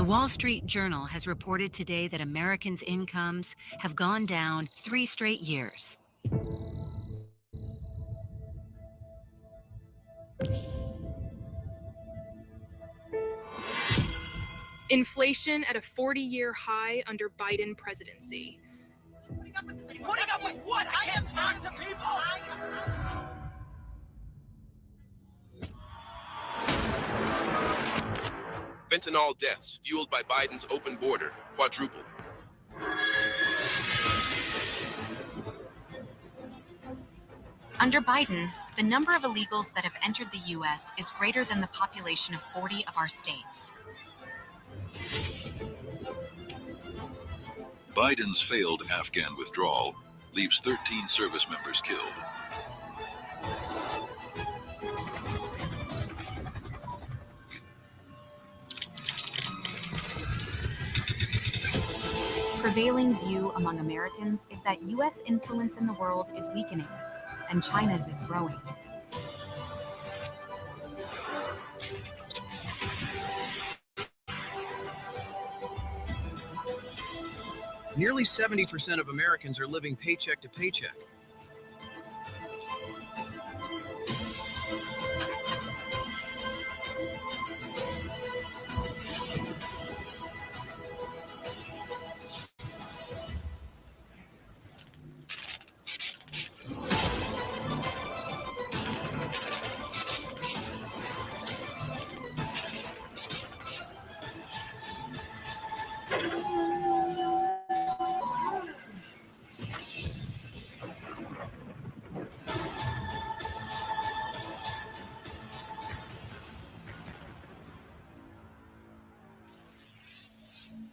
Wall Street Journal has reported today that Americans' incomes have gone down 3 straight years. Inflation at a 40-year high under Biden presidency. Putting up with what? I can't talk to people. Fentanyl deaths fueled by Biden's open border quadruple. Under Biden, the number of illegals that have entered the U.S. is greater than the population of 40 of our states. Biden's failed Afghan withdrawal leaves 13 service members killed. Prevailing view among Americans is that U.S. influence in the world is weakening, and China's is growing. Nearly 70% of Americans are living paycheck to paycheck.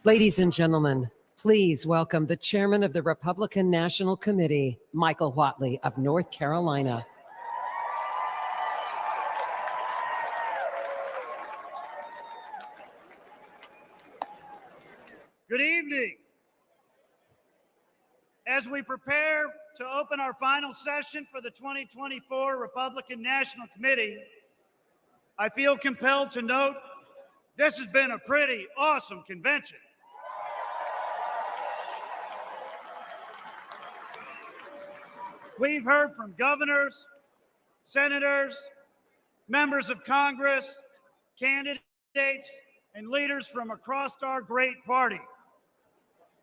Ladies and gentlemen, please welcome the chairman of the Republican National Committee, Michael Whatley of North Carolina. Good evening. As we prepare to open our final session for the 2024 Republican National Committee, I feel compelled to note this has been a pretty awesome convention. We've heard from governors, senators, members of Congress, candidates, and leaders from across our great party.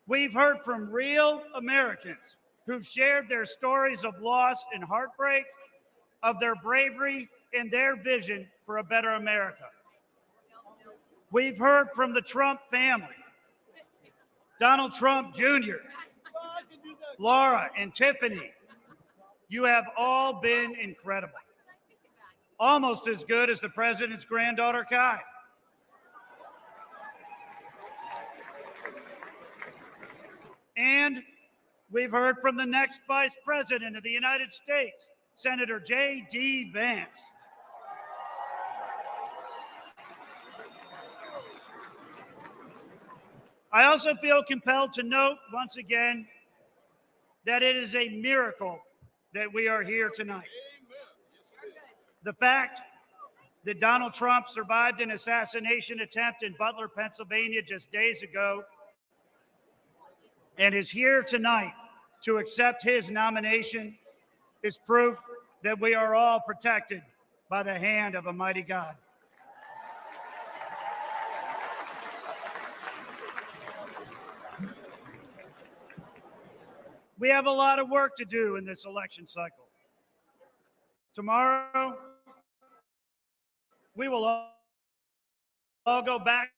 We've heard from real Americans who've shared their stories of loss and heartbreak, of their bravery and their vision for a better America. We've heard from the Trump family, Donald Trump Jr., Laura and Tiffany. You have all been incredible. Almost as good as the president's granddaughter, Kai. And we've heard from the next Vice President of the United States, Senator J.D. Vance. I also feel compelled to note once again that it is a miracle that we are here tonight. The fact that Donald Trump survived an assassination attempt in Butler, Pennsylvania just days ago and is here tonight to accept his nomination is proof that we are all protected by the hand of a mighty God. We have a lot of work to do in this election cycle. Tomorrow, we will all go back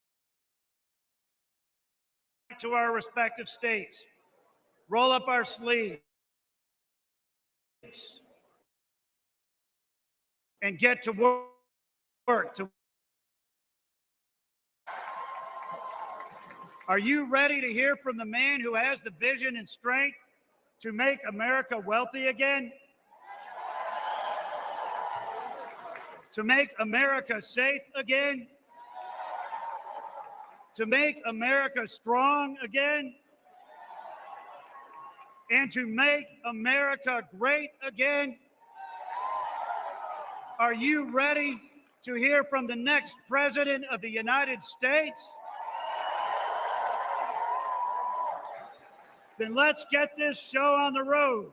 to our respective states, roll up our sleeves, and get to work. Are you ready to hear from the man who has the vision and strength to make America wealthy again? To make America safe again? To make America strong again? And to make America great again? Are you ready to hear from the next President of the United States? Then let's get this show on the road.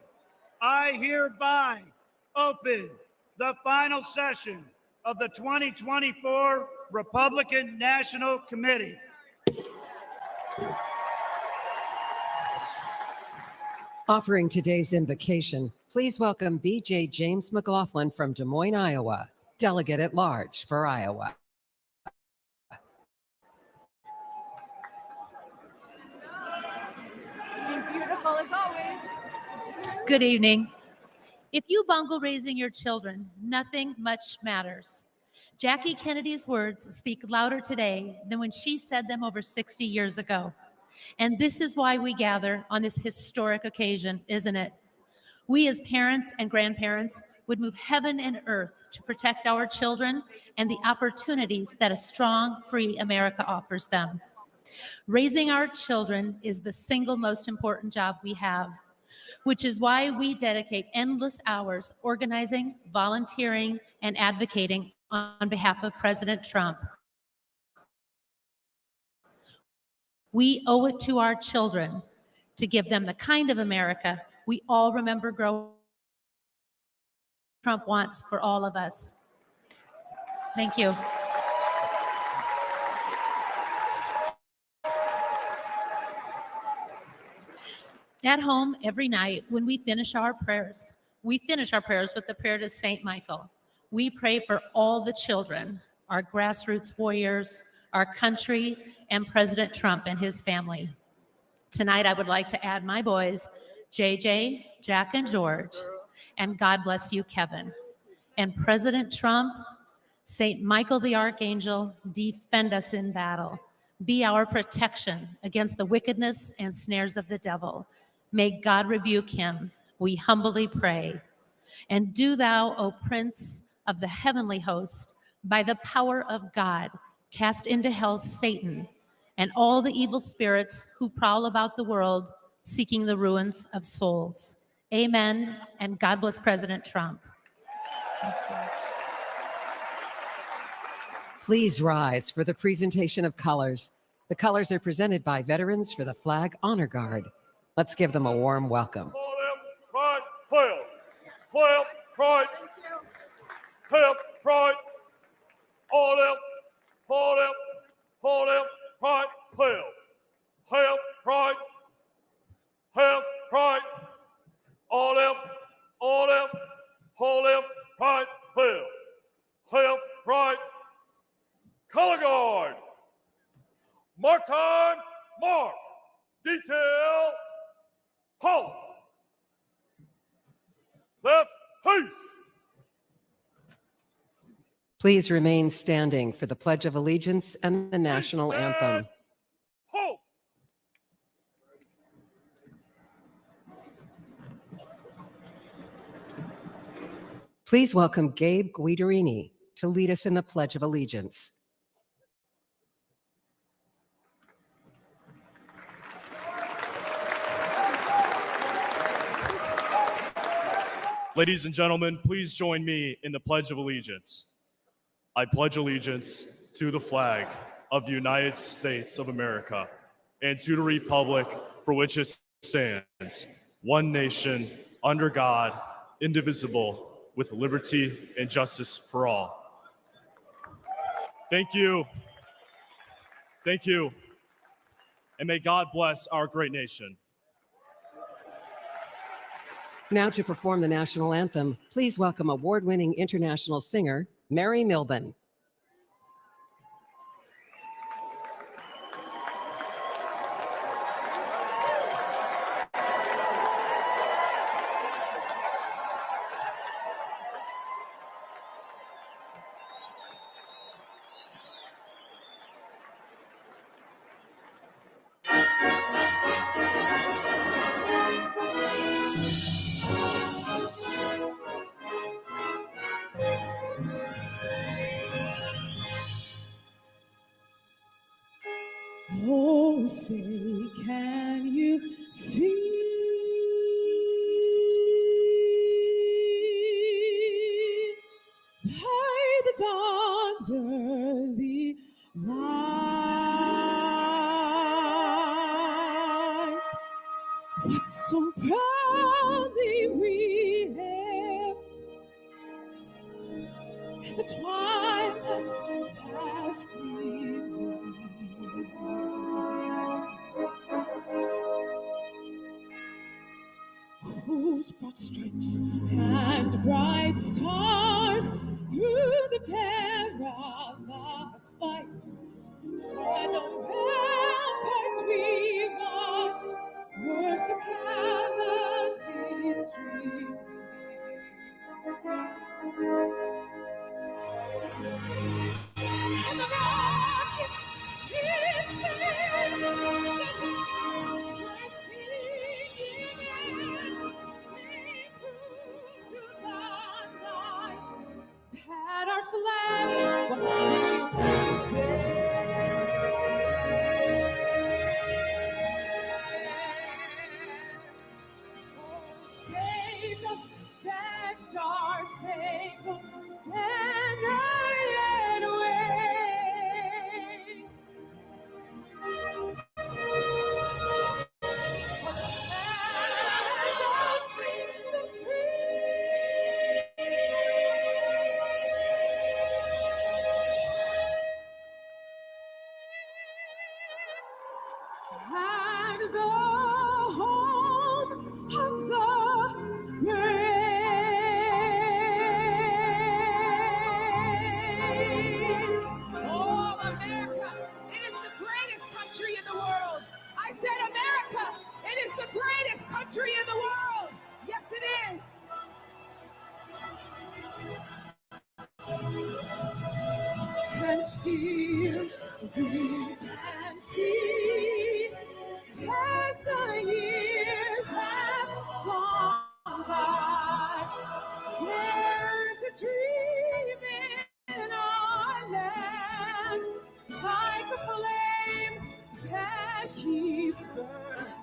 I hereby open the final session of the 2024 Republican National Committee. Offering today's invocation, please welcome B.J. James McLaughlin from Des Moines, Iowa, Delegate at Large for Iowa. Beautiful as always. Good evening. If you bungle raising your children, nothing much matters. Jackie Kennedy's words speak louder today than when she said them over 60 years ago. And this is why we gather on this historic occasion, isn't it? We as parents and grandparents would move heaven and earth to protect our children and the opportunities that a strong, free America offers them. Raising our children is the single most important job we have, which is why we dedicate endless hours organizing, volunteering, and advocating on behalf of President Trump. We owe it to our children to give them the kind of America we all remember growing Trump wants for all of us. Thank you. At home, every night when we finish our prayers with the prayer to St. Michael. We pray for all the children, our grassroots warriors, our country, and President Trump and his family. Tonight, I would like to add my boys, JJ, Jack, and George, and God bless you, Kevin. And President Trump, St. Michael the Archangel, defend us in battle. Be our protection against the wickedness and snares of the devil. May God rebuke him, we humbly pray. And do thou, O Prince of the heavenly host, by the power of God, cast into hell Satan and all the evil spirits who prowl about the world, seeking the ruins of souls. Amen, and God bless President Trump. Please rise for the presentation of colors. The colors are presented by Veterans for the Flag Honor Guard. Let's give them a warm welcome. Pride, pride, pride, pride, pride, all left, pride, have pride, all left, pride, have pride, color guard, mark time, mark, detail, halt, left, peace. Please remain standing for the Pledge of Allegiance and the National Anthem. Halt. Please welcome Gabe Guidarini to lead us in the Pledge of Allegiance. Ladies and gentlemen, please join me in the Pledge of Allegiance. I pledge allegiance to the flag of the United States of America and to the republic for which it stands, one nation, under God, indivisible, with liberty and justice for all. Thank you. Thank you. And may God bless our great nation. Now to perform the national anthem, please welcome award-winning international singer, Mary Milben. Oh, say, can you see by the dawn's early light Yet so proudly we have the twilight's past gleaming. Whose broad stripes and bright stars through the perilous fight, where the ramparts we watched were so gallantly streaming. And the rockets in vain, the bombs bursting in, they proved to the night that our flag was still there. Oh, saved us that stars spangled banner yet wave. For the land of the free. And the home of the brave. Oh, America, it is the greatest country in the world. I said America, it is the greatest country in the world. Yes, it is. And still we can see as the years have gone by, there's a dream in our land, like a flame that keeps burning.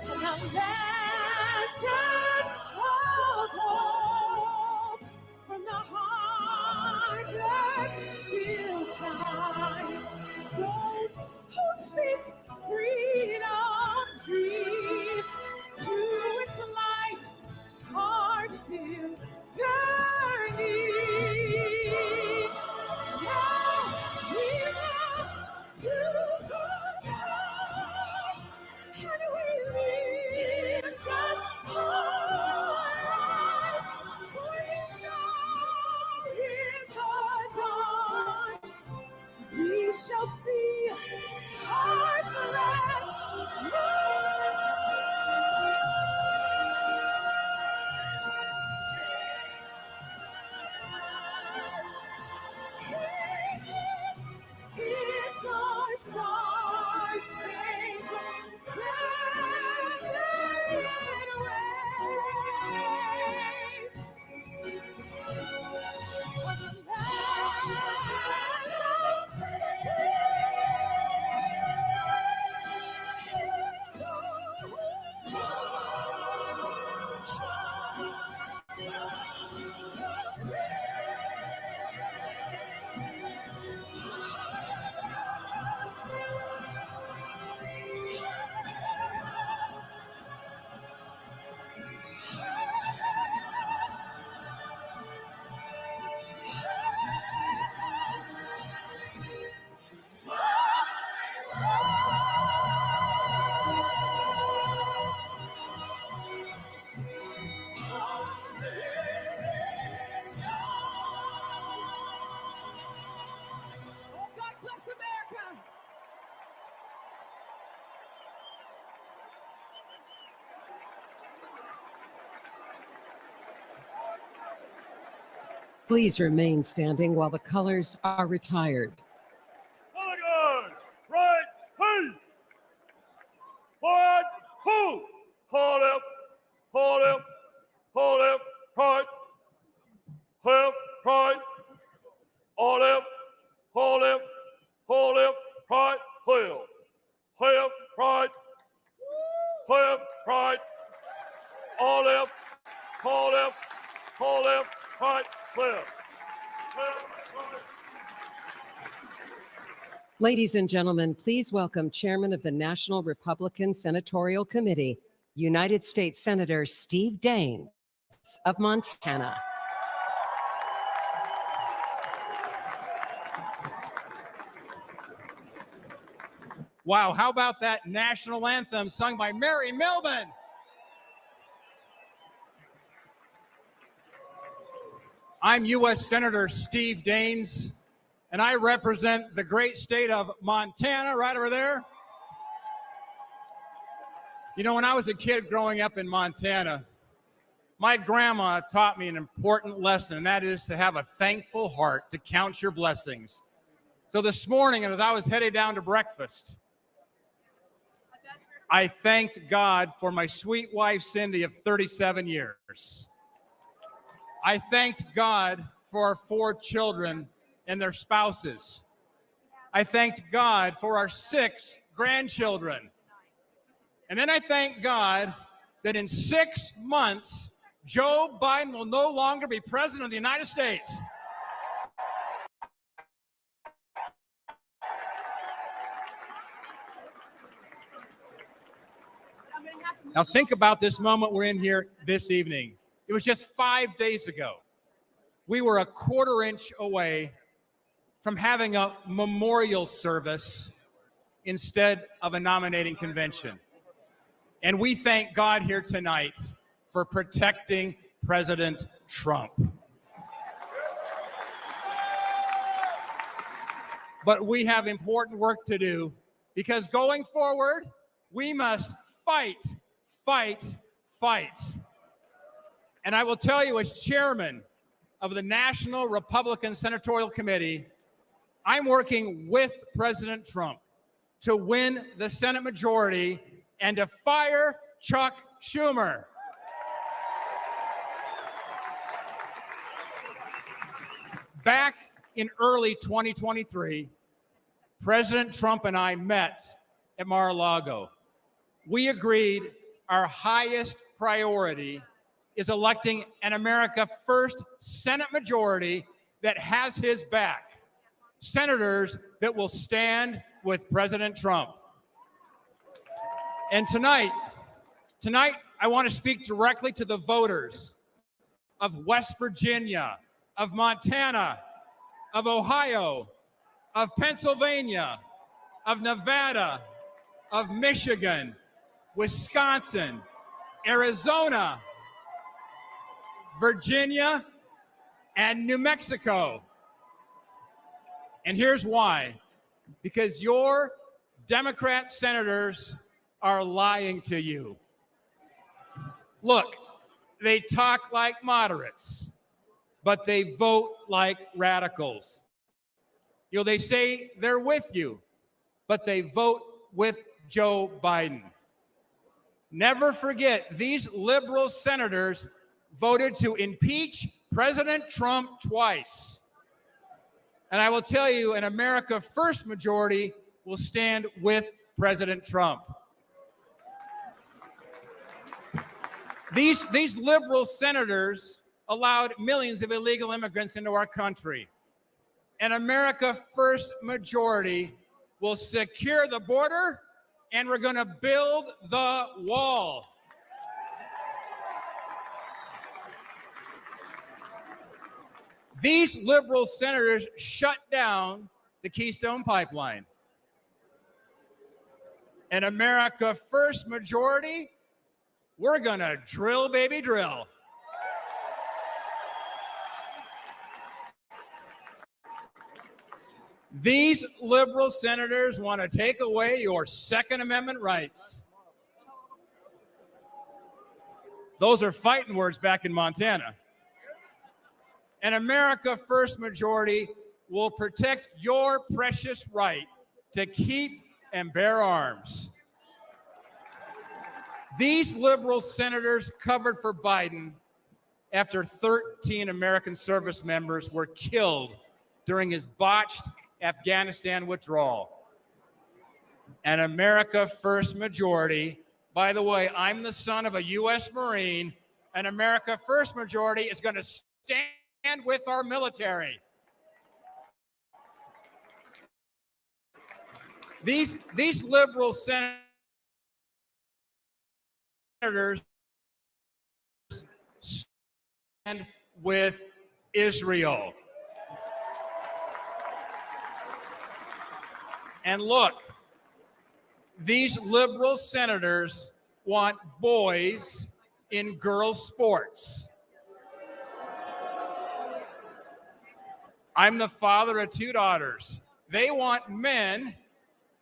And a lantern of hope from the heart that still shines. Those who seek freedom's dream to its light are still turning. Now we look to the sky and we lift up our eyes for the star in the dawn. We shall see our flag it's our star-spangled banner yet wave. For the land of Oh, God bless America. Please remain standing while the colors are retired. Delegate, right, peace. Forward, who? Hold up, hold up, hold up, right. Left, right. All left, hold left, right, clear. Left, right. Left, right. All left, right, clear. Left, right. Ladies and gentlemen, please welcome Chairman of the National Republican Senatorial Committee, United States Senator Steve Daines of Montana. Wow, how about that national anthem sung by Mary Milman? I'm U.S. Senator Steve Daines, and I represent the great state of Montana, right over there. You know, when I was a kid growing up in Montana, my grandma taught me an important lesson, and that is to have a thankful heart, to count your blessings. So this morning, as I was headed down to breakfast, I thanked God for my sweet wife, Cindy, of 37 years. I thanked God for our 4 children and their spouses. I thanked God for our 6 grandchildren. And then I thank God that in 6 months, Joe Biden will no longer be president of the United States. Now think about this moment we're in here this evening. It was just 5 days ago. We were a quarter-inch away from having a memorial service instead of a nominating convention. And we thank God here tonight for protecting President Trump. But we have important work to do, because going forward, we must fight, fight, fight. And I will tell you, as chairman of the National Republican Senatorial Committee, I'm working with President Trump to win the Senate majority and to fire Chuck Schumer. Back in early 2023, President Trump and I met at Mar-a-Lago. We agreed our highest priority is electing an America First Senate majority that has his back. Senators that will stand with President Trump. And tonight, I want to speak directly to the voters of West Virginia, of Montana, of Ohio, of Pennsylvania, of Nevada, of Michigan, Wisconsin, Arizona, Virginia, and New Mexico. And here's why. Because your Democrat senators are lying to you. Look, they talk like moderates, but they vote like radicals. You know, they say they're with you, but they vote with Joe Biden. Never forget, these liberal senators voted to impeach President Trump twice. And I will tell you, an America First majority will stand with President Trump. These liberal senators allowed millions of illegal immigrants into our country. An America First majority will secure the border, and we're going to build the wall. These liberal senators shut down the Keystone Pipeline. An America First majority, we're going to drill, baby, drill. These liberal senators want to take away your Second Amendment rights. Those are fighting words back in Montana. An America First majority will protect your precious right to keep and bear arms. These liberal senators covered for Biden after 13 American service members were killed during his botched Afghanistan withdrawal. An America First majority, by the way, I'm the son of a U.S. Marine, an America First majority is going to stand with our military. These liberal senators stand with Israel. And look, these liberal senators want boys in girls' sports. I'm the father of 2 daughters. They want men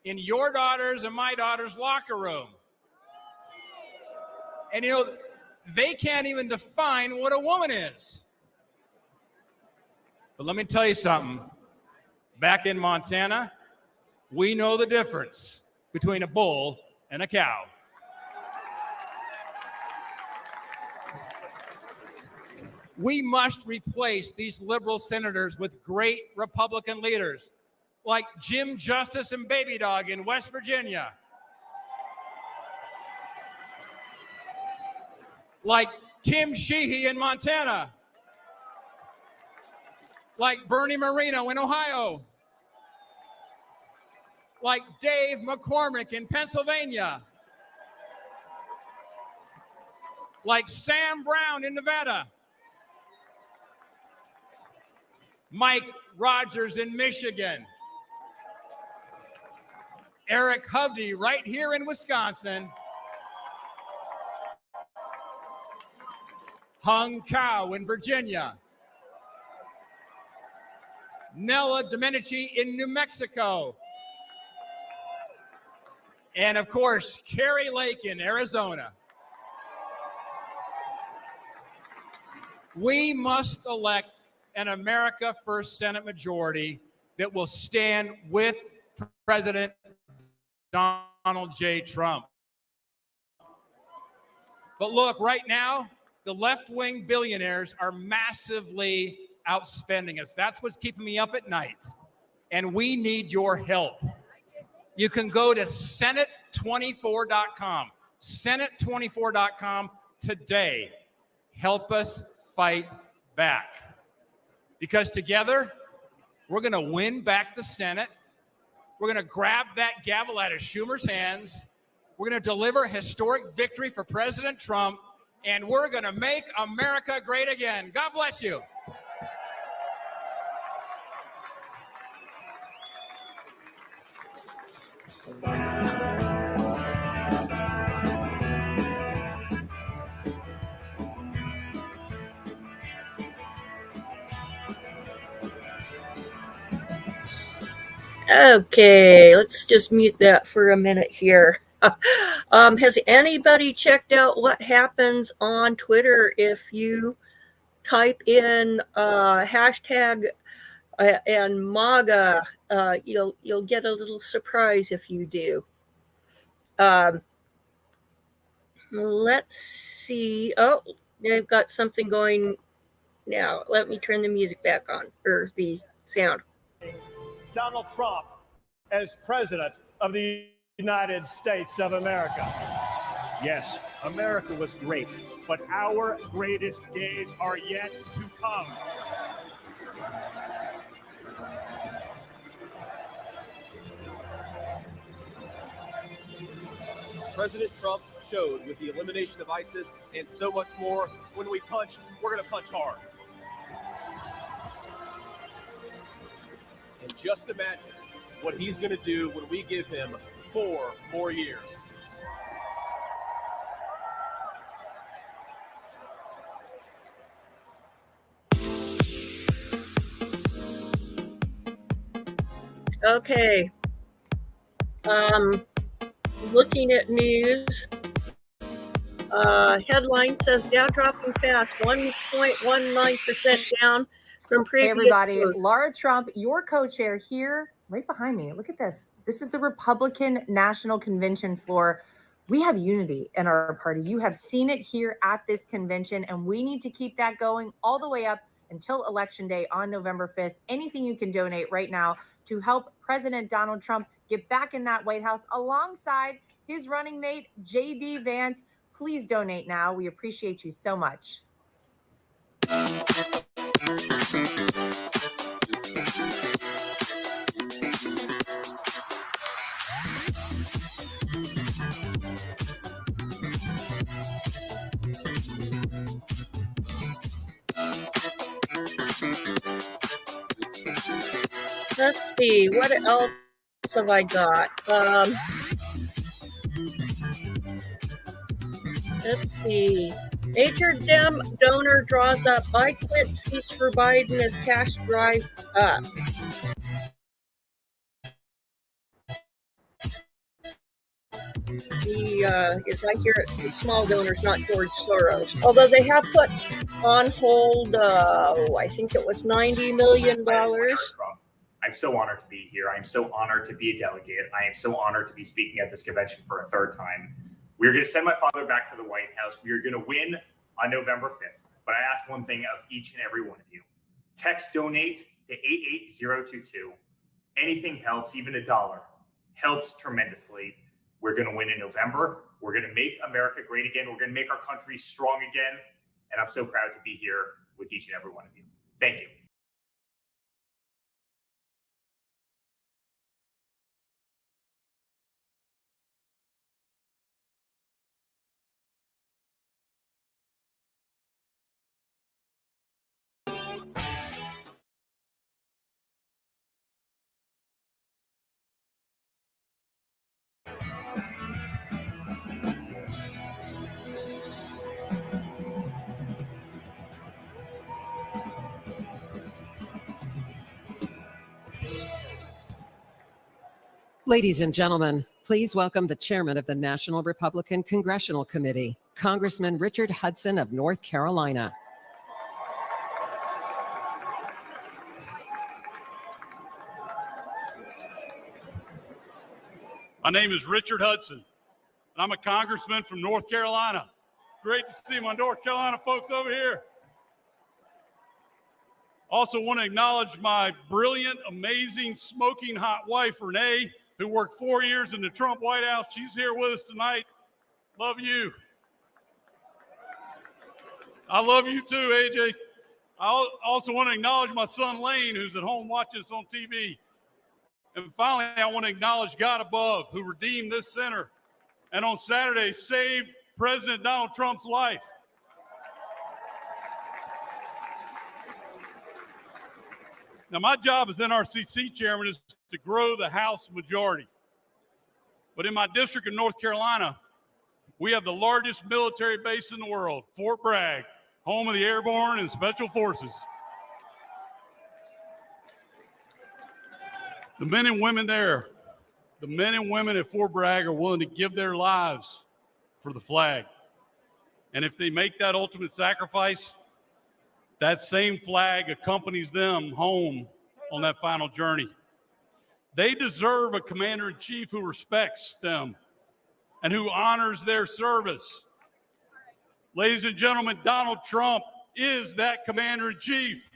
in your daughter's and my daughter's locker room. And you know, they can't even define what a woman is. But let me tell you something. Back in Montana, we know the difference between a bull and a cow. We must replace these liberal senators with great Republican leaders like Jim Justice and Baby Dog in West Virginia, like Tim Sheehy in Montana, like Bernie Moreno in Ohio, like Dave McCormick in Pennsylvania, like Sam Brown in Nevada, Mike Rogers in Michigan, Eric Hovde right here in Wisconsin, Hung Cao in Virginia, Nella Domenici in New Mexico, and of course, Carrie Lake in Arizona. We must elect an America First Senate majority that will stand with President Donald J. Trump. But look, right now, the left-wing billionaires are massively outspending us. That's what's keeping me up at night. And we need your help. You can go to Senate24.com, Senate24.com today. Help us fight back. Because together, we're going to win back the Senate. We're going to grab that gavel out of Schumer's hands. We're going to deliver a historic victory for President Trump. And we're going to make America great again. God bless you. Okay, let's just mute that for a minute here. Has anybody checked out what happens on Twitter if you type in hashtag and MAGA? You'll get a little surprise if you do. Let's see. Oh, they've got something going now. Let me turn the music back on, or the sound. Donald Trump as president of the United States of America. Yes, America was great, but our greatest days are yet to come. President Trump showed with the elimination of ISIS and so much more, when we punch, we're going to punch hard. And just imagine what he's going to do when we give him 4 more years. Okay. Looking at news. Headline says Dow dropping fast, 1.19% down from previous. Hey everybody, news. Laura Trump, your co-chair here, right behind me. Look at this. This is the Republican National Convention floor. We have unity in our party. You have seen it here at this convention, and we need to keep that going all the way up until Election Day on November 5th. Anything you can donate right now to help President Donald Trump get back in that White House alongside his running mate, J.D. Vance. Please donate now. We appreciate you so much. Let's see, what else have I got? Let's see. Major Dem donor draws up. I quit seats for Biden as cash drives up. As I hear it, the small donors, not George Soros. Although they have put on hold, I think it was $90 million. I'm so honored to be here. I'm so honored to be a delegate. I am so honored to be speaking at this convention for a third time. We're going to send my father back to the White House. We are going to win on November 5th. But I ask one thing of each and every one of you. Text donate to 88022. Anything helps, even $1 helps tremendously. We're going to win in November. We're going to make America great again. We're going to make our country strong again. And I'm so proud to be here with each and every one of you. Thank you. Ladies and gentlemen, please welcome the chairman of the National Republican Congressional Committee, Congressman Richard Hudson of North Carolina. My name is Richard Hudson, and I'm a congressman from North Carolina. Great to see my North Carolina folks over here. Also want to acknowledge my brilliant, amazing, smoking hot wife, Renee, who worked 4 years in the Trump White House. She's here with us tonight. Love you. I love you too, AJ. I also want to acknowledge my son, Lane, who's at home watching us on TV. And finally, I want to acknowledge God above, who redeemed this center and on Saturday saved President Donald Trump's life. Now, my job as NRCC chairman is to grow the House majority. But in my district in North Carolina, we have the largest military base in the world, Fort Bragg, home of the Airborne and Special Forces. The men and women there, the men and women at Fort Bragg are willing to give their lives for the flag. And if they make that ultimate sacrifice, that same flag accompanies them home on that final journey. They deserve a commander-in-chief who respects them and who honors their service. Ladies and gentlemen, Donald Trump is that commander-in-chief.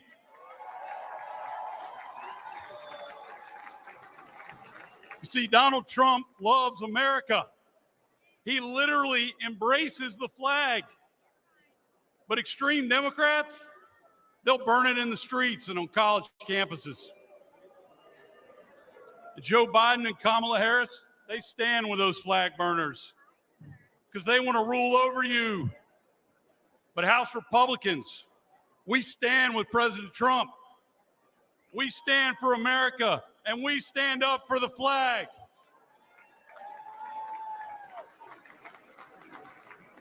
You see, Donald Trump loves America. He literally embraces the flag. But extreme Democrats, they'll burn it in the streets and on college campuses. Joe Biden and Kamala Harris, they stand with those flag burners because they want to rule over you. But House Republicans, we stand with President Trump. We stand for America, and we stand up for the flag.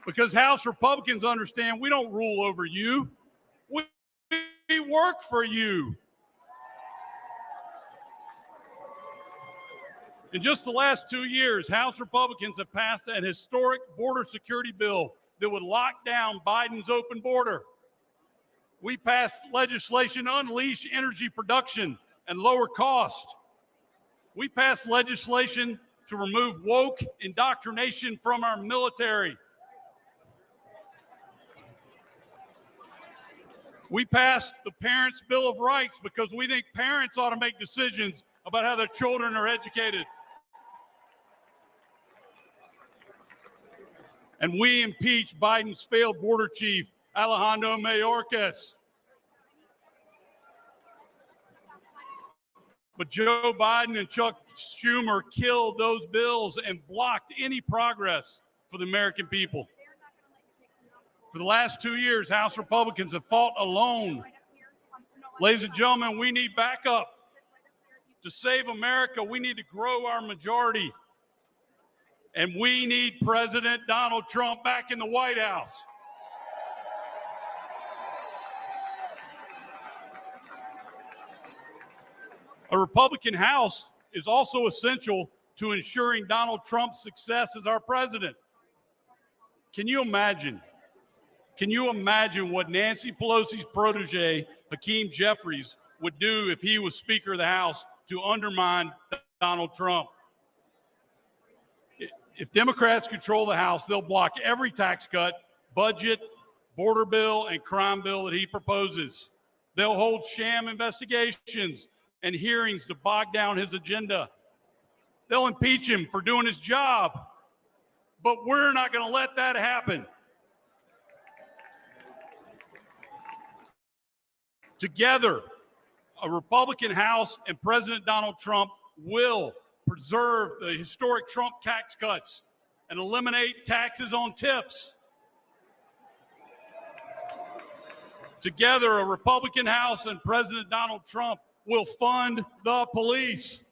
Because House Republicans understand we don't rule over you. We work for you. In just the last 2 years, House Republicans have passed an historic border security bill that would lock down Biden's open border. We passed legislation to unleash energy production and lower cost. We passed legislation to remove woke indoctrination from our military. We passed the Parents' Bill of Rights because we think parents ought to make decisions about how their children are educated. And we impeached Biden's failed border chief, Alejandro Mayorkas. But Joe Biden and Chuck Schumer killed those bills and blocked any progress for the American people. For the last 2 years, House Republicans have fought alone. Ladies and gentlemen, we need backup. To save America, we need to grow our majority. And we need President Donald Trump back in the White House. A Republican House is also essential to ensuring Donald Trump's success as our president. Can you imagine? Can you imagine what Nancy Pelosi's protege, Hakeem Jeffries, would do if he was Speaker of the House to undermine Donald Trump? If Democrats control the House, they'll block every tax cut, budget, border bill, and crime bill that he proposes. They'll hold sham investigations and hearings to bog down his agenda. They'll impeach him for doing his job. But we're not going to let that happen. Together, a Republican House and President Donald Trump will preserve the historic Trump tax cuts and eliminate taxes on tips. Together, a Republican House and President Donald Trump will fund the police.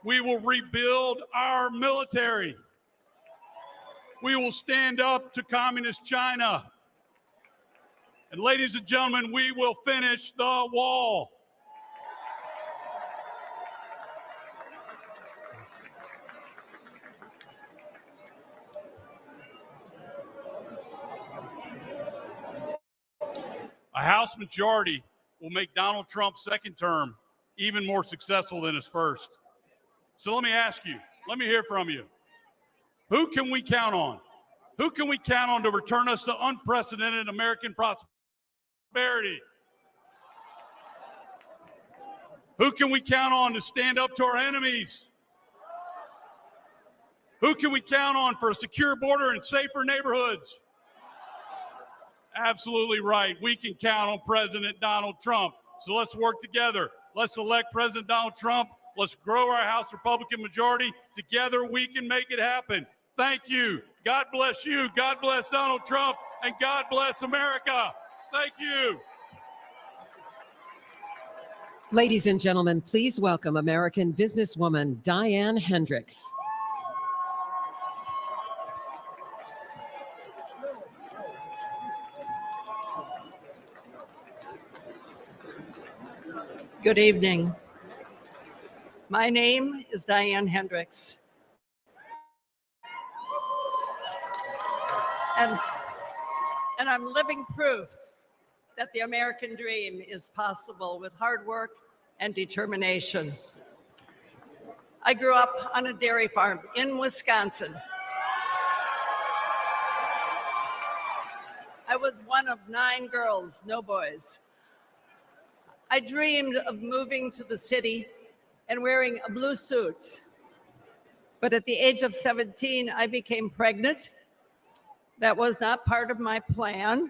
We will rebuild our military. We will stand up to communist China. And ladies and gentlemen, we will finish the wall. A House majority will make Donald Trump's second term even more successful than his first. So let me ask you, let me hear from you. Who can we count on? Who can we count on to return us to unprecedented American prosperity? Who can we count on to stand up to our enemies? Who can we count on for a secure border and safer neighborhoods? Absolutely right. We can count on President Donald Trump. So let's work together. Let's elect President Donald Trump. Let's grow our House Republican majority. Together, we can make it happen. Thank you. God bless you. God bless Donald Trump. And God bless America. Thank you. Ladies and gentlemen, please welcome American businesswoman Diane Hendricks. Good evening. My name is Diane Hendricks. And I'm living proof that the American dream is possible with hard work and determination. I grew up on a dairy farm in Wisconsin. I was one of 9 girls, no boys. I dreamed of moving to the city and wearing a blue suit. But at the age of 17, I became pregnant. That was not part of my plan.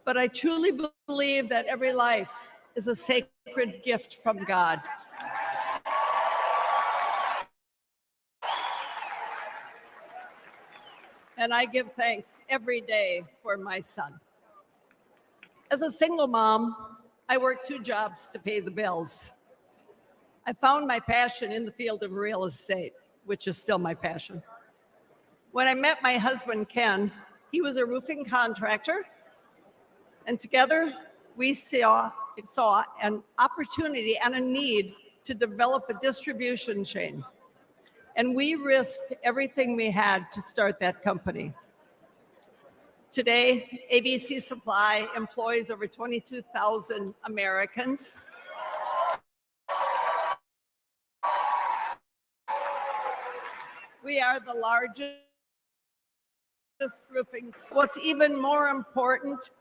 But I truly believe that every life is a sacred gift from God. And I give thanks every day for my son. As a single mom, I worked 2 jobs to pay the bills. I found my passion in the field of real estate, which is still my passion. When I met my husband, Ken, he was a roofing contractor, and together we saw an opportunity and a need to develop a distribution chain. And we risked everything we had to start that company. Today, ABC Supply employs over 22,000 Americans. We are the largest roofing. What's even more important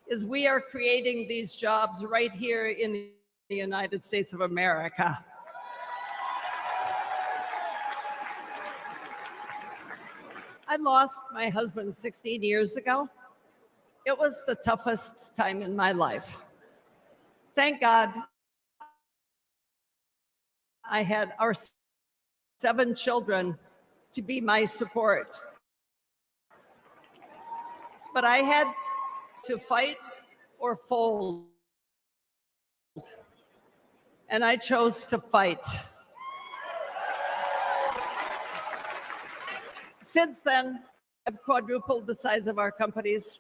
is we are creating these jobs right here in the United States of America. I lost my husband 16 years ago. It was the toughest time in my life. Thank God I had our 7 children to be my support. But I had to fight or fold. And I chose to fight. Since then, I've quadrupled the size of our companies.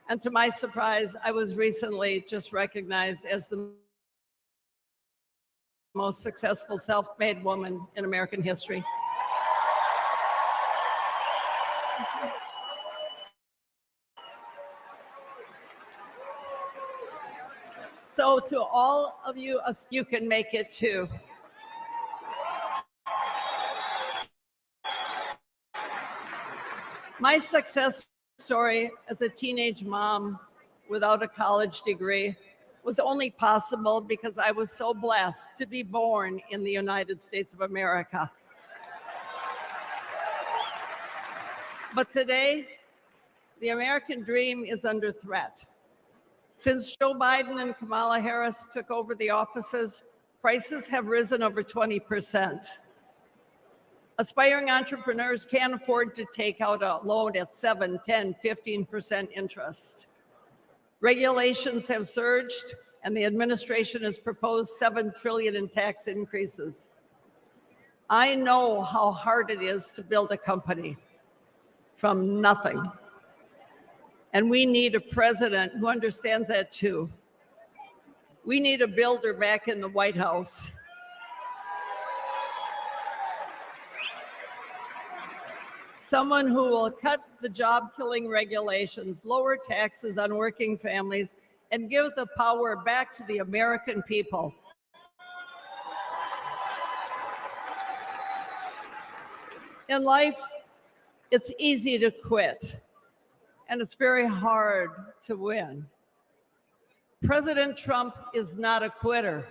And to my surprise, I was recently just recognized as the most successful self-made woman in American history. So to all of you, you can make it too. My success story as a teenage mom without a college degree was only possible because I was so blessed to be born in the United States of America. But today, the American dream is under threat. Since Joe Biden and Kamala Harris took over the offices, prices have risen over 20%. Aspiring entrepreneurs can't afford to take out a loan at 7, 10, 15% interest. Regulations have surged, and the administration has proposed $7 trillion in tax increases. I know how hard it is to build a company from nothing. And we need a president who understands that too. We need a builder back in the White House. Someone who will cut the job-killing regulations, lower taxes on working families, and give the power back to the American people. In life, it's easy to quit, and it's very hard to win. President Trump is not a quitter.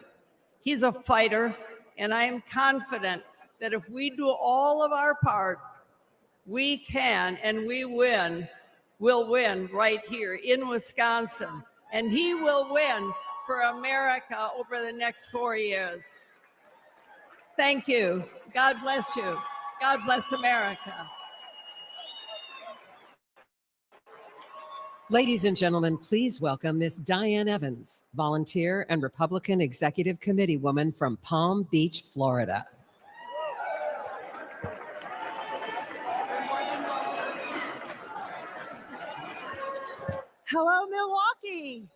He's a fighter, and I am confident that if we do all of our part, we can and we will win right here in Wisconsin. And he will win for America over the next 4 years. Thank you. God bless you. God bless America. Ladies and gentlemen, please welcome Miss Diane Evans, volunteer and Republican Executive Committee woman from Palm Beach, Florida. Hello, Milwaukee.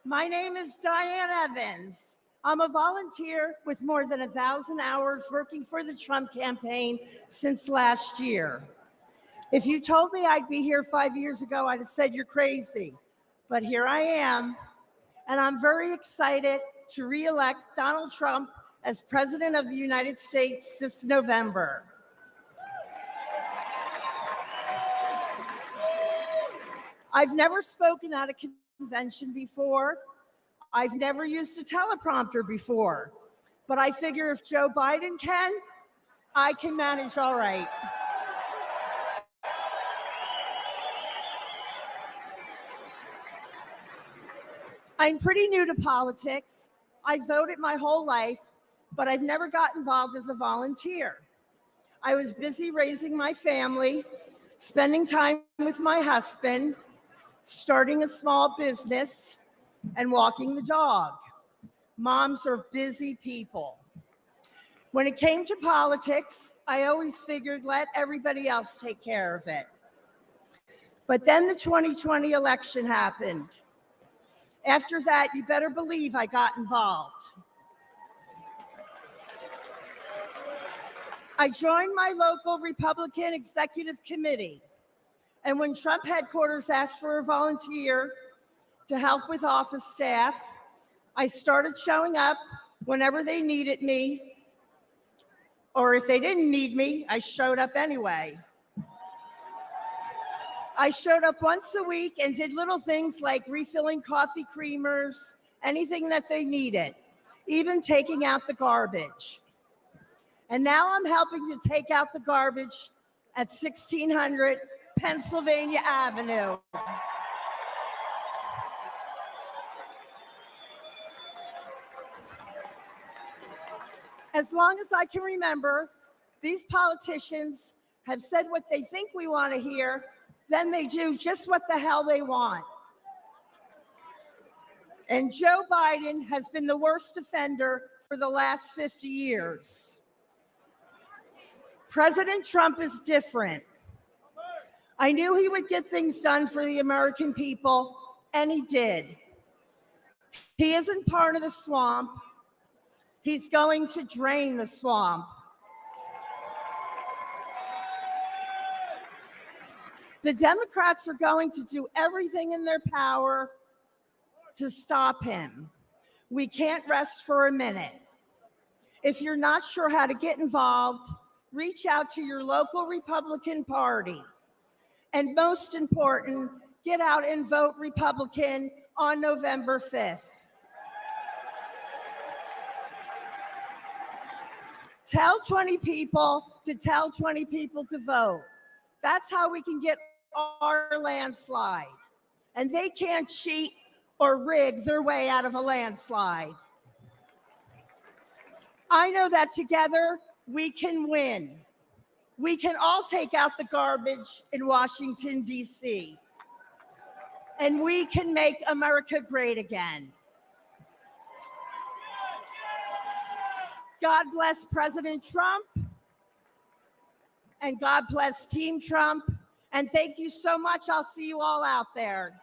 My name is Diane Evans. I'm a volunteer with more than 1,000 hours working for the Trump campaign since last year. If you told me I'd be here 5 years ago, I'd have said you're crazy. But here I am, and I'm very excited to re-elect Donald Trump as President of the United States this November. I've never spoken at a convention before. I've never used a teleprompter before. But I figure if Joe Biden can, I can manage all right. I'm pretty new to politics. I voted my whole life, but I've never got involved as a volunteer. I was busy raising my family, spending time with my husband, starting a small business, and walking the dog. Moms are busy people. When it came to politics, I always figured let everybody else take care of it. But then the 2020 election happened. After that, you better believe I got involved. I joined my local Republican Executive Committee. And when Trump headquarters asked for a volunteer to help with office staff, I started showing up whenever they needed me. Or if they didn't need me, I showed up anyway. I showed up once a week and did little things like refilling coffee creamers, anything that they needed, even taking out the garbage. And now I'm helping to take out the garbage at 1600 Pennsylvania Avenue. As long as I can remember, these politicians have said what they think we want to hear, then they do just what the hell they want. And Joe Biden has been the worst offender for the last 50 years. President Trump is different. I knew he would get things done for the American people, and he did. He isn't part of the swamp. He's going to drain the swamp. The Democrats are going to do everything in their power to stop him. We can't rest for a minute. If you're not sure how to get involved, reach out to your local Republican Party. And most important, get out and vote Republican on November 5th. Tell 20 people to tell 20 people to vote. That's how we can get our landslide. And they can't cheat or rig their way out of a landslide. I know that together we can win. We can all take out the garbage in Washington, D.C. And we can make America great again. God bless President Trump, and God bless Team Trump. And thank you so much. I'll see you all out there.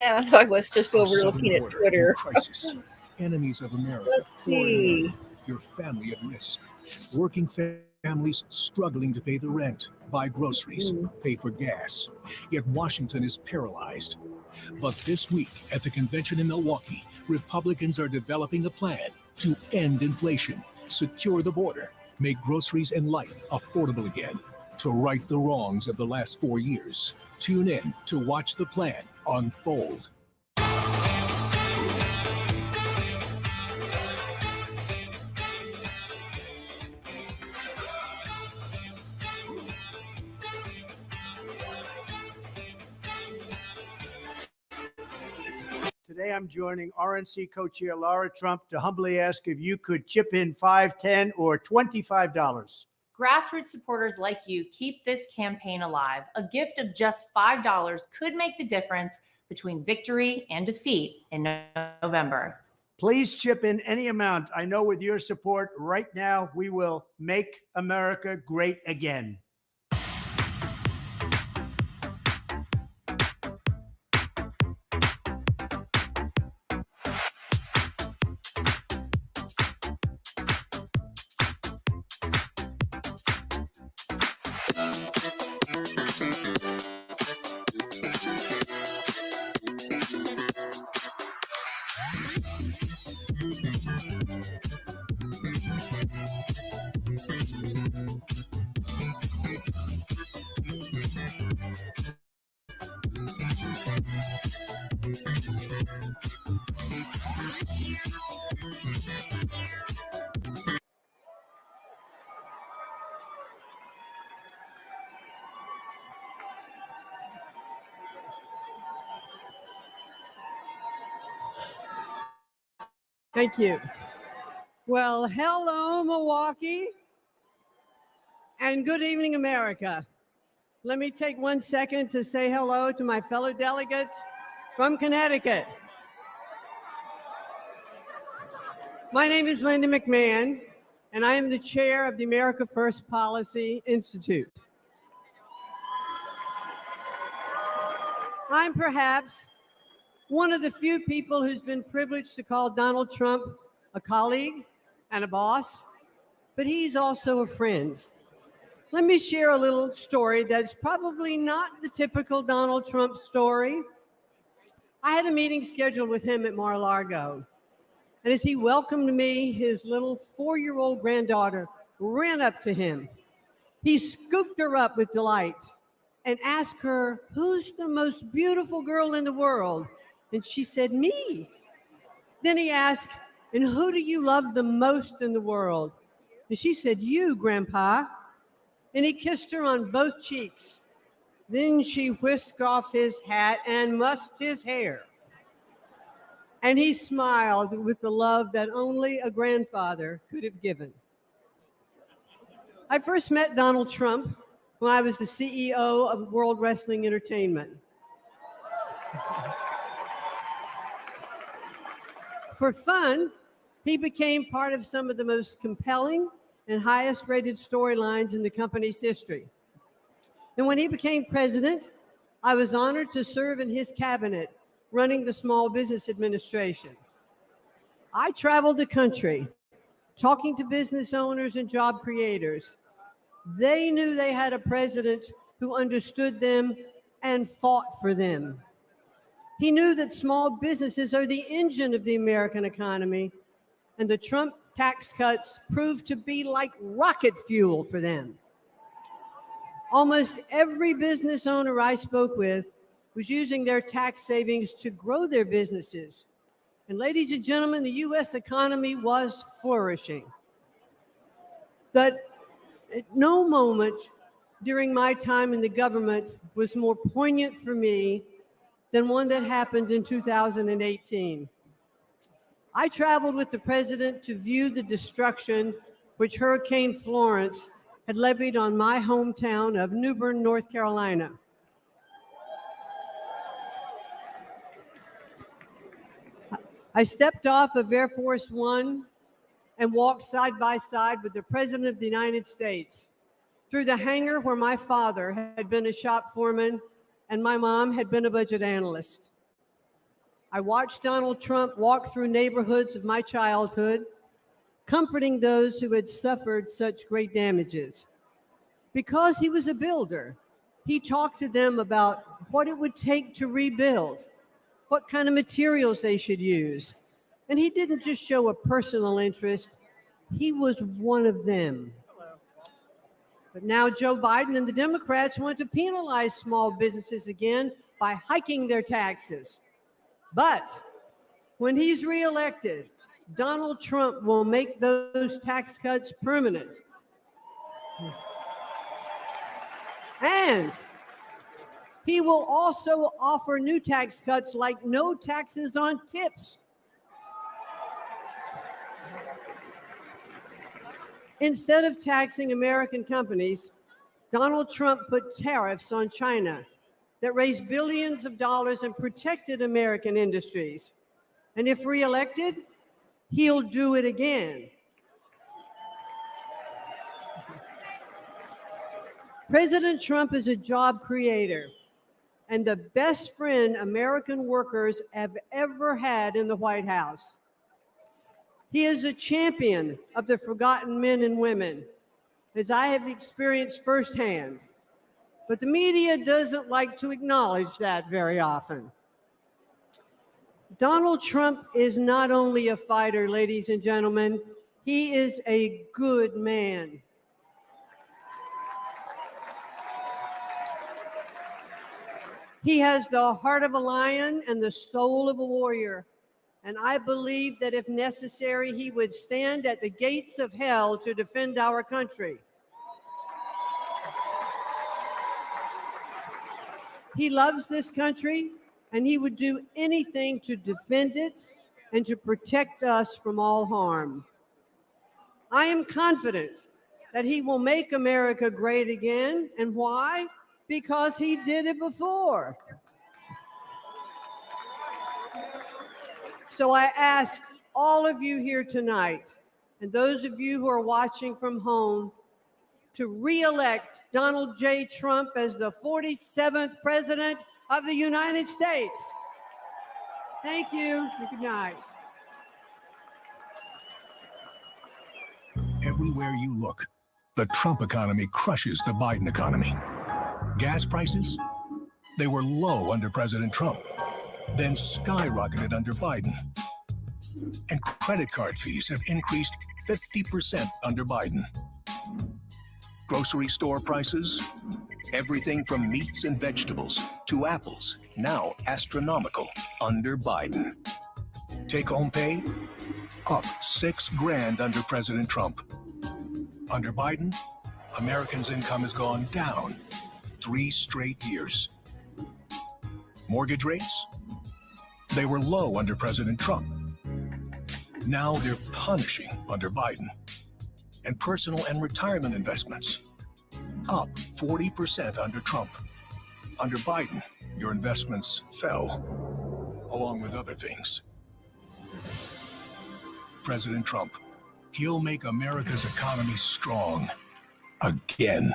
Yeah, I was just over looking at Twitter. Crisis. Enemies of America. Let's see. Your family at risk. Working families struggling to pay the rent, buy groceries, pay for gas. Yet Washington is paralyzed. But this week at the convention in Milwaukee, Republicans are developing a plan to end inflation, secure the border, make groceries and life affordable again, to right the wrongs of the last 4 years. Tune in to watch the plan unfold. Today, I'm joining RNC co-chair Laura Trump to humbly ask if you could chip in $5, $10, or $25. Grassroots supporters like you keep this campaign alive. A gift of just $5 could make the difference between victory and defeat in November. Please chip in any amount. I know with your support right now, we will make America great again. Thank you. Well, hello, Milwaukee, and good evening, America. Let me take 1 second to say hello to my fellow delegates from Connecticut. My name is Linda McMahon, and I am the chair of the America First Policy Institute. I'm perhaps one of the few people who's been privileged to call Donald Trump a colleague and a boss, but he's also a friend. Let me share a little story that's probably not the typical Donald Trump story. I had a meeting scheduled with him at Mar-a-Lago, and as he welcomed me, his little 4-year-old granddaughter ran up to him. He scooped her up with delight and asked her, "Who's the most beautiful girl in the world?" And she said, "Me." Then he asked, and who do you love the most in the world? And she said, you, Grandpa. And he kissed her on both cheeks. Then she whisked off his hat and mussed his hair. And he smiled with the love that only a grandfather could have given. I first met Donald Trump when I was the CEO of World Wrestling Entertainment. For fun, he became part of some of the most compelling and highest rated storylines in the company's history. And when he became president, I was honored to serve in his cabinet, running the Small Business Administration. I traveled the country, talking to business owners and job creators. They knew they had a president who understood them and fought for them. He knew that small businesses are the engine of the American economy, and the Trump tax cuts proved to be like rocket fuel for them. Almost every business owner I spoke with was using their tax savings to grow their businesses. And ladies and gentlemen, the U.S. economy was flourishing. But at no moment during my time in the government was more poignant for me than one that happened in 2018. I traveled with the president to view the destruction which Hurricane Florence had levied on my hometown of New Bern, North Carolina. I stepped off of Air Force One and walked side by side with the President of the United States through the hangar where my father had been a shop foreman and my mom had been a budget analyst. I watched Donald Trump walk through neighborhoods of my childhood, comforting those who had suffered such great damages. Because he was a builder, he talked to them about what it would take to rebuild, what kind of materials they should use. And he didn't just show a personal interest, he was one of them. But now Joe Biden and the Democrats want to penalize small businesses again by hiking their taxes. But when he's reelected, Donald Trump will make those tax cuts permanent. And he will also offer new tax cuts like no taxes on tips. Instead of taxing American companies, Donald Trump put tariffs on China that raised billions of dollars and protected American industries. And if reelected, he'll do it again. President Trump is a job creator and the best friend American workers have ever had in the White House. He is a champion of the forgotten men and women, as I have experienced firsthand. But the media doesn't like to acknowledge that very often. Donald Trump is not only a fighter, ladies and gentlemen, he is a good man. He has the heart of a lion and the soul of a warrior. And I believe that if necessary, he would stand at the gates of hell to defend our country. He loves this country, and he would do anything to defend it and to protect us from all harm. I am confident that he will make America great again. And why? Because he did it before. So I ask all of you here tonight, and those of you who are watching from home, to re-elect Donald J. Trump as the 47th President of the United States. Thank you, and good night. Everywhere you look, the Trump economy crushes the Biden economy. Gas prices, they were low under President Trump, then skyrocketed under Biden. And credit card fees have increased 50% under Biden. Grocery store prices, everything from meats and vegetables to apples, now astronomical under Biden. Take-home pay up $6,000 under President Trump. Under Biden, Americans' income has gone down 3 straight years. Mortgage rates? They were low under President Trump. Now they're punishing under Biden. And personal and retirement investments up 40% under Trump. Under Biden, your investments fell, along with other things. President Trump, he'll make America's economy strong again.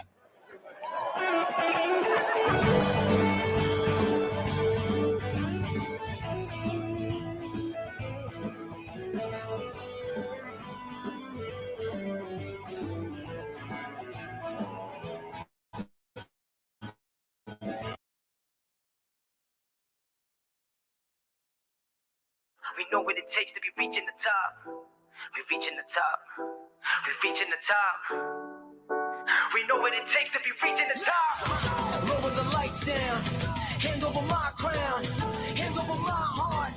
We know what it takes to be reaching the top. We're reaching the top. We're reaching the top. We know what it takes to be reaching the top. Lower the lights down. Hand over my crown. Hand over my heart.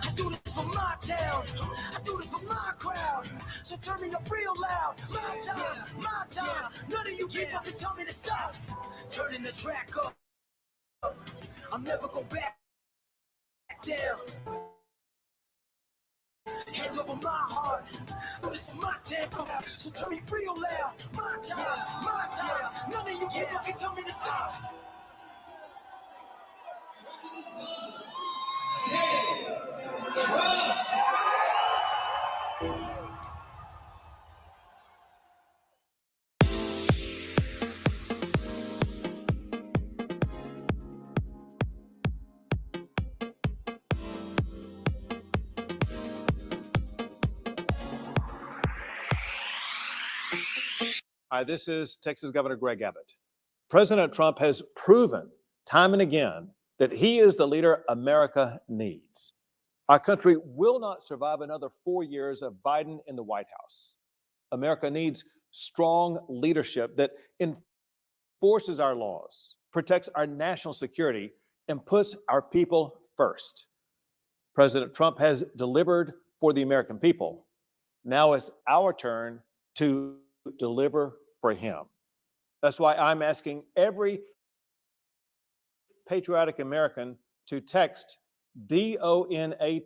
I do this for my town. I do this for my crowd. So turn me up real loud. My time, my time. None of you people can tell me to stop. Turning the track up. I'll never go back down. Hand over my heart, but it's my tempo. So turn me real loud. My time, my time. None of you people can tell me to stop. Hi, this is Texas Governor Greg Abbott. President Trump has proven time and again that he is the leader America needs. Our country will not survive another 4 years of Biden in the White House. America needs strong leadership that enforces our laws, protects our national security, and puts our people first. President Trump has delivered for the American people. Now it's our turn to deliver for him. That's why I'm asking every patriotic American to text DONATE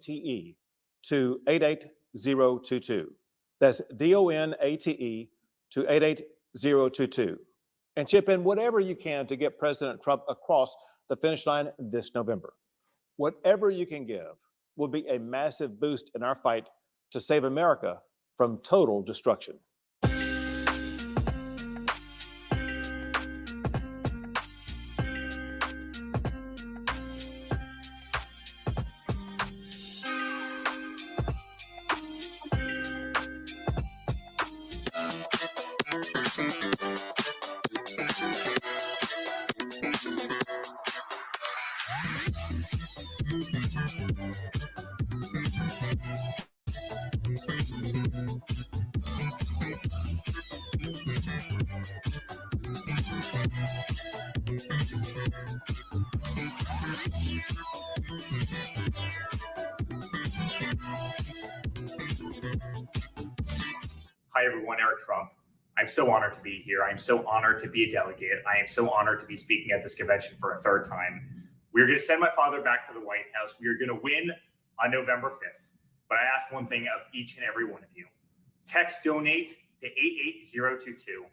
to 88022. That's DONATE to 88022. And chip in whatever you can to get President Trump across the finish line this November. Whatever you can give will be a massive boost in our fight to save America from total destruction. Hi, everyone. Eric Trump. I'm so honored to be here. I'm so honored to be a delegate. I am so honored to be speaking at this convention for a third time. We're going to send my father back to the White House. We are going to win on November 5th. But I ask one thing of each and every one of you. Text donate to 88022.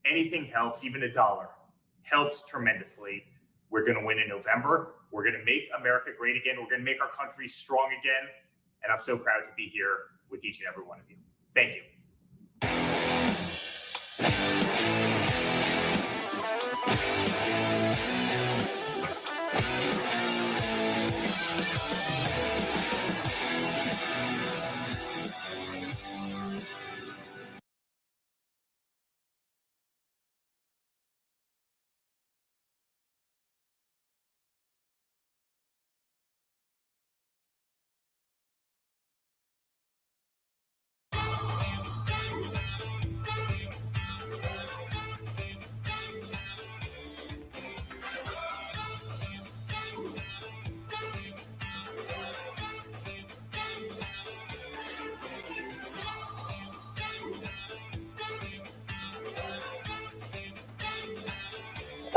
Anything helps, even $1 helps tremendously. We're going to win in November. We're going to make America great again. We're going to make our country strong again. And I'm so proud to be here with each and every one of you. Thank you.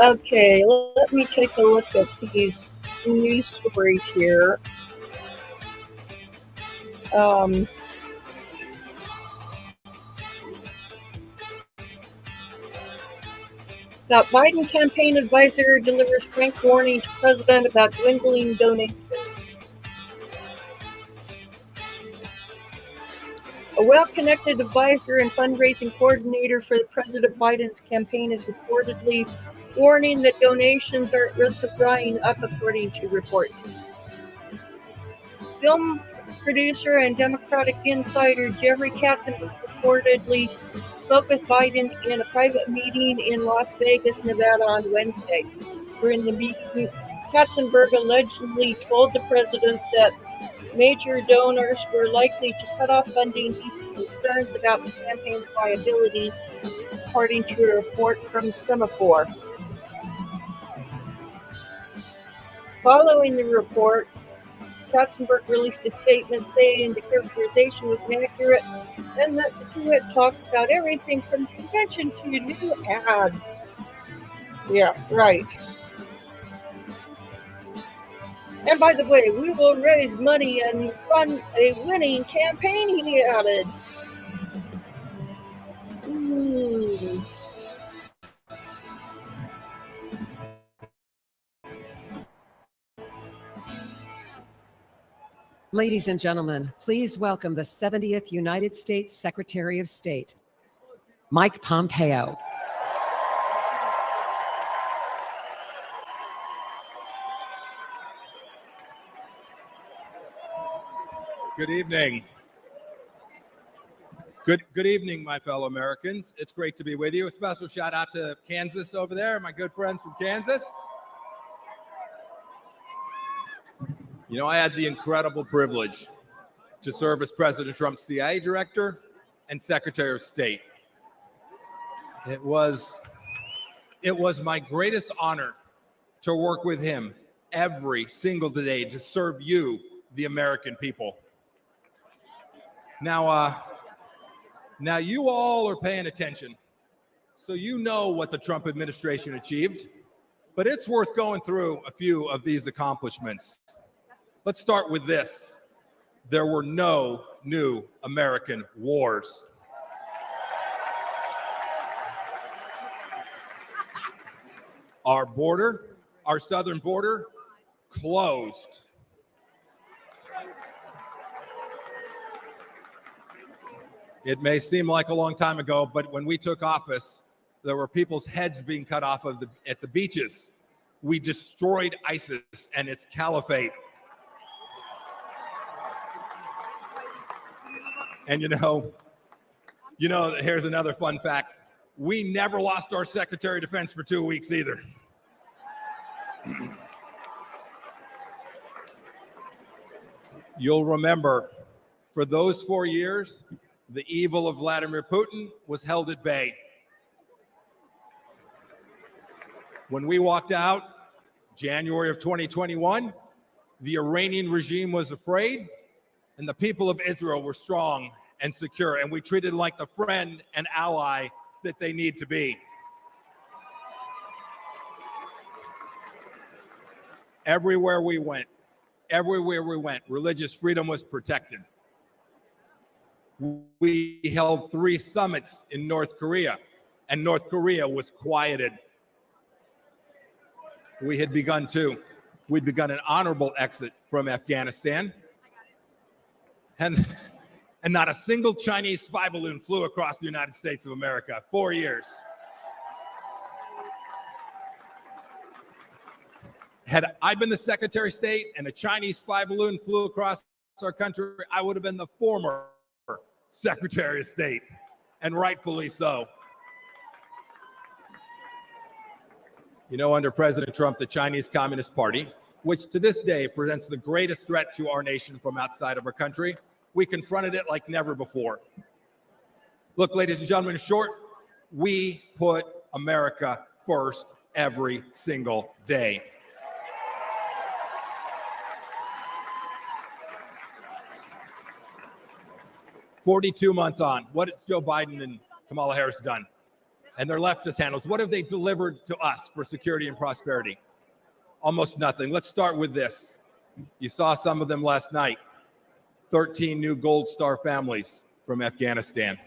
Okay, let me take a look at these news stories here. Got Biden campaign advisor delivers frank warning to president about dwindling donations. A well-connected advisor and fundraising coordinator for President Biden's campaign is reportedly warning that donations are at risk of drying up, according to reports. Film producer and Democratic insider Jeffrey Katzenberg reportedly spoke with Biden in a private meeting in Las Vegas, Nevada on Wednesday. During the meeting, Katzenberg allegedly told the president that major donors were likely to cut off funding due to concerns about the campaign's viability, according to a report from Semaphore. Following the report, Katzenberg released a statement saying the characterization was inaccurate and that the two had talked about everything from convention to new ads. Yeah, right. And by the way, we will raise money and run a winning campaign, he added. Ladies and gentlemen, please welcome the 70th United States Secretary of State, Mike Pompeo. Good evening. Good evening, my fellow Americans. It's great to be with you. A special shout out to Kansas over there, my good friends from Kansas. You know, I had the incredible privilege to serve as President Trump's CIA director and Secretary of State. It was my greatest honor to work with him every single day to serve you, the American people. Now you all are paying attention, so you know what the Trump administration achieved, but it's worth going through a few of these accomplishments. Let's start with this. There were no new American wars. Our border, our southern border, closed. It may seem like a long time ago, but when we took office, there were people's heads being cut off at the beaches. We destroyed ISIS and its caliphate. And you know, here's another fun fact. We never lost our Secretary of Defense for 2 weeks either. You'll remember, for those 4 years, the evil of Vladimir Putin was held at bay. When we walked out, January of 2021, the Iranian regime was afraid, and the people of Israel were strong and secure, and we treated them like the friend and ally that they need to be. Everywhere we went, religious freedom was protected. We held 3 summits in North Korea, and North Korea was quieted. We had begun we'd begun an honorable exit from Afghanistan, and not a single Chinese spy balloon flew across the United States of America. 4 years. Had I been the Secretary of State and a Chinese spy balloon flew across our country, I would have been the former Secretary of State, and rightfully so. You know, under President Trump, the Chinese Communist Party, which to this day presents the greatest threat to our nation from outside of our country, we confronted it like never before. Look, ladies and gentlemen, in short, we put America first every single day. "42 months on, what has Joe Biden and Kamala Harris done? and their leftist handles, what have they delivered to us for security and prosperity? Almost nothing. Let's start with this. You saw some of them last night. 13 new Gold Star families from Afghanistan.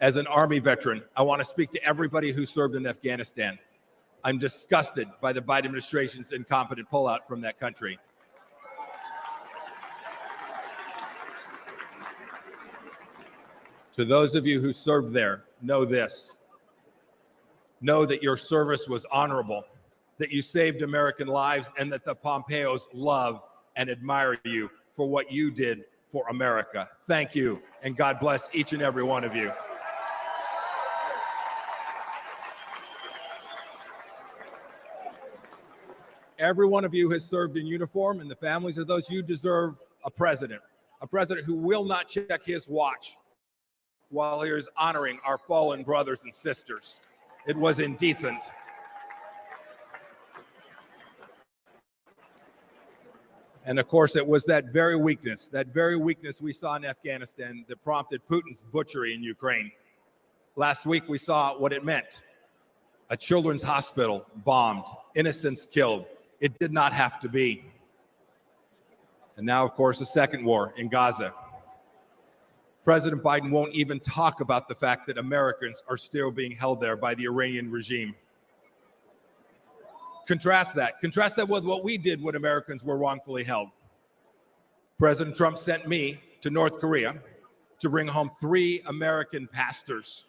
As an Army veteran, I want to speak to everybody who served in Afghanistan. I'm disgusted by the Biden administration's incompetent pullout from that country. To those of you who served there, know this. Know that your service was honorable, that you saved American lives, and that the Pompeos love and admire you for what you did for America. Thank you, and God bless each and every one of you. Every one of you has served in uniform, and the families of those, you deserve a president who will not check his watch while he is honoring our fallen brothers and sisters. It was indecent. And of course, it was that very weakness we saw in Afghanistan that prompted Putin's butchery in Ukraine. Last week, we saw what it meant. A children's hospital bombed, innocents killed. It did not have to be. And now, of course, a second war in Gaza. President Biden won't even talk about the fact that Americans are still being held there by the Iranian regime. Contrast that with what we did when Americans were wrongfully held. President Trump sent me to North Korea to bring home 3 American pastors.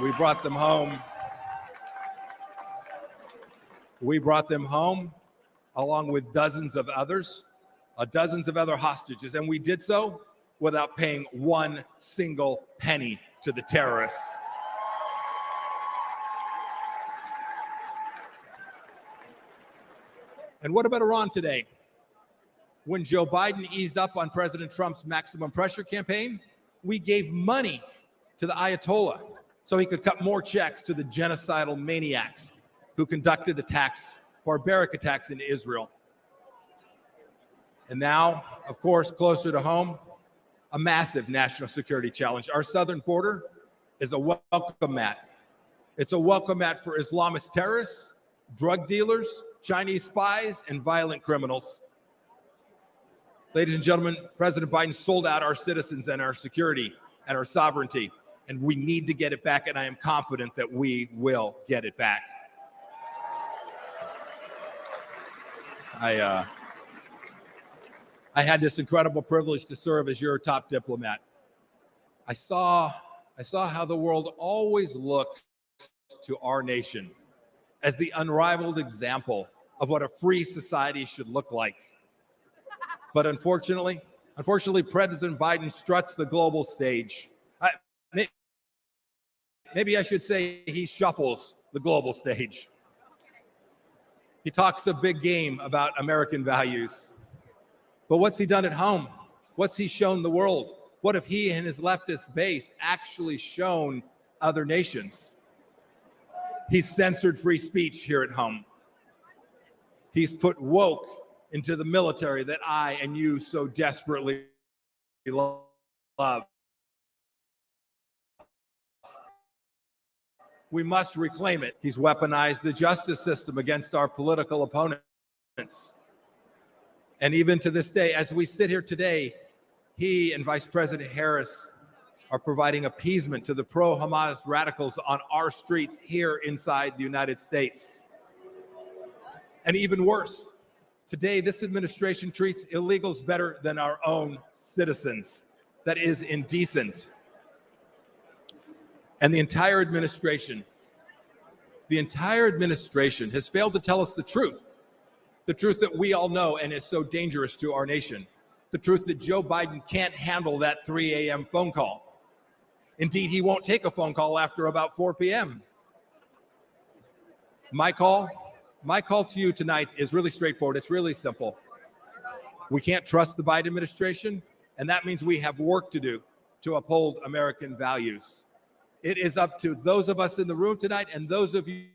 We brought them home. Along with dozens of other hostages, and we did so without paying one single penny to the terrorists. And what about Iran today? When Joe Biden eased up on President Trump's maximum pressure campaign, we gave money to the Ayatollah so he could cut more checks to the genocidal maniacs who conducted barbaric attacks into Israel. And now, of course, closer to home, a massive national security challenge. Our southern border is a welcome mat. It's a welcome mat for Islamist terrorists, drug dealers, Chinese spies, and violent criminals. Ladies and gentlemen, President Biden sold out our citizens and our security and our sovereignty, and we need to get it back, and I am confident that we will get it back. I had this incredible privilege to serve as your top diplomat. I saw how the world always looks to our nation as the unrivaled example of what a free society should look like. But unfortunately, President Biden struts the global stage. Maybe I should say he shuffles the global stage. He talks a big game about American values. But what's he done at home? What's he shown the world? What have he and his leftist base actually shown other nations? He's censored free speech here at home. He's put woke into the military that I and you so desperately love. We must reclaim it. He's weaponized the justice system against our political opponents. And even to this day, as we sit here today, he and Vice President Harris are providing appeasement to the pro-Hamas radicals on our streets here inside the United States. And even worse, today this administration treats illegals better than our own citizens. That is indecent. And the entire administration has failed to tell us the truth that we all know and is so dangerous to our nation, the truth that Joe Biden can't handle that 3 a.m. phone call. Indeed, he won't take a phone call after about 4 p.m. My call to you tonight is really straightforward. It's really simple. We can't trust the Biden administration, and that means we have work to do to uphold American values. It is up to those of us in the room tonight and those of you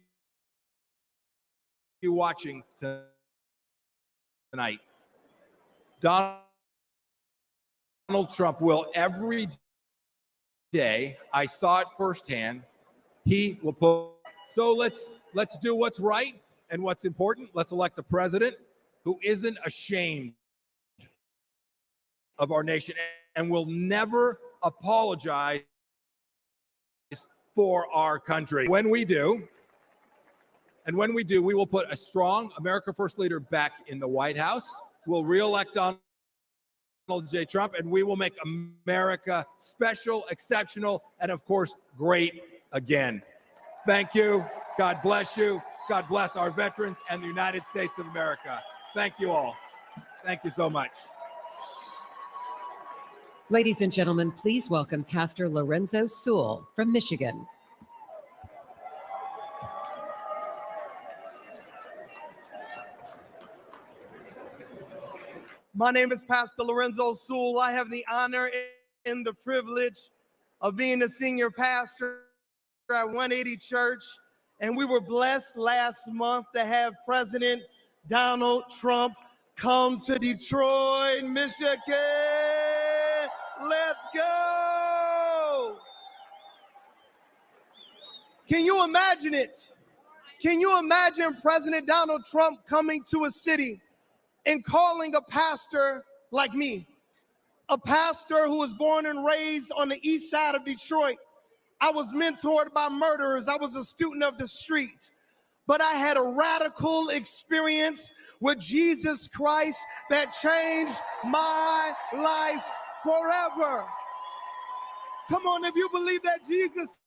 watching tonight. Donald Trump will every day, I saw it firsthand. He will put. So let's do what's right and what's important. Let's elect a president who isn't ashamed of our nation and will never apologize for our country. When we do, we will put a strong America First leader back in the White House. We'll reelect Donald J. Trump, and we will make America special, exceptional, and of course, great again. Thank you. God bless you. God bless our veterans and the United States of America. Thank you all. Thank you so much. Ladies and gentlemen, please welcome Pastor Lorenzo Sewell from Michigan. My name is Pastor Lorenzo Sewell. I have the honor and the privilege of being the senior pastor at 180 Church. And we were blessed last month to have President Donald Trump come to Detroit, Michigan. Let's go. Can you imagine it? Can you imagine President Donald Trump coming to a city and calling a pastor like me, a pastor who was born and raised on the east side of Detroit? I was mentored by murderers. I was a student of the street, but I had a radical experience with Jesus Christ that changed my life forever. Come on, if you believe that Jesus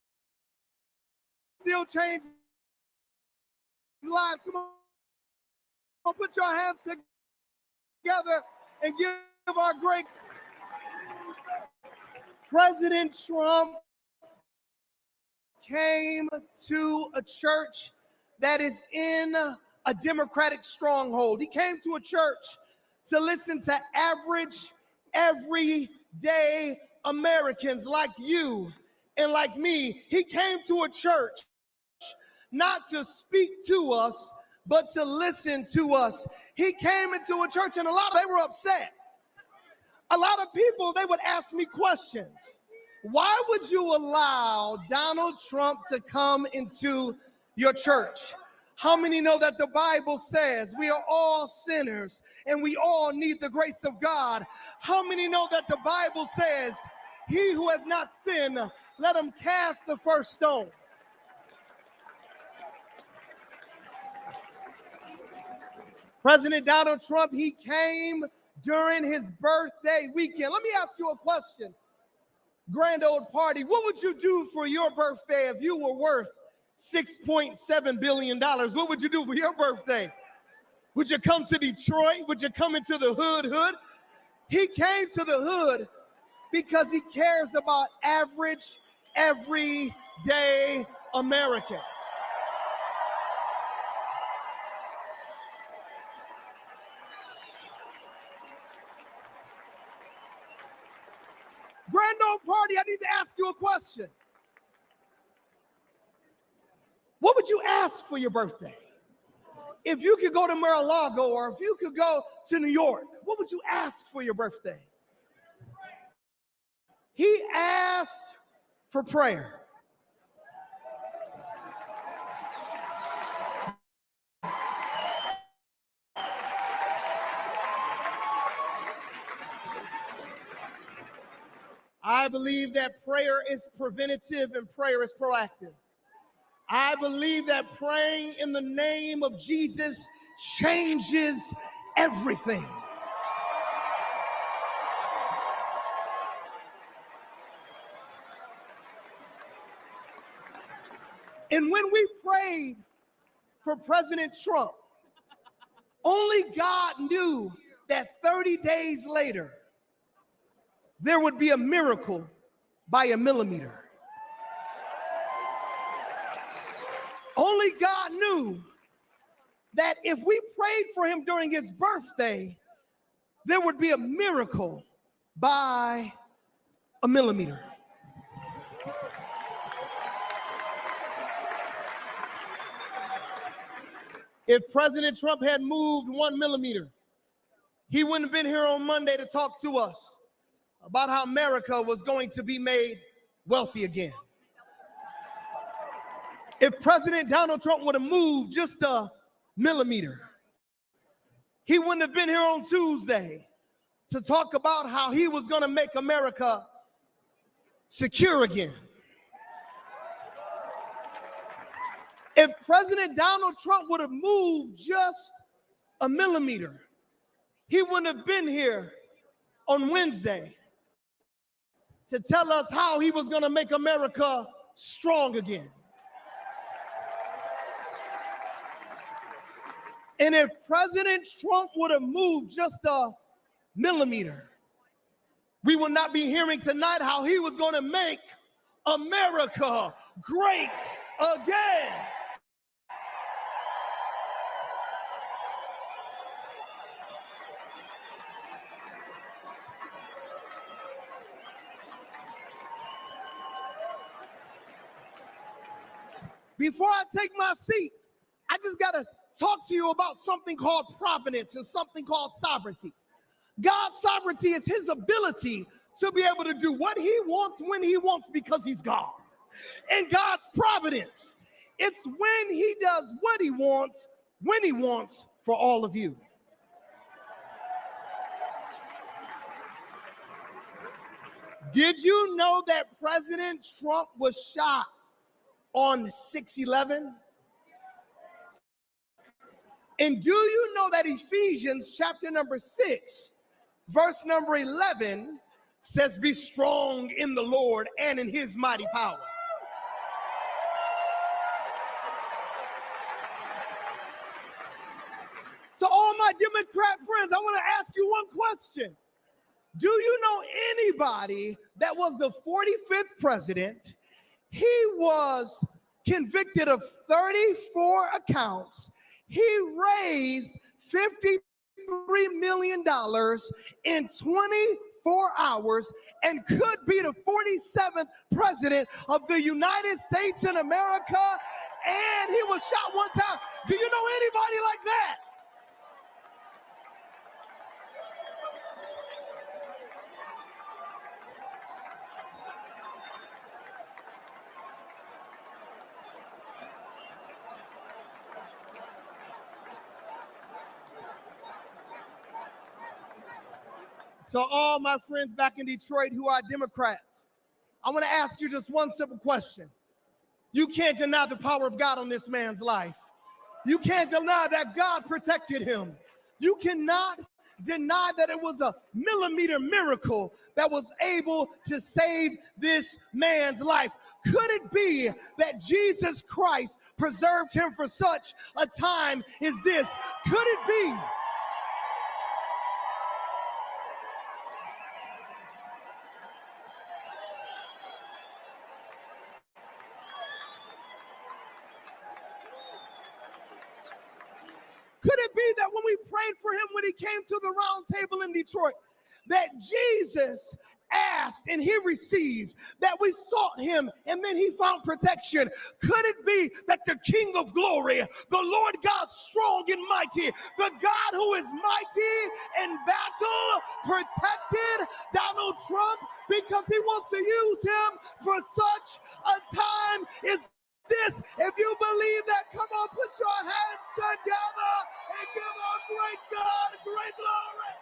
still changes lives, come on, put your hands together and give our great President Trump came to a church that is in a Democratic stronghold. He came to a church to listen to average, everyday Americans like you and like me. He came to a church not to speak to us, but to listen to us. He came into a church and they were upset. A lot of people, they would ask me questions. Why would you allow Donald Trump to come into your church? How many know that the Bible says we are all sinners and we all need the grace of God? How many know that the Bible says, he who has not sinned, let him cast the first stone? President Donald Trump, he came during his birthday weekend. Let me ask you a question. Grand old party, what would you do for your birthday if you were worth $6.7 billion? What would you do for your birthday? Would you come to Detroit? Would you come into the hood? He came to the hood because he cares about average, everyday Americans. Grand old party, I need to ask you a question. What would you ask for your birthday? If you could go to Mar-a-Lago or if you could go to New York, what would you ask for your birthday? He asked for prayer. I believe that prayer is preventative and prayer is proactive. I believe that praying in the name of Jesus changes everything. And when we prayed for President Trump, only God knew that 30 days later, there would be a miracle by a millimeter. Only God knew that if we prayed for him during his birthday, there would be a miracle by a millimeter. If President Trump had moved 1 millimeter, he wouldn't have been here on Monday to talk to us about how America was going to be made wealthy again. If President Donald Trump would have moved just a millimeter, he wouldn't have been here on Tuesday to talk about how he was going to make America secure again. If President Donald Trump would have moved just a millimeter, he wouldn't have been here on Wednesday to tell us how he was going to make America strong again. And if President Trump would have moved just a millimeter, we would not be hearing tonight how he was going to make America great again. Before I take my seat, I just got to talk to you about something called providence and something called sovereignty. God's sovereignty is his ability to be able to do what he wants when he wants because he's God. And God's providence, it's when he does what he wants, when he wants for all of you. Did you know that President Trump was shot on 6/11? And do you know that Ephesians chapter number 6, verse number 11 says, be strong in the Lord and in his mighty power. To all my Democrat friends, I want to ask you one question. Do you know anybody that was the 45th president? He was convicted of 34 accounts. He raised $53 million in 24 hours and could be the 47th president of the United States in America. And he was shot one time. Do you know anybody like that? To all my friends back in Detroit who are Democrats, I want to ask you just one simple question. You can't deny the power of God on this man's life. You can't deny that God protected him. You cannot deny that it was a millimeter miracle that was able to save this man's life. Could it be that Jesus Christ preserved him for such a time as this? Could it be? Could it be that when we prayed for him when he came to the round table in Detroit, that Jesus asked and he received, that we sought him and then he found protection? Could it be that the King of glory, the Lord God strong and mighty, the God who is mighty in battle, protected Donald Trump because he wants to use him for such a time as this? If you believe that, come on, put your hands together and give our great God great glory.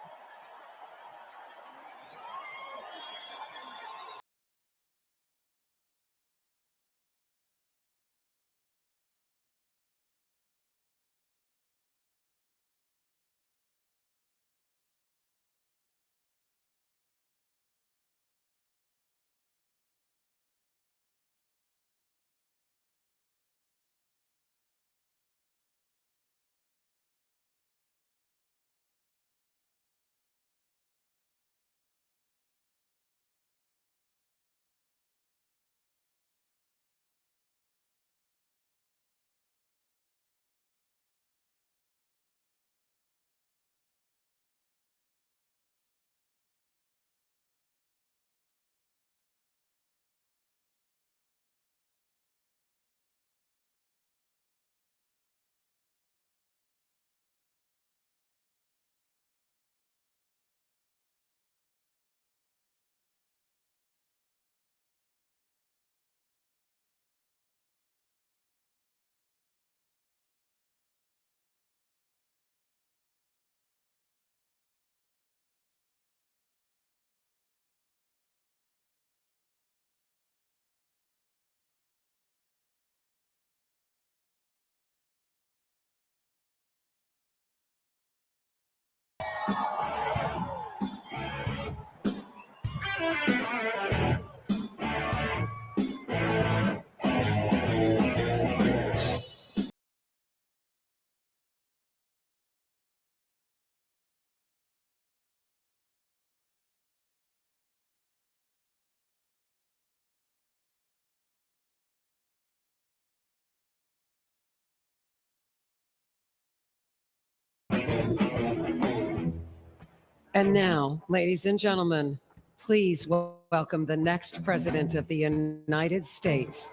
And now, ladies and gentlemen, please welcome the next President of the United States,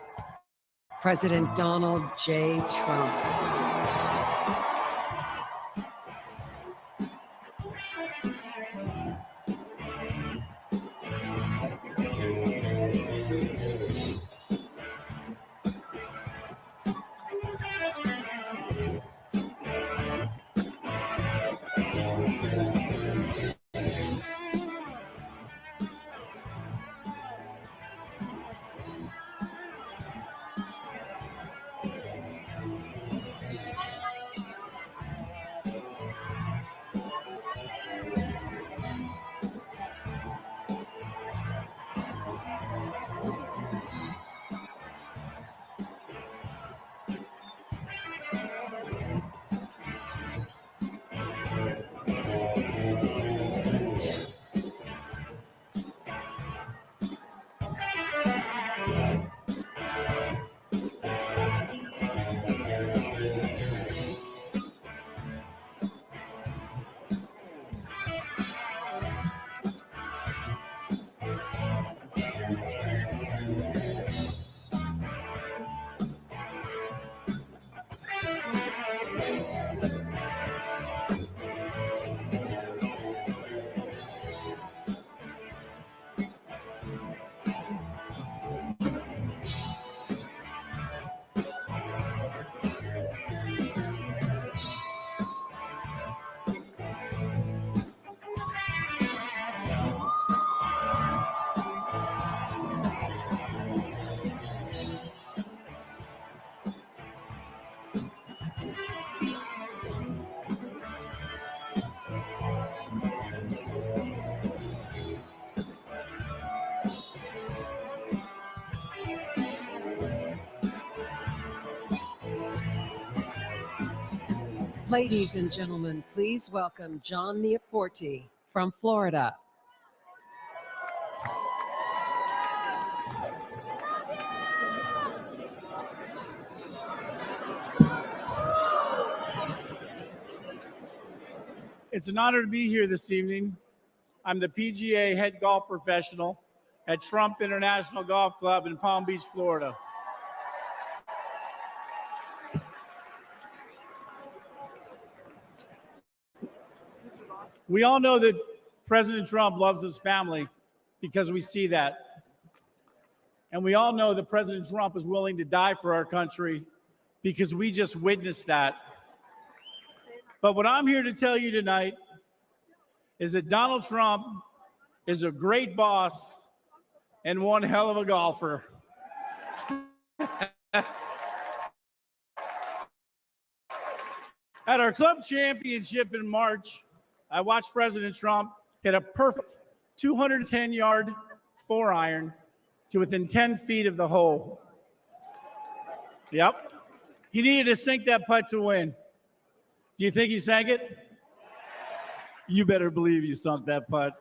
President Donald J. Trump. Ladies and gentlemen, please welcome John Neaporte from Florida. It's an honor to be here this evening. I'm the PGA head golf professional at Trump International Golf Club in Palm Beach, Florida. We all know that President Trump loves his family because we see that. And we all know that President Trump is willing to die for our country because we just witnessed that. But what I'm here to tell you tonight is that Donald Trump is a great boss and one hell of a golfer. At our club championship in March, I watched President Trump hit a perfect 210-yard 4-iron to within 10 feet of the hole. Yep. He needed to sink that putt to win. Do you think he sank it? You better believe he sunk that putt.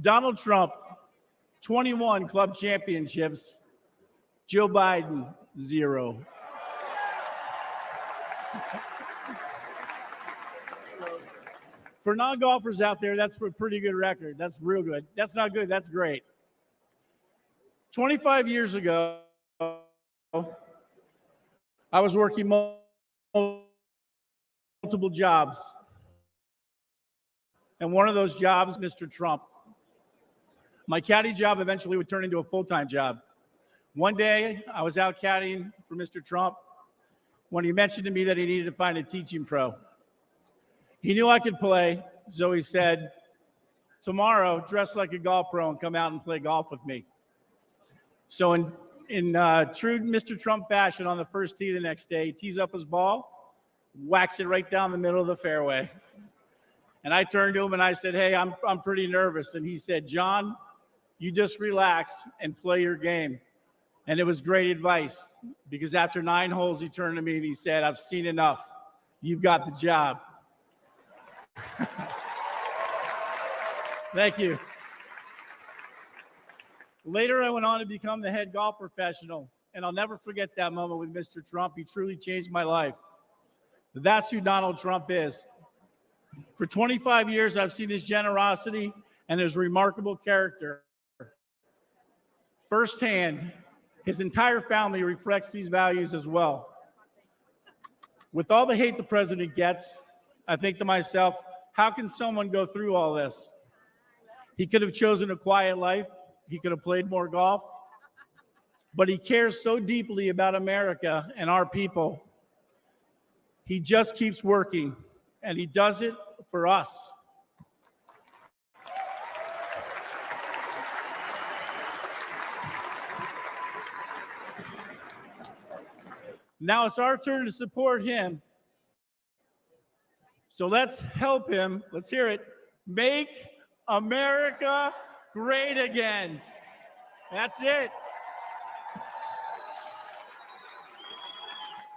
Donald Trump, 21 club championships. Joe Biden, 0. For non-golfers out there, that's a pretty good record. That's real good. That's not good. That's great. 25 years ago, I was working multiple jobs. And one of those jobs, Mr. Trump. My caddy job eventually would turn into a full-time job. One day, I was out caddying for Mr. Trump when he mentioned to me that he needed to find a teaching pro. He knew I could play, so he said, tomorrow, dress like a golf pro and come out and play golf with me. So in true Mr. Trump fashion, on the first tee the next day, he tees up his ball, whacks it right down the middle of the fairway. And I turned to him and I said, hey, I'm pretty nervous. And he said, John, you just relax and play your game. And it was great advice, because after 9 holes, he turned to me and he said, I've seen enough. You've got the job. Thank you. Later, I went on to become the head golf professional, and I'll never forget that moment with Mr. Trump. He truly changed my life. That's who Donald Trump is. For 25 years, I've seen his generosity and his remarkable character firsthand. His entire family reflects these values as well. With all the hate the president gets, I think to myself, how can someone go through all this? He could have chosen a quiet life. He could have played more golf. But he cares so deeply about America and our people. He just keeps working, and he does it for us. Now it's our turn to support him. So let's help him. Let's hear it. Make America great again. That's it.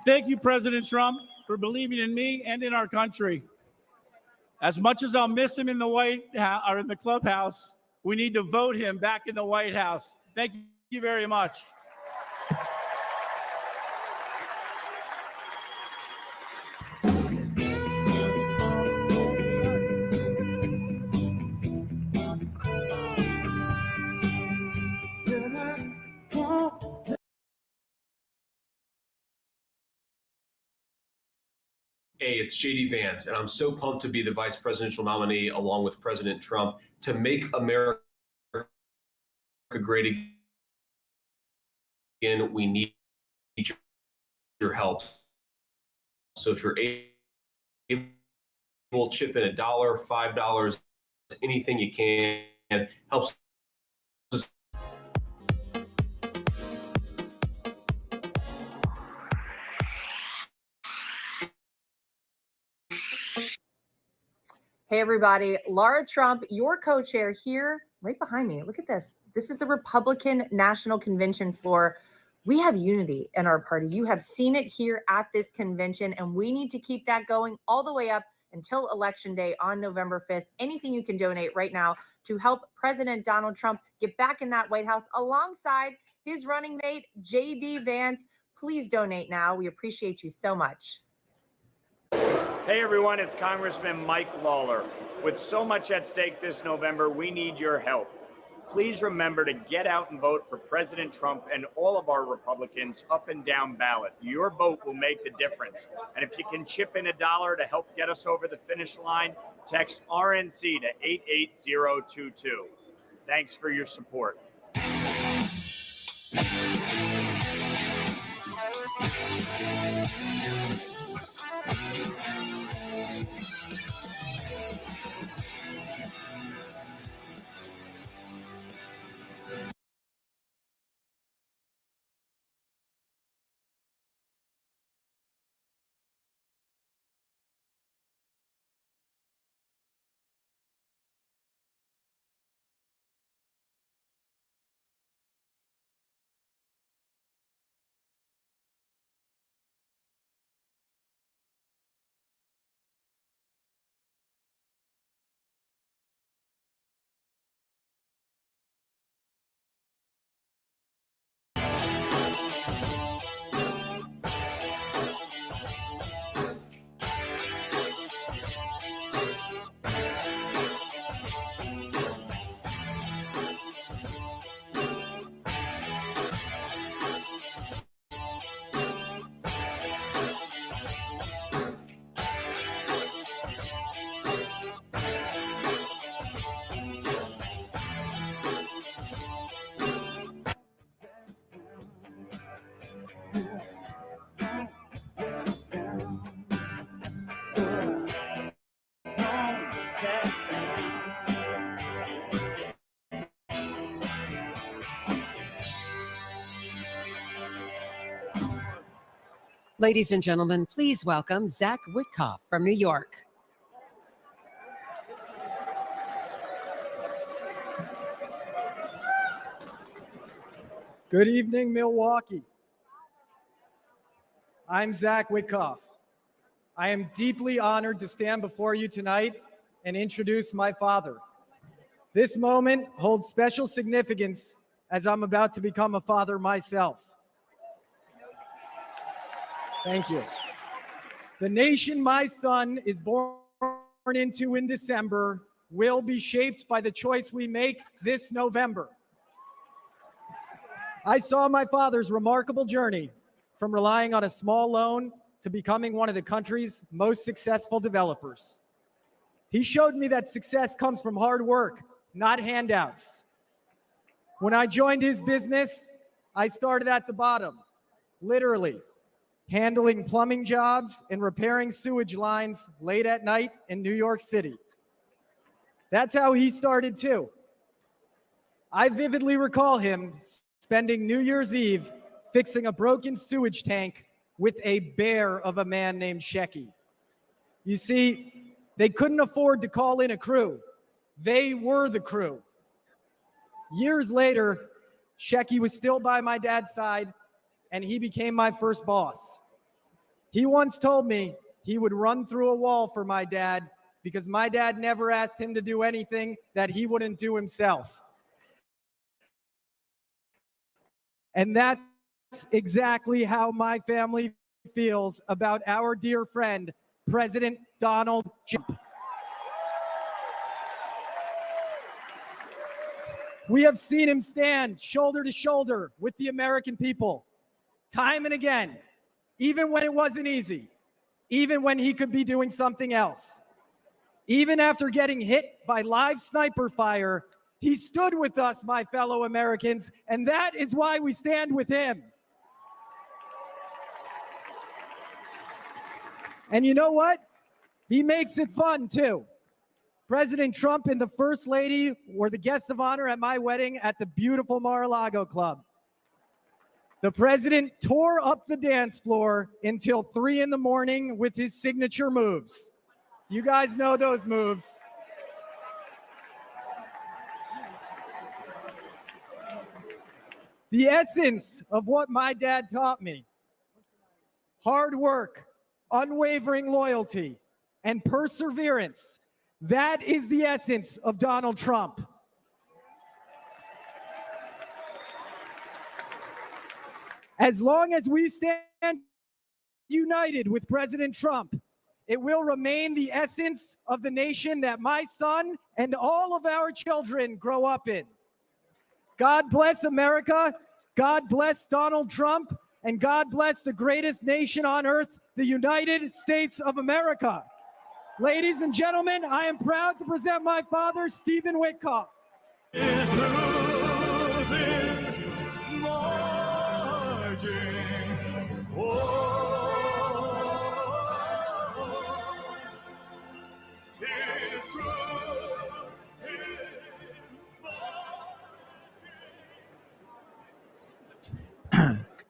Thank you, President Trump, for believing in me and in our country. As much as I'll miss him in the White House or in the clubhouse, we need to vote him back in the White House. Thank you very much. Hey, it's JD Vance, and I'm so pumped to be the vice presidential nominee along with President Trump to make America great again. We need your help. So if you're able to chip in $1, $5, anything you can, helps us. Hey, everybody. Laura Trump, your co-chair here, right behind me. Look at this. This is the Republican National Convention floor. We have unity in our party. You have seen it here at this convention, and we need to keep that going all the way up until Election Day on November 5th. Anything you can donate right now to help President Donald Trump get back in that White House alongside his running mate, J.D. Vance. Please donate now. We appreciate you so much. Hey everyone, it's Congressman Mike Lawler. With so much at stake this November, we need your help. Please remember to get out and vote for President Trump and all of our Republicans up and down ballot. Your vote will make the difference. And if you can chip in $1 to help get us over the finish line, text RNC to 88022. Thanks for your support. Ladies and gentlemen, please welcome Zach Witkoff from New York. Good evening, Milwaukee. I'm Zach Witkoff. I am deeply honored to stand before you tonight and introduce my father. This moment holds special significance as I'm about to become a father myself. Thank you. The nation my son is born into in December will be shaped by the choice we make this November. I saw my father's remarkable journey from relying on a small loan to becoming one of the country's most successful developers. He showed me that success comes from hard work, not handouts. When I joined his business, I started at the bottom, literally, handling plumbing jobs and repairing sewage lines late at night in New York City. That's how he started too. I vividly recall him spending New Year's Eve fixing a broken sewage tank with a bear of a man named Shecky. You see, they couldn't afford to call in a crew. They were the crew. Years later, Shecky was still by my dad's side, and he became my first boss. He once told me he would run through a wall for my dad because my dad never asked him to do anything that he wouldn't do himself. And that's exactly how my family feels about our dear friend, President Donald Trump. We have seen him stand shoulder to shoulder with the American people, time and again, even when it wasn't easy, even when he could be doing something else. Even after getting hit by live sniper fire, he stood with us, my fellow Americans, and that is why we stand with him. And you know what? He makes it fun, too. President Trump and the First Lady were the guest of honor at my wedding at the beautiful Mar-a-Lago Club. The president tore up the dance floor until 3 in the morning with his signature moves. You guys know those moves. The essence of what my dad taught me: hard work, unwavering loyalty, and perseverance. That is the essence of Donald Trump. As long as we stand united with President Trump, it will remain the essence of the nation that my son and all of our children grow up in. God bless America, God bless Donald Trump, and God bless the greatest nation on earth, the United States of America. Ladies and gentlemen, I am proud to present my father, Stephen Witkoff.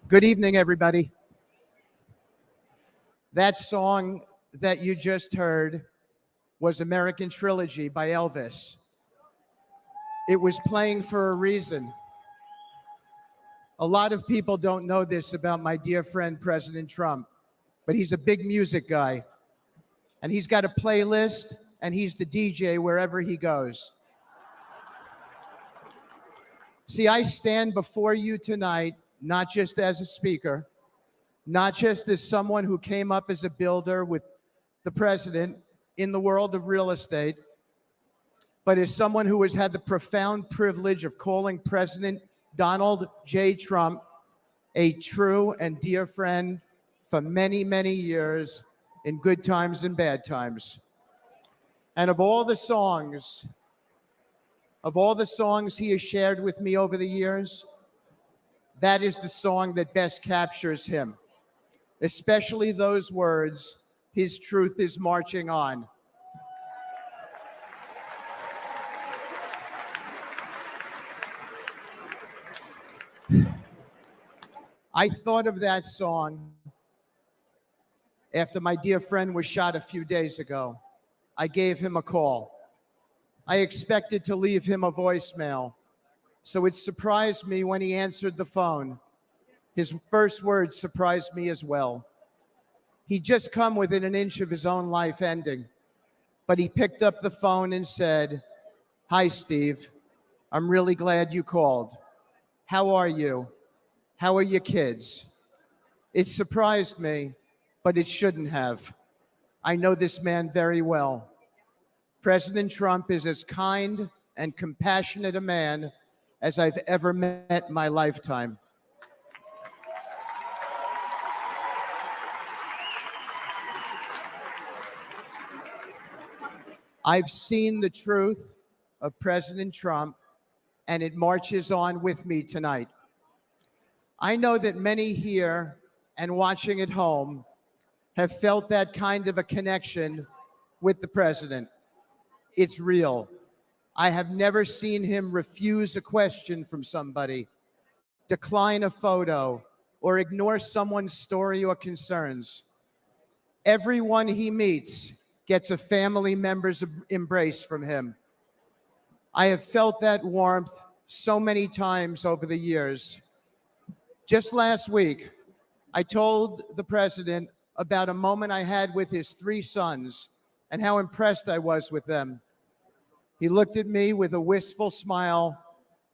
Good evening, everybody. That song that you just heard was American Trilogy by Elvis. It was playing for a reason. A lot of people don't know this about my dear friend, President Trump, but he's a big music guy. And he's got a playlist, and he's the DJ wherever he goes. See, I stand before you tonight not just as a speaker, not just as someone who came up as a builder with the president in the world of real estate, but as someone who has had the profound privilege of calling President Donald J. Trump a true and dear friend for many, many years in good times and bad times. And of all the songs he has shared with me over the years, that is the song that best captures him, especially those words, "His truth is marching on." I thought of that song after my dear friend was shot a few days ago. I gave him a call. I expected to leave him a voicemail So it surprised me when he answered the phone. His first words surprised me as well. He'd just come within an inch of his own life ending, but he picked up the phone and said, "Hi, Steve. I'm really glad you called. How are you? How are your kids?" It surprised me, but it shouldn't have. I know this man very well. President Trump is as kind and compassionate a man as I've ever met in my lifetime. I've seen the truth of President Trump, and it marches on with me tonight. I know that many here and watching at home have felt that kind of a connection with the president. It's real. I have never seen him refuse a question from somebody, decline a photo, or ignore someone's story or concerns. Everyone he meets gets a family member's embrace from him. I have felt that warmth so many times over the years. Just last week, I told the president about a moment I had with his 3 sons and how impressed I was with them. He looked at me with a wistful smile,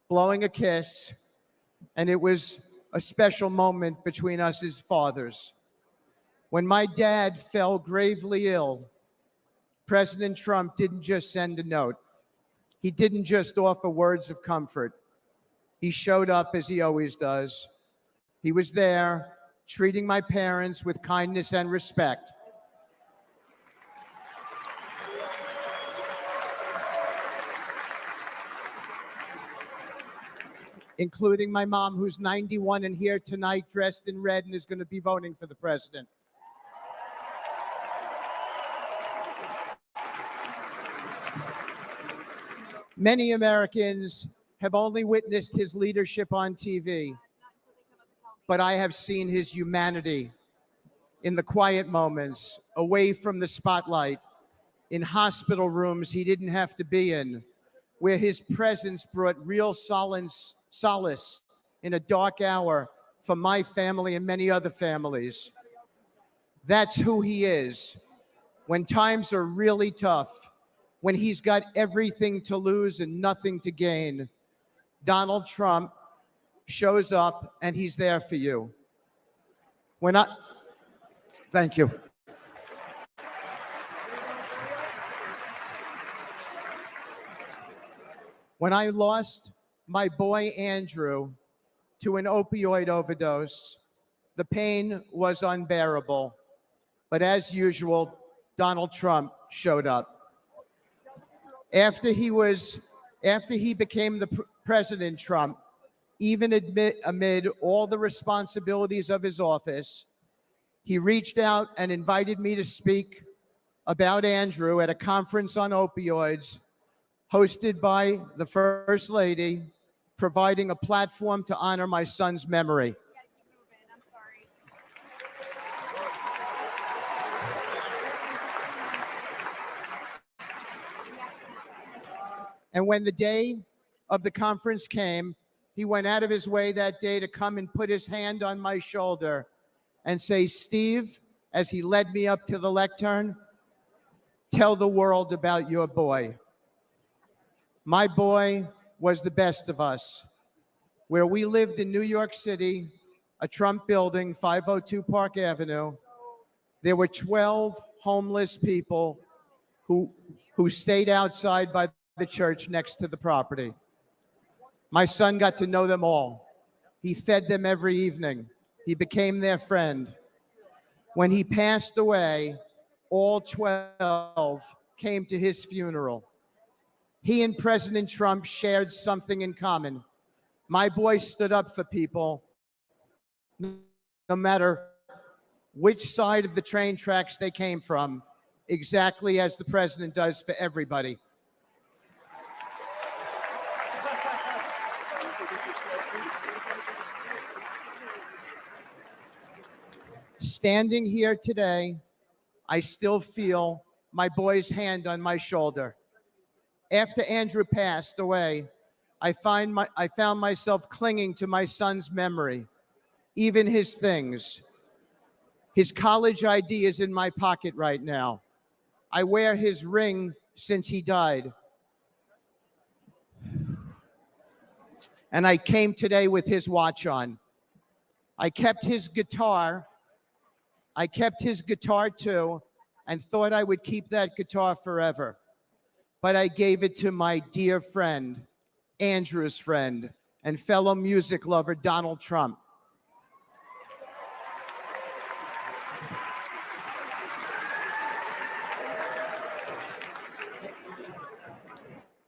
blowing a kiss, and it was a special moment between us as fathers. When my dad fell gravely ill, President Trump didn't just send a note. He didn't just offer words of comfort. He showed up as he always does. He was there, treating my parents with kindness and respect. Including my mom, who's 91 and here tonight dressed in red and is going to be voting for the president. Many Americans have only witnessed his leadership on TV, but I have seen his humanity in the quiet moments, away from the spotlight, in hospital rooms he didn't have to be in, where his presence brought real solace in a dark hour for my family and many other families. That's who he is. When times are really tough, when he's got everything to lose and nothing to gain, Donald Trump shows up and he's there for you. Thank you. When I lost my boy Andrew to an opioid overdose, the pain was unbearable. But as usual, Donald Trump showed up. After he became the President Trump, even amid all the responsibilities of his office, he reached out and invited me to speak about Andrew at a conference on opioids hosted by the First Lady, providing a platform to honor my son's memory. And when the day of the conference came, he went out of his way that day to come and put his hand on my shoulder and say, "Steve," as he led me up to the lectern, "tell the world about your boy." My boy was the best of us. Where we lived in New York City, a Trump building, 502 Park Avenue, there were 12 homeless people who stayed outside by the church next to the property. My son got to know them all. He fed them every evening. He became their friend. When he passed away, all 12 came to his funeral. He and President Trump shared something in common. My boy stood up for people, no matter which side of the train tracks they came from, exactly as the president does for everybody. Standing here today, I still feel my boy's hand on my shoulder. After Andrew passed away, I found myself clinging to my son's memory, even his things. His college ID is in my pocket right now. I wear his ring since he died. And I came today with his watch on. I kept his guitar. I kept his guitar too, and thought I would keep that guitar forever. But I gave it to my dear friend, Andrew's friend, and fellow music lover, Donald Trump.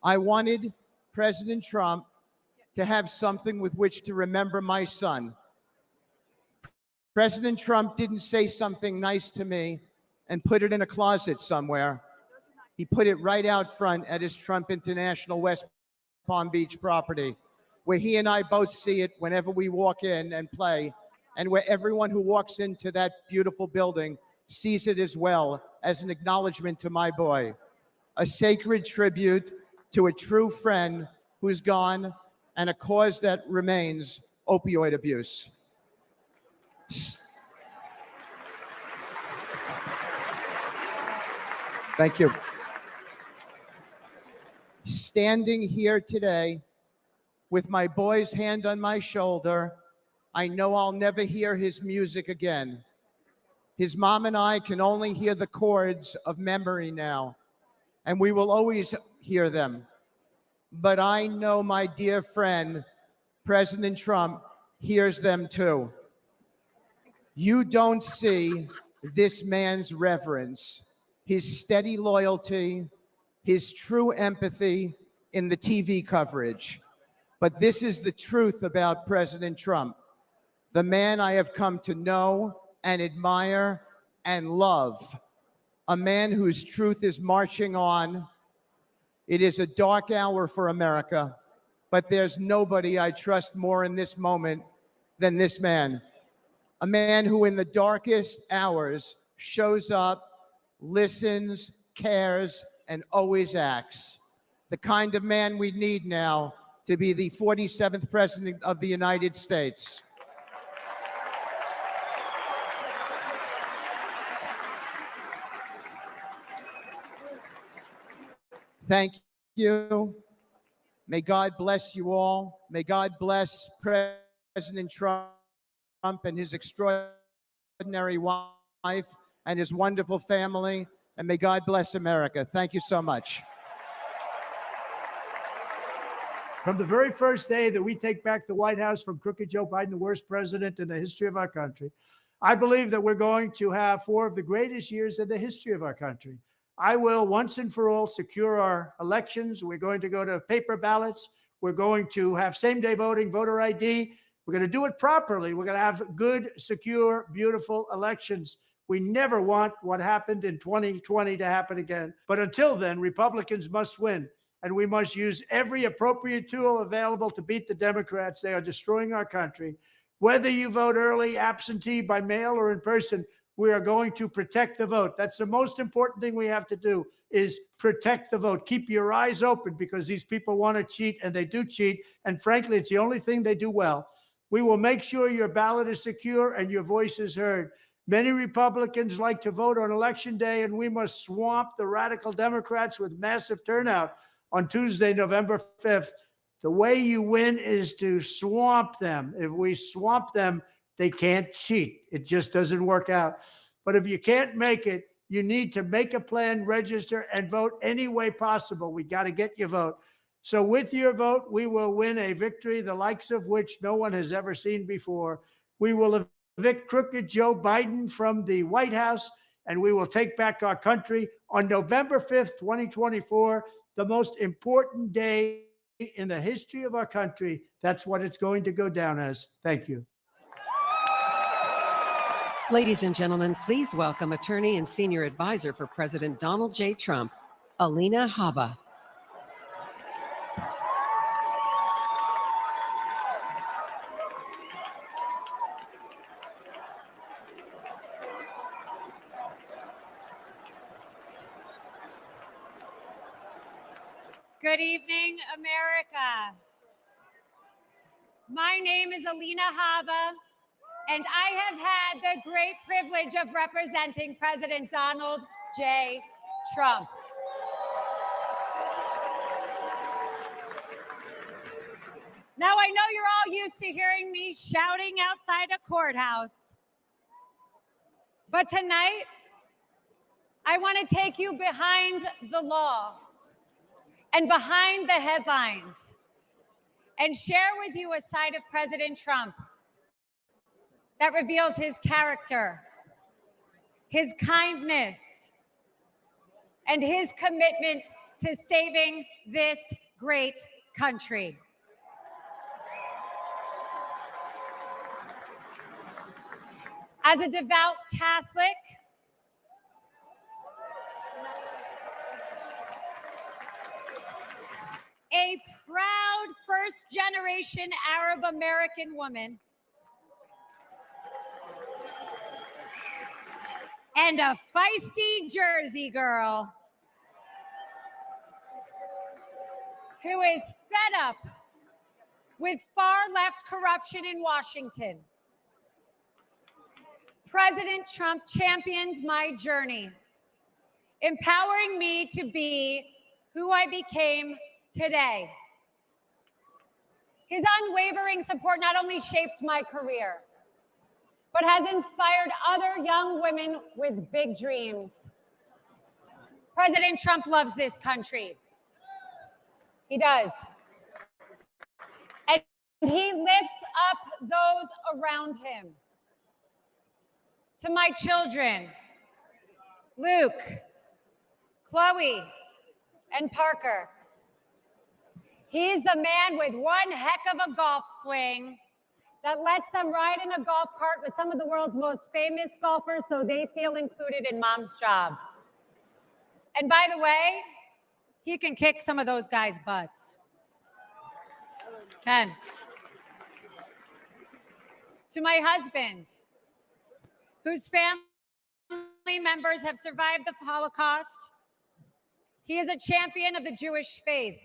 I wanted President Trump to have something with which to remember my son. President Trump didn't say something nice to me and put it in a closet somewhere. He put it right out front at his Trump International West Palm Beach property, where he and I both see it whenever we walk in and play, and where everyone who walks into that beautiful building sees it as well, as an acknowledgement to my boy. A sacred tribute to a true friend who's gone, and a cause that remains: opioid abuse. Thank you. Standing here today with my boy's hand on my shoulder, I know I'll never hear his music again. His mom and I can only hear the chords of memory now, and we will always hear them. But I know my dear friend, President Trump, hears them too. You don't see this man's reverence, his steady loyalty, his true empathy in the TV coverage. But this is the truth about President Trump, the man I have come to know and admire and love, a man whose truth is marching on. It is a dark hour for America, but there's nobody I trust more in this moment than this man. A man who in the darkest hours shows up, listens, cares, and always acts. The kind of man we need now to be the 47th President of the United States. Thank you. May God bless you all. May God bless President Trump and his extraordinary wife and his wonderful family. And may God bless America. Thank you so much. From the very first day that we take back the White House from crooked Joe Biden, the worst president in the history of our country, I believe that we're going to have 4 of the greatest years in the history of our country. I will once and for all secure our elections. We're going to go to paper ballots. We're going to have same-day voting, voter ID. We're going to do it properly. We're going to have good, secure, beautiful elections. We never want what happened in 2020 to happen again. But until then, Republicans must win, and we must use every appropriate tool available to beat the Democrats. They are destroying our country. Whether you vote early, absentee, by mail, or in person, we are going to protect the vote. That's the most important thing we have to do, is protect the vote. Keep your eyes open, because these people want to cheat, and they do cheat. And frankly, it's the only thing they do well. We will make sure your ballot is secure and your voice is heard. Many Republicans like to vote on Election Day, and we must swamp the radical Democrats with massive turnout on Tuesday, November 5th. The way you win is to swamp them. If we swamp them, they can't cheat. It just doesn't work out. But if you can't make it, you need to make a plan, register, and vote any way possible. We got to get your vote. So with your vote, we will win a victory the likes of which no one has ever seen before. We will evict crooked Joe Biden from the White House, and we will take back our country on November 5th, 2024, the most important day in the history of our country. That's what it's going to go down as. Thank you. Ladies and gentlemen, please welcome attorney and senior advisor for President Donald J. Trump, Alina Habba. Good evening, America. My name is Alina Hava, and I have had the great privilege of representing President Donald J. Trump. Now, I know you're all used to hearing me shouting outside a courthouse, but tonight, I want to take you behind the law and behind the headlines and share with you a side of President Trump that reveals his character, his kindness, and his commitment to saving this great country. As a devout Catholic, a proud first-generation Arab American woman, and a feisty Jersey girl who is fed up with far-left corruption in Washington. President Trump championed my journey, empowering me to be who I became today. His unwavering support not only shaped my career, but has inspired other young women with big dreams. President Trump loves this country. He does. And he lifts up those around him. To my children, Luke, Chloe, and Parker, he's the man with one heck of a golf swing that lets them ride in a golf cart with some of the world's most famous golfers so they feel included in mom's job. And by the way, he can kick some of those guys' butts. Ken. To my husband, whose family members have survived the Holocaust, he is a champion of the Jewish faith.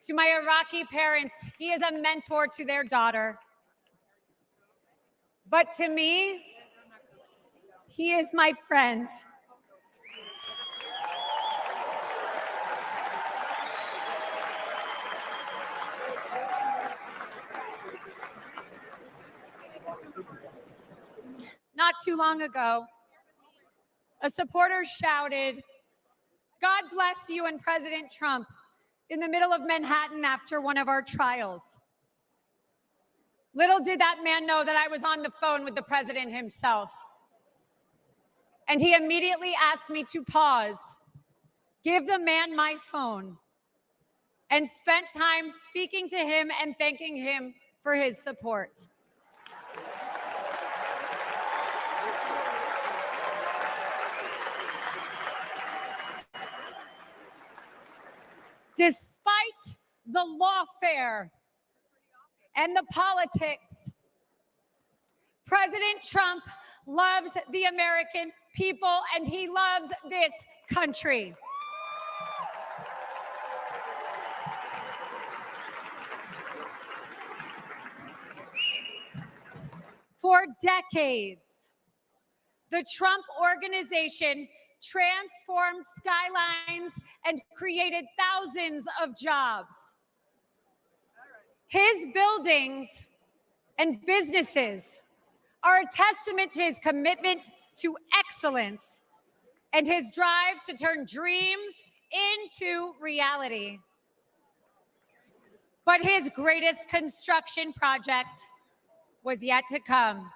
To my Iraqi parents, he is a mentor to their daughter. But to me, he is my friend. Not too long ago, a supporter shouted, "God bless you and President Trump," in the middle of Manhattan after one of our trials. Little did that man know that I was on the phone with the president himself. And he immediately asked me to pause, give the man my phone, and spent time speaking to him and thanking him for his support. Despite the lawfare and the politics, President Trump loves the American people and he loves this country. For decades, the Trump Organization transformed skylines and created thousands of jobs. His buildings and businesses are a testament to his commitment to excellence and his drive to turn dreams into reality. But his greatest construction project was yet to come.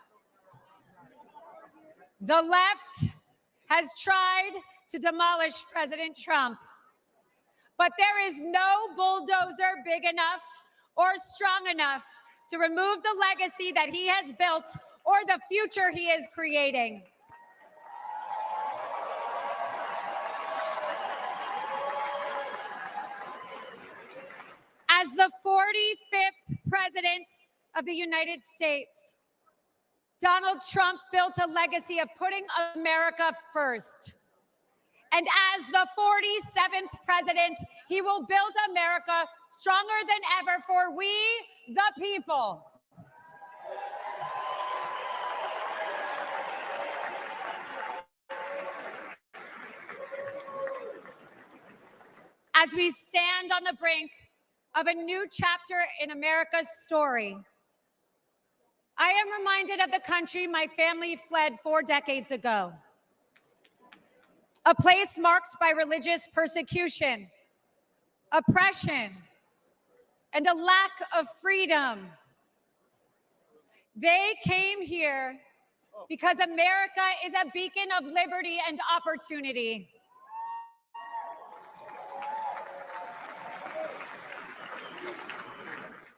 The left has tried to demolish President Trump, but there is no bulldozer big enough or strong enough to remove the legacy that he has built or the future he is creating. As the 45th president of the United States, Donald Trump built a legacy of putting America first And as the 47th president, he will build America stronger than ever for we, the people. As we stand on the brink of a new chapter in America's story, I am reminded of the country my family fled 4 decades ago. A place marked by religious persecution, oppression, and a lack of freedom. They came here because America is a beacon of liberty and opportunity.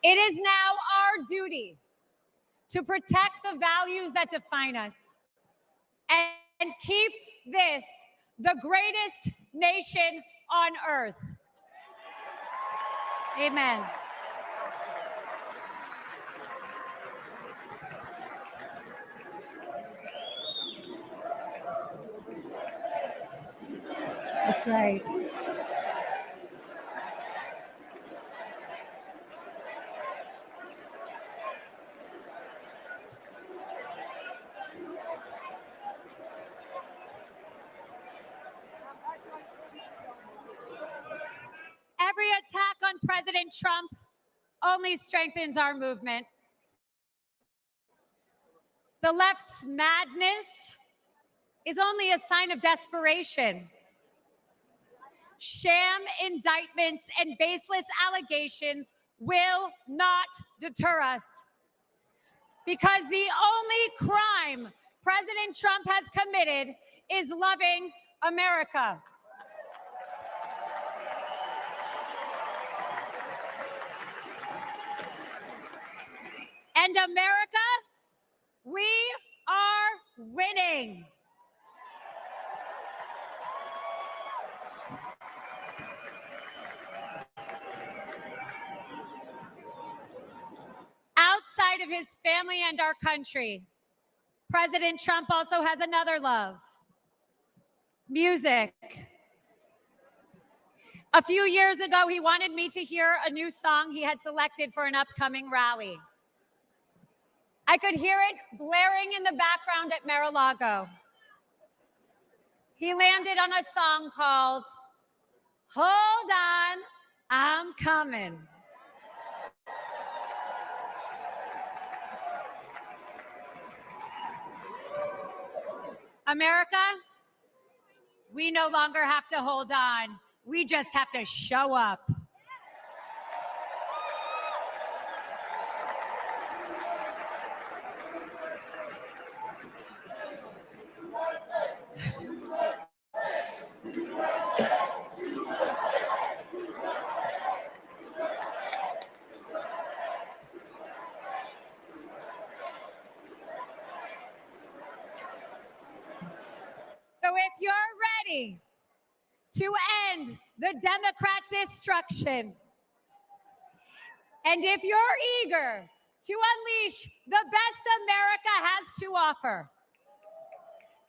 It is now our duty to protect the values that define us and keep this the greatest nation on earth. Amen. That's right. Every attack on President Trump only strengthens our movement. The left's madness is only a sign of desperation. Sham indictments and baseless allegations will not deter us, because the only crime President Trump has committed is loving America. And America, we are winning. Outside of his family and our country, President Trump also has another love: music. A few years ago, he wanted me to hear a new song he had selected for an upcoming rally. I could hear it blaring in the background at Mar-a-Lago. He landed on a song called "Hold On, I'm Coming." America, we no longer have to hold on. We just have to show up. So if you're ready to end the Democrat destruction, and if you're eager to unleash the best America has to offer,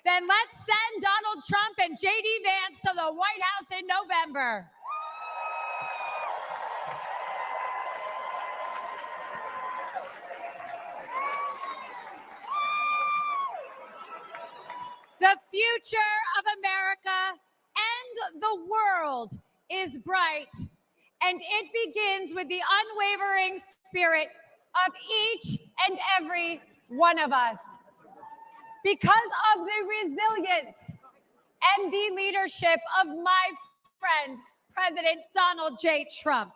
then let's send Donald Trump and J.D. Vance to the White House in November. The future of America and the world is bright, and it begins with the unwavering spirit of each and every one of us. Because of the resilience and the leadership of my friend, President Donald J. Trump.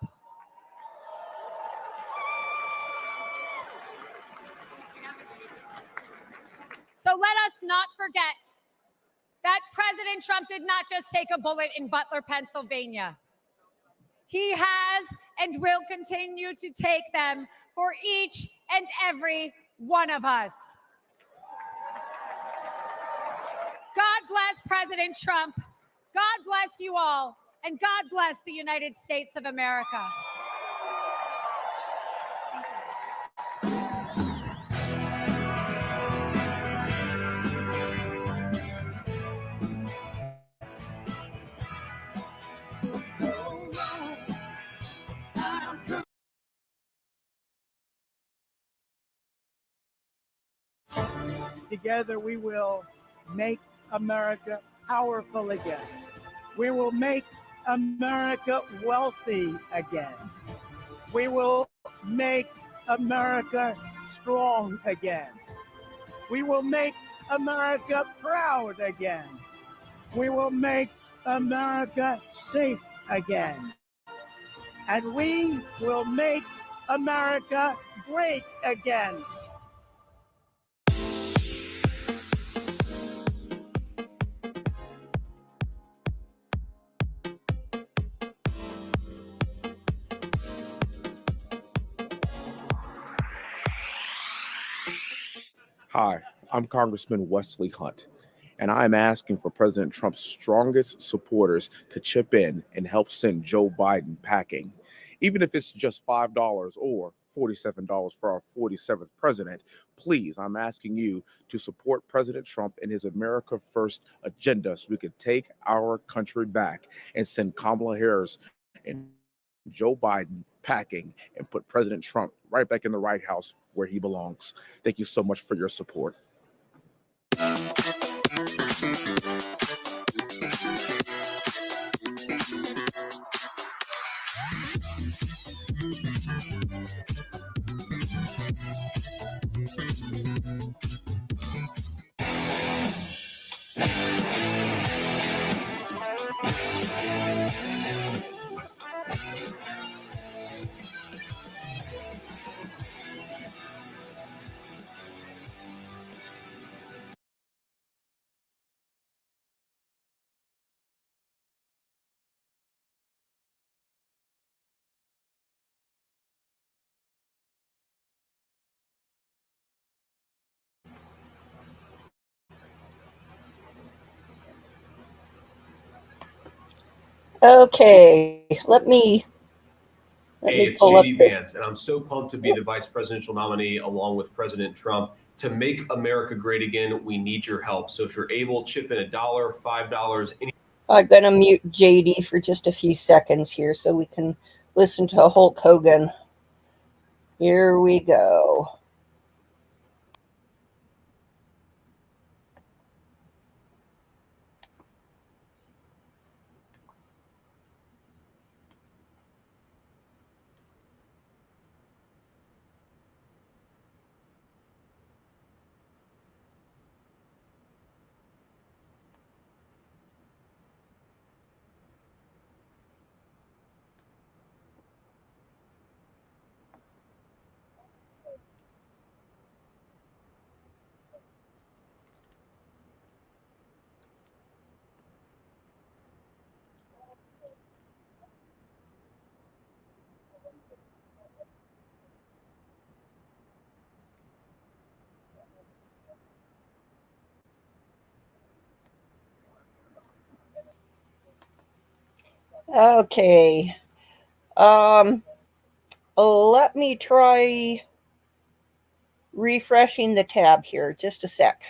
So let us not forget that President Trump did not just take a bullet in Butler, Pennsylvania. He has and will continue to take them for each and every one of us. God bless President Trump. God bless you all. And God bless the United States of America. Together we will make America powerful again. We will make America wealthy again. We will make America strong again. We will make America proud again. We will make America safe again. And we will make America great again. Hi, I'm Congressman Wesley Hunt, and I'm asking for President Trump's strongest supporters to chip in and help send Joe Biden packing. Even if it's just $5 or $47 for our 47th president, please, I'm asking you to support President Trump and his America First agenda so we can take our country back and send Kamala Harris and Joe Biden packing and put President Trump right back in the White House where he belongs. Thank you so much for your support. Okay, let me It's pull up JD this. Vance, and I'm so pumped to be the vice presidential nominee along with President Trump. To make America great again, we need your help. So if you're able, chip in $1, $5, any. I'm going to mute JD for just a few seconds here so we can listen to Hulk Hogan. Here we go. Okay. Let me try refreshing the tab here. Just a sec.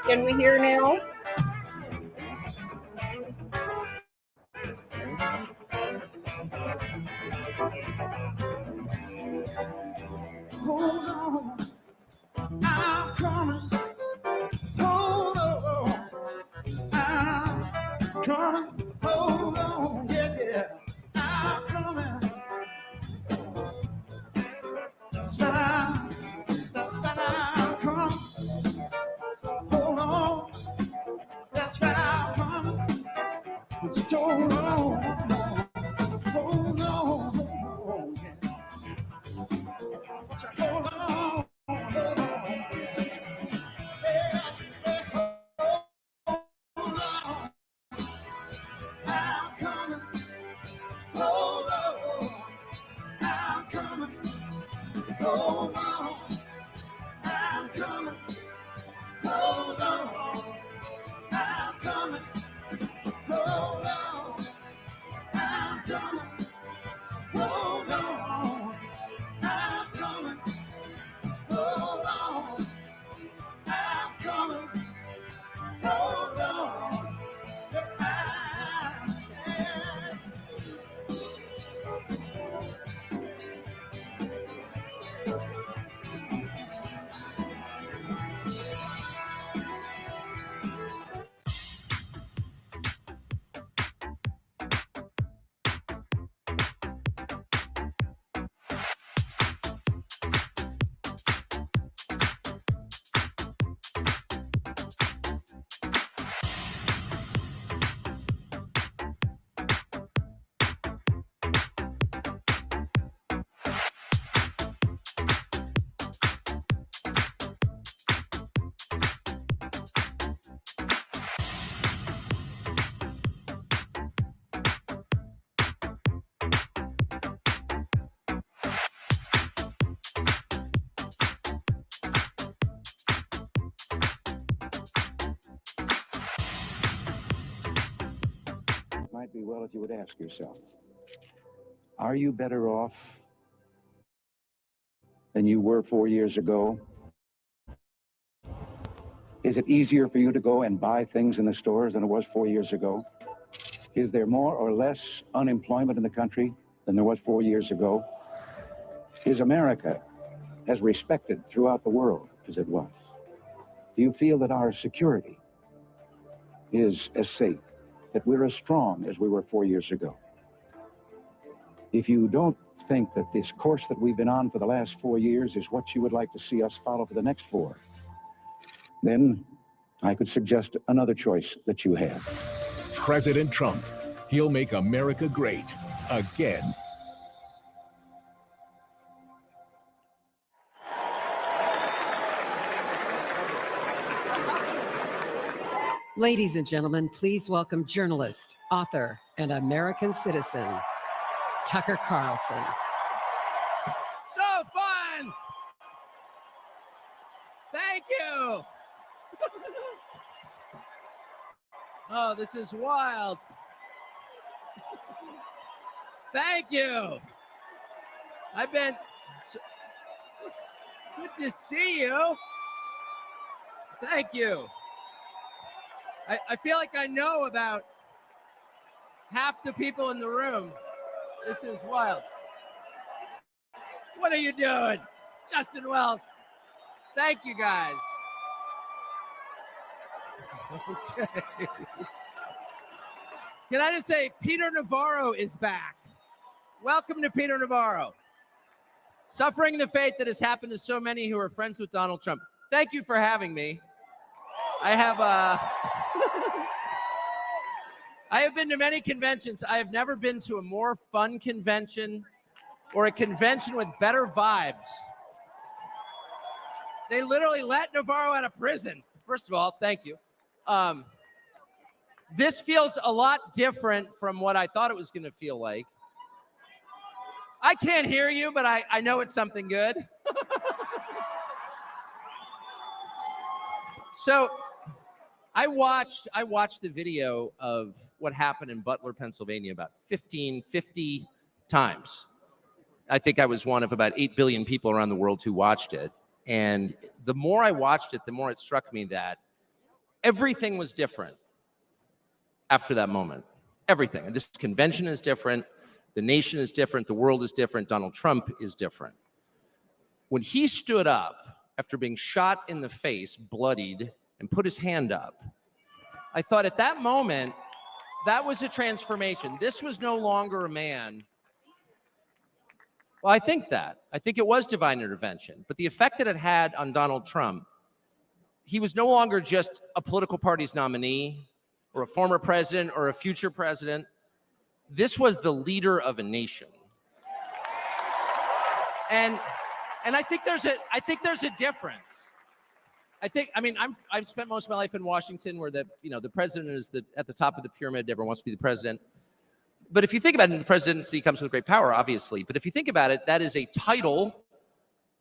Can we hear now? coming. Hold on, yeah, yeah. I'm coming. That's right. That's right. I'm coming. So hold on. That's right. I'm coming. Just hold on. Hold on. Hold on. Just hold on. Hold on. Yeah. Hold on. I'm coming. Hold on. I'm coming. Hold on. I'm coming. Hold on. I'm coming. Hold on. I'm coming. Hold on. I'm coming. Hold on. I'm coming. Hold on. Might be well if you would ask yourself, are you better off than you were 4 years ago? Is it easier for you to go and buy things in the stores than it was 4 years ago? Is there more or less unemployment in the country than there was 4 years ago? Is America as respected throughout the world as it was? Do you feel that our security is as safe, that we're as strong as we were 4 years ago? If you don't think that this course that we've been on for the last 4 years is what you would like to see us follow for the next 4, then I could suggest another choice that you have. President Trump. He'll make America great again. Ladies and gentlemen, please welcome journalist, author, and American citizen, Tucker Carlson. So fun! Thank you! Oh, this is wild. Thank you. I've been good to see you. Thank you. I feel like I know about half the people in the room. This is wild. What are you doing? Justin Wells. Thank you, guys. Okay. Can I just say, Peter Navarro is back. Welcome to Peter Navarro. Suffering the fate that has happened to so many who are friends with Donald Trump. Thank you for having me. I have been to many conventions. I have never been to a more fun convention or a convention with better vibes. They literally let Navarro out of prison. First of all, thank you. This feels a lot different from what I thought it was going to feel like. I can't hear you, but I know it's something good. So I watched the video of what happened in Butler, Pennsylvania about 50 times. I think I was one of about 8 billion people around the world who watched it. And the more I watched it, the more it struck me that everything was different after that moment. Everything. And this convention is different. The nation is different. The world is different. Donald Trump is different. When he stood up after being shot in the face, bloodied, and put his hand up, I thought at that moment, That was a transformation. This was no longer a man. Well, I think it was divine intervention, but the effect that it had on Donald Trump, he was no longer just a political party's nominee or a former president or a future president. This was the leader of a nation. And I think there's a difference. I've spent most of my life in Washington, where the president is at the top of the pyramid. Everyone wants to be the president. But if you think about it, the presidency comes with great power, obviously. But if you think about it, that is a title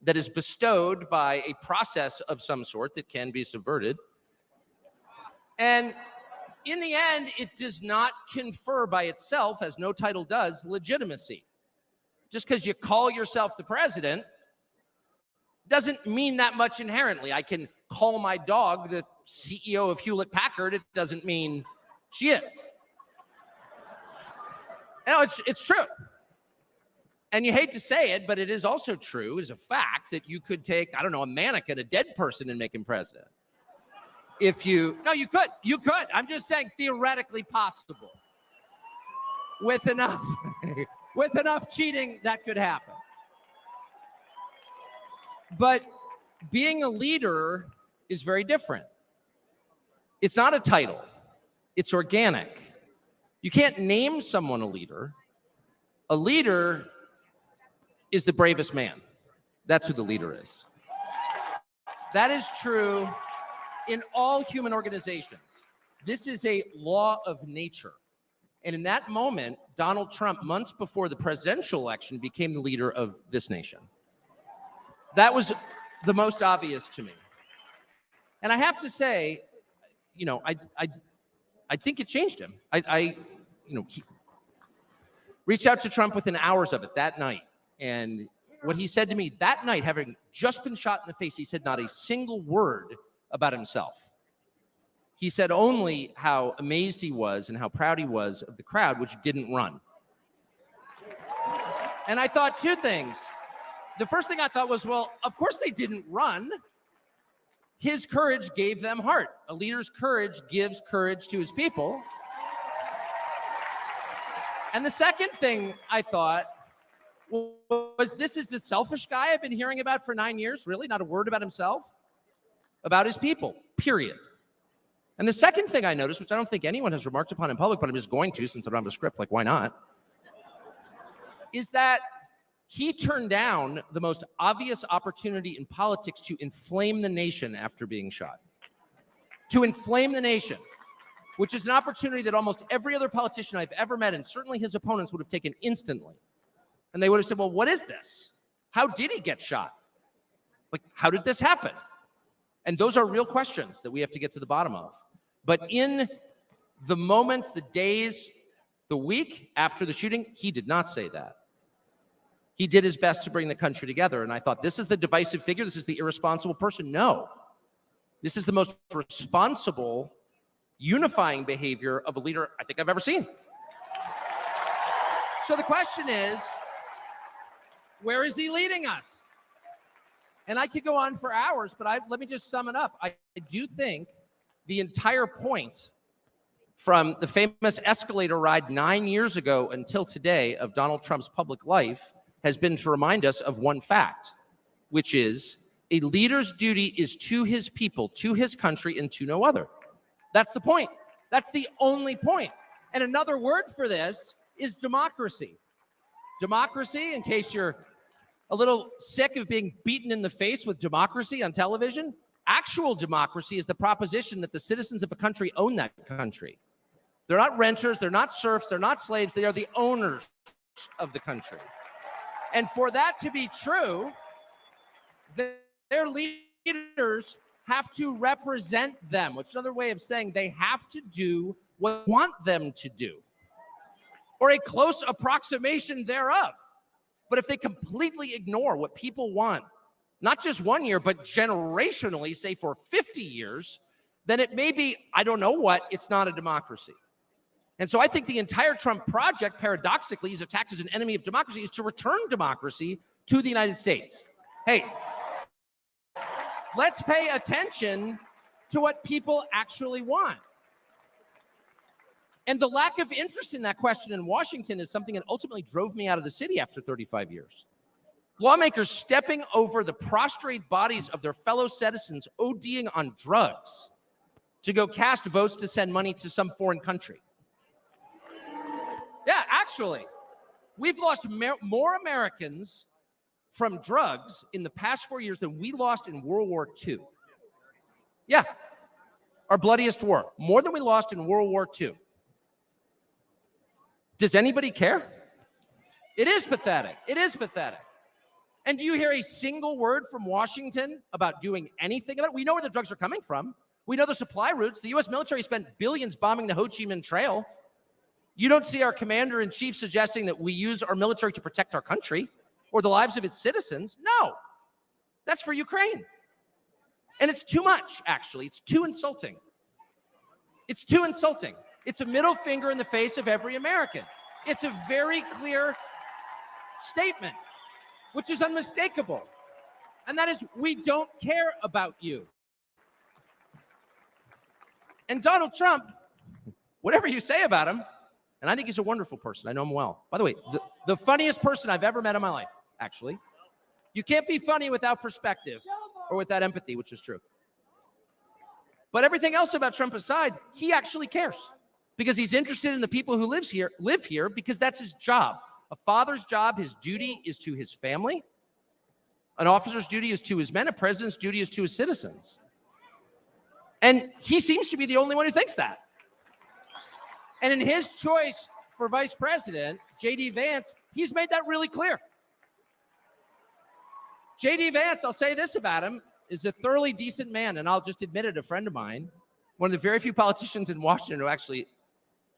that is bestowed by a process of some sort that can be subverted. And in the end, it does not confer by itself, as no title does, legitimacy. Just because you call yourself the president doesn't mean that much inherently. I can call my dog the CEO of Hewlett-Packard. It doesn't mean she is. It's true. And you hate to say it, but it is also true, as a fact, that you could take, a mannequin, a dead person, and make him president. You could. I'm just saying theoretically possible. With enough cheating, that could happen. But being a leader is very different. It's not a title. It's organic. You can't name someone a leader. A leader is the bravest man. That's who the leader is. That is true in all human organizations. This is a law of nature. And in that moment, Donald Trump, months before the presidential election, became the leader of this nation. That was the most obvious to me. And I have to say, I think it changed him. He reached out to Trump within hours of it that night. And what he said to me that night, having just been shot in the face, he said not a single word about himself. He said only how amazed he was and how proud he was of the crowd, which didn't run. And I thought two things. The first thing I thought was, well, of course they didn't run. His courage gave them heart. A leader's courage gives courage to his people. And the second thing I thought was, this is the selfish guy I've been hearing about for 9 years? Really? Not a word about himself? About his people, period. And the second thing I noticed, which I don't think anyone has remarked upon in public, but I'm just going to since I don't have a script, like why not, is that he turned down the most obvious opportunity in politics to inflame the nation after being shot. To inflame the nation, which is an opportunity that almost every other politician I've ever met, and certainly his opponents, would have taken instantly. And they would have said, well, what is this? How did he get shot? Like, how did this happen? And those are real questions that we have to get to the bottom of. But in the moments, the days, the week after the shooting, he did not say that. He did his best to bring the country together. And I thought, this is the divisive figure. This is the irresponsible person. No. This is the most responsible, unifying behavior of a leader I think I've ever seen. So the question is, where is he leading us? And I could go on for hours, but let me just sum it up. I do think the entire point from the famous escalator ride 9 years ago until today of Donald Trump's public life has been to remind us of one fact, which is a leader's duty is to his people, to his country, and to no other. That's the point. That's the only point. And another word for this is democracy. Democracy, in case you're a little sick of being beaten in the face with democracy on television, actual democracy is the proposition that the citizens of a country own that country. They're not renters, they're not serfs, they're not slaves, they are the owners of the country. And for that to be true, their leaders have to represent them, which is another way of saying they have to do what we want them to do, or a close approximation thereof. But if they completely ignore what people want, not just 1 year, but generationally, say for 50 years, then it may be, I don't know what, it's not a democracy. And so I think the entire Trump project, paradoxically, is attacked as an enemy of democracy, is to return democracy to the United States. Hey, let's pay attention to what people actually want. And the lack of interest in that question in Washington is something that ultimately drove me out of the city after 35 years. Lawmakers stepping over the prostrate bodies of their fellow citizens ODing on drugs to go cast votes to send money to some foreign country. Yeah, actually, we've lost more Americans from drugs in the past 4 years than we lost in World War II. Yeah, our bloodiest war, more than we lost in World War II. Does anybody care? It is pathetic. It is pathetic. And do you hear a single word from Washington about doing anything about it? We know where the drugs are coming from. We know the supply routes. The U.S. military spent billions bombing the Ho Chi Minh Trail. You don't see our commander-in-chief suggesting that we use our military to protect our country or the lives of its citizens. No, that's for Ukraine. And it's too much, actually. It's too insulting. It's too insulting. It's a middle finger in the face of every American. It's a very clear statement, which is unmistakable. And that is, we don't care about you. And Donald Trump, whatever you say about him, and I think he's a wonderful person. I know him well. By the way, the funniest person I've ever met in my life, actually. You can't be funny without perspective or without empathy, which is true. But everything else about Trump aside, he actually cares because he's interested in the people who live here because that's his job. A father's job, his duty is to his family. An officer's duty is to his men. A president's duty is to his citizens. And he seems to be the only one who thinks that. And in his choice for vice president, J.D. Vance, he's made that really clear. J.D. Vance, I'll say this about him, is a thoroughly decent man, and I'll just admit it, a friend of mine, one of the very few politicians in Washington who actually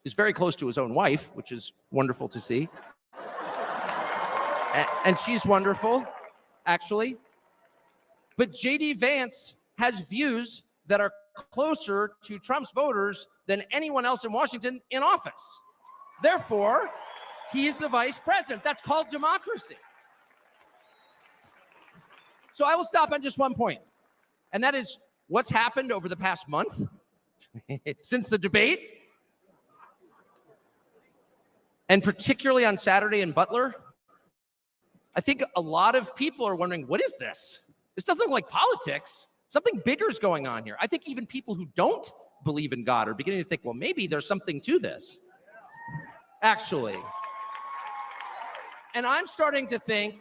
is very close to his own wife, which is wonderful to see. And she's wonderful, actually. But J.D. Vance has views that are closer to Trump's voters than anyone else in Washington in office. Therefore, he's the vice president. That's called democracy. So I will stop on just one point, and that is what's happened over the past month since the debate, and particularly on Saturday in Butler. I think a lot of people are wondering, what is this? This doesn't look like politics. Something bigger is going on here. I think even people who don't believe in God are beginning to think, well, maybe there's something to this, actually. And I'm starting to think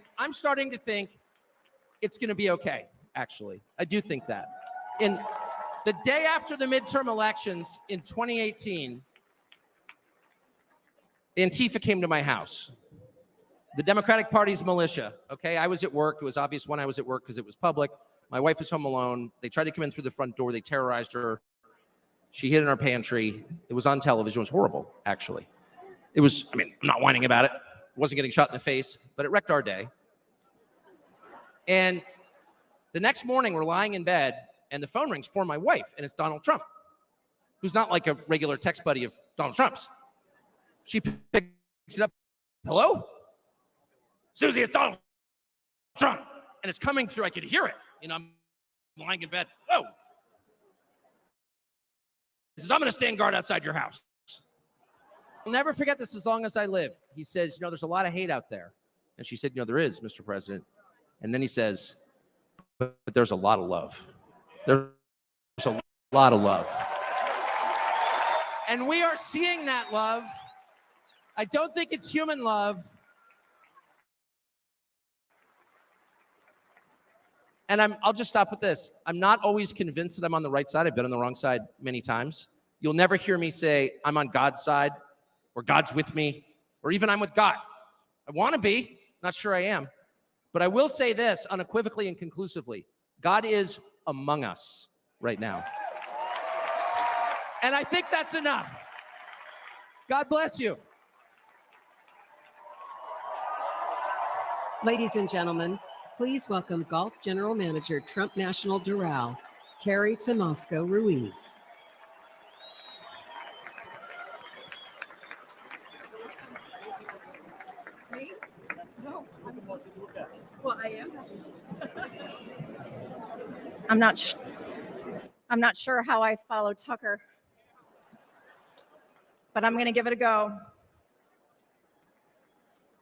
it's going to be okay, actually. I do think that. In the day after the midterm elections in 2018, Antifa came to my house. The Democratic Party's militia, okay? I was at work. It was obvious when I was at work because it was public. My wife was home alone. They tried to come in through the front door. They terrorized her. She hid in our pantry. It was on television. It was horrible, actually. It was, I'm not whining about it. It wasn't getting shot in the face, but it wrecked our day. And the next morning, we're lying in bed, and the phone rings for my wife, and it's Donald Trump, who's not like a regular text buddy of Donald Trump's. She picks it up. Hello? Susie, it's Donald Trump. And it's coming through. I could hear it. I'm lying in bed. Whoa. He says, I'm going to stand guard outside your house. I'll never forget this as long as I live. He says, there's a lot of hate out there. And she said, there is, Mr. President. And then he says, but there's a lot of love. There's a lot of love. And we are seeing that love. I don't think it's human love. And I'll just stop with this. I'm not always convinced that I'm on the right side. I've been on the wrong side many times. You'll never hear me say I'm on God's side or God's with me or even I'm with God. I want to be, not sure I am. But I will say this unequivocally and conclusively. God is among us right now. And I think that's enough. God bless you. Ladies and gentlemen, please welcome Golf General Manager, Trump National Doral, Carrie Tomasco Ruiz. Me? No. Well, I am. I'm not sure how I follow Tucker. but I'm going to give it a go.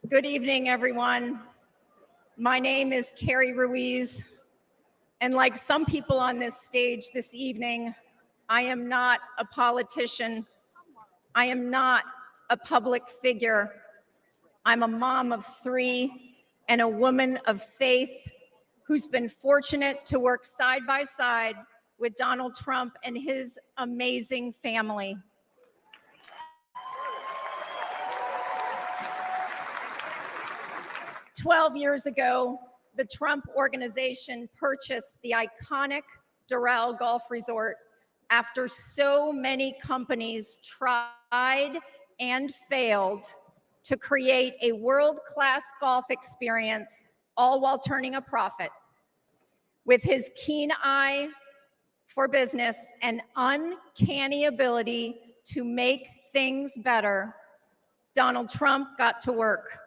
Good evening, everyone. My name is Carrie Ruiz, and like some people on this stage this evening, I am not a politician. I am not a public figure. I'm a mom of 3 and a woman of faith who's been fortunate to work side by side with Donald Trump and his amazing family. "12 years ago, the Trump Organization purchased the iconic Doral Golf Resort after so many companies tried and failed to create a world-class golf experience, all while turning a profit. With his keen eye for business and uncanny ability to make things better, Donald Trump got to work.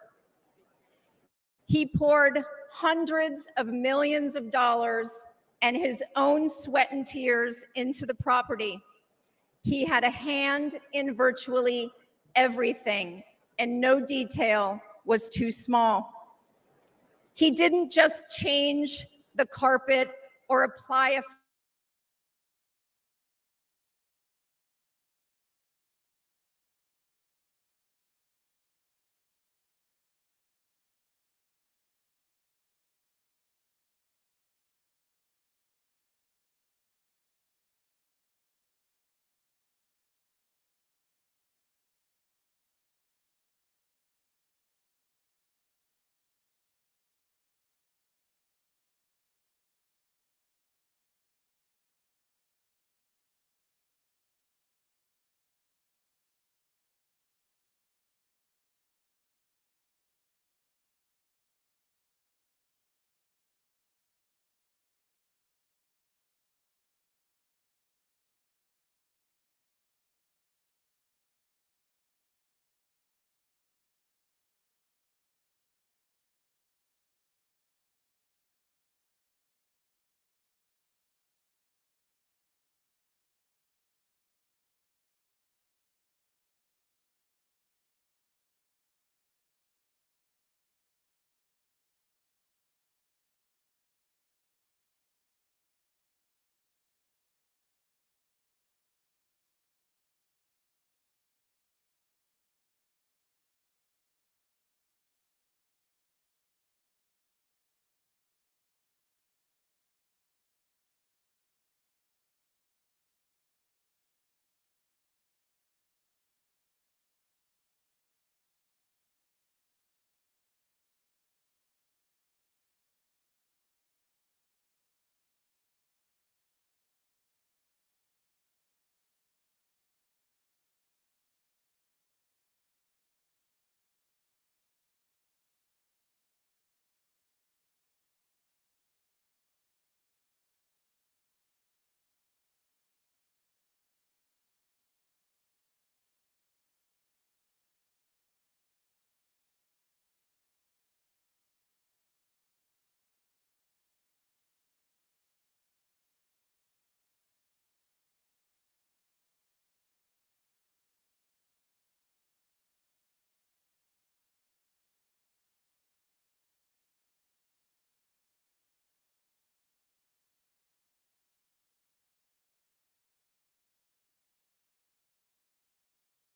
He poured hundreds of millions of dollars and his own sweat and tears into the property. He had a hand in virtually everything, and no detail was too small. He didn't just change the carpet or apply a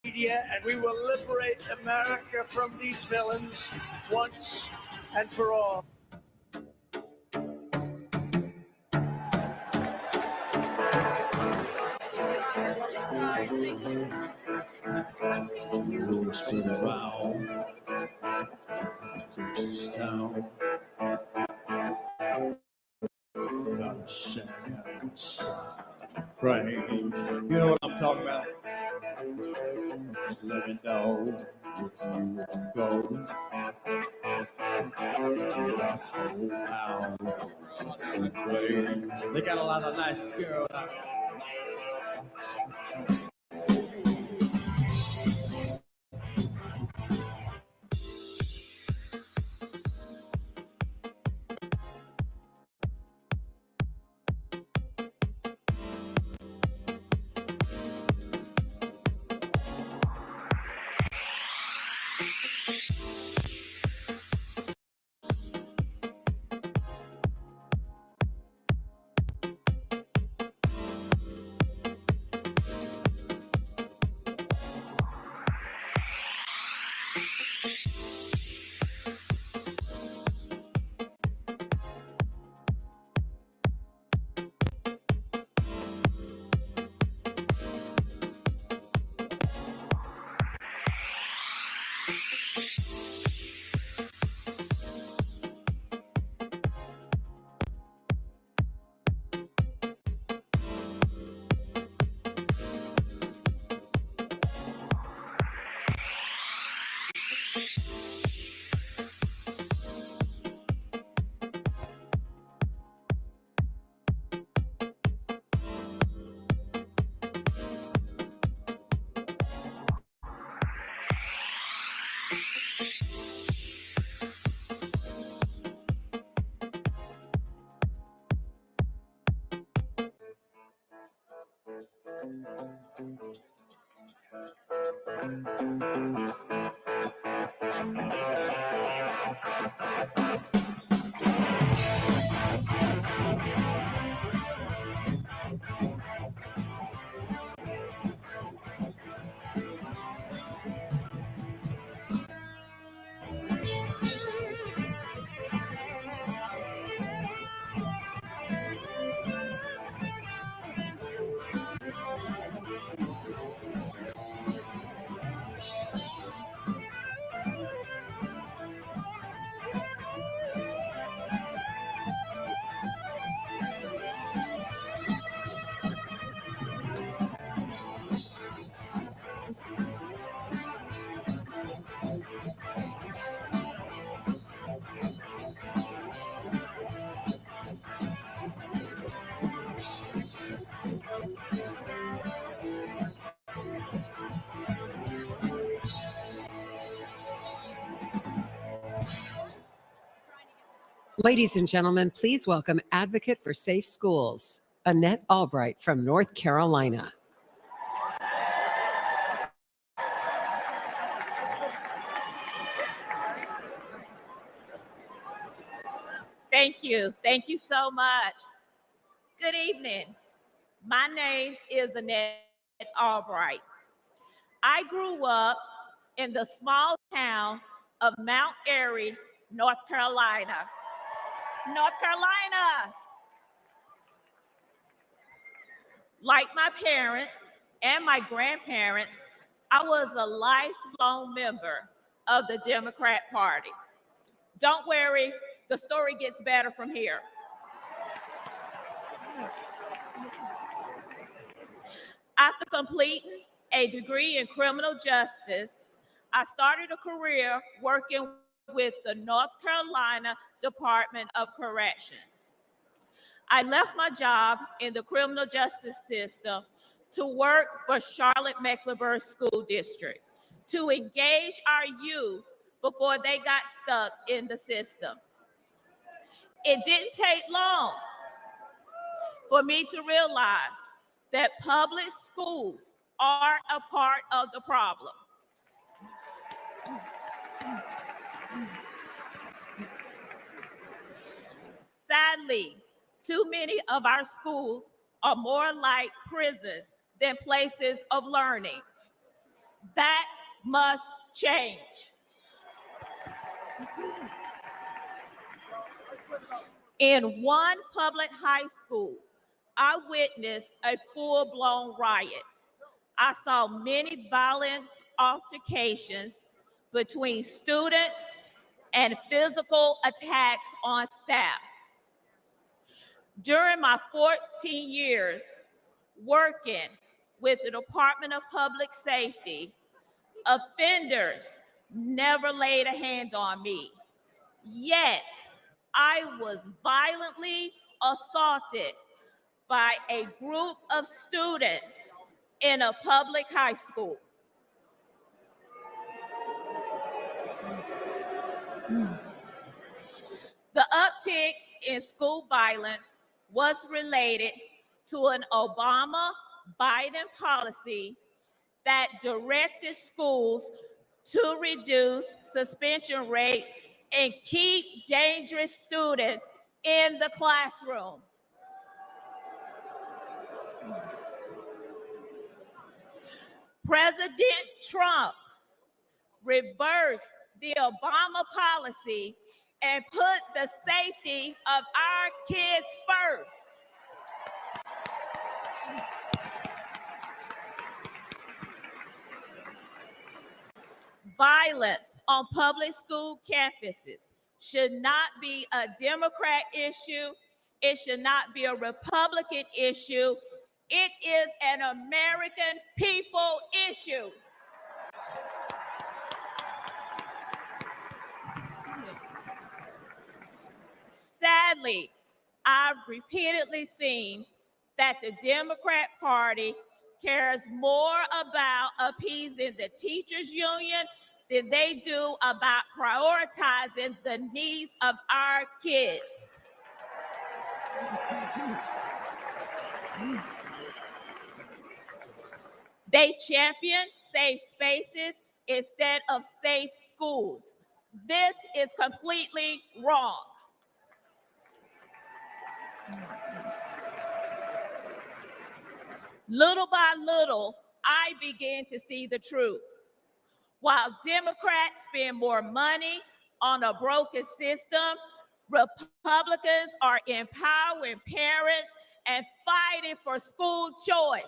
media, and we will liberate America from these villains once and for all. You know what I'm talking about? Just let me know if you want to go. They got a lot of nice girls out there. Ladies and gentlemen, please welcome Advocate for Safe Schools, Annette Albright from North Carolina. Thank you. Thank you so much. Good evening. My name is Annette Albright. I grew up in the small town of Mount Airy, North Carolina. North Carolina. Like my parents and my grandparents, I was a lifelong member of the Democrat Party. Don't worry, the story gets better from here. After completing a degree in criminal justice, I started a career working with the North Carolina Department of Corrections. I left my job in the criminal justice system to work for Charlotte-Mecklenburg School District to engage our youth before they got stuck in the system. It didn't take long for me to realize that public schools are a part of the problem. Sadly, too many of our schools are more like prisons than places of learning. That must change. In one public high school, I witnessed a full-blown riot. I saw many violent altercations between students and physical attacks on staff. During my 14 years working with the Department of Public Safety, offenders never laid a hand on me. Yet, I was violently assaulted by a group of students in a public high school. The uptick in school violence was related to an Obama-Biden policy that directed schools to reduce suspension rates and keep dangerous students in the classroom. President Trump reversed the Obama policy and put the safety of our kids first. Violence on public school campuses should not be a Democrat issue. It should not be a Republican issue. It is an American people issue. Sadly, I've repeatedly seen that the Democrat Party cares more about appeasing the teachers union than they do about prioritizing the needs of our kids. They champion safe spaces instead of safe schools. This is completely wrong. Little by little, I began to see the truth. While Democrats spend more money on a broken system, Republicans are empowering parents and fighting for school choice.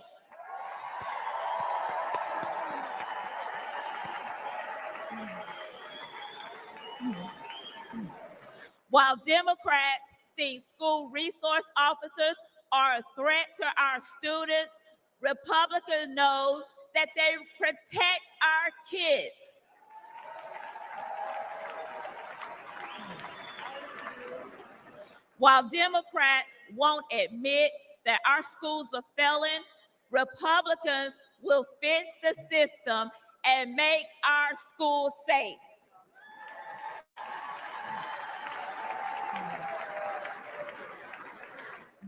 While Democrats think school resource officers are a threat to our students, Republicans know that they protect our kids. While Democrats won't admit that our schools are failing, Republicans will fix the system and make our schools safe.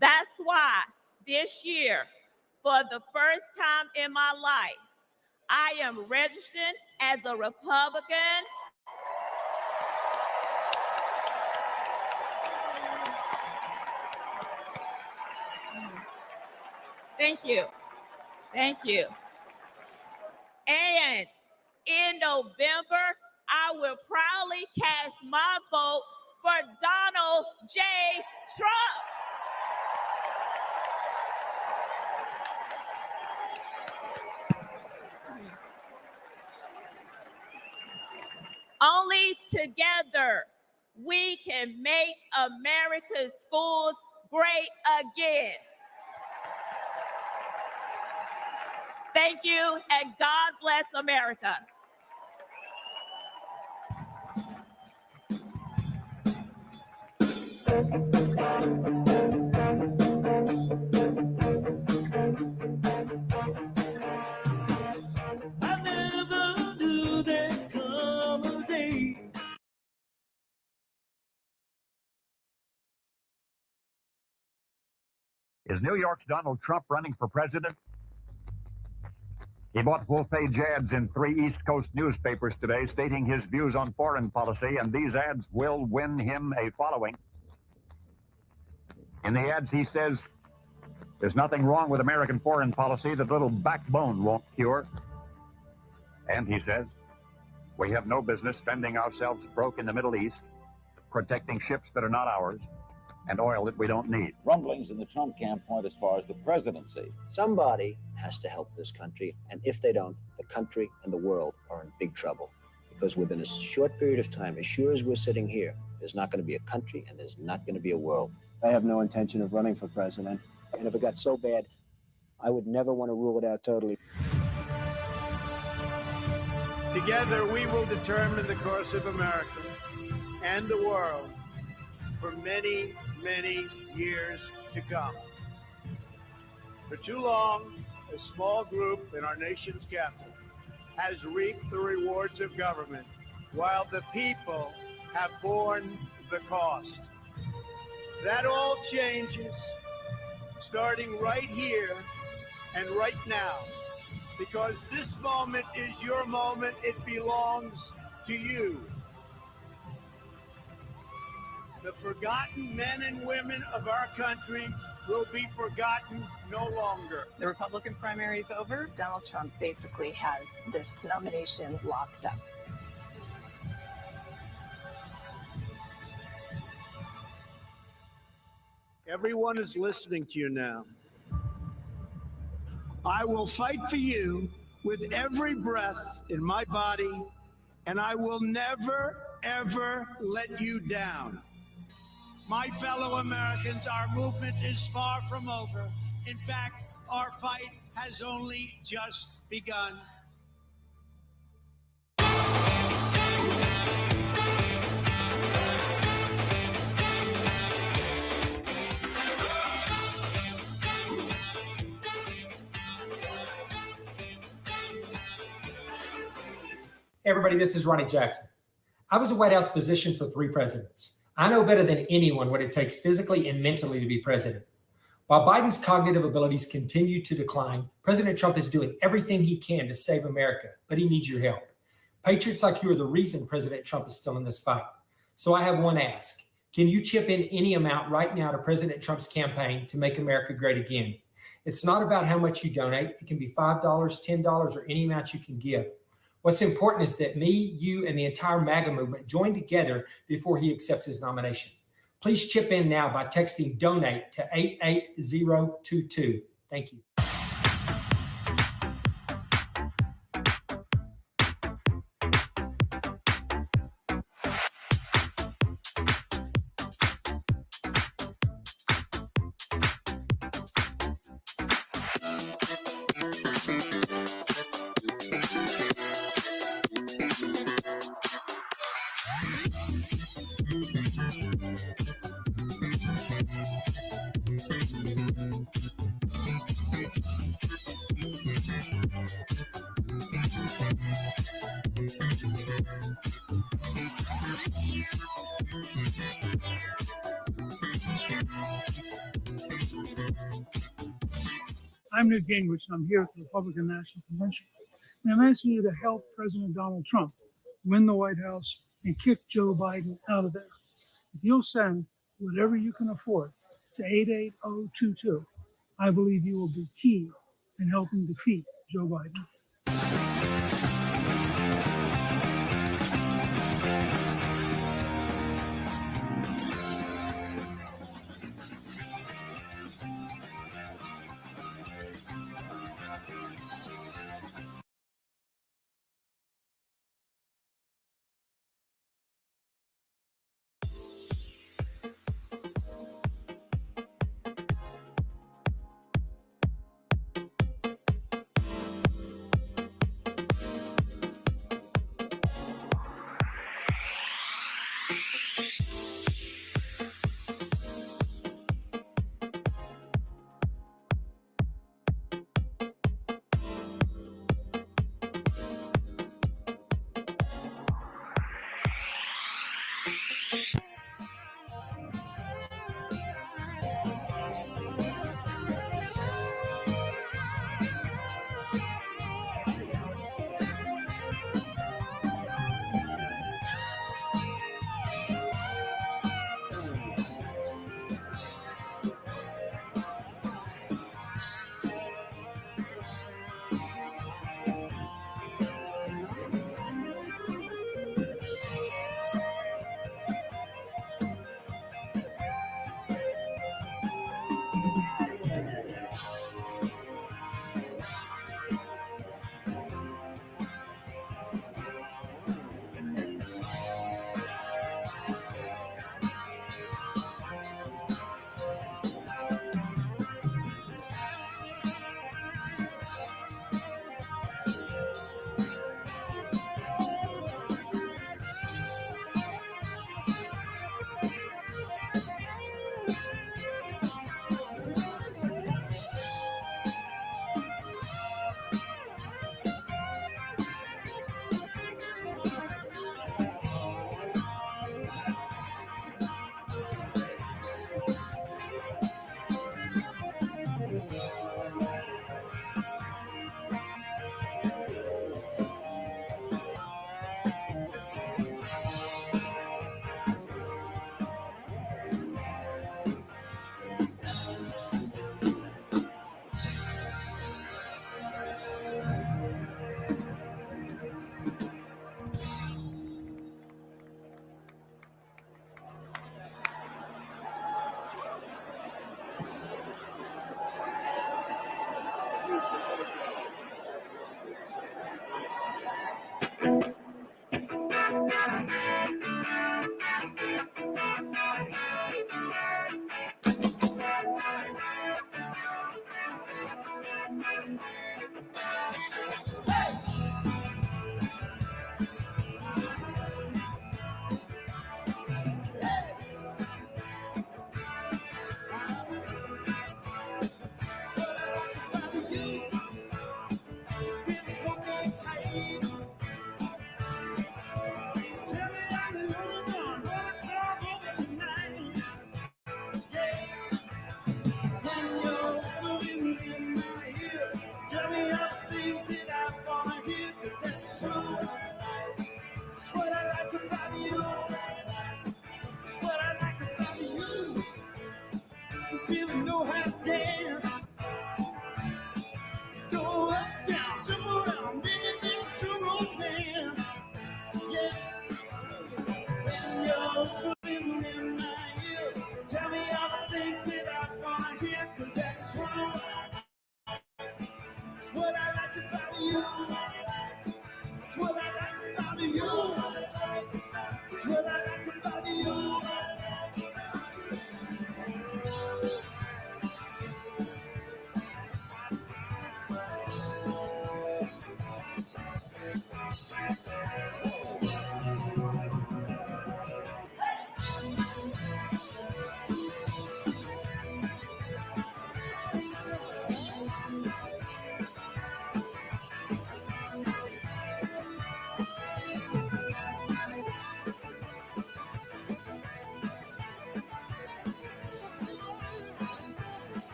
That's why this year, for the first time in my life, I am registered as a Republican. Thank you. Thank you. And in November, I will proudly cast my vote for Donald J. Trump. Only together we can make America's schools great again. Thank you, and God bless America. I never knew there'd come a day. Is New York's Donald Trump running for president? He bought full-page ads in 3 East Coast newspapers today stating his views on foreign policy, and these ads will win him a following. In the ads, he says, there's nothing wrong with American foreign policy that little backbone won't cure. And he says, we have no business spending ourselves broke in the Middle East, protecting ships that are not ours, and oil that we don't need. Rumblings in the Trump camp point as far as the presidency. Somebody has to help this country, and if they don't, the country and the world are in big trouble. Because within a short period of time, as sure as we're sitting here, there's not going to be a country and there's not going to be a world. I have no intention of running for president. And if it got so bad, I would never want to rule it out totally. Together, we will determine the course of America and the world for many, many years to come. For too long, a small group in our nation's capital has reaped the rewards of government while the people have borne the cost. That all changes starting right here and right now, because this moment is your moment. It belongs to you. The forgotten men and women of our country will be forgotten no longer. The Republican primary is over. Donald Trump basically has this nomination locked up. Everyone is listening to you now. I will fight for you with every breath in my body, and I will never, ever let you down. My fellow Americans, our movement is far from over. In fact, our fight has only just begun. Hey everybody, this is Ronnie Jackson. I was a White House physician for 3 presidents. I know better than anyone what it takes physically and mentally to be president. While Biden's cognitive abilities continue to decline, President Trump is doing everything he can to save America, but he needs your help. Patriots like you are the reason President Trump is still in this fight. So I have one ask. Can you chip in any amount right now to President Trump's campaign to make America great again? It's not about how much you donate. It can be $5, $10, or any amount you can give. What's important is that me, you, and the entire MAGA movement join together before he accepts his nomination. Please chip in now by texting donate to 88022. Thank you. I'm Newt Gingrich, and I'm here at the Republican National Convention. And I'm asking you to help President Donald Trump win the White House and kick Joe Biden out of there. If you'll send whatever you can afford to 88022, I believe you will be key in helping defeat Joe Biden.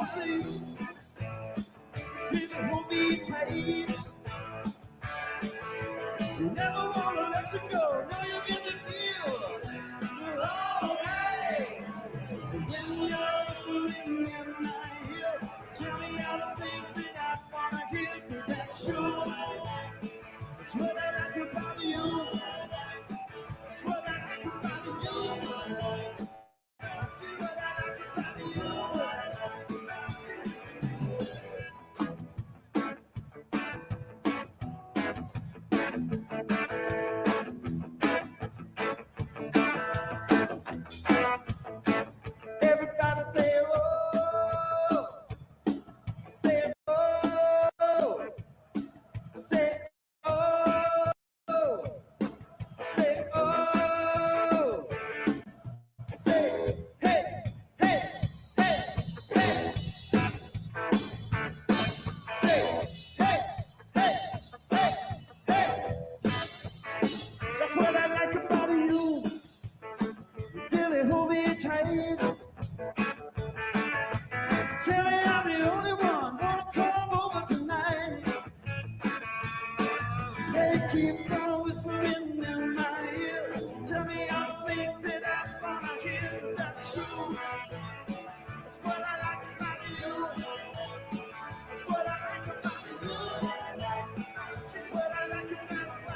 about you. Baby, hold me tight. Never wanna let you go. Know you make me feel alright. When you're swimming in my ear, tell me all the things that I wanna hear. 'Cause that's true. That's what I like about you. That's what I like about you. That's what I like about you. Everybody say, oh, say, oh, say, oh, say, oh, say, hey, hey, hey, hey. Say, hey, hey, hey, hey. That's what I like about you. Really hold me tight. Tell me I'm the only one wanna come over tonight. They keep on whispering in my ear. Tell me all the things that I wanna hear. 'Cause that's true. That's what I like about you. That's what I like about you. That's what I like about you.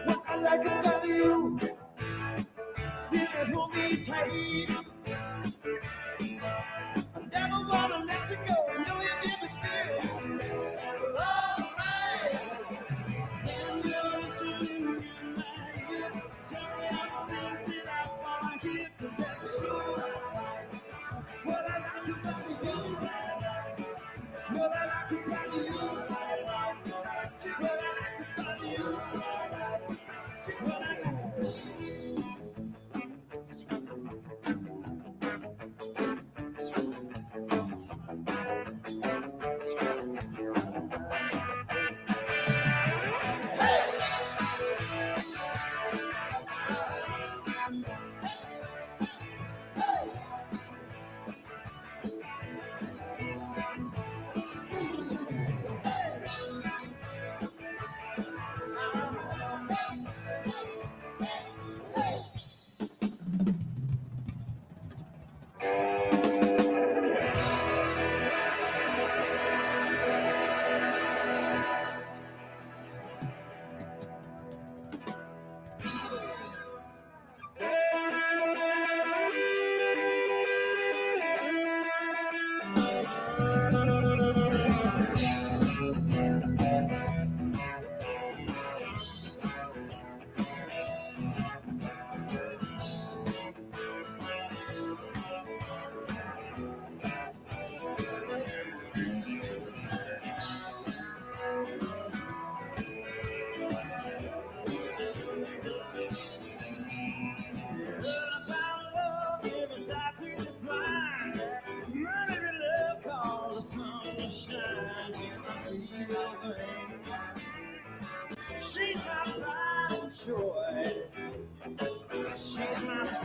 What I like about you, really hold me tight. I never wanna let you go. Know you make me feel alright. When you're swimming in my ear, tell me all the things that I wanna hear. 'Cause that's true. That's what I like about you. That's what I like about you. That's what I like about you. That's what I like.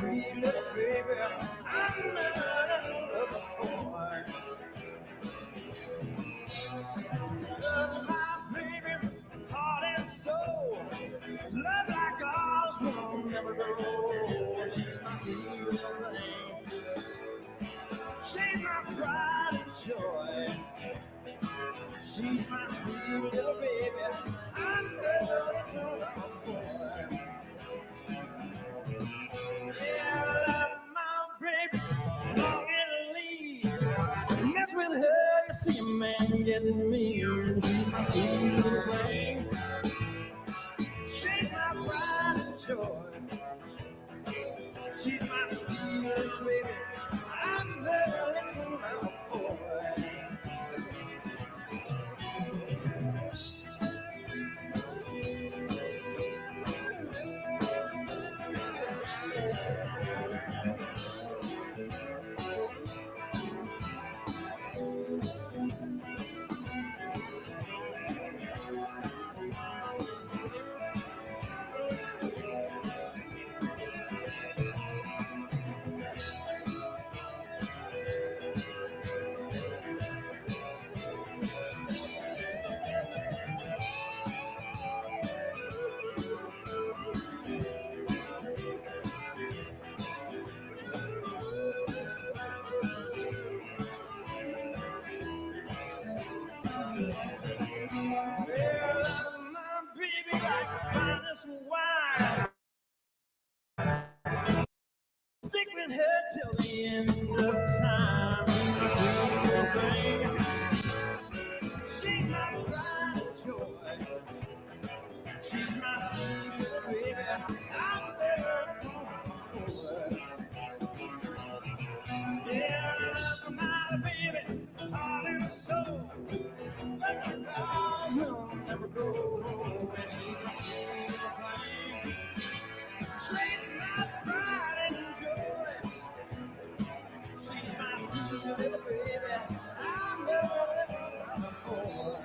sweet little baby. I'm a boy. Love my baby, heart and soul. Love like ours will never grow. She's my sweet little thing. She's my pride and joy. She's my sweet little baby. I'm the little boy. Yeah, I love my baby. Long and lean. Mess with her, you see a man getting mean. She's my sweet little thing. She's my pride and joy. She's my sweet little baby. I'm her little boy. Well, my baby like the finest wine. Stick with her till the end of time. She's my pride and joy. She's my sweet little baby. I'm there. Yeah, I love my baby, heart and soul. Let the clouds will never grow. And she's my sweet little thing. She's my pride and joy. She's my sweet little baby. I'm the little boy.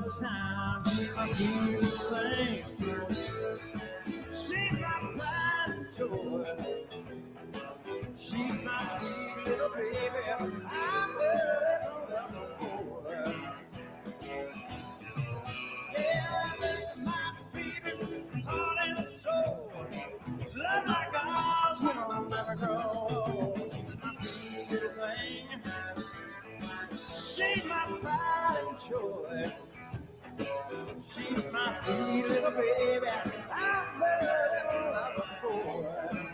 time. She's my sweetest thing. She's my pride and joy. She's my sweet little baby. I'm a boy. Yeah, that's my baby, heart and soul. Love like ours will never grow. She's my sweet little thing. She's my pride and joy. She's my sweet little baby. I'm a little boy.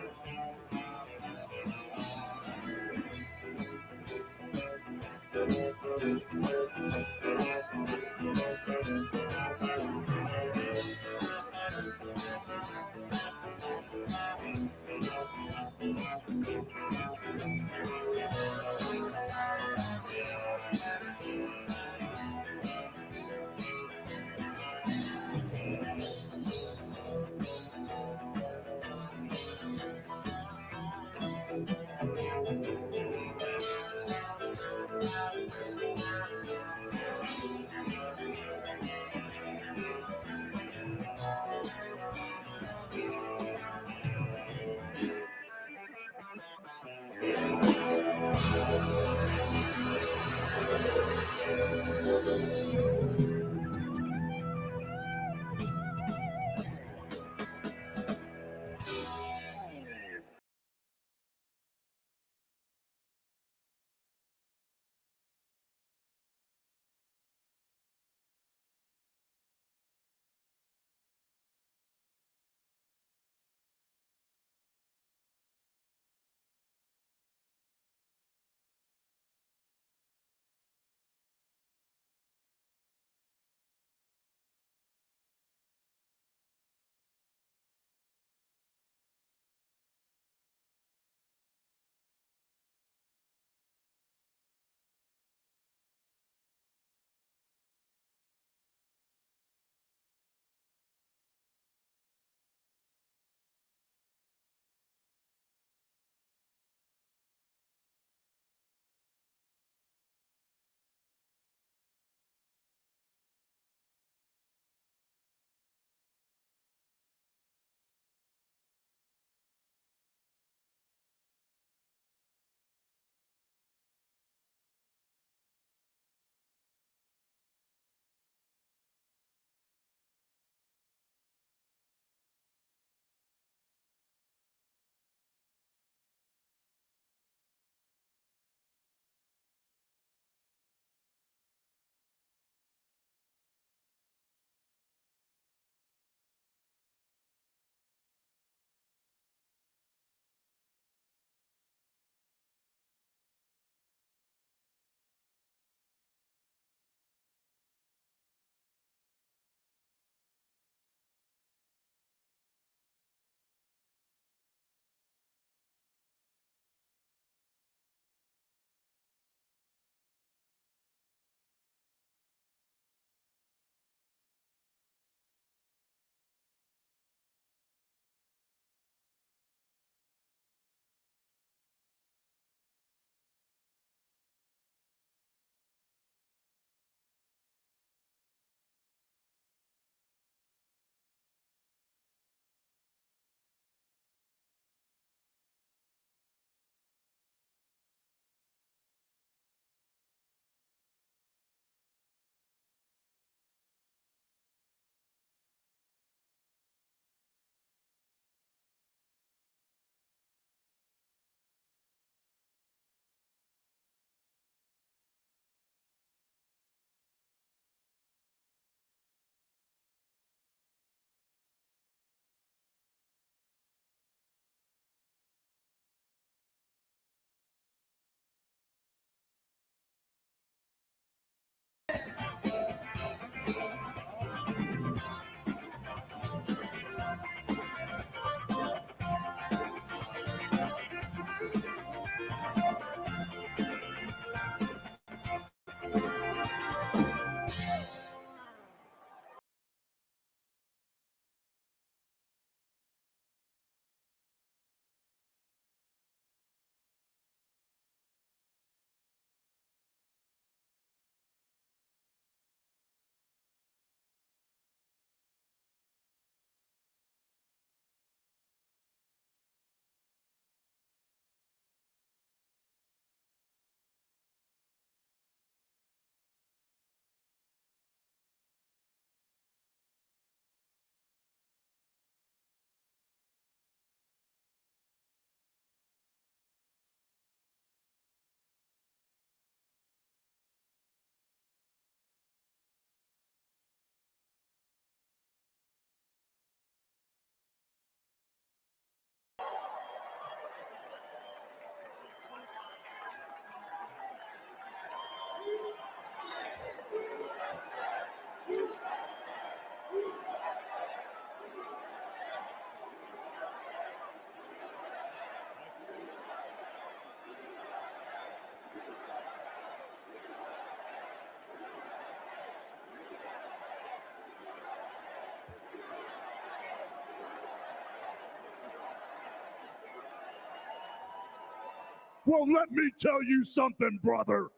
Well, let me tell you something, brother.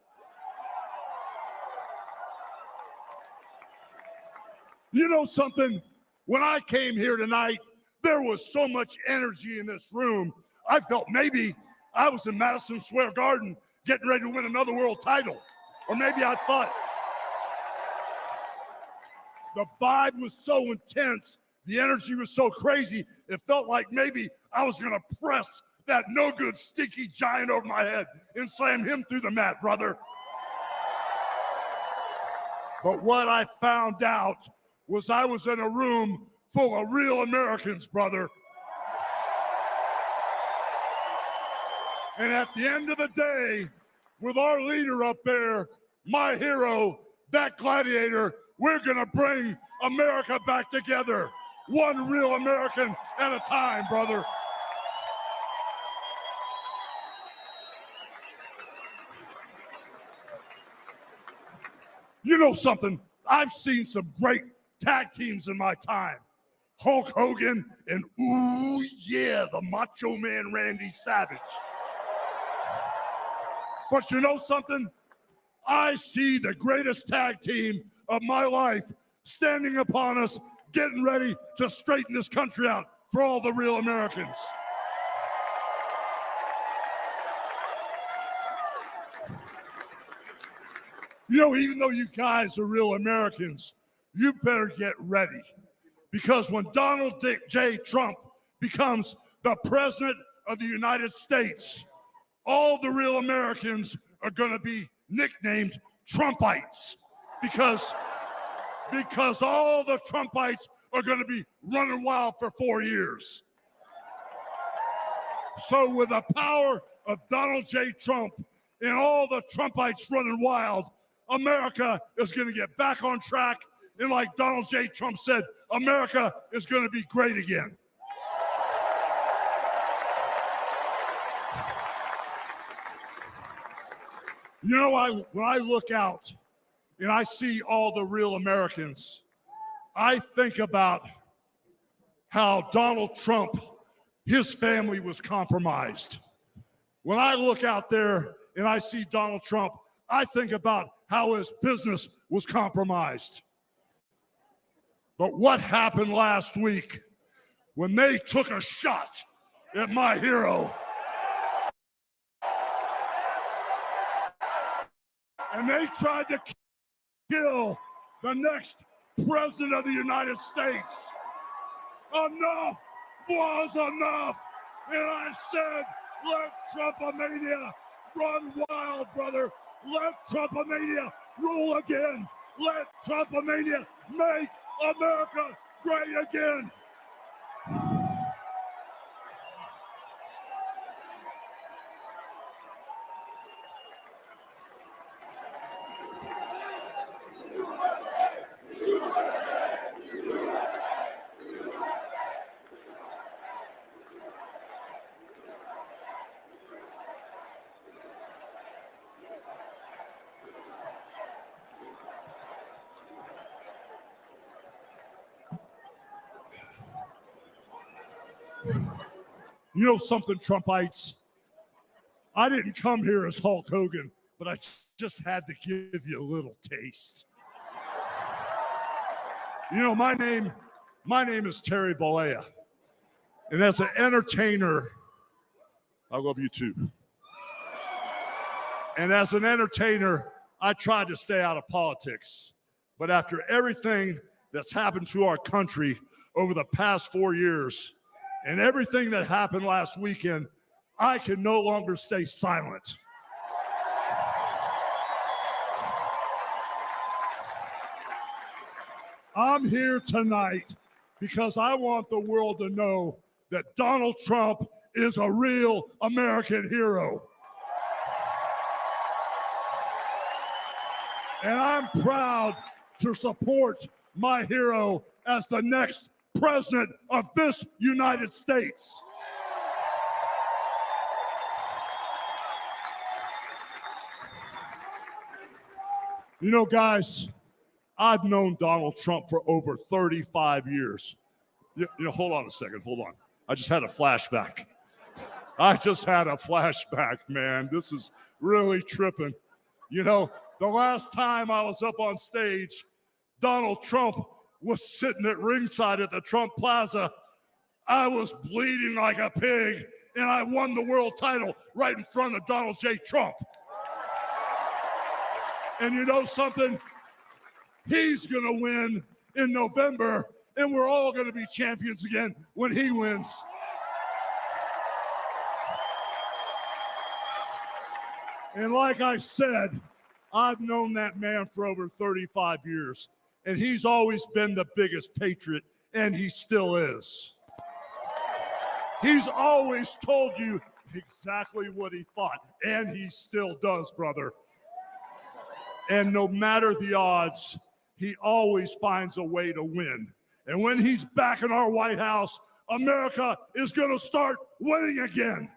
You know something? When I came here tonight, there was so much energy in this room. I felt maybe I was in Madison Square Garden getting ready to win another world title. Or maybe I thought the vibe was so intense, the energy was so crazy, it felt like maybe I was going to press that no-good, stinky giant over my head and slam him through the mat, brother. But what I found out was I was in a room full of real Americans, brother. And at the end of the day, with our leader up there, my hero, that gladiator, we're gonna bring America back together, one real American at a time, brother. You know something? I've seen some great tag teams in my time. Hulk Hogan and, ooh, yeah, the Macho Man Randy Savage. But you know something? I see the greatest tag team of my life standing upon us, getting ready to straighten this country out for all the real Americans. You know, even though you guys are real Americans, you better get ready. Because when Donald J. Trump becomes the president of the United States, all the real Americans are going to be nicknamed Trumpites. Because all the Trumpites are going to be running wild for 4 years. So with the power of Donald J. Trump and all the Trumpites running wild, America is going to get back on track. And like Donald J. Trump said, America is going to be great again. You know, when I look out and I see all the real Americans, I think about how Donald Trump, his family was compromised. When I look out there and I see Donald Trump, I think about how his business was compromised. But what happened last week when they took a shot at my hero? And they tried to kill the next president of the United States. Enough was enough. And I said, let Trumpomania run wild, brother. Let Trumpomania rule again. Let Trumpomania make America great again. You know something, Trumpites? I didn't come here as Hulk Hogan, but I just had to give you a little taste. You know, my name is Terry Bollea. And as an entertainer, I love you too. And as an entertainer, I tried to stay out of politics. But after everything that's happened to our country over the past 4 years, and everything that happened last weekend, I can no longer stay silent. I'm here tonight because I want the world to know that Donald Trump is a real American hero. And I'm proud to support my hero as the next president of this United States. You know, guys, I've known Donald Trump for over 35 years. You know, hold on a second, hold on. I just had a flashback. I just had a flashback, man. This is really tripping. You know, the last time I was up on stage, Donald Trump was sitting at ringside at the Trump Plaza. I was bleeding like a pig, and I won the world title right in front of Donald J. Trump. And you know something? He's going to win in November, and we're all going to be champions again when he wins. And like I said, I've known that man for over 35 years, and he's always been the biggest patriot, and he still is. He's always told you exactly what he thought, and he still does, brother. And no matter the odds, he always finds a way to win. And when he's back in our White House, America is going to start winning again.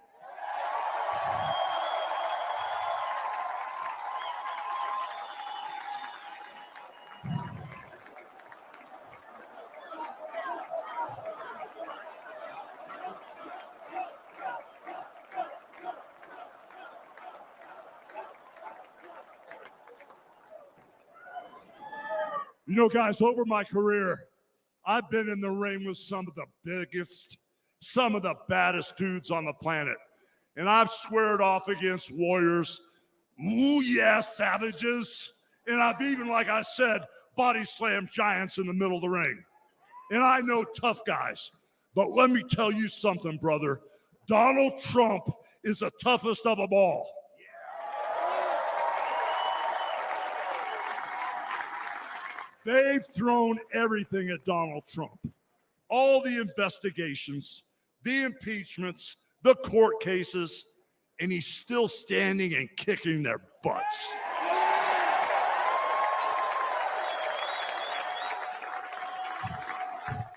You know, guys, over my career, I've been in the ring with some of the biggest, some of the baddest dudes on the planet. And I've squared off against warriors, ooh yeah, savages. And I've even, like I said, body slammed giants in the middle of the ring. And I know tough guys. But let me tell you something, brother. Donald Trump is the toughest of them all. They've thrown everything at Donald Trump. All the investigations, the impeachments, the court cases, and he's still standing and kicking their butts.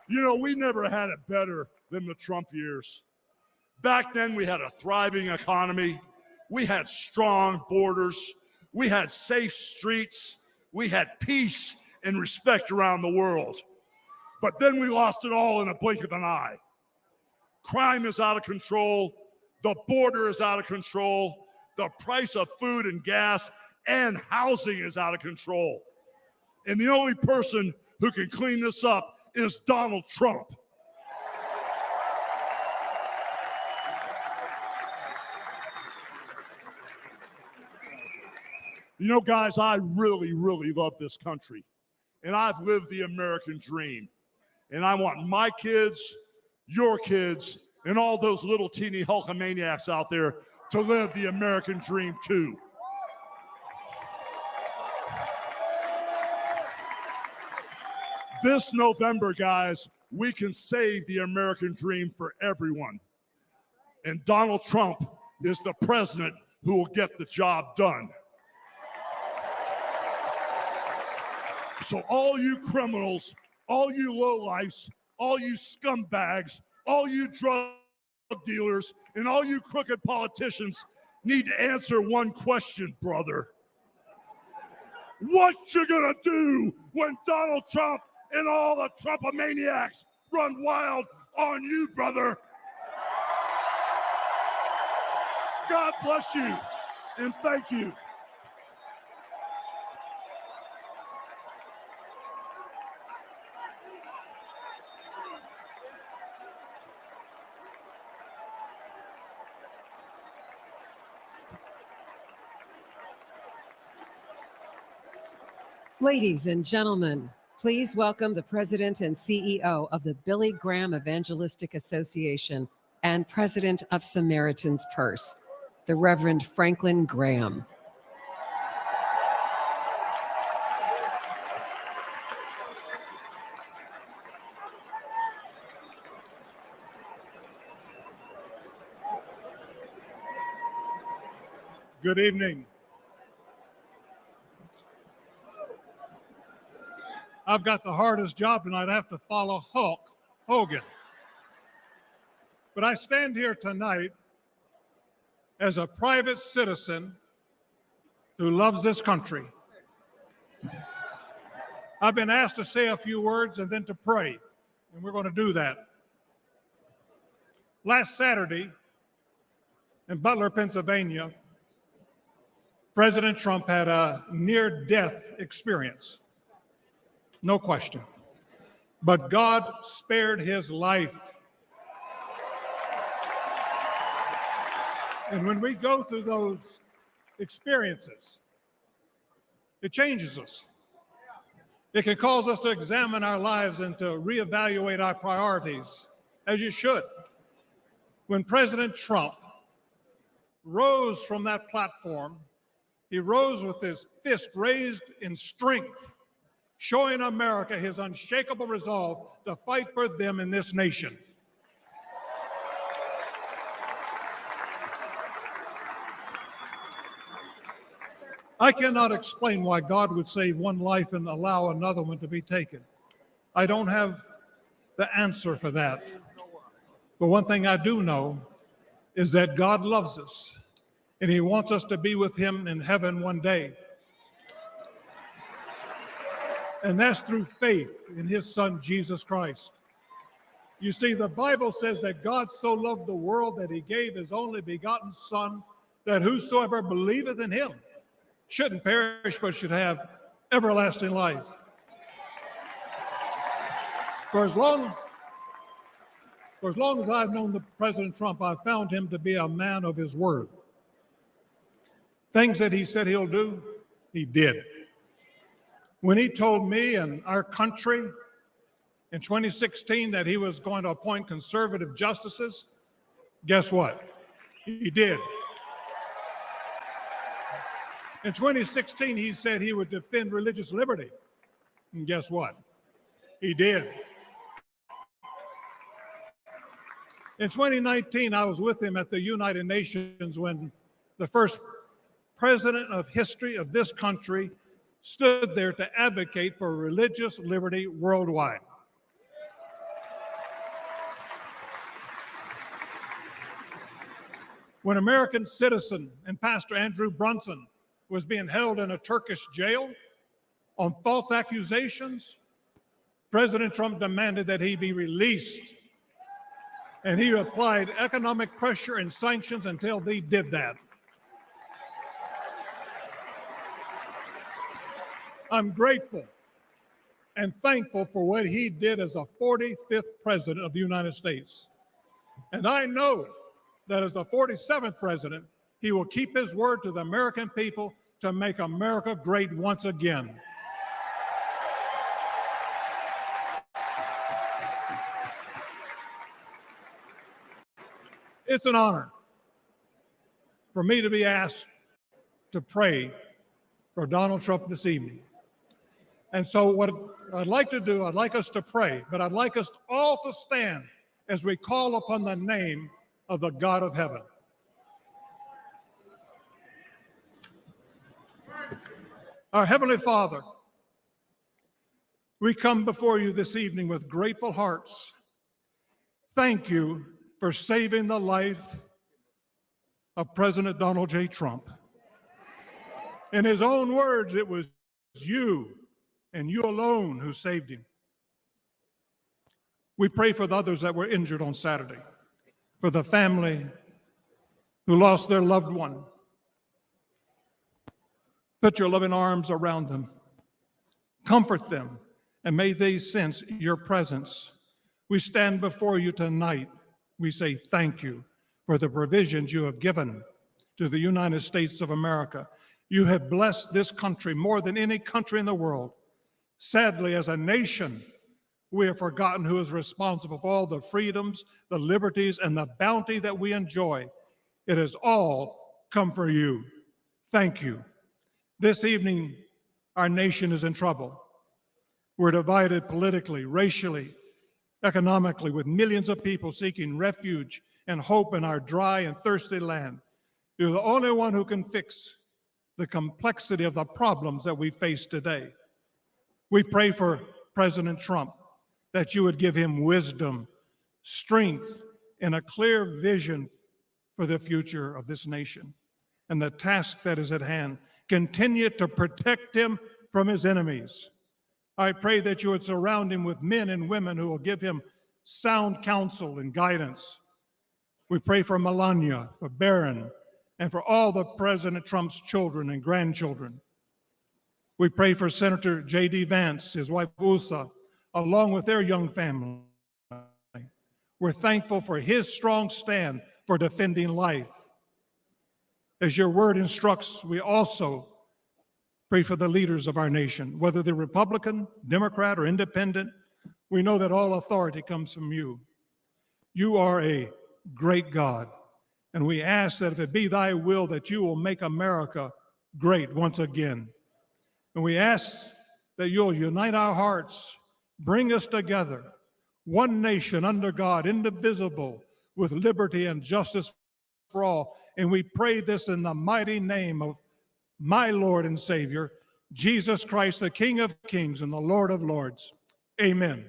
You know, we never had it better than the Trump years. Back then, we had a thriving economy. We had strong borders. We had safe streets. We had peace and respect around the world. But then we lost it all in a blink of an eye. Crime is out of control. The border is out of control. The price of food and gas and housing is out of control. And the only person who can clean this up is Donald Trump. You know, guys, I really, really love this country. And I've lived the American dream. And I want my kids, your kids, and all those little teeny Hulkamaniacs out there to live the American dream too. This November, guys, we can save the American dream for everyone. And Donald Trump is the president who will get the job done. So all you criminals, all you lowlifes, all you scumbags, all you drug dealers, and all you crooked politicians need to answer one question, brother. What you gonna do when Donald Trump and all the Trumpomaniacs run wild on you, brother? God bless you, and thank you. Ladies and gentlemen, please welcome the President and CEO of the Billy Graham Evangelistic Association and President of Samaritan's Purse, the Reverend Franklin Graham. Good evening. I've got the hardest job tonight. I have to follow Hulk Hogan. But I stand here tonight as a private citizen who loves this country. I've been asked to say a few words and then to pray, and we're going to do that. Last Saturday, In Butler, Pennsylvania, President Trump had a near-death experience. No question. But God spared his life. And when we go through those experiences, it changes us. It can cause us to examine our lives and to reevaluate our priorities, as you should. When President Trump rose from that platform, he rose with his fist raised in strength, showing America his unshakable resolve to fight for them in this nation. I cannot explain why God would save one life and allow another one to be taken. I don't have the answer for that. But one thing I do know is that God loves us, and he wants us to be with him in heaven one day. And that's through faith in his son, Jesus Christ. You see, the Bible says that God so loved the world that he gave his only begotten Son, that whosoever believeth in him shouldn't perish, but should have everlasting life. For as long as I've known the President Trump, I've found him to be a man of his word. Things that he said he'll do, he did. When he told me and our country in 2016 that he was going to appoint conservative justices, guess what? He did. In 2016, he said he would defend religious liberty. And guess what? He did. In 2019, I was with him at the United Nations when the first president of history of this country stood there to advocate for religious liberty worldwide. When American citizen and Pastor Andrew Brunson was being held in a Turkish jail on false accusations, President Trump demanded that he be released. And he applied economic pressure and sanctions until they did that. I'm grateful and thankful for what he did as a 45th president of the United States. And I know that as the 47th president, he will keep his word to the American people to make America great once again. It's an honor for me to be asked to pray for Donald Trump this evening. And so what I'd like to do, I'd like us to pray, but I'd like us all to stand as we call upon the name of the God of heaven. Our Heavenly Father, we come before you this evening with grateful hearts. Thank you for saving the life of President Donald J. Trump. In his own words, it was you and you alone who saved him. We pray for the others that were injured on Saturday, for the family who lost their loved one. Put your loving arms around them. Comfort them, and may they sense your presence. We stand before you tonight. We say thank you for the provisions you have given to the United States of America. You have blessed this country more than any country in the world. Sadly, as a nation, we have forgotten who is responsible for all the freedoms, the liberties, and the bounty that we enjoy. It has all come for you. Thank you. This evening, our nation is in trouble. We're divided politically, racially, economically, with millions of people seeking refuge and hope in our dry and thirsty land. You're the only one who can fix the complexity of the problems that we face today. We pray for President Trump, that you would give him wisdom, strength, and a clear vision for the future of this nation and the task that is at hand. Continue to protect him from his enemies. I pray that you would surround him with men and women who will give him sound counsel and guidance. We pray for Melania, for Barron, and for all the President Trump's children and grandchildren. We pray for Senator J.D. Vance, his wife Usa, along with their young family. We're thankful for his strong stand for defending life. As your word instructs, we also pray for the leaders of our nation, whether they're Republican, Democrat, or Independent. We know that all authority comes from you. You are a great God, and we ask that if it be thy will that you will make America great once again. And we ask that you'll unite our hearts, bring us together, one nation under God, indivisible, with liberty and justice for all. And we pray this in the mighty name of my Lord and Savior, Jesus Christ, the King of Kings and the Lord of Lords. Amen.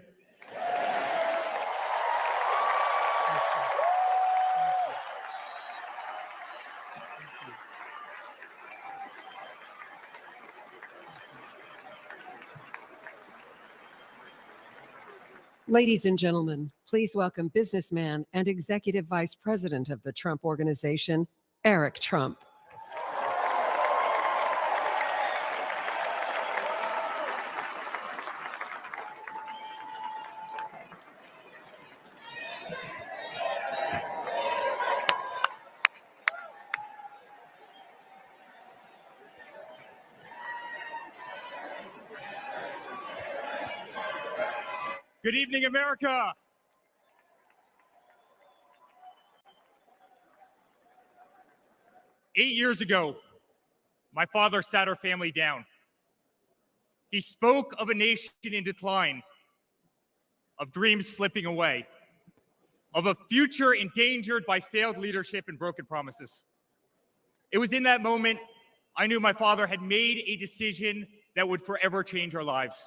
Ladies and gentlemen, please welcome businessman and executive vice president of the Trump Organization, Eric Trump. Good evening, America. Eight years ago, my father sat our family down. He spoke of a nation in decline, of dreams slipping away, of a future endangered by failed leadership and broken promises. It was in that moment I knew my father had made a decision that would forever change our lives.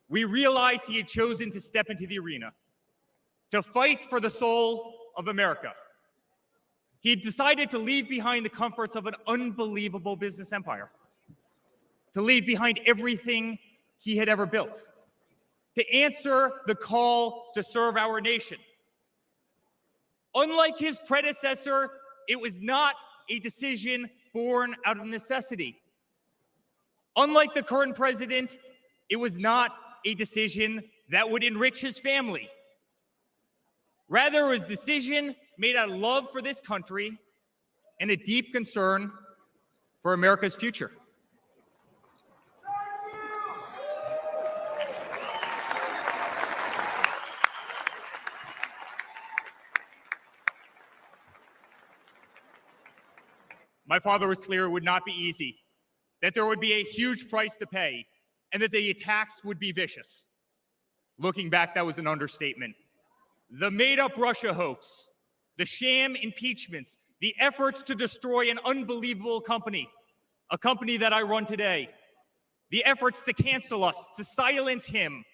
We realized he had chosen to step into the arena, to fight for the soul of America. He had decided to leave behind the comforts of an unbelievable business empire, to leave behind everything he had ever built, to answer the call to serve our nation. Unlike his predecessor, it was not a decision born out of necessity. Unlike the current president, it was not a decision that would enrich his family. Rather, it was a decision made out of love for this country and a deep concern for America's future. My father was clear it would not be easy, that there would be a huge price to pay, and that the attacks would be vicious. Looking back, that was an understatement. The made-up Russia hoax, the sham impeachments, the efforts to destroy an unbelievable company, a company that I run today, the efforts to cancel us, to silence him,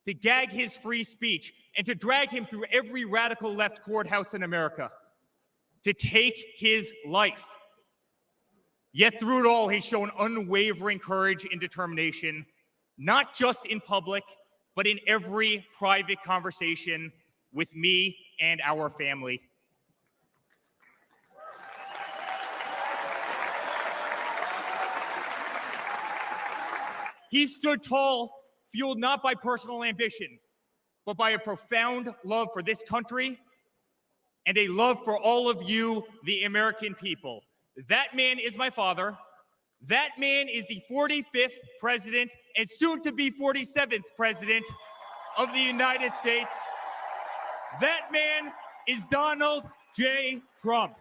to gag his free speech, and to drag him through every radical left courthouse in America, to take his life. Yet through it all, he's shown unwavering courage and determination, not just in public, but in every private conversation with me and our family. He stood tall, fueled not by personal ambition, but by a profound love for this country and a love for all of you, the American people. That man is my father. That man is the 45th president and soon to be 47th president of the United States. That man is Donald J. Trump.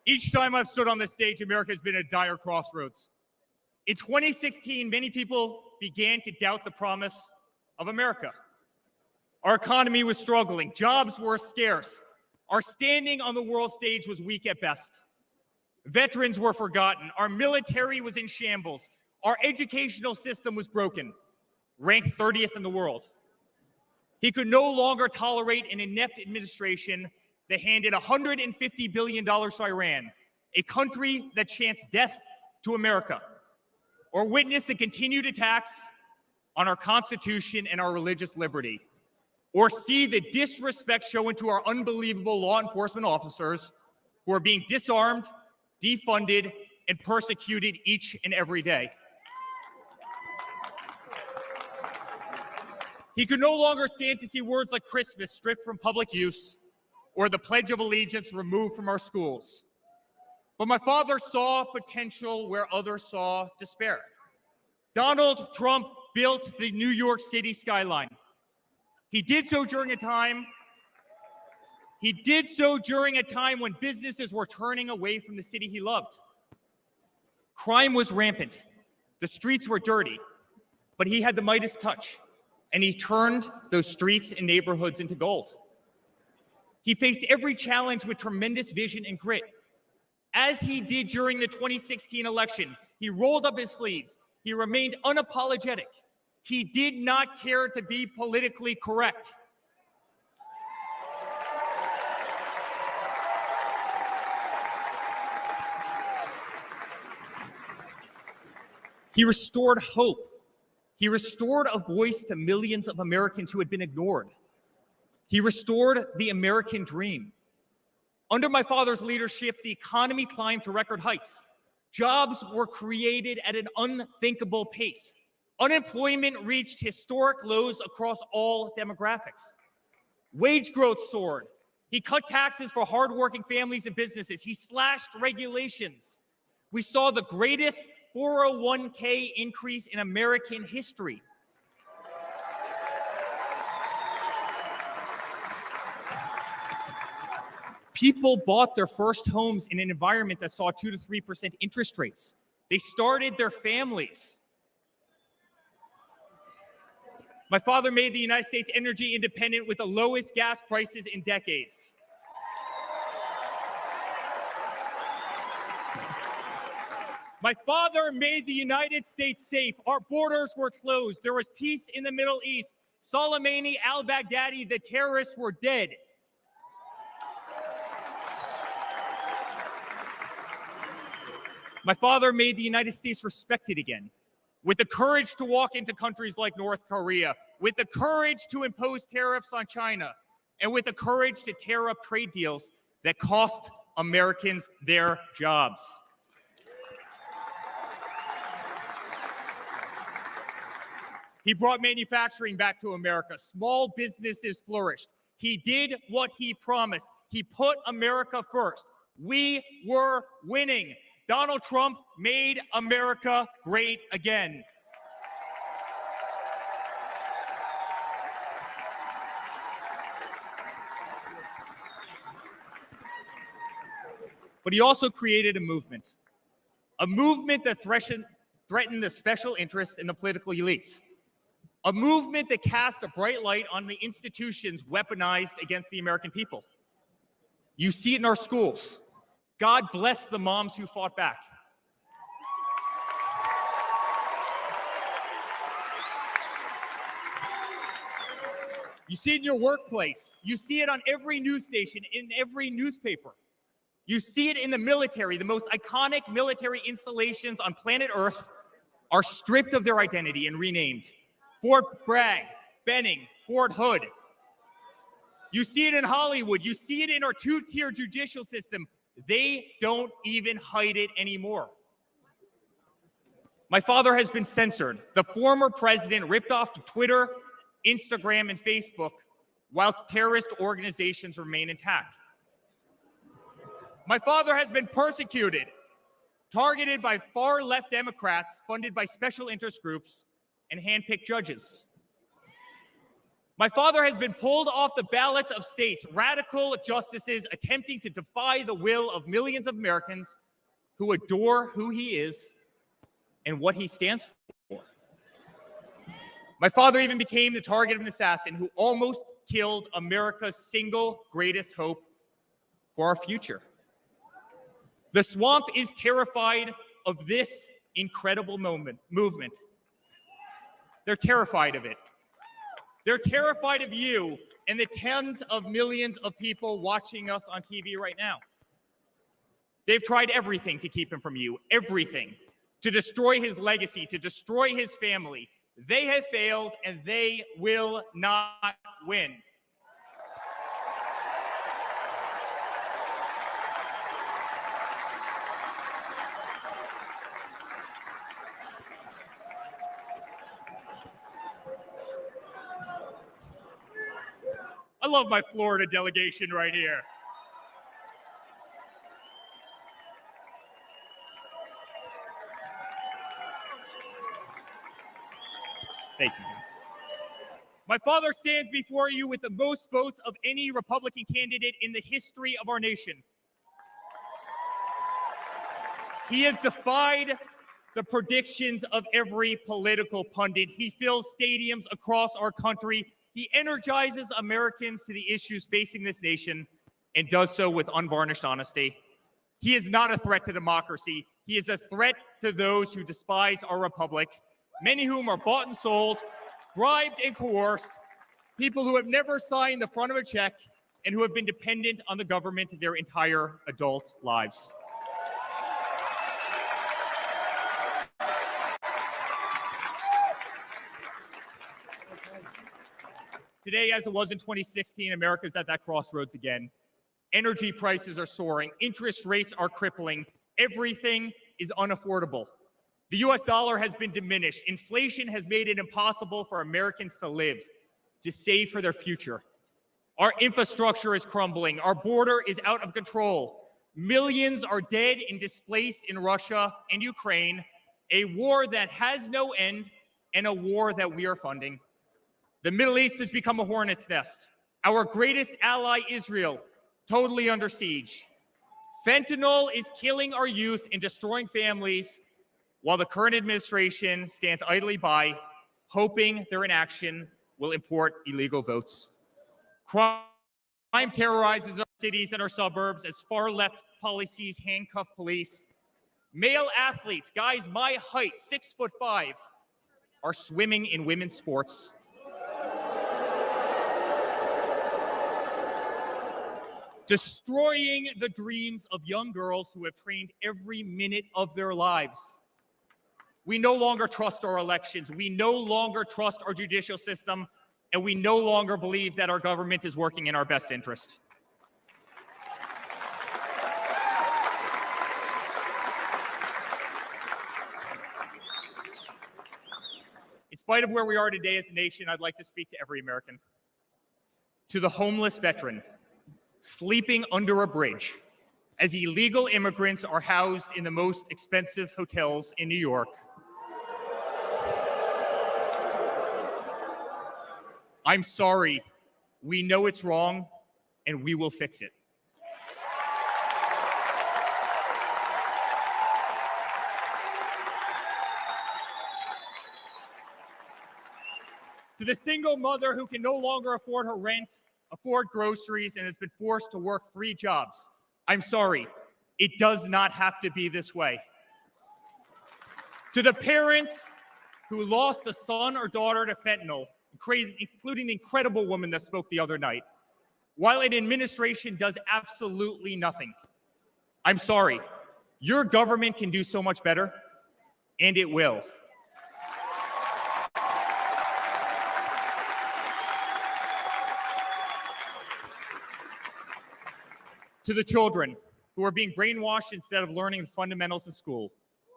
Each time I've stood on this stage, America has been at a dire crossroads. In 2016, many people began to doubt the promise of America. Our economy was struggling, jobs were scarce, our standing on the world stage was weak at best. Veterans were forgotten. Our military was in shambles. Our educational system was broken, ranked 30th in the world. He could no longer tolerate an inept administration that handed $150 billion to Iran, a country that chants death to America, or witness the continued attacks on our Constitution and our religious liberty, or see the disrespect shown to our unbelievable law enforcement officers who are being disarmed, defunded, and persecuted each and every day. He could no longer stand to see words like Christmas stripped from public use or the Pledge of Allegiance removed from our schools. But my father saw potential where others saw despair. Donald Trump built the New York City skyline. He did so during a time when businesses were turning away from the city he loved. Crime was rampant. The streets were dirty, but he had the Midas touch, and he turned those streets and neighborhoods into gold. He faced every challenge with tremendous vision and grit. As he did during the 2016 election, he rolled up his sleeves. He remained unapologetic. He did not care to be politically correct. He restored hope. He restored a voice to millions of Americans who had been ignored. He restored the American dream. Under my father's leadership, the economy climbed to record heights. Jobs were created at an unthinkable pace. Unemployment reached historic lows across all demographics. Wage growth soared. He cut taxes for hardworking families and businesses. He slashed regulations. We saw the greatest 401k increase in American history. People bought their first homes in an environment that saw 2 to 3% interest rates. They started their families. My father made the United States energy independent with the lowest gas prices in decades. My father made the United States safe. Our borders were closed. There was peace in the Middle East. Soleimani, al-Baghdadi, the terrorists were dead. My father made the United States respected again, with the courage to walk into countries like North Korea, with the courage to impose tariffs on China, and with the courage to tear up trade deals that cost Americans their jobs. He brought manufacturing back to America. Small businesses flourished. He did what he promised. He put America first. We were winning. Donald Trump made America great again. But he also created a movement that threatened the special interests and the political elites, a movement that cast a bright light on the institutions weaponized against the American people. You see it in our schools. God bless the moms who fought back. You see it in your workplace. You see it on every news station, in every newspaper. You see it in the military. The most iconic military installations on planet Earth are stripped of their identity and renamed. Fort Bragg, Benning, Fort Hood. You see it in Hollywood. You see it in our two-tier judicial system. They don't even hide it anymore. My father has been censored. The former president ripped off Twitter, Instagram, and Facebook while terrorist organizations remain intact. My father has been persecuted, targeted by far-left Democrats funded by special interest groups and hand-picked judges. My father has been pulled off the ballots of states, radical justices attempting to defy the will of millions of Americans who adore who he is and what he stands for. My father even became the target of an assassin who almost killed America's single greatest hope for our future. The swamp is terrified of this incredible movement. They're terrified of it. They're terrified of you and the tens of millions of people watching us on TV right now. They've tried everything to keep him from you, everything, to destroy his legacy, to destroy his family. They have failed, and they will not win. I love my Florida delegation right here. Thank you. My father stands before you with the most votes of any Republican candidate in the history of our nation. He has defied the predictions of every political pundit. He fills stadiums across our country. He energizes Americans to the issues facing this nation and does so with unvarnished honesty. He is not a threat to democracy. He is a threat to those who despise our republic, many whom are bought and sold, bribed and coerced, people who have never signed the front of a check and who have been dependent on the government their entire adult lives. Today, as it was in 2016, America's at that crossroads again. Energy prices are soaring. Interest rates are crippling. Everything is unaffordable. The US dollar has been diminished. Inflation has made it impossible for Americans to live, to save for their future. Our infrastructure is crumbling. Our border is out of control. Millions are dead and displaced in Russia and Ukraine, a war that has no end and a war that we are funding. The Middle East has become a hornet's nest. Our greatest ally, Israel, totally under siege. Fentanyl is killing our youth and destroying families, while the current administration stands idly by, hoping their inaction will import illegal votes. Crime terrorizes our cities and our suburbs as far-left policies handcuff police. Male athletes, guys my height, 6'5", are swimming in women's sports. Destroying the dreams of young girls who have trained every minute of their lives. We no longer trust our elections. We no longer trust our judicial system, and we no longer believe that our government is working in our best interest. In spite of where we are today as a nation, I'd like to speak to every American. To the homeless veteran sleeping under a bridge as illegal immigrants are housed in the most expensive hotels in New York. I'm sorry. We know it's wrong, and we will fix it. To the single mother who can no longer afford her rent, afford groceries, and has been forced to work 3 jobs, I'm sorry. It does not have to be this way. To the parents who lost a son or daughter to fentanyl, including the incredible woman that spoke the other night, while an administration does absolutely nothing, I'm sorry. Your government can do so much better, and it will. To the children who are being brainwashed instead of learning the fundamentals in school,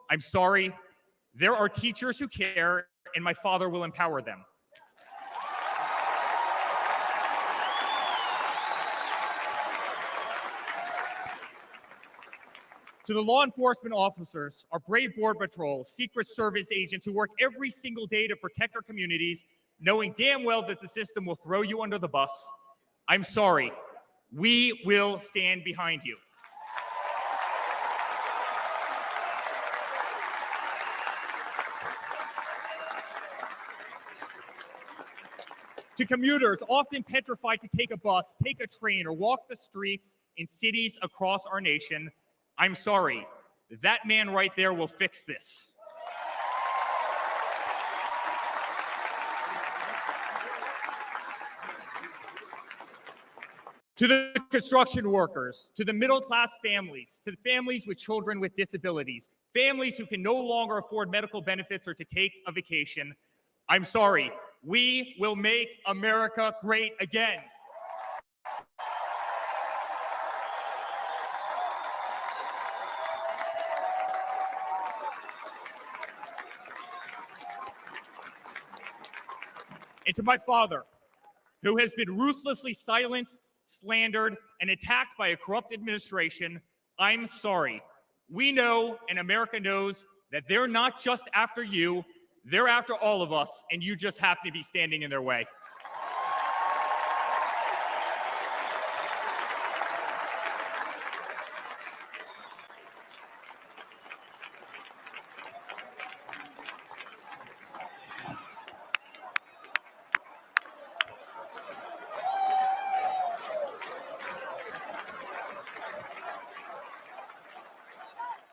I'm sorry. There are teachers who care, and my father will empower them. To the law enforcement officers, our brave Border Patrol, Secret Service agents who work every single day to protect our communities, knowing damn well that the system will throw you under the bus, I'm sorry. We will stand behind you. To commuters often petrified to take a bus, take a train, or walk the streets in cities across our nation, I'm sorry. That man right there will fix this. To the construction workers, to the middle-class families, to the families with children with disabilities, families who can no longer afford medical benefits or to take a vacation, I'm sorry. We will make America great again. And to my father, who has been ruthlessly silenced, slandered, and attacked by a corrupt administration, I'm sorry. We know, and America knows, that they're not just after you, they're after all of us, and you just happen to be standing in their way.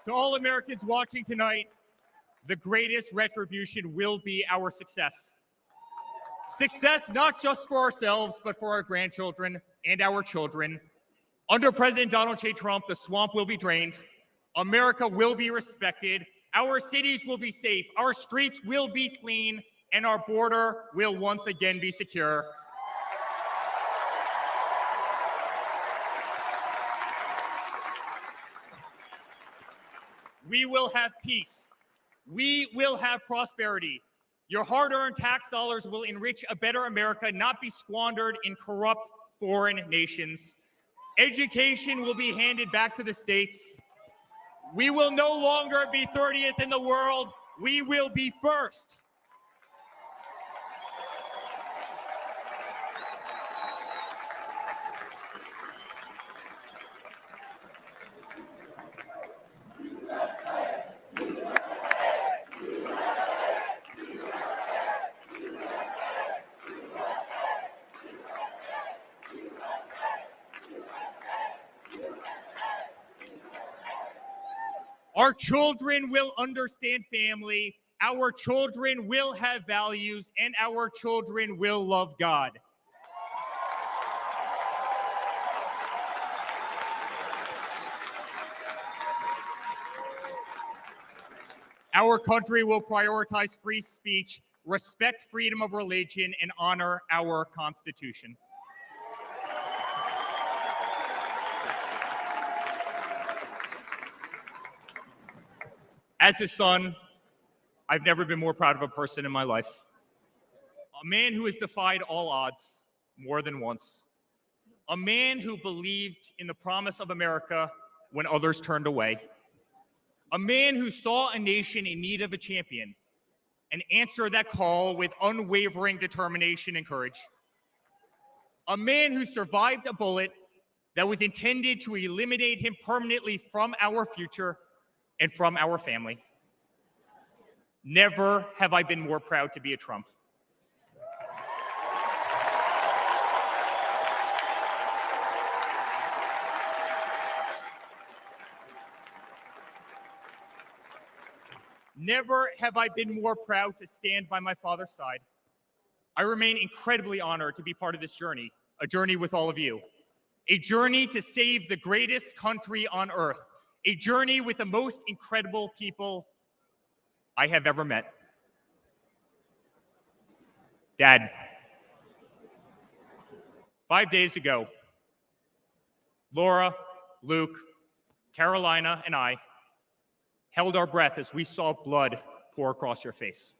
To all Americans watching tonight, the greatest retribution will be our success. Success not just for ourselves, but for our grandchildren and our children. Under President Donald J. Trump, the swamp will be drained. America will be respected. Our cities will be safe. Our streets will be clean. And our border will once again be secure. We will have peace. We will have prosperity. Your hard-earned tax dollars will enrich a better America, not be squandered in corrupt foreign nations. Education will be handed back to the states. We will no longer be 30th in the world. We will be first. Our children will understand family, our children will have values, and our children will love God. Our country will prioritize free speech, respect freedom of religion, and honor our Constitution. As his son, I've never been more proud of a person in my life. A man who has defied all odds more than once. A man who believed in the promise of America when others turned away. A man who saw a nation in need of a champion and answered that call with unwavering determination and courage. A man who survived a bullet that was intended to eliminate him permanently from our future and from our family. Never have I been more proud to be a Trump. Never have I been more proud to stand by my father's side. I remain incredibly honored to be part of this journey, a journey with all of you, a journey to save the greatest country on earth, a journey with the most incredible people I have ever met. Dad, 5 days ago, Laura, Luke, Carolina, and I held our breath as we saw blood pour across your face.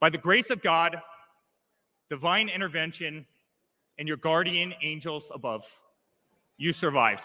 By the grace of God, divine intervention, and your guardian angels above, you survived.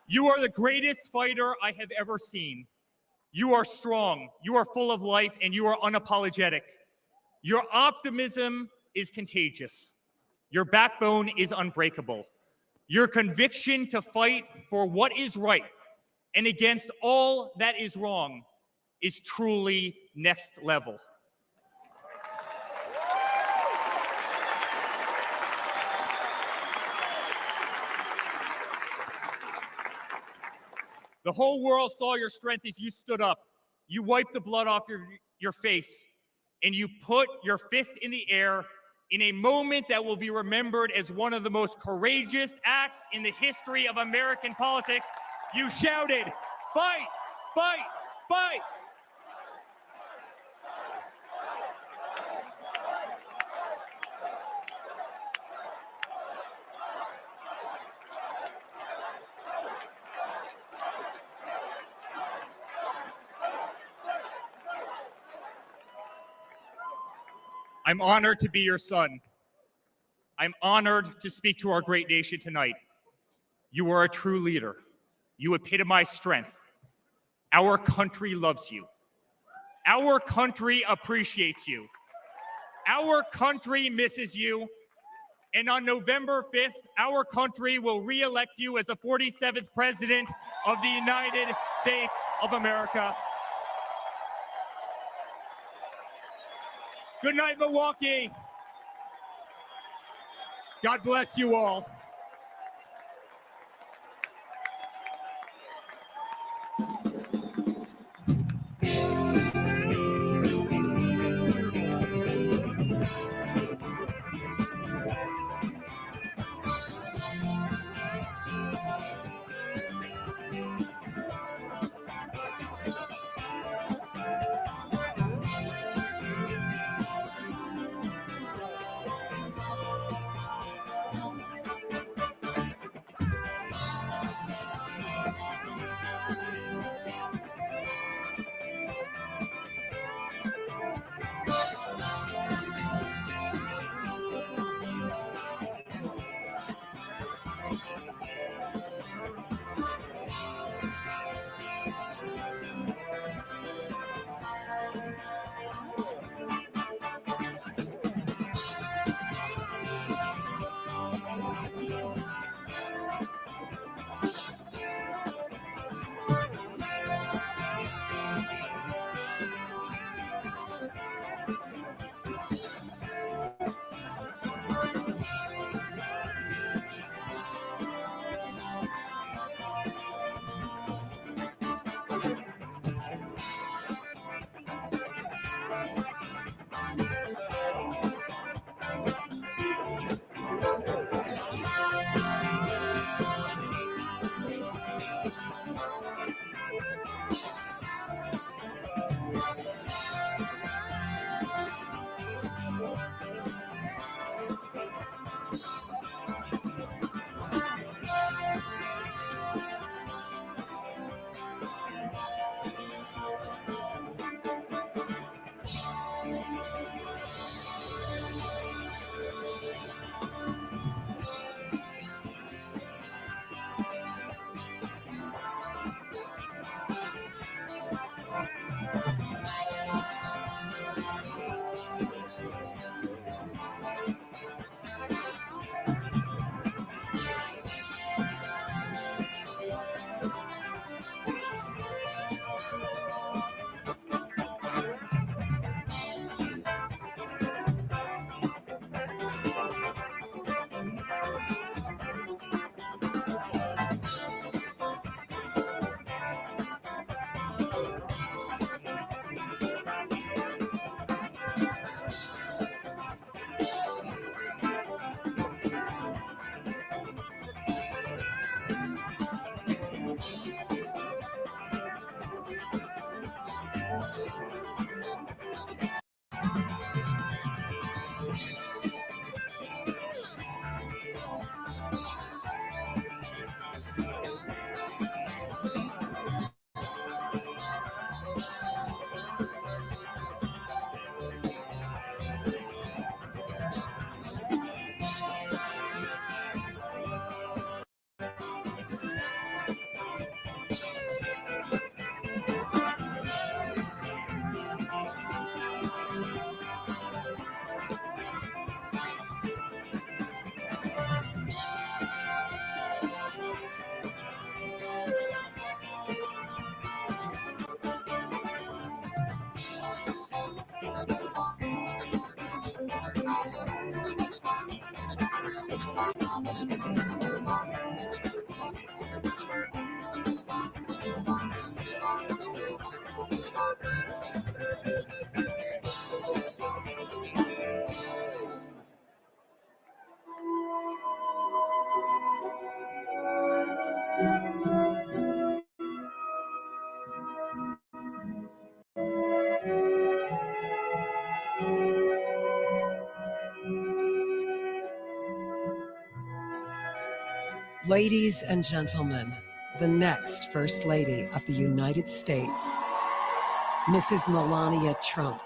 You are the greatest fighter I have ever seen. You are strong, you are full of life, and you are unapologetic. Your optimism is contagious. Your backbone is unbreakable. Your conviction to fight for what is right and against all that is wrong is truly next level. The whole world saw your strength as you stood up. You wiped the blood off your face, and you put your fist in the air in a moment that will be remembered as one of the most courageous acts in the history of American politics. You shouted, "Fight, fight, fight!" I'm honored to be your son. I'm honored to speak to our great nation tonight. You are a true leader. You epitomize strength. Our country loves you. Our country appreciates you. Our country misses you. And on November 5th, our country will re-elect you as the 47th President of the United States of America. Good night, Milwaukee. God bless you all. Ladies and gentlemen, the next First Lady of the United States, Mrs. Melania Trump.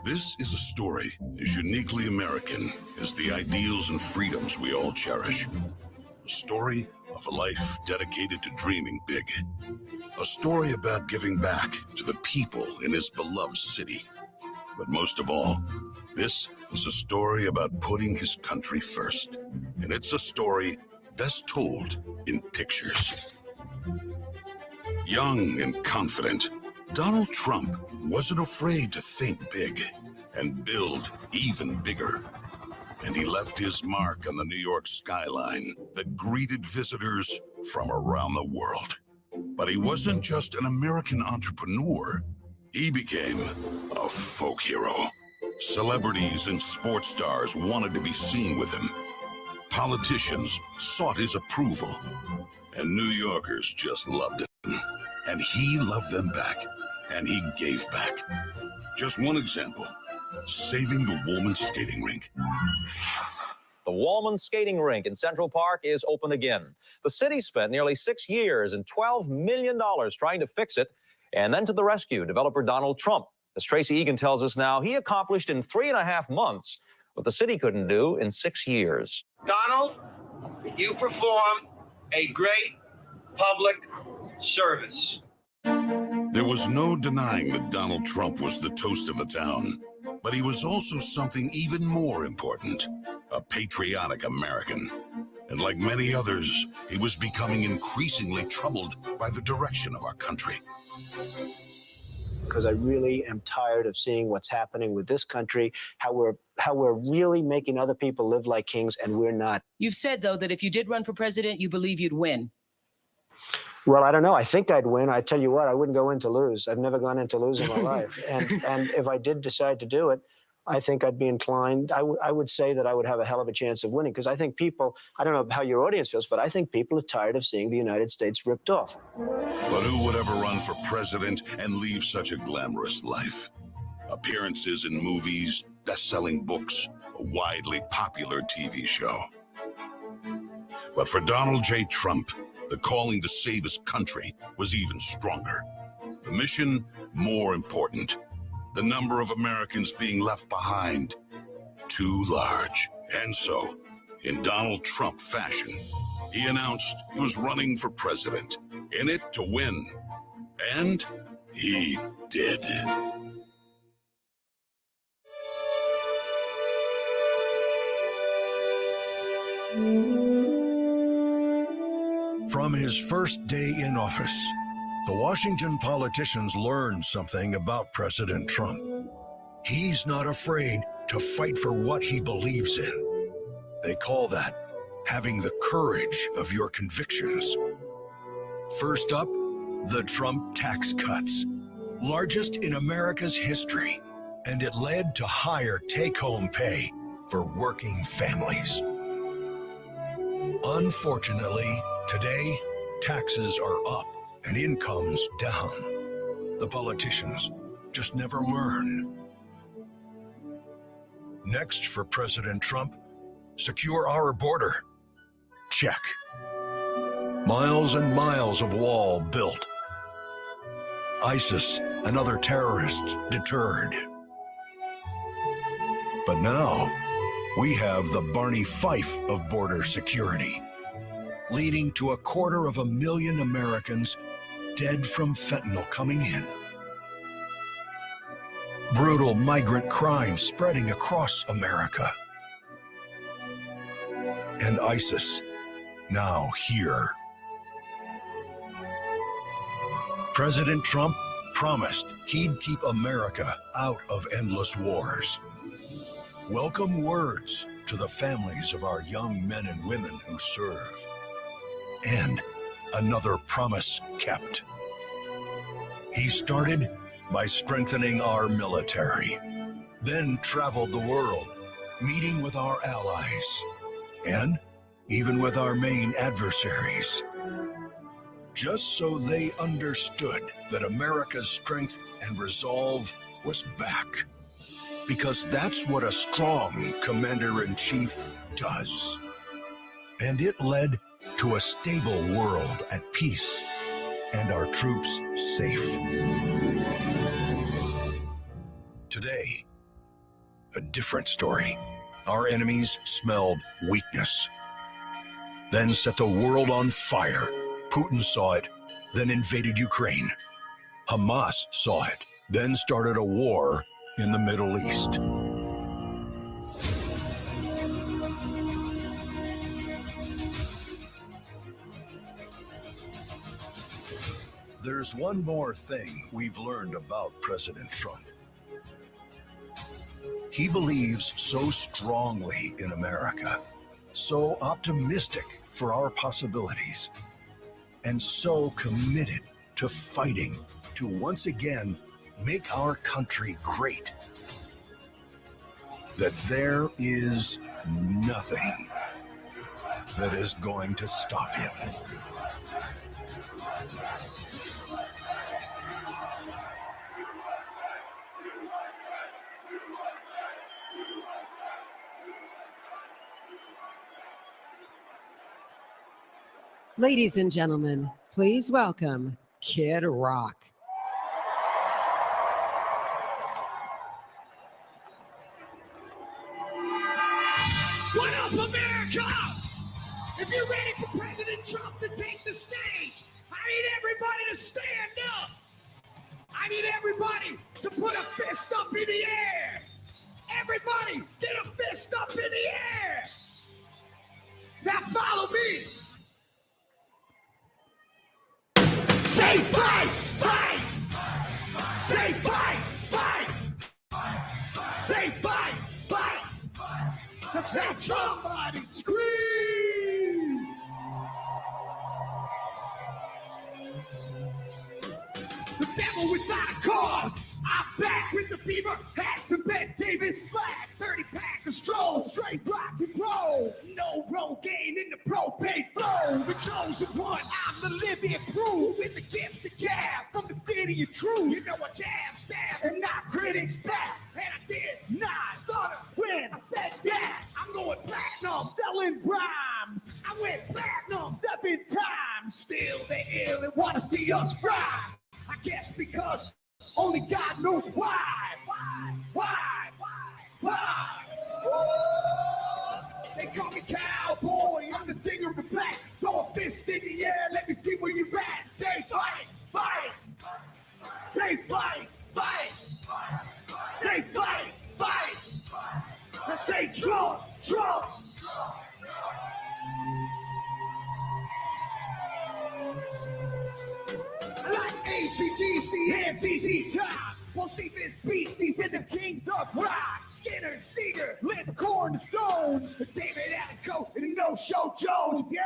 This is a story as uniquely American as the ideals and freedoms we all cherish. A story of a life dedicated to dreaming big. A story about giving back to the people in his beloved city. But most of all, this is a story about putting his country first. And it's a story best told in pictures. Young and confident, Donald Trump wasn't afraid to think big and build even bigger. And he left his mark on the New York skyline that greeted visitors from around the world. But he wasn't just an American entrepreneur. He became a folk hero. Celebrities and sports stars wanted to be seen with him. Politicians sought his approval. And New Yorkers just loved him. And he loved them back. And he gave back. Just one example, saving the Woolman skating rink. The Woolman skating rink in Central Park is open again. The city spent nearly 6 years and $12 million trying to fix it. And then to the rescue, developer Donald Trump. As Tracy Egan tells us now, he accomplished in 3.5 months what the city couldn't do in 6 years. Donald, you performed a great public service. There was no denying that Donald Trump was the toast of the town, but he was also something even more important, a patriotic American. And like many others, he was becoming increasingly troubled by the direction of our country. Because I really am tired of seeing what's happening with this country, how we're really making other people live like kings, and we're not. You've said, though, that if you did run for president, you believe you'd win. Well, I don't know. I think I'd win. I tell you what, I wouldn't go in to lose. I've never gone in to lose in my life. And if I did decide to do it, I think I'd be inclined. I would say that I would have a hell of a chance of winning, because I think people, I don't know how your audience feels, but I think people are tired of seeing the United States ripped off. But who would ever run for president and leave such a glamorous life? Appearances in movies, best-selling books, a widely popular TV show. But for Donald J. Trump, the calling to save his country was even stronger. The mission, more important. The number of Americans being left behind, too large. And so, in Donald Trump fashion, he announced he was running for president, in it to win. And he did. From his first day in office, the Washington politicians learned something about President Trump. He's not afraid to fight for what he believes in. They call that having the courage of your convictions. First up, the Trump tax cuts, largest in America's history, and it led to higher take-home pay for working families. Unfortunately, today, taxes are up and incomes down. The politicians just never learn. Next for President Trump, secure our border. Check. Miles and miles of wall built. ISIS and other terrorists deterred. But now, we have the Barney Fife of border security, leading to 250,000 Americans dead from fentanyl coming in. Brutal migrant crime spreading across America. And ISIS now here. President Trump promised he'd keep America out of endless wars. Welcome words to the families of our young men and women who serve. And another promise kept. He started by strengthening our military, then traveled the world, meeting with our allies, and even with our main adversaries, just so they understood that America's strength and resolve was back. Because that's what a strong commander-in-chief does. And it led to a stable world at peace and our troops safe. Today, a different story. Our enemies smelled weakness, then set the world on fire. Putin saw it, then invaded Ukraine. Hamas saw it, then started a war in the Middle East. There's one more thing we've learned about President Trump. He believes so strongly in America, so optimistic for our possibilities, and so committed to fighting to once again make our country great, that there is nothing that is going to stop him. Ladies and gentlemen, please welcome Kid Rock. What up, America? If you're ready for President Trump to take the stage, I need everybody to stand up. I need everybody to put a fist up in the air. Everybody, get a fist up in the air. Now follow me. Say fight, fight. Say fight, fight. Say fight, fight. Say somebody scream. The devil without a cause. I back with the beaver hats and Ben Davis slacks. 30-pack of stroll, straight rock and roll. No Rogaine in the propane flow. The chosen one, I'm the living proof. With the gift to gab from the city of truth. You know I jab, stab, and knock critics back. And I did not stutter when I said that. I'm going platinum, selling rhymes. I went platinum 7 times. Still they ill and want to see us fry. I guess because only God knows why. Why? They call me cowboy, I'm the singer of black. Throw a fist in the air, let me see where you're at. Say fight. Say fight. Say fight. I say Trump. I like ACDC and ZZ Top. We'll see this beasties and the kings of rock. Skinner, Seeger, Lipcorn, the Stones, David Attencoe, and No-Show Jones. Yeah,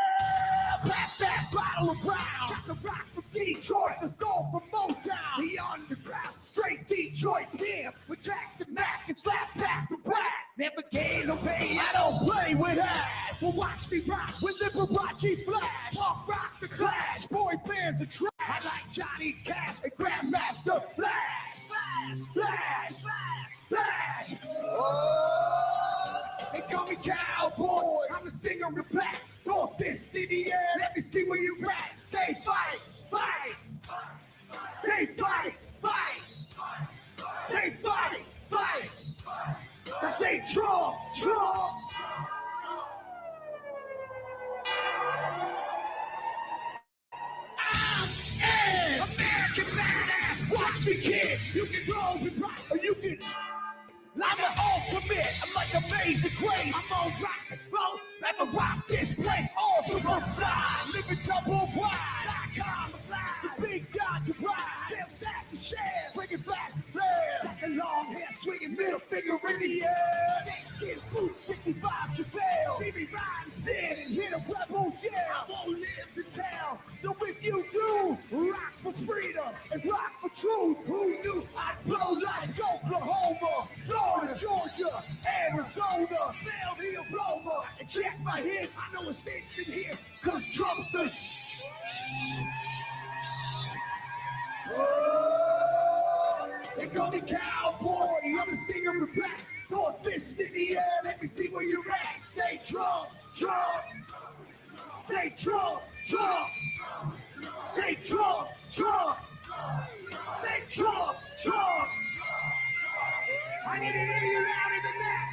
pass that bottle of Brown. Got the rock from Detroit, the soul from Motown. The underground, straight Detroit pimp. With tracks to Mac and slap back to back. Never gain no pain, I don't play with ass. Well, watch me rock with Liberace Flash. Punk rock the Clash, boy bands are trash. I like Johnny Cash and Grandmaster Flash. Oh, they call me cowboy. I'm the singer of black. Throw a fist in the air. Let me see where you at. Say fight. Say fight. Say fight. I say Trump. I'm an American badass. Watch me, kid. You can roll with rock, or you can. I'm the ultimate. I'm like Amazing Grace. I'm on rock and roll. Never rock this place. All super fly. Living double wide. Icon of life. The big dog to ride. Them sack to share. Bring it fast to flare. Like a long hair swinging middle finger in the air. Snakeskin boots, 65 Chevelle. See me riding sin and hit a rebel yell. I won't live to tell. So if you do, rock for freedom and rock for truth. Who knew I'd blow like Oklahoma, Florida, Georgia, Arizona. Smell the aroma and check my hits. I know it stinks in here, cause Trump's the They call me cowboy, I'm the singer of black. Throw a fist in the air, let me see where you're at. Say Trump. Say Trump. Say Trump. Say Trump. I need to hear you louder than that.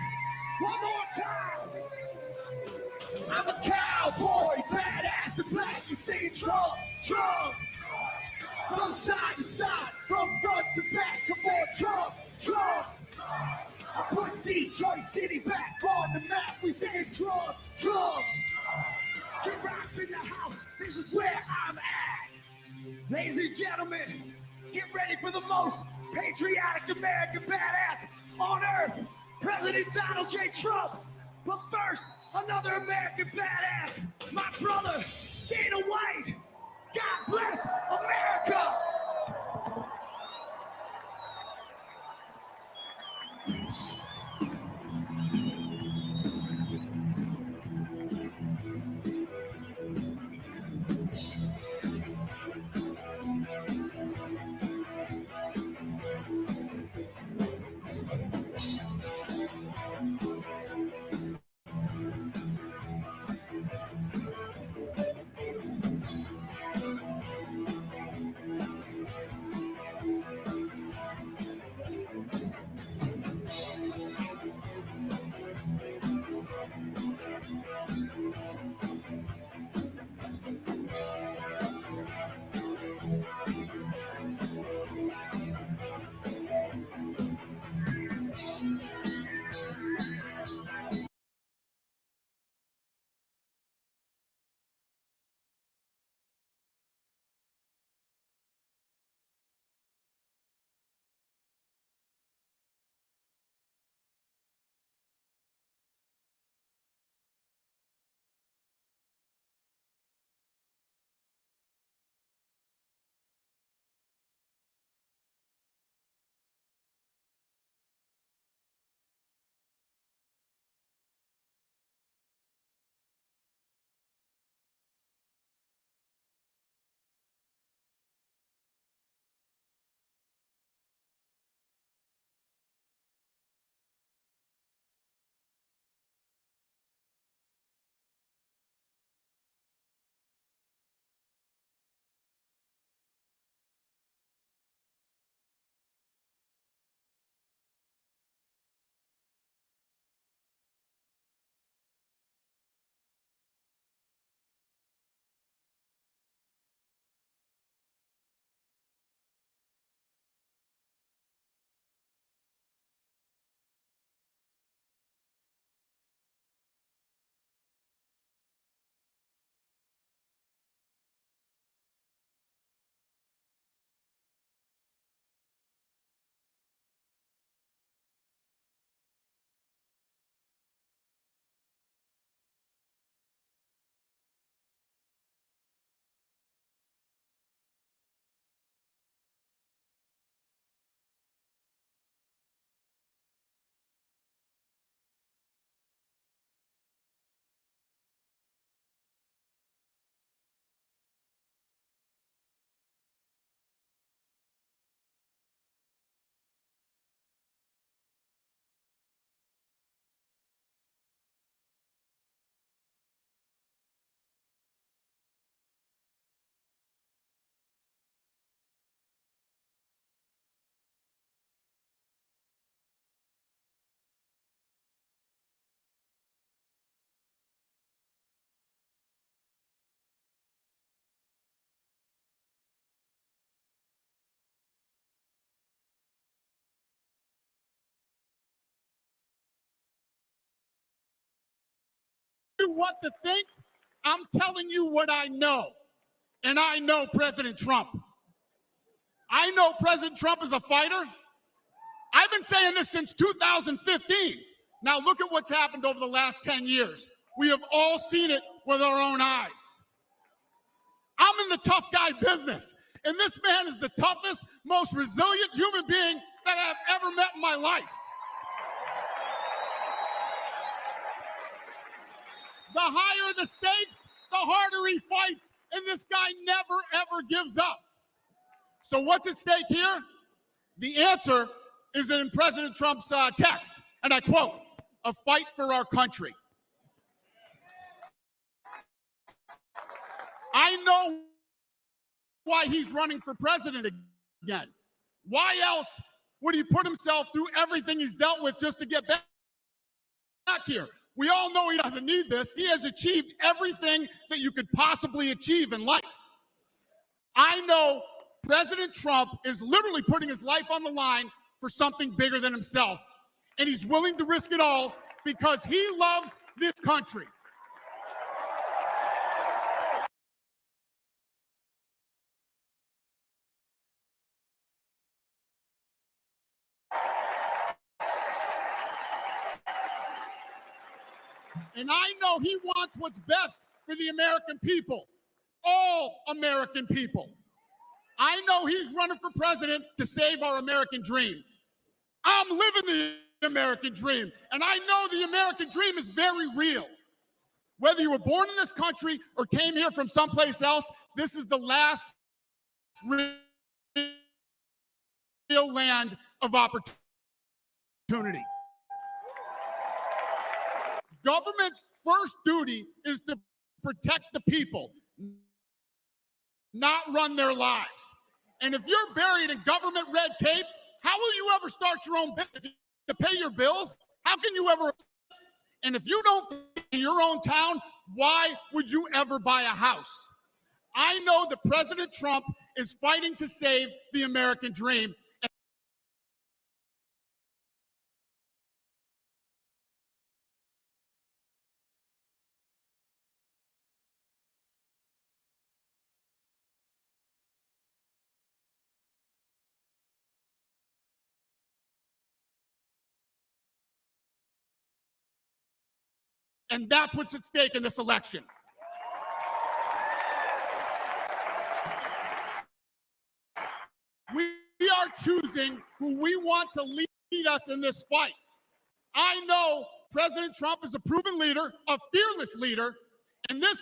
One more time. I'm a cowboy, badass and black. You sing Trump. From side to side, from front to back. Come on, Trump. I put Detroit City back on the map. We sing Trump. Kid Rock's in the house. This is where I'm at. Ladies and gentlemen, get ready for the most patriotic American badass on earth, President Donald J. Trump. But first, another American badass, my brother, Dana White. God bless America. you what to think. I'm telling you what I know. And I know President Trump. I know President Trump is a fighter. I've been saying this since 2015. Now look at what's happened over the last 10 years. We have all seen it with our own eyes. I'm in the tough guy business, and this man is the toughest, most resilient human being that I've ever met in my life. The higher the stakes, the harder he fights, and this guy never, ever gives up. So what's at stake here? The answer is in President Trump's text, and I quote, "A fight for our country." I know why he's running for president again. Why else would he put himself through everything he's dealt with just to get back here? We all know he doesn't need this. He has achieved everything that you could possibly achieve in life. I know President Trump is literally putting his life on the line for something bigger than himself. And he's willing to risk it all because he loves this country. And I know he wants what's best for the American people, all American people. I know he's running for president to save our American dream. I'm living the American dream, and I know the American dream is very real. Whether you were born in this country or came here from someplace else, this is the last real land of opportunity. Government's first duty is to protect the people, not run their lives. And if you're buried in government red tape, how will you ever start your own business? To pay your bills? How can you ever? And if you don't in your own town, why would you ever buy a house? I know that President Trump is fighting to save the American dream. And that's what's at stake in this election. We are choosing who we want to lead us in this fight. I know President Trump is a proven leader, a fearless leader, and this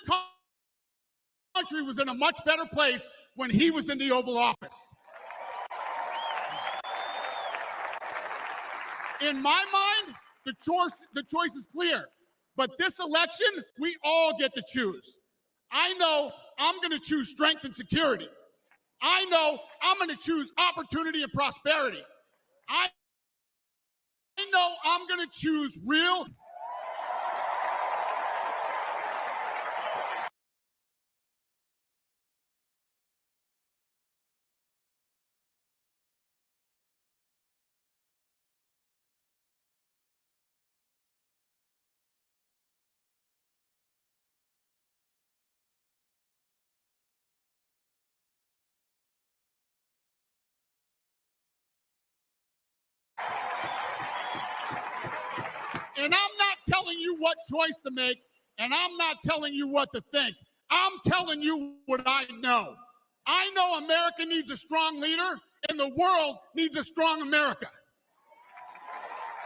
country was in a much better place when he was in the Oval Office. In my mind, the choice is clear. But this election, we all get to choose. I know I'm going to choose strength and security. I know I'm going to choose opportunity and prosperity. I know I'm going to choose real. And I'm not telling you what choice to make, and I'm not telling you what to think. I'm telling you what I know. I know America needs a strong leader, and the world needs a strong America.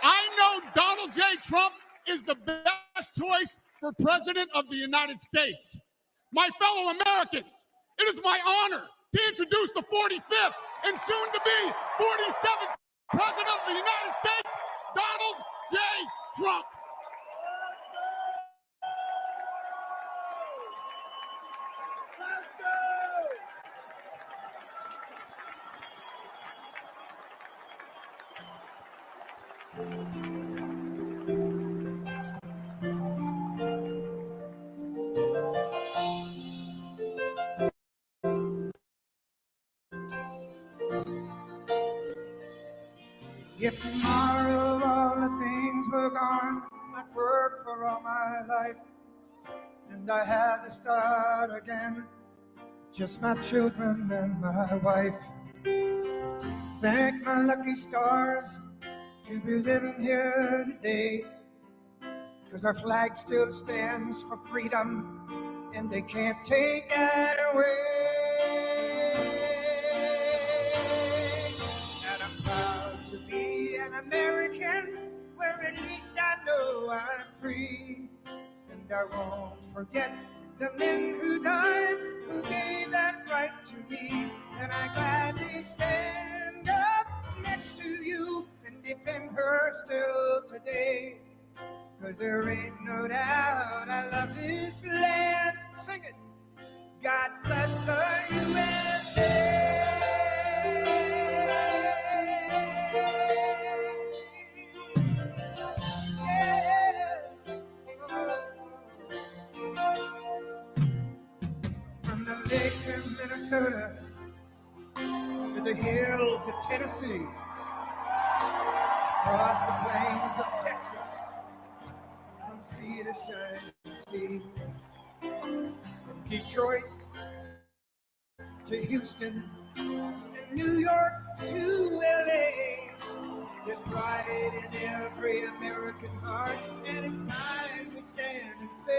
I know Donald J. Trump is the best choice for President of the United States. My fellow Americans, it is my honor to introduce the 45th and soon to be 47th President of the United States, Donald J. Trump. If tomorrow all the things were gone, I'd work for all my life and I had to start again. Just my children and my wife. Thank my lucky stars to be living here today, 'cause our flag still stands for freedom and they can't take that away. And I'm proud to be an American, where at least I know I'm free. And I won't forget the men who died, who gave that right to me. And I gladly stand up next to you and defend her still today. 'Cause there ain't no doubt I love this land. Sing it. God bless the USA. From the lakes of Minnesota to the hills of Tennessee, across the plains of Texas, from sea to shining sea, from Detroit to Houston and New York to LA. There's pride in every American heart, and it's time we stand and say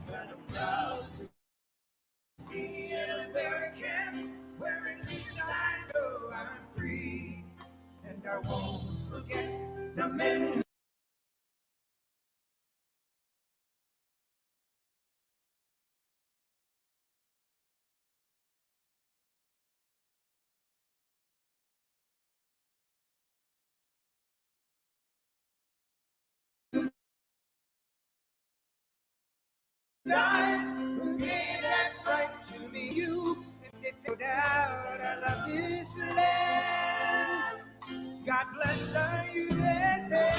that I'm proud to be an American, where at least I know I'm free. And I won't forget the men who died, who gave that right to me. You, and if no doubt I love this land. God bless the USA.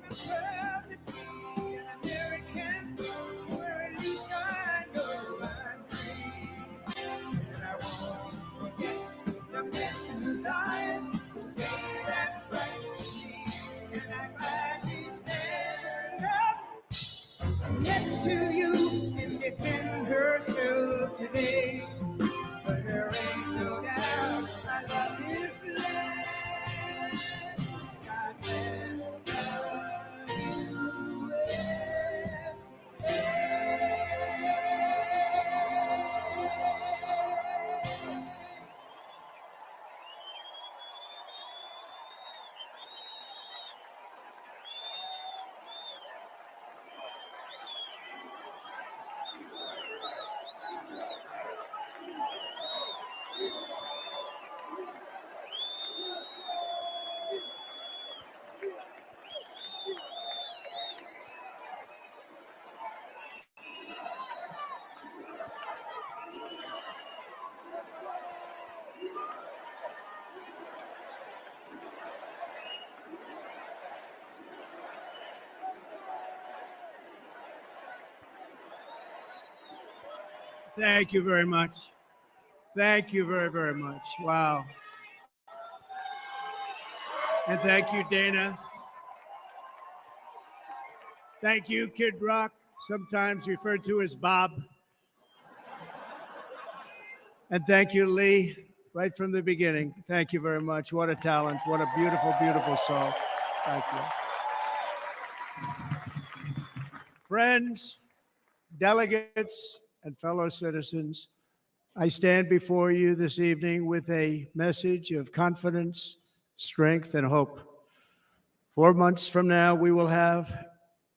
I'm proud to be an American, where at least I know I'm free. And I won't forget the men who died, who gave that right to me. And I'm gladly stand up next to you and defend her still today. But there ain't no doubt I love this land. God bless the Thank you very much. Thank you very, very much. Wow. And thank you, Dana. Thank you, Kid Rock, sometimes referred to as Bob. And thank you, Lee, right from the beginning. Thank you very much. What a talent. What a beautiful, beautiful song. Thank you. Friends, delegates, and fellow citizens, I stand before you this evening with a message of confidence, strength, and hope. 4 months from now, we will have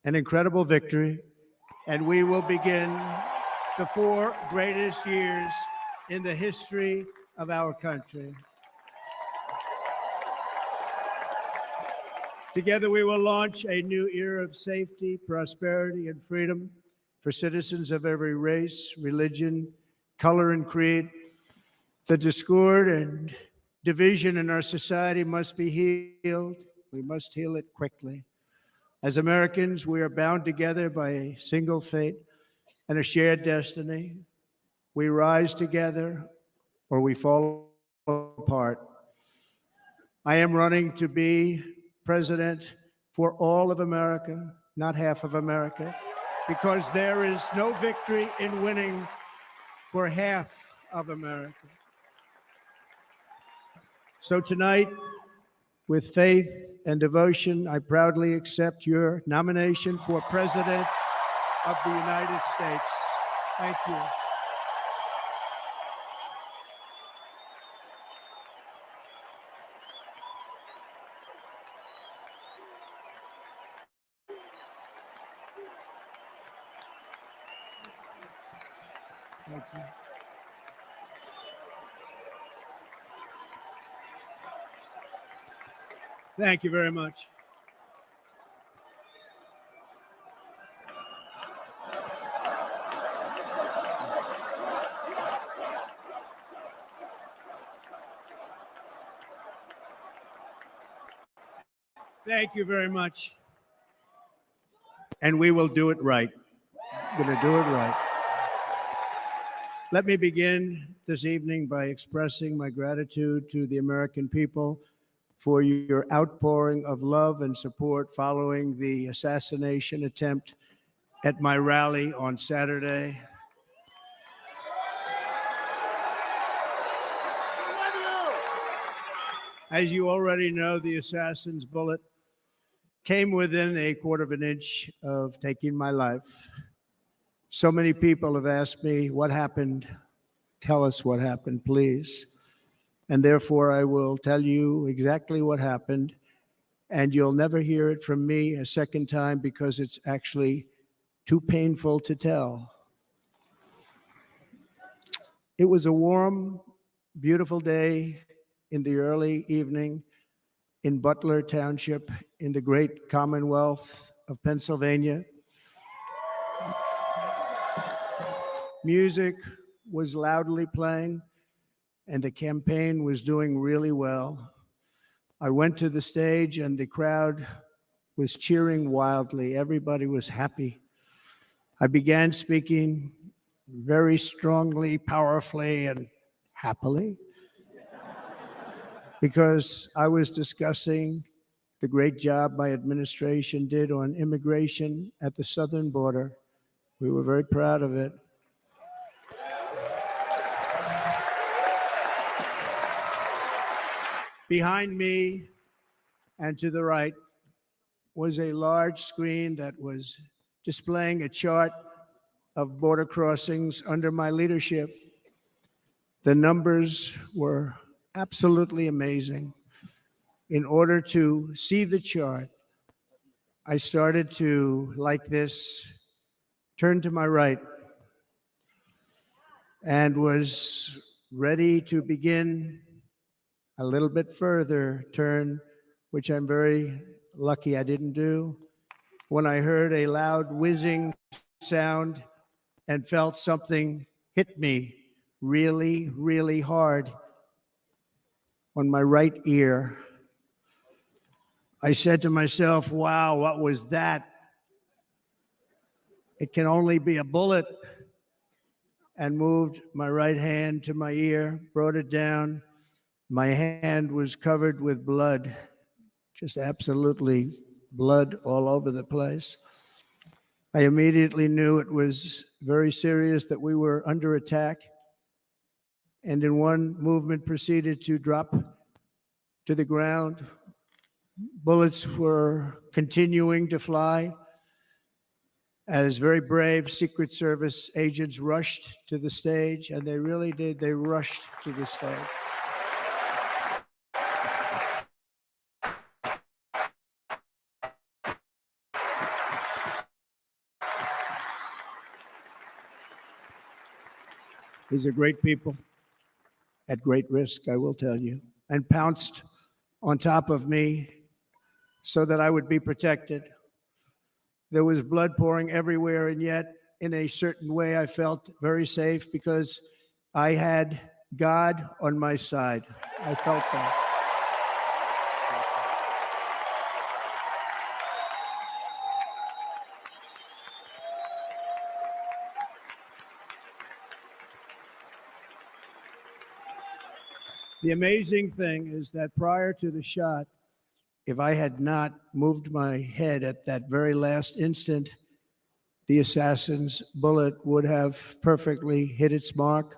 an incredible victory, and we will begin the 4 greatest years in the history of our country. Together, we will launch a new era of safety, prosperity, and freedom for citizens of every race, religion, color, and creed. The discord and division in our society must be healed. We must heal it quickly. As Americans, we are bound together by a single fate and a shared destiny. We rise together or we fall apart. I am running to be president for all of America, not half of America, because there is no victory in winning for half of America. So tonight, with faith and devotion, I proudly accept your nomination for President of the United States. Thank you. Thank you. Thank you very much. Thank you very much. And we will do it right. Going to do it right. Let me begin this evening by expressing my gratitude to the American people for your outpouring of love and support following the assassination attempt at my rally on Saturday. As you already know, the assassin's bullet came within a quarter of an inch of taking my life. So many people have asked me, what happened? Tell us what happened, please. And therefore, I will tell you exactly what happened. And you'll never hear it from me a second time because it's actually too painful to tell. It was a warm, beautiful day in the early evening in Butler Township in the great Commonwealth of Pennsylvania. Music was loudly playing, and the campaign was doing really well. I went to the stage, and the crowd was cheering wildly. Everybody was happy. I began speaking very strongly, powerfully, and happily, because I was discussing the great job my administration did on immigration at the southern border. We were very proud of it. Behind me and to the right was a large screen that was displaying a chart of border crossings under my leadership. The numbers were absolutely amazing. In order to see the chart, I started to, like this, turn to my right and was ready to begin a little bit further turn, which I'm very lucky I didn't do, when I heard a loud whizzing sound and felt something hit me really, really hard on my right ear. I said to myself, wow, what was that? It can only be a bullet. And moved my right hand to my ear, brought it down. My hand was covered with blood, just absolutely blood all over the place. I immediately knew it was very serious, that we were under attack, and in one movement proceeded to drop to the ground. Bullets were continuing to fly as very brave Secret Service agents rushed to the stage, and they really did. They rushed to the stage. These are great people at great risk, I will tell you, and pounced on top of me so that I would be protected. There was blood pouring everywhere, and yet in a certain way I felt very safe because I had God on my side. I felt that. The amazing thing is that prior to the shot, if I had not moved my head at that very last instant, the assassin's bullet would have perfectly hit its mark,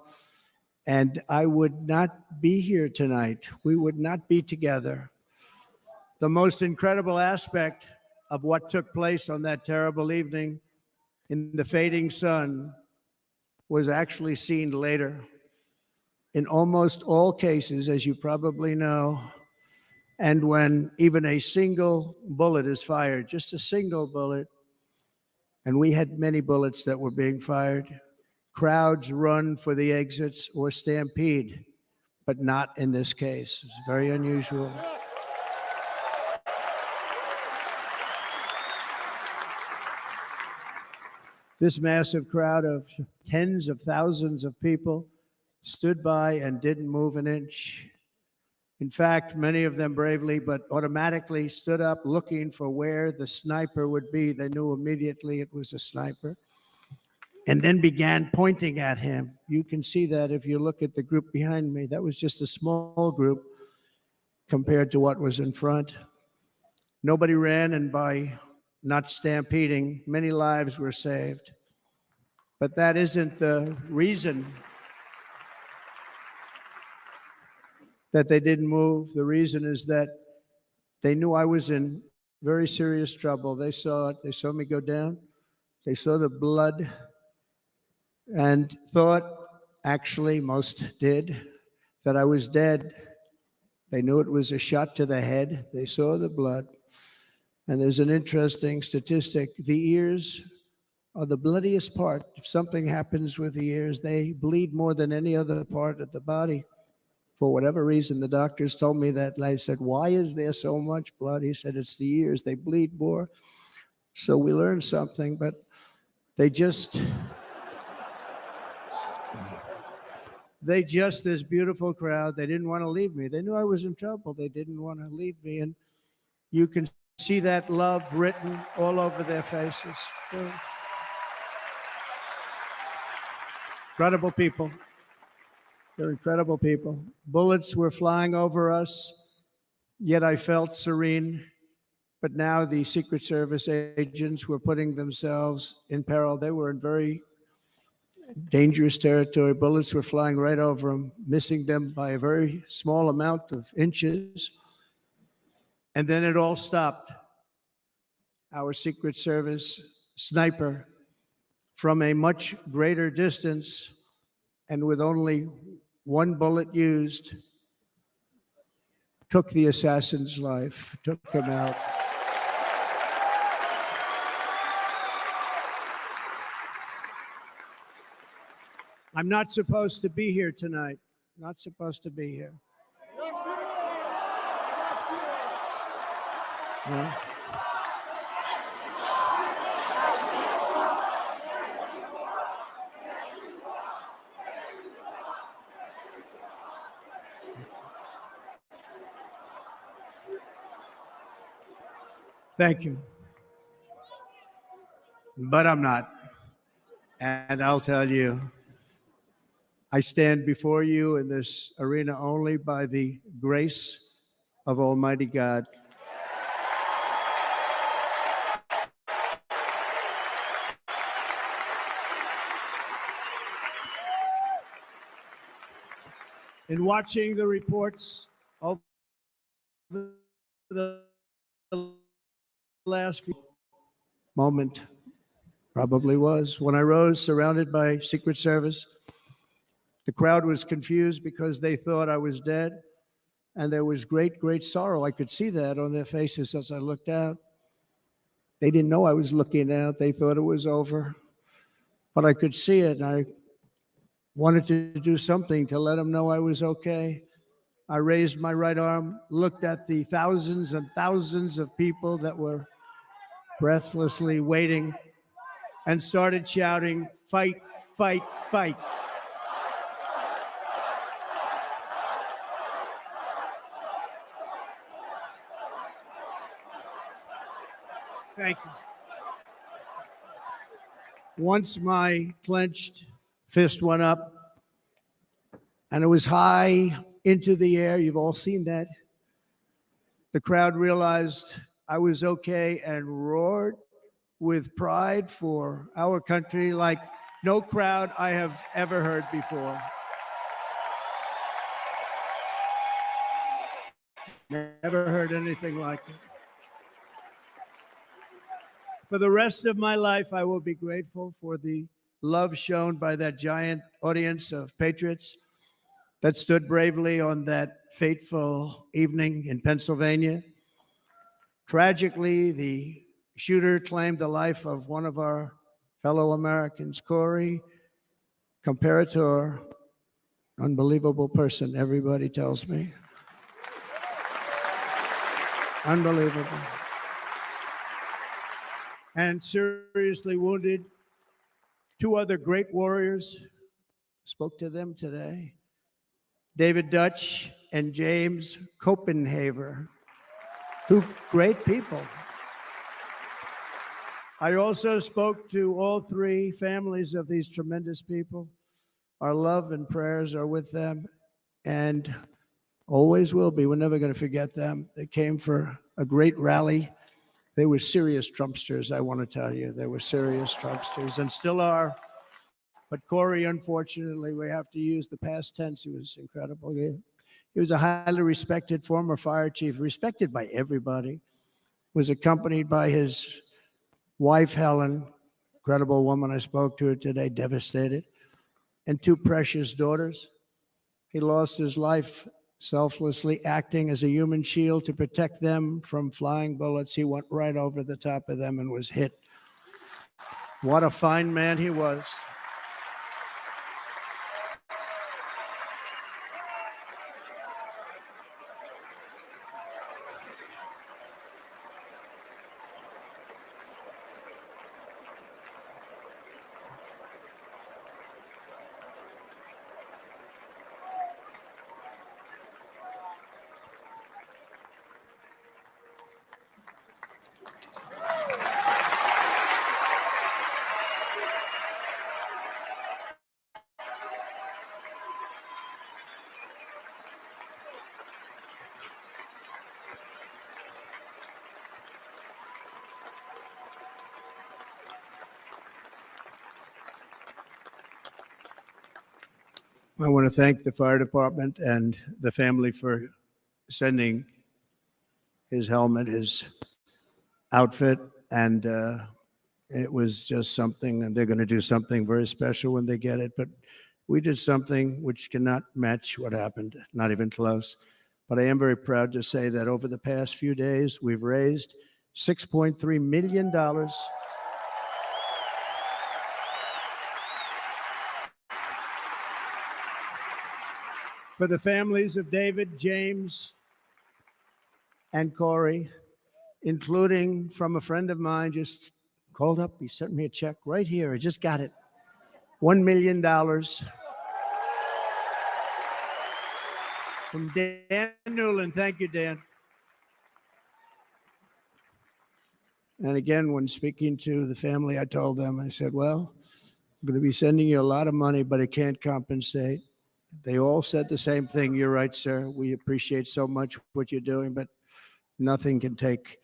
and I would not be here tonight. We would not be together. The most incredible aspect of what took place on that terrible evening in the fading sun was actually seen later. In almost all cases, as you probably know, and when even a single bullet is fired, just a single bullet, and we had many bullets that were being fired, crowds run for the exits or stampede, but not in this case. It's very unusual. This massive crowd of tens of thousands of people stood by and didn't move an inch. In fact, many of them bravely but automatically stood up looking for where the sniper would be. They knew immediately it was a sniper, and then began pointing at him. You can see that if you look at the group behind me. That was just a small group compared to what was in front. Nobody ran, and by not stampeding, many lives were saved. But that isn't the reason that they didn't move. The reason is that they knew I was in very serious trouble. They saw it. They saw me go down. They saw the blood and thought, actually most did, that I was dead. They knew it was a shot to the head. They saw the blood. And there's an interesting statistic. The ears are the bloodiest part. If something happens with the ears, they bleed more than any other part of the body. For whatever reason, the doctors told me that. I said, why is there so much blood? He said, it's the ears. They bleed more. So we learned something, but they just, this beautiful crowd, they didn't want to leave me. They knew I was in trouble. They didn't want to leave me. And you can see that love written all over their faces. Incredible people. They're incredible people. Bullets were flying over us, yet I felt serene. But now the Secret Service agents were putting themselves in peril. They were in very dangerous territory. Bullets were flying right over them, missing them by a very small amount of inches. And then it all stopped. Our Secret Service sniper, from a much greater distance and with only one bullet used, took the assassin's life, took him out. I'm not supposed to be here tonight. Not supposed to be here. Yeah. Thank you. But I'm not. And I'll tell you, I stand before you in this arena only by the grace of Almighty God. In watching the reports over the last few moment, probably was, when I rose surrounded by Secret Service, the crowd was confused because they thought I was dead, and there was great, great sorrow. I could see that on their faces as I looked out. They didn't know I was looking out. They thought it was over, but I could see it, and I wanted to do something to let them know I was okay. I raised my right arm, looked at the thousands and thousands of people that were breathlessly waiting, and started shouting, "Fight, fight, fight." Thank you. Once my clenched fist went up, and it was high into the air. You've all seen that. The crowd realized I was okay and roared with pride for our country like no crowd I have ever heard before. Never heard anything like it. For the rest of my life, I will be grateful for the love shown by that giant audience of patriots that stood bravely on that fateful evening in Pennsylvania. Tragically, the shooter claimed the life of one of our fellow Americans, Corey, comparator, unbelievable person, everybody tells me. Unbelievable. And seriously wounded. Two other great warriors, spoke to them today. David Dutch and James Copenhaver, two great people. I also spoke to all three families of these tremendous people. Our love and prayers are with them and always will be. We're never going to forget them. They came for a great rally. They were serious Trumpsters, I want to tell you. They were serious Trumpsters and still are. But Corey, unfortunately, we have to use the past tense. He was incredible. He was a highly respected former fire chief, respected by everybody. Was accompanied by his wife, Helen, incredible woman. I spoke to her today, devastated, and two precious daughters. He lost his life selflessly acting as a human shield to protect them from flying bullets. He went right over the top of them and was hit. What a fine man he was. I want to thank the fire department and the family for sending his helmet, his outfit, and it was just something, and they're going to do something very special when they get it. But we did something which cannot match what happened, not even close. But I am very proud to say that over the past few days, we've raised $6.3 million for the families of David, James, and Corey, including from a friend of mine just called up. He sent me a check right here. I just got it. $1 million from Dan Newland. Thank you, Dan. And again, when speaking to the family, I told them, I said, well, I'm going to be sending you a lot of money, but it can't compensate. They all said the same thing. You're right, sir. We appreciate so much what you're doing, but nothing can take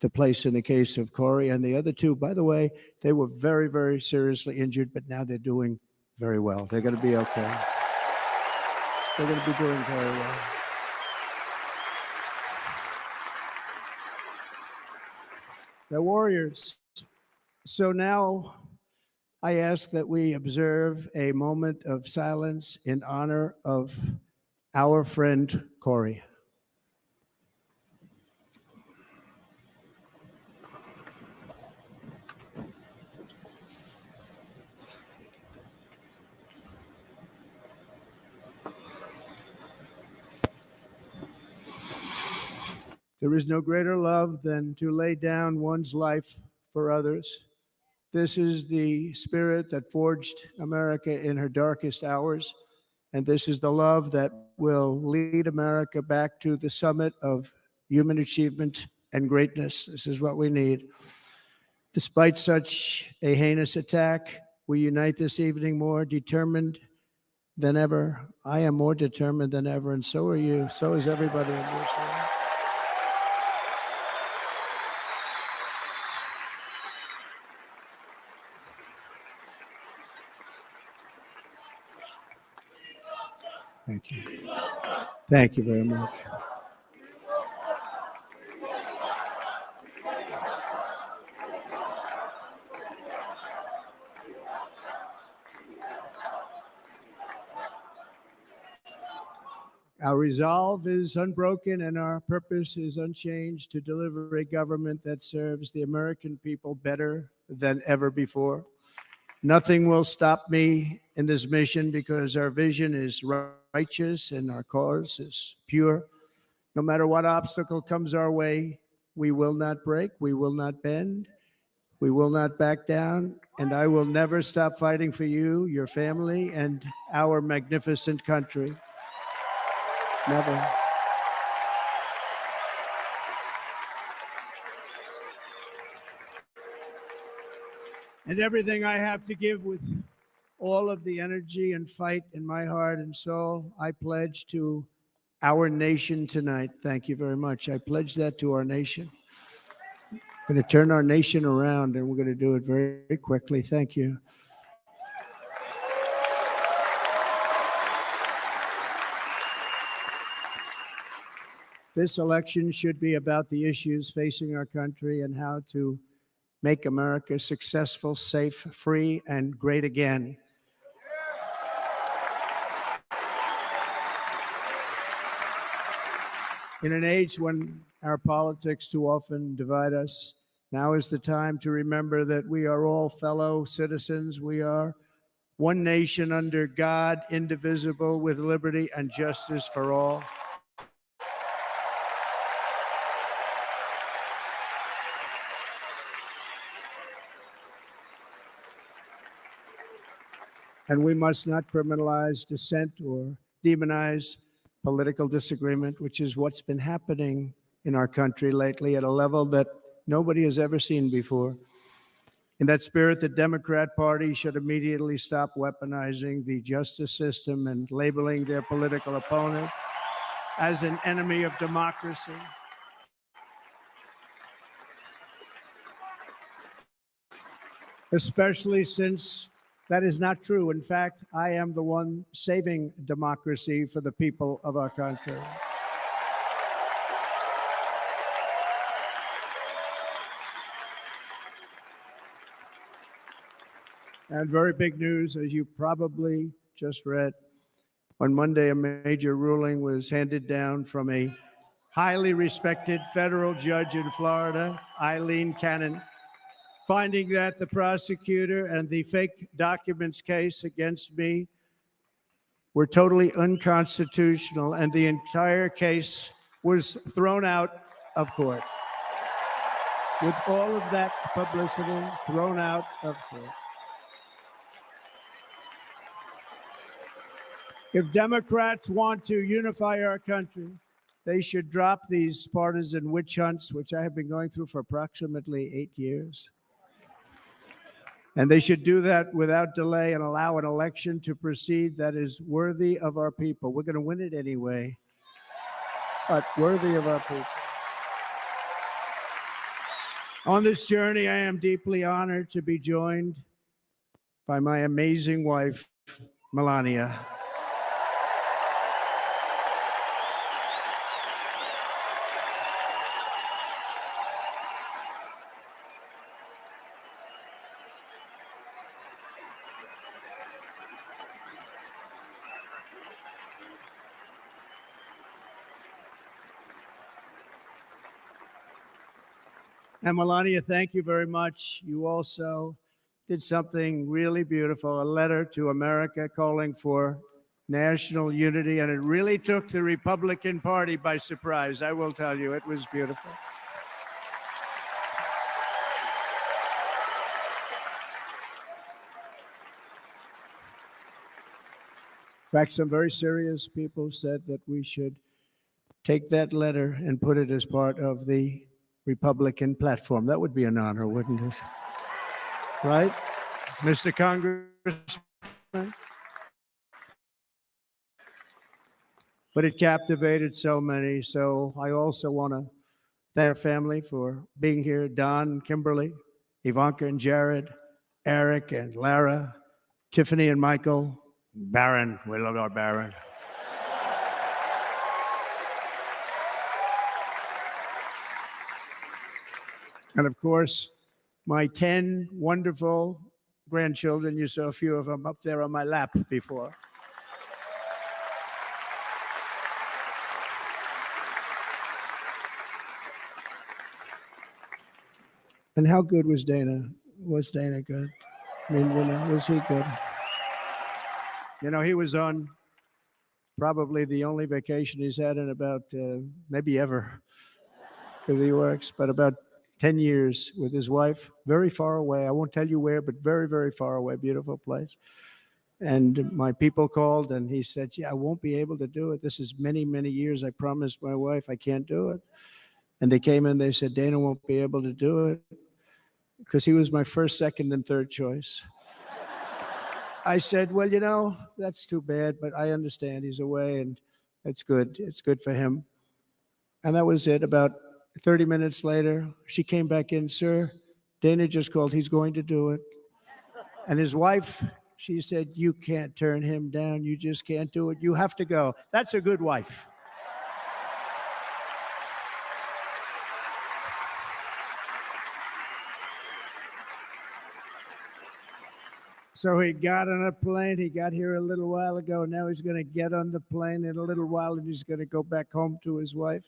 the place in the case of Corey. And the other two, by the way, they were very, very seriously injured, but now they're doing very well. They're going to be okay. They're going to be doing very well. They're warriors. So now I ask that we observe a moment of silence in honor of our friend Corey. There is no greater love than to lay down one's life for others. This is the spirit that forged America in her darkest hours, and this is the love that will lead America back to the summit of human achievement and greatness. This is what we need. Despite such a heinous attack, we unite this evening more determined than ever. I am more determined than ever, and so are you. So is everybody in this room. Thank you. Thank you very much. Our resolve is unbroken and our purpose is unchanged to deliver a government that serves the American people better than ever before. Nothing will stop me in this mission because our vision is righteous and our cause is pure. No matter what obstacle comes our way, we will not break, we will not bend, we will not back down, and I will never stop fighting for you, your family, and our magnificent country. Never. And everything I have to give with all of the energy and fight in my heart and soul, I pledge to our nation tonight. Thank you very much. I pledge that to our nation. I'm going to turn our nation around, and we're going to do it very, very quickly. Thank you. This election should be about the issues facing our country and how to make America successful, safe, free, and great again. In an age when our politics too often divide us, now is the time to remember that we are all fellow citizens. We are one nation under God, indivisible, with liberty and justice for all. And we must not criminalize dissent or demonize political disagreement, which is what's been happening in our country lately at a level that nobody has ever seen before. In that spirit, the Democrat Party should immediately stop weaponizing the justice system and labeling their political opponent as an enemy of democracy. Especially since that is not true. In fact, I am the one saving democracy for the people of our country. And very big news, as you probably just read, on Monday, a major ruling was handed down from a highly respected federal judge in Florida, Eileen Cannon, finding that the prosecutor and the fake documents case against me were totally unconstitutional, and the entire case was thrown out of court. With all of that publicity, thrown out of court. If Democrats want to unify our country, they should drop these partisan witch hunts, which I have been going through for approximately 8 years. And they should do that without delay and allow an election to proceed that is worthy of our people. We're going to win it anyway, but worthy of our people. On this journey, I am deeply honored to be joined by my amazing wife, Melania. And Melania, thank you very much. You also did something really beautiful, a letter to America calling for national unity, and it really took the Republican Party by surprise. I will tell you, it was beautiful. In fact, some very serious people said that we should take that letter and put it as part of the Republican platform. That would be an honor, wouldn't it? Right? Mr. Congressman? but it captivated so many. So I also want to thank our family for being here, Don, Kimberly, Ivanka and Jared, Eric and Lara, Tiffany and Michael, Baron. We love our Baron. And of course, my 10 wonderful grandchildren. You saw a few of them up there on my lap before. And how good was Dana? Was Dana good? I mean, was he good? He was on probably the only vacation he's had in about maybe ever, because he works, but about 10 years with his wife, very far away. I won't tell you where, but very, very far away, beautiful place. And my people called and he said, I won't be able to do it. This is many, many years. I promised my wife I can't do it. And they came in, they said, Dana won't be able to do it because he was my first, second, and third choice. I said, well, that's too bad, but I understand he's away and it's good. It's good for him. And that was it. About 30 minutes later, she came back in, sir, Dana just called, he's going to do it. And his wife, she said, you can't turn him down. You just can't do it. You have to go. That's a good wife. So he got on a plane. He got here a little while ago. Now he's going to get on the plane in a little while and he's going to go back home to his wife.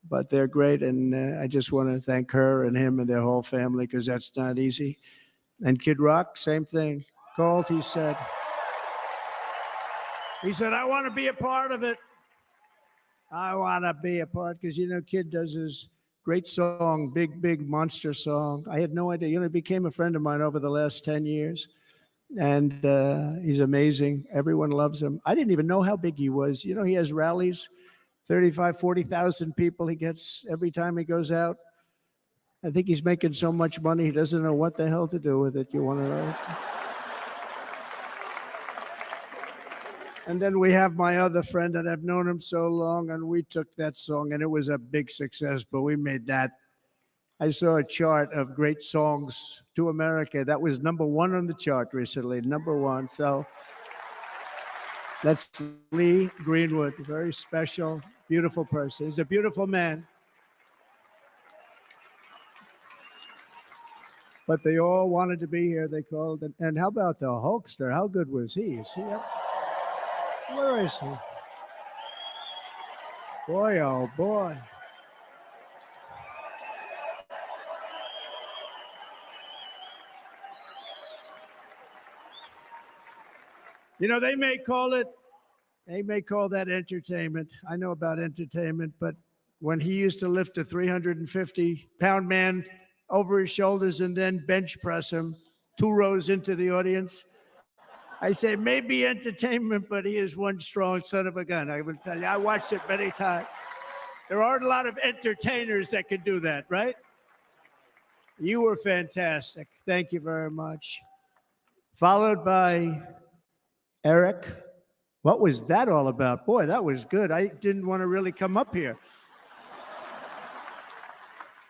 But they're great. And I just want to thank her and him and their whole family because that's not easy. And Kid Rock, same thing. Called, he said, I want to be a part of it. I want to be a part because, Kid does his great song, big, big monster song. I had no idea. He became a friend of mine over the last 10 years. And he's amazing. Everyone loves him. I didn't even know how big he was. He has rallies, 35, 40,000 people he gets every time he goes out. I think he's making so much money, he doesn't know what the hell to do with it. You want to know? And then we have my other friend, and I've known him so long, and we took that song, and it was a big success, but we made that. I saw a chart of great songs to America. That was #1 on the chart recently, #1. So that's Lee Greenwood, a very special, beautiful person. He's a beautiful man. But they all wanted to be here. They called. And how about the Hulkster? How good was he? You see him? Where is he? Boy, oh boy. They may call that entertainment. I know about entertainment, but when he used to lift a 350-pound man over his shoulders and then bench press him 2 rows into the audience, I say maybe entertainment, but he is one strong son of a gun. I will tell you, I watched it many times. There aren't a lot of entertainers that can do that, right? You were fantastic. Thank you very much. Followed by Eric. What was that all about? Boy, that was good. I didn't want to really come up here.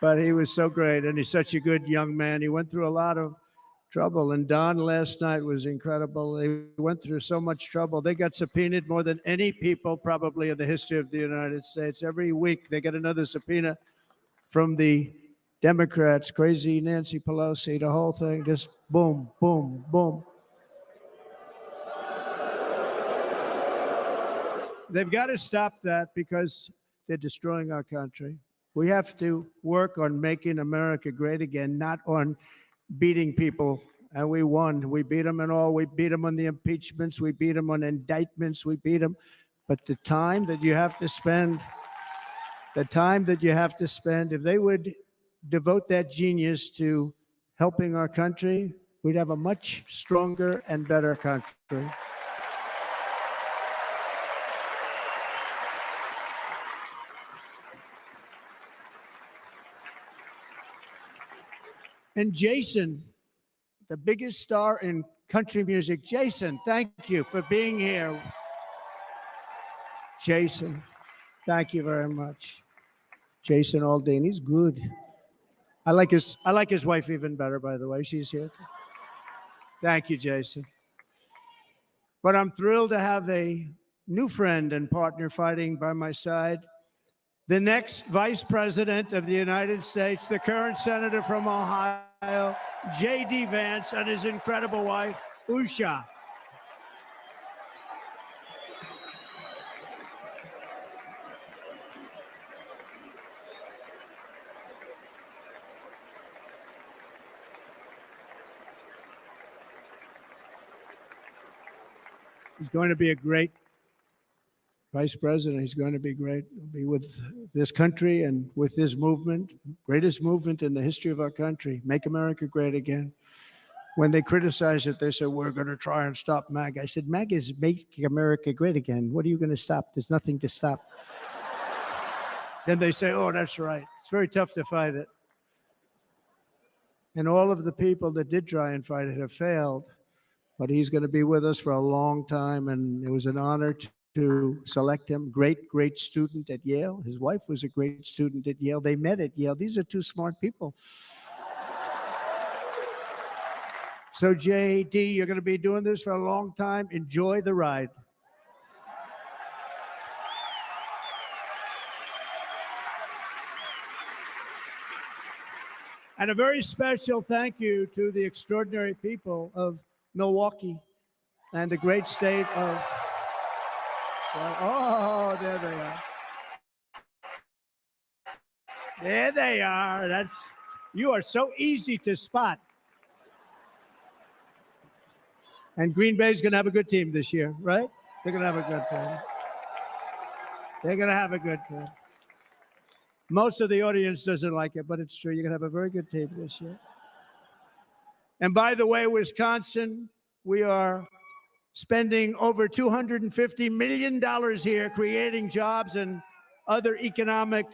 But he was so great, and he's such a good young man. He went through a lot of trouble, and Don last night was incredible. They went through so much trouble. They got subpoenaed more than any people probably in the history of the United States. Every week they get another subpoena from the Democrats, crazy Nancy Pelosi, the whole thing, just boom, boom, boom. They've got to stop that because they're destroying our country. We have to work on making America great again, not on beating people. And we won. We beat them and all. We beat them on the impeachments. We beat them on indictments. We beat them. But the time that you have to spend, if they would devote that genius to helping our country, we'd have a much stronger and better country. And Jason, the biggest star in country music. Jason, thank you for being here. Jason, thank you very much. Jason Aldean, he's good. I like his wife even better, by the way. She's here. Thank you, Jason. But I'm thrilled to have a new friend and partner fighting by my side. The next Vice President of the United States, the current Senator from Ohio, J.D. Vance, and his incredible wife, Usha. He's going to be a great Vice President. He's going to be great. He'll be with this country and with this movement, greatest movement in the history of our country, Make America Great Again. When they criticize it, they say, we're going to try and stop MAGA. I said, MAGA is Make America Great Again. What are you going to stop? There's nothing to stop. Then they say, oh, that's right. It's very tough to fight it. And all of the people that did try and fight it have failed. But he's going to be with us for a long time, and it was an honor to select him. Great, great student at Yale. His wife was a great student at Yale. They met at Yale. These are two smart people. So, JD, you're going to be doing this for a long time. Enjoy the ride. And a very special thank you to the extraordinary people of Milwaukee and the great state of, oh, there they are. There they are. You are so easy to spot. And Green Bay's going to have a good team this year, right? They're going to have a good team. They're going to have a good team. Most of the audience doesn't like it, but it's true. You're going to have a very good team this year. And by the way, Wisconsin, we are spending over $250 million here, creating jobs and other economic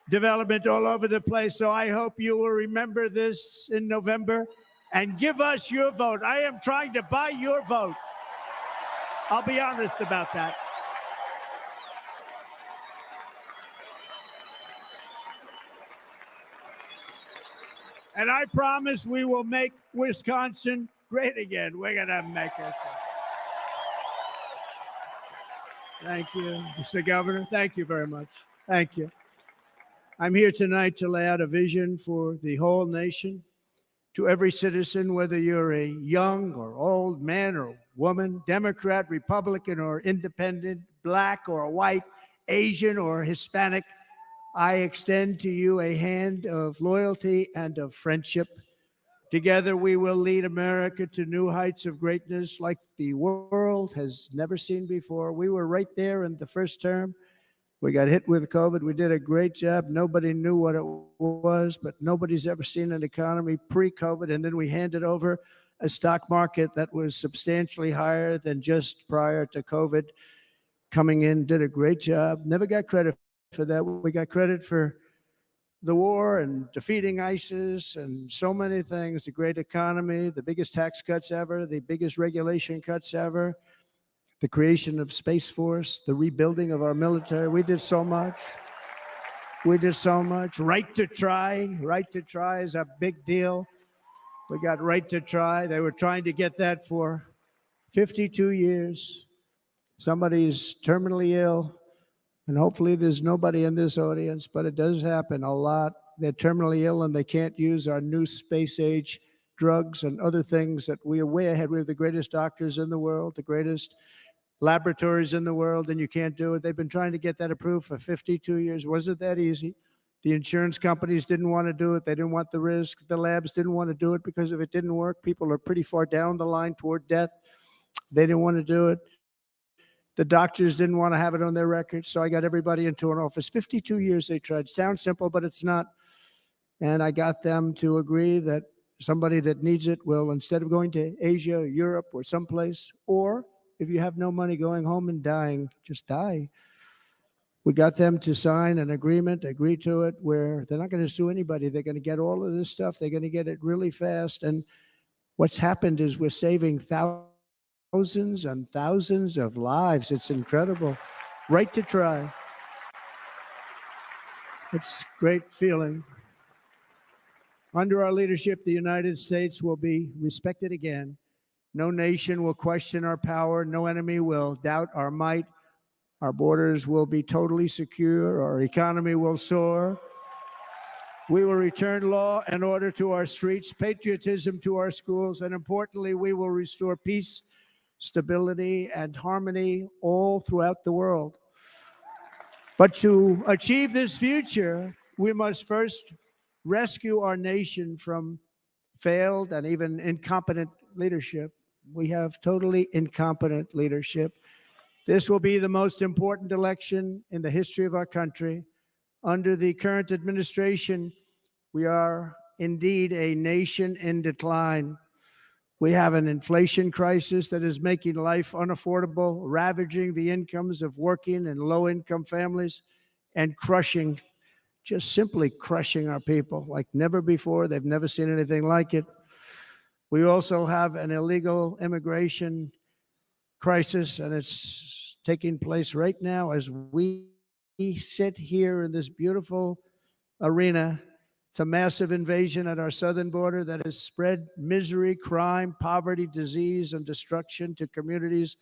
development all over the place. So I hope you will remember this in November and give us your vote. I am trying to buy your vote. I'll be honest about that. And I promise we will make Wisconsin great again. We're going to make it. Thank you, Mr. Governor. Thank you very much. Thank you. I'm here tonight to lay out a vision for the whole nation, to every citizen, whether you're a young or old man or woman, Democrat, Republican, or independent, black or white, Asian or Hispanic. I extend to you a hand of loyalty and of friendship. Together, we will lead America to new heights of greatness like the world has never seen before. We were right there in the first term. We got hit with COVID. We did a great job. Nobody knew what it was, but nobody's ever seen an economy pre-COVID. And then we handed over a stock market that was substantially higher than just prior to COVID. Coming in, did a great job. Never got credit for that. We got credit for the war and defeating ISIS and so many things, the great economy, the biggest tax cuts ever, the biggest regulation cuts ever, the creation of Space Force, the rebuilding of our military. We did so much. We did so much. Right to try. Right to try is a big deal. We got right to try. They were trying to get that for 52 years. Somebody's terminally ill. And hopefully there's nobody in this audience, but it does happen a lot. They're terminally ill and they can't use our new space age drugs and other things that we are way ahead. We have the greatest doctors in the world, the greatest laboratories in the world, and you can't do it. They've been trying to get that approved for 52 years. Wasn't that easy? The insurance companies didn't want to do it. They didn't want the risk. The labs didn't want to do it because if it didn't work, people are pretty far down the line toward death. They didn't want to do it. The doctors didn't want to have it on their records, so I got everybody into an office. 52 years they tried. Sounds simple, but it's not. And I got them to agree that somebody that needs it will, instead of going to Asia, Europe, or someplace, or if you have no money going home and dying, just die. We got them to sign an agreement, agree to it, where they're not going to sue anybody. They're going to get all of this stuff. They're going to get it really fast. And what's happened is we're saving thousands and thousands of lives. It's incredible. right to try. It's a great feeling. Under our leadership, the United States will be respected again. No nation will question our power. No enemy will doubt our might. Our borders will be totally secure. Our economy will soar. We will return law and order to our streets, patriotism to our schools, and importantly, we will restore peace, stability, and harmony all throughout the world. But to achieve this future, we must first rescue our nation from failed and even incompetent leadership. We have totally incompetent leadership. This will be the most important election in the history of our country. Under the current administration, we are indeed a nation in decline. We have an inflation crisis that is making life unaffordable, ravaging the incomes of working and low-income families, and crushing, just simply crushing our people like never before. They've never seen anything like it. We also have an illegal immigration crisis, and it's taking place right now as we sit here in this beautiful arena. It's a massive invasion at our southern border that has spread misery, crime, poverty, disease, and destruction to communities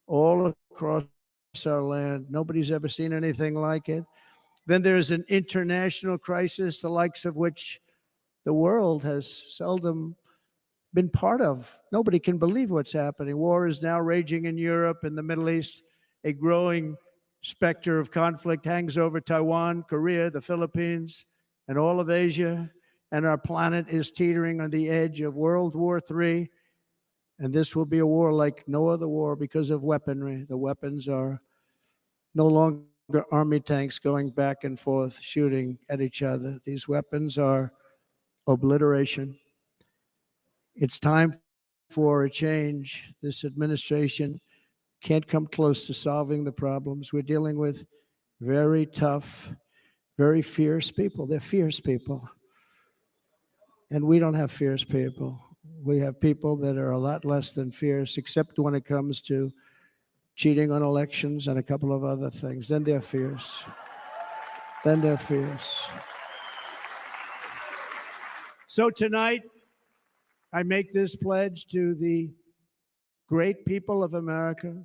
all across our land. Nobody's ever seen anything like it. Then there's an international crisis, the likes of which the world has seldom been part of. Nobody can believe what's happening. War is now raging in Europe and the Middle East. A growing specter of conflict hangs over Taiwan, Korea, the Philippines, and all of Asia, and our planet is teetering on the edge of World War III, and this will be a war like no other war because of weaponry. The weapons are no longer army tanks going back and forth shooting at each other. These weapons are obliteration. It's time for a change. This administration can't come close to solving the problems. We're dealing with very tough, very fierce people. They're fierce people. And we don't have fierce people. We have people that are a lot less than fierce, except when it comes to cheating on elections and a couple of other things. Then they're fierce. Then they're fierce. So tonight, I make this pledge to the great people of America.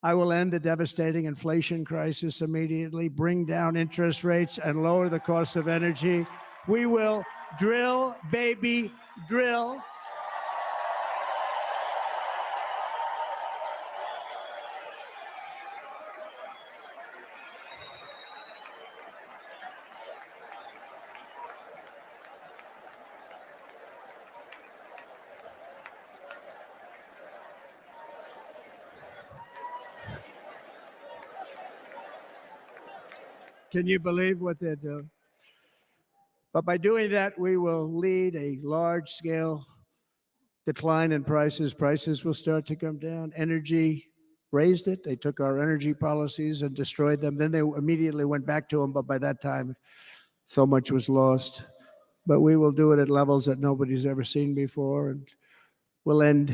I will end the devastating inflation crisis immediately, bring down interest rates, and lower the cost of energy. We will drill, baby, drill. Can you believe what they're doing? But by doing that, we will lead a large-scale decline in prices. Prices will start to come down. Energy raised it. They took our energy policies and destroyed them. Then they immediately went back to them, but by that time, so much was lost. But we will do it at levels that nobody's ever seen before, and we'll end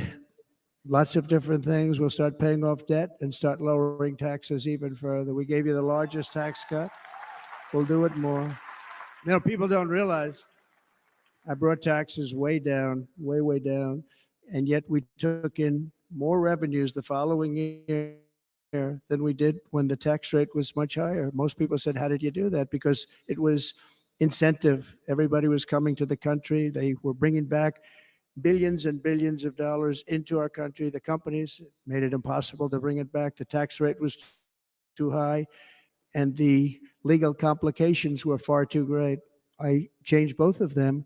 lots of different things. We'll start paying off debt and start lowering taxes even further. We gave you the largest tax cut. We'll do it more. You know, people don't realize I brought taxes way down, way, way down, and yet we took in more revenues the following year than we did when the tax rate was much higher. Most people said, how did you do that? Because it was incentive. Everybody was coming to the country. They were bringing back billions and billions of dollars into our country. The companies made it impossible to bring it back. The tax rate was too high, and the legal complications were far too great. I changed both of them,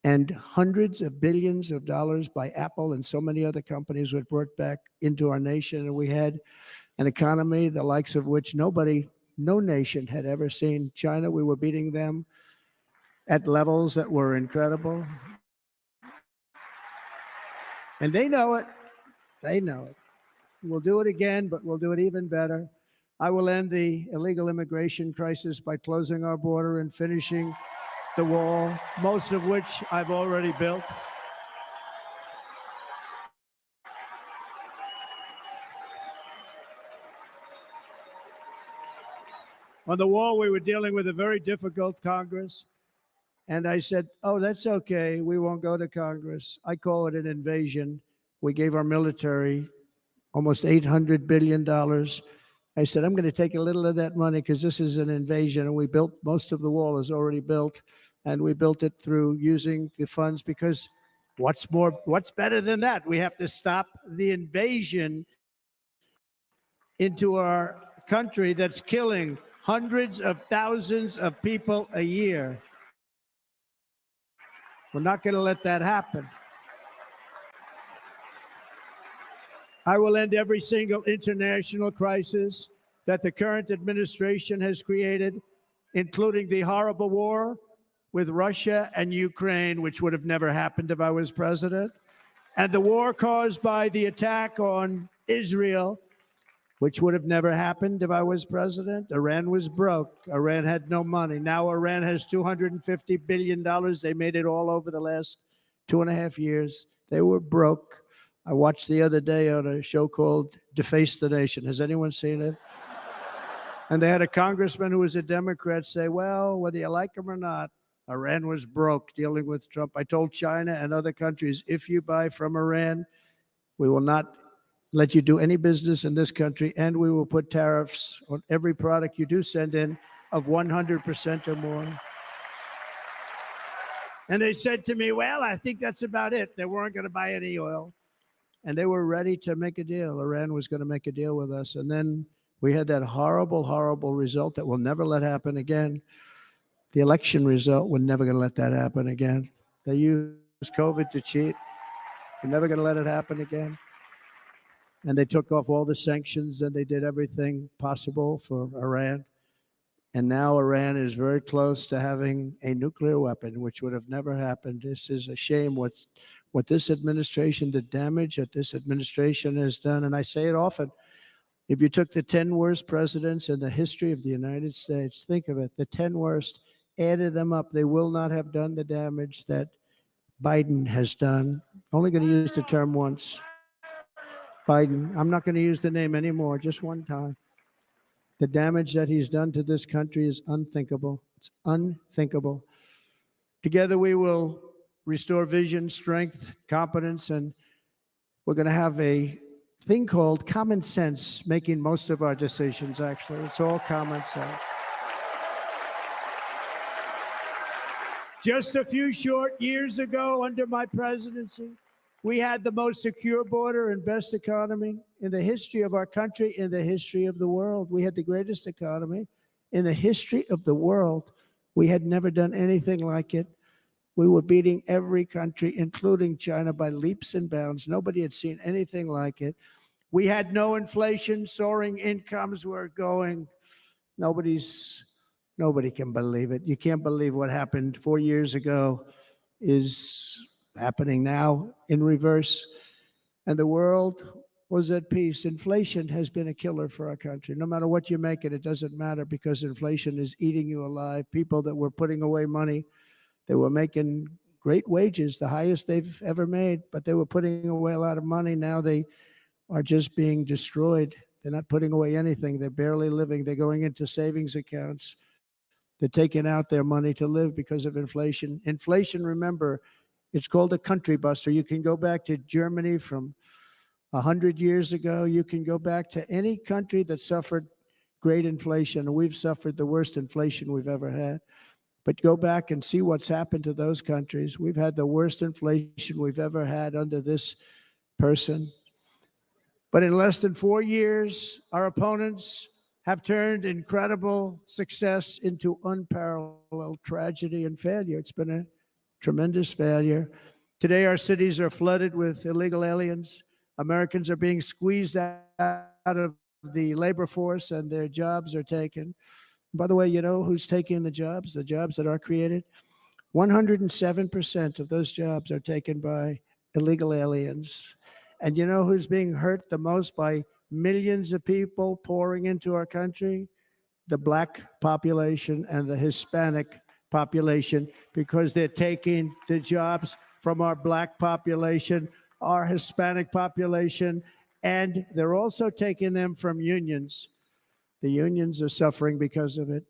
and hundreds of billions of dollars by Apple and so many other companies were brought back into our nation, and we had an economy the likes of which no nation had ever seen. China, we were beating them at levels that were incredible. And they know it. They know it. We'll do it again, but we'll do it even better. I will end the illegal immigration crisis by closing our border and finishing the wall, most of which I've already built. On the wall, we were dealing with a very difficult Congress. And I said, oh, that's okay. We won't go to Congress. I call it an invasion. We gave our military almost $800 billion. I said, I'm going to take a little of that money because this is an invasion. And we built, most of the wall is already built. And we built it through using the funds because what's better than that? We have to stop the invasion into our country that's killing hundreds of thousands of people a year. We're not going to let that happen. I will end every single international crisis that the current administration has created, including the horrible war with Russia and Ukraine, which would have never happened if I was president, and the war caused by the attack on Israel, which would have never happened if I was president. Iran was broke. Iran had no money. Now Iran has $250 billion. They made it all over the last 2.5 years. They were broke. I watched the other day on a show called Deface the Nation. Has anyone seen it? And they had a congressman who was a Democrat say, well, whether you like him or not, Iran was broke dealing with Trump. I told China and other countries, if you buy from Iran, we will not let you do any business in this country, and we will put tariffs on every product you do send in of 100% or more. And they said to me, well, I think that's about it. They weren't going to buy any oil. And they were ready to make a deal. Iran was going to make a deal with us. And then we had that horrible, horrible result that we'll never let happen again. The election result, we're never going to let that happen again. They used COVID to cheat. We're never going to let it happen again. And they took off all the sanctions and they did everything possible for Iran. And now Iran is very close to having a nuclear weapon, which would have never happened. This is a shame what this administration, the damage that this administration has done. And I say it often, if you took the 10 worst presidents in the history of the United States, think of it, the 10 worst, added them up, they will not have done the damage that Biden has done. Only going to use the term once. Biden, I'm not going to use the name anymore, just one time. The damage that he's done to this country is unthinkable. It's unthinkable. Together we will restore vision, strength, competence, and we're going to have a thing called common sense making most of our decisions, actually. It's all common sense. Just a few short years ago, under my presidency, we had the most secure border and best economy in the history of our country, in the history of the world. We had the greatest economy in the history of the world. We had never done anything like it. We were beating every country, including China, by leaps and bounds. Nobody had seen anything like it. We had no inflation, soaring incomes were going. Nobody can believe it. You can't believe what happened 4 years ago is happening now in reverse. And the world was at peace. Inflation has been a killer for our country. No matter what you make it, it doesn't matter because inflation is eating you alive. People that were putting away money, they were making great wages, the highest they've ever made, but they were putting away a lot of money. Now they are just being destroyed. They're not putting away anything. They're barely living. They're going into savings accounts. They're taking out their money to live because of inflation. Inflation, remember, it's called a country buster. You can go back to Germany from 100 years ago. You can go back to any country that suffered great inflation. And we've suffered the worst inflation we've ever had. But go back and see what's happened to those countries. We've had the worst inflation we've ever had under this person. But in less than 4 years, our opponents have turned incredible success into unparalleled tragedy and failure. It's been a tremendous failure. Today, our cities are flooded with illegal aliens. Americans are being squeezed out of the labor force and their jobs are taken. By the way, you know who's taking the jobs that are created? 107% of those jobs are taken by illegal aliens. And you know who's being hurt the most by millions of people pouring into our country? The Black population and the Hispanic population, because they're taking the jobs from our Black population, our Hispanic population, and they're also taking them from unions. The unions are suffering because of it.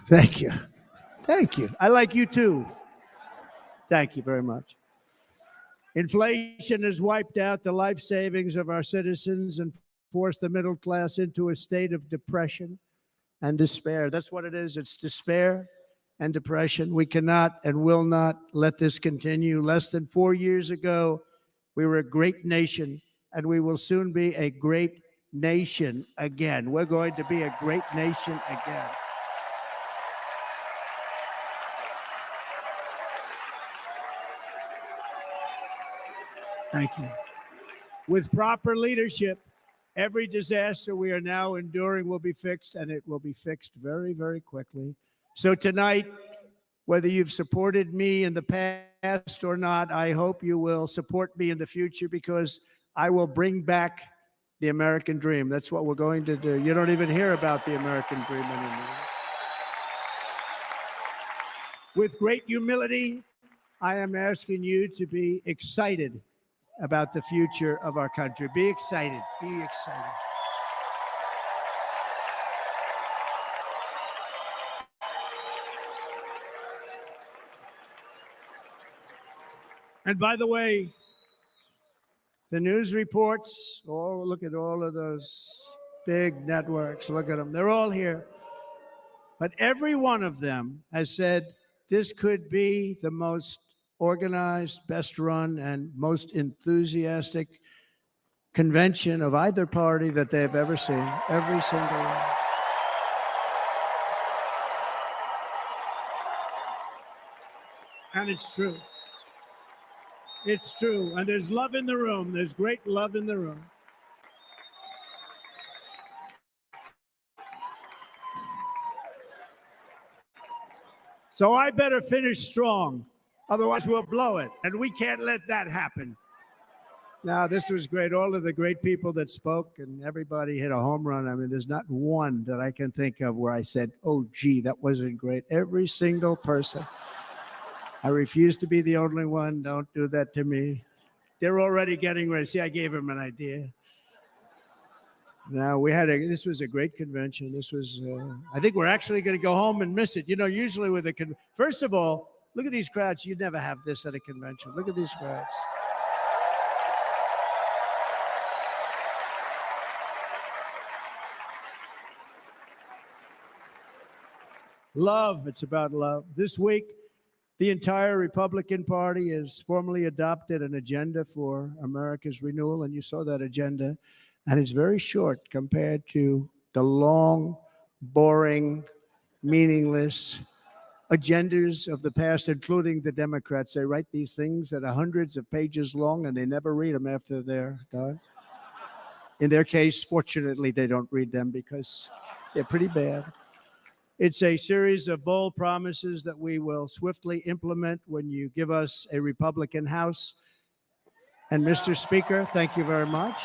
Thank you. Thank you. I like you too. Thank you very much. Inflation has wiped out the life savings of our citizens and forced the middle class into a state of depression and despair. That's what it is. It's despair and depression. We cannot and will not let this continue. Less than 4 years ago, we were a great nation, and we will soon be a great nation again. We're going to be a great nation again. Thank you. With proper leadership, every disaster we are now enduring will be fixed, and it will be fixed very, very quickly. So tonight, whether you've supported me in the past or not, I hope you will support me in the future, because I will bring back the American dream. That's what we're going to do. You don't even hear about the American dream anymore. With great humility, I am asking you to be excited about the future of our country. Be excited. Be excited. And by the way, the news reports, oh, look at all of those big networks. Look at them. They're all here. But every one of them has said this could be the most organized, best run, and most enthusiastic convention of either party that they've ever seen. Every single one. And it's true. It's true. And there's love in the room. There's great love in the room. So I better finish strong. Otherwise, we'll blow it. And we can't let that happen. Now, this was great. All of the great people that spoke, and everybody hit a home run. I mean, there's not one that I can think of where I said, oh, gee, that wasn't great. Every single person. I refuse to be the only one. Don't do that to me. They're already getting ready. See, I gave them an idea. Now, this was a great convention. This was, I think we're actually going to go home and miss it. You know, usually with first of all, look at these crowds. You'd never have this at a convention. Look at these crowds. Love. It's about love. This week, the entire Republican Party has formally adopted an agenda for America's renewal, and you saw that agenda. And it's very short compared to the long, boring, meaningless agendas of the past, including the Democrats. They write these things that are hundreds of pages long, and they never read them after they're done. In their case, fortunately, they don't read them because they're pretty bad. It's a series of bold promises that we will swiftly implement when you give us a Republican House. And Mr. Speaker, thank you very much.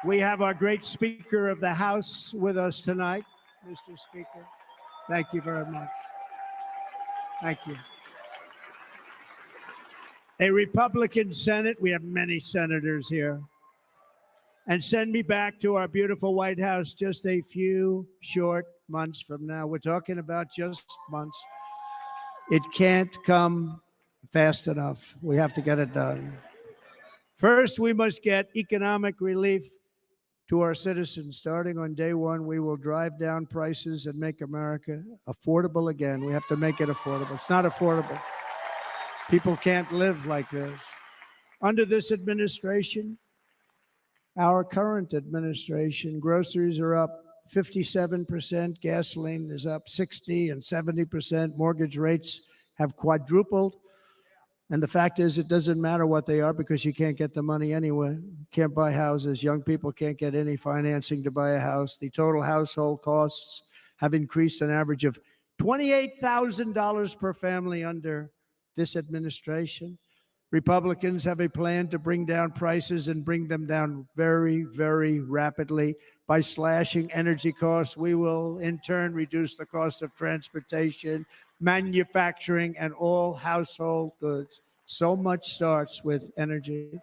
We have our great Speaker of the House with us tonight. Mr. Speaker, thank you very much. Thank you. A Republican Senate. We have many senators here. And send me back to our beautiful White House just a few short months from now. We're talking about just months. It can't come fast enough. We have to get it done. First, we must get economic relief to our citizens. Starting on day one, we will drive down prices and make America affordable again. We have to make it affordable. It's not affordable. People can't live like this. Under this administration, our current administration, groceries are up 57%, gasoline is up 60 and 70%, mortgage rates have quadrupled. And the fact is, it doesn't matter what they are because you can't get the money anyway. You can't buy houses. Young people can't get any financing to buy a house. The total household costs have increased an average of $28,000 per family under this administration. Republicans have a plan to bring down prices and bring them down very, very rapidly. By slashing energy costs, we will in turn reduce the cost of transportation, manufacturing, and all household goods. So much starts with energy.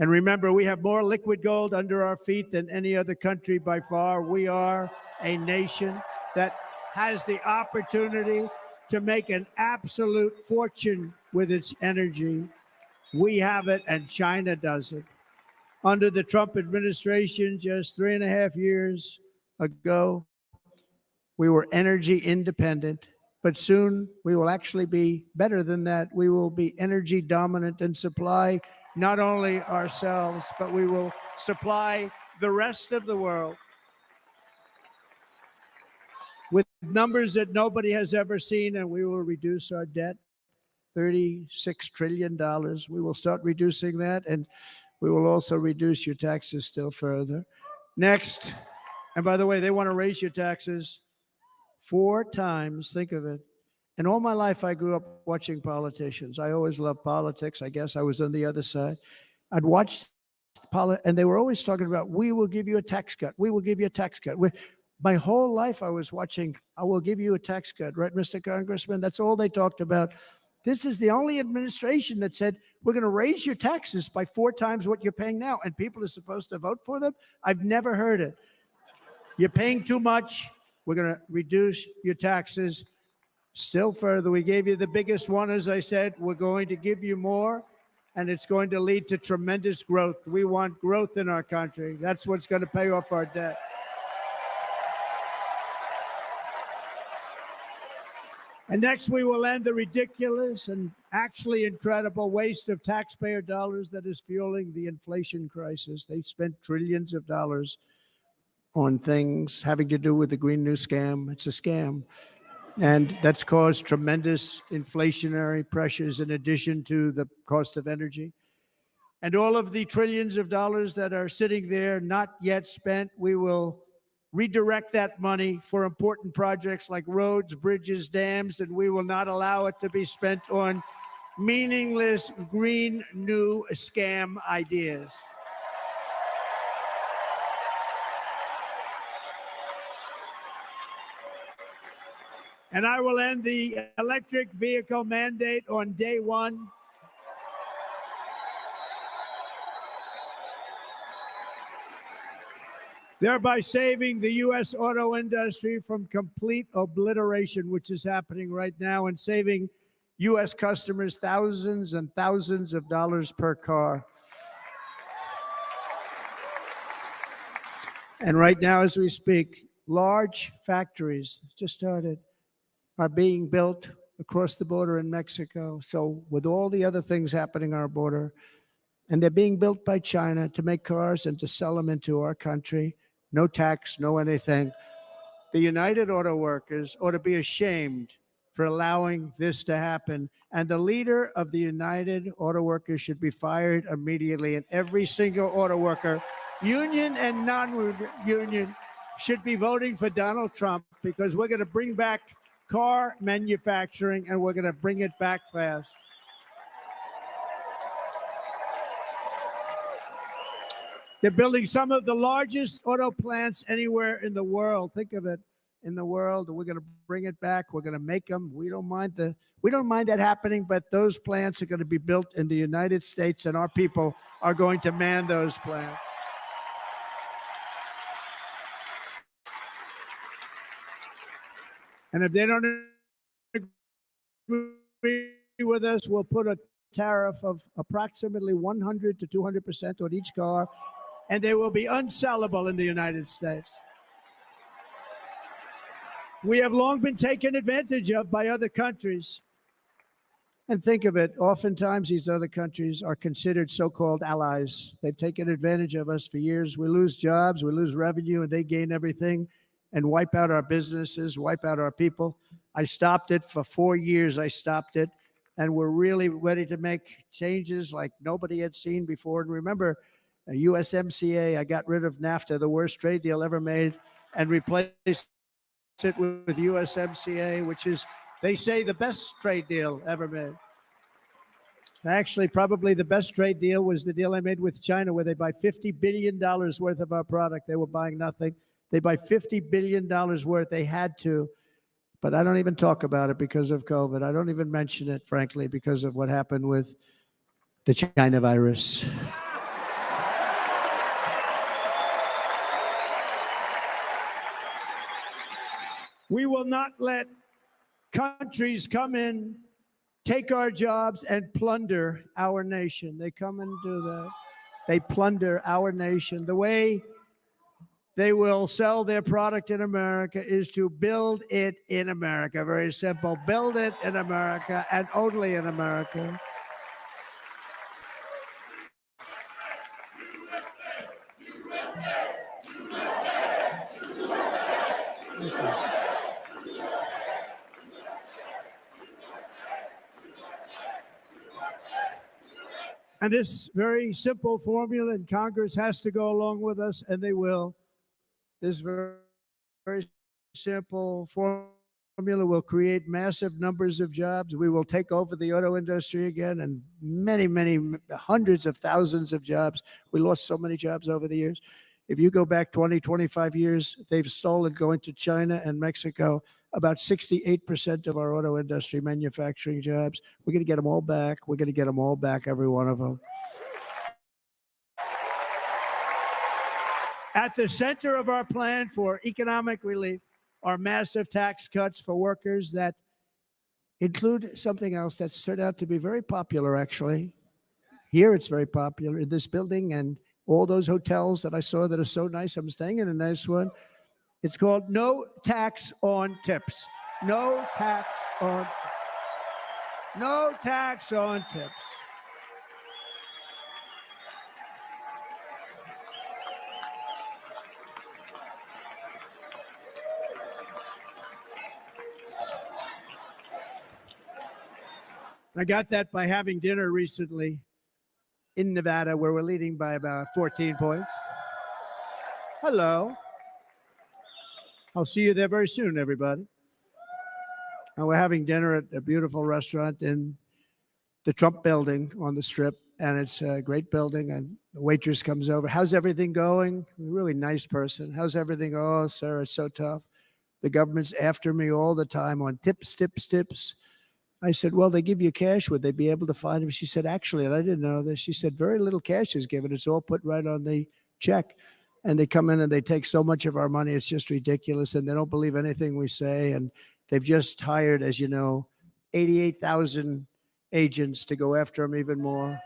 And remember, we have more liquid gold under our feet than any other country by far. We are a nation that has the opportunity to make an absolute fortune with its energy. We have it, and China doesn't. Under the Trump administration, just 3.5 years ago, we were energy independent, but soon we will actually be better than that. We will be energy dominant and supply not only ourselves, but we will supply the rest of the world with numbers that nobody has ever seen, and we will reduce our debt, $36 trillion. We will start reducing that, and we will also reduce your taxes still further. Next, and by the way, they want to raise your taxes 4 times. Think of it. And all my life, I grew up watching politicians. I always loved politics. I guess I was on the other side. I'd watch and they were always talking about, we will give you a tax cut. We will give you a tax cut. My whole life, I was watching, I will give you a tax cut, right, Mr. Congressman? That's all they talked about. This is the only administration that said, we're going to raise your taxes by 4 times what you're paying now, and people are supposed to vote for them? I've never heard it. You're paying too much. We're going to reduce your taxes still further. We gave you the biggest one, as I said. We're going to give you more, and it's going to lead to tremendous growth. We want growth in our country. That's what's going to pay off our debt. And next, we will end the ridiculous and actually incredible waste of taxpayer dollars that is fueling the inflation crisis. They've spent trillions of dollars on things having to do with the Green New Scam. It's a scam. And that's caused tremendous inflationary pressures in addition to the cost of energy. And all of the trillions of dollars that are sitting there not yet spent, we will redirect that money for important projects like roads, bridges, dams, and we will not allow it to be spent on meaningless Green New Scam ideas. And I will end the electric vehicle mandate on day 1. Thereby saving the U.S. auto industry from complete obliteration, which is happening right now, and saving U.S. customers thousands and thousands of dollars per car. And right now, as we speak, large factories just started are being built across the border in Mexico. So with all the other things happening on our border, and they're being built by China to make cars and to sell them into our country, no tax, no anything. The United Auto Workers ought to be ashamed for allowing this to happen. And the leader of the United Auto Workers should be fired immediately. And every single auto worker, union and non-union, should be voting for Donald Trump, because we're going to bring back car manufacturing, and we're going to bring it back fast. They're building some of the largest auto plants anywhere in the world. Think of it, in the world. We're going to bring it back. We're going to make them. We don't mind that happening, but those plants are going to be built in the United States, and our people are going to man those plants. And if they don't agree with us, we'll put a tariff of approximately 100 to 200% on each car, and they will be unsellable in the United States. We have long been taken advantage of by other countries. And think of it, oftentimes these other countries are considered so-called allies. They've taken advantage of us for years. We lose jobs, we lose revenue, and they gain everything and wipe out our businesses, wipe out our people. I stopped it for 4 years. I stopped it. And we're really ready to make changes like nobody had seen before. And remember, USMCA, I got rid of NAFTA, the worst trade deal ever made, and replaced it with USMCA, which is, they say, the best trade deal ever made. Actually, probably the best trade deal was the deal I made with China, where they buy $50 billion worth of our product. They were buying nothing. They buy $50 billion worth. They had to. But I don't even talk about it because of COVID. I don't even mention it, frankly, because of what happened with the China virus. We will not let countries come in, take our jobs, and plunder our nation. They come and do that. They plunder our nation. The way they will sell their product in America is to build it in America. Very simple. Build it in America and only in America. And this very simple formula, and Congress has to go along with us, and they will. This very simple formula will create massive numbers of jobs. We will take over the auto industry again, and many, many hundreds of thousands of jobs. We lost so many jobs over the years. If you go back 20, 25 years, they've stolen, going to China and Mexico, about 68% of our auto industry manufacturing jobs. We're going to get them all back. We're going to get them all back, every one of them. At the center of our plan for economic relief are massive tax cuts for workers that include something else that's turned out to be very popular, actually. Here it's very popular in this building and all those hotels that I saw that are so nice. I'm staying in a nice one. It's called no tax on tips. No tax on tips. No tax on tips. I got that by having dinner recently in Nevada, where we're leading by about 14 points. Hello. I'll see you there very soon, everybody. And we're having dinner at a beautiful restaurant in the Trump building on the Strip. And it's a great building. And the waitress comes over. How's everything going? Really nice person. How's everything? Oh, sir, it's so tough. The government's after me all the time on tips, tips, tips. I said, well, they give you cash. Would they be able to find him? She said, actually, and I didn't know this. She said, very little cash is given. It's all put right on the check. And they come in and they take so much of our money. It's just ridiculous. And they don't believe anything we say. And they've just hired, as you know, 88,000 agents to go after them even more.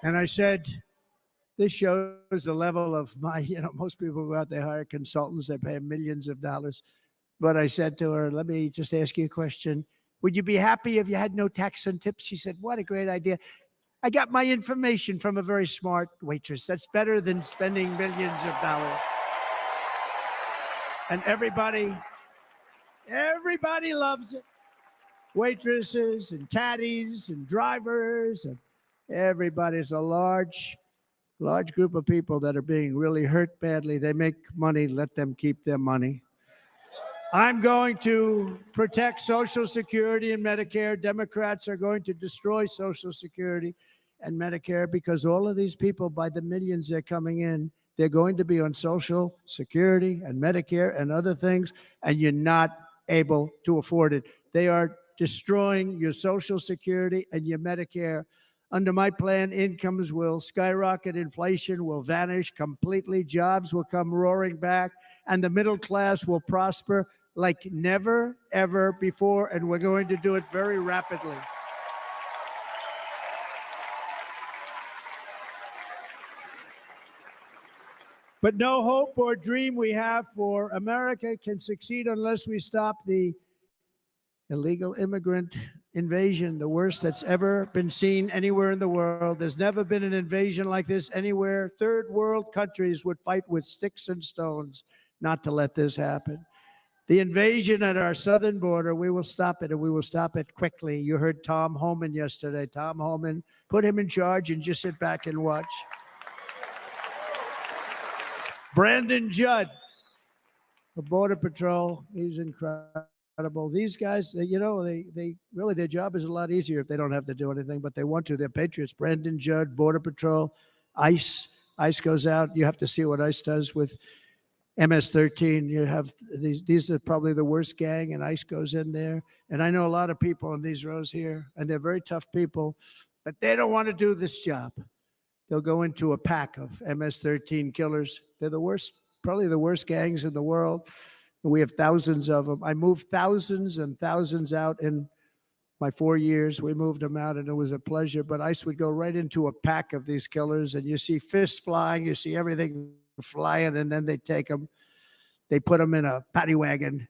And I said, this shows the level of my, most people go out, they hire consultants, they pay millions of dollars. But I said to her, let me just ask you a question. Would you be happy if you had no tax on tips? She said, what a great idea. I got my information from a very smart waitress. That's better than spending millions of dollars. And everybody loves it. Waitresses and caddies and drivers and everybody's a large group of people that are being really hurt badly. They make money, let them keep their money. I'm going to protect Social Security and Medicare. Democrats are going to destroy Social Security and Medicare because all of these people, by the millions they're coming in, they're going to be on Social Security and Medicare and other things, and you're not able to afford it. They are destroying your Social Security and your Medicare. Under my plan, incomes will skyrocket, inflation will vanish completely, jobs will come roaring back, and the middle class will prosper like never, ever before, and we're going to do it very rapidly. But no hope or dream we have for America can succeed unless we stop the illegal immigrant invasion, the worst that's ever been seen anywhere in the world. There's never been an invasion like this anywhere. Third world countries would fight with sticks and stones not to let this happen. The invasion at our southern border, we will stop it, and we will stop it quickly. You heard Tom Homan yesterday. Tom Homan, put him in charge and just sit back and watch. Brandon Judd, the Border Patrol, he's incredible. These guys, they really, their job is a lot easier if they don't have to do anything, but they want to. They're patriots. Brandon Judd, Border Patrol, ICE. ICE goes out. You have to see what ICE does with MS-13. You have these are probably the worst gang, and ICE goes in there. And I know a lot of people in these rows here, and they're very tough people, but they don't want to do this job. they'll go into a pack of MS-13 killers. They're the worst, probably the worst gangs in the world. We have thousands of them. I moved thousands and thousands out in my 4 years. We moved them out, and it was a pleasure. But ICE would go right into a pack of these killers, and you see fists flying, you see everything flying, and then they take them. They put them in a paddy wagon.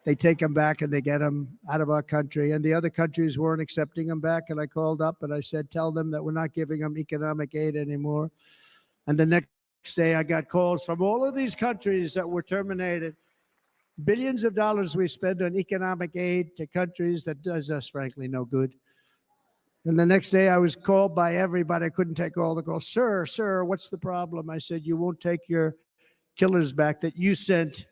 They take them back, and they get them out of our country. And the other countries weren't accepting them back, and I called up, and I said, tell them that we're not giving them economic aid anymore. And the next day, I got calls from all of these countries that were terminated. Billions of dollars we spend on economic aid to countries that does us, frankly, no good. And the next day I was called by everybody. I couldn't take all the calls. Sir, what's the problem? I said, you won't take your killers back that you sent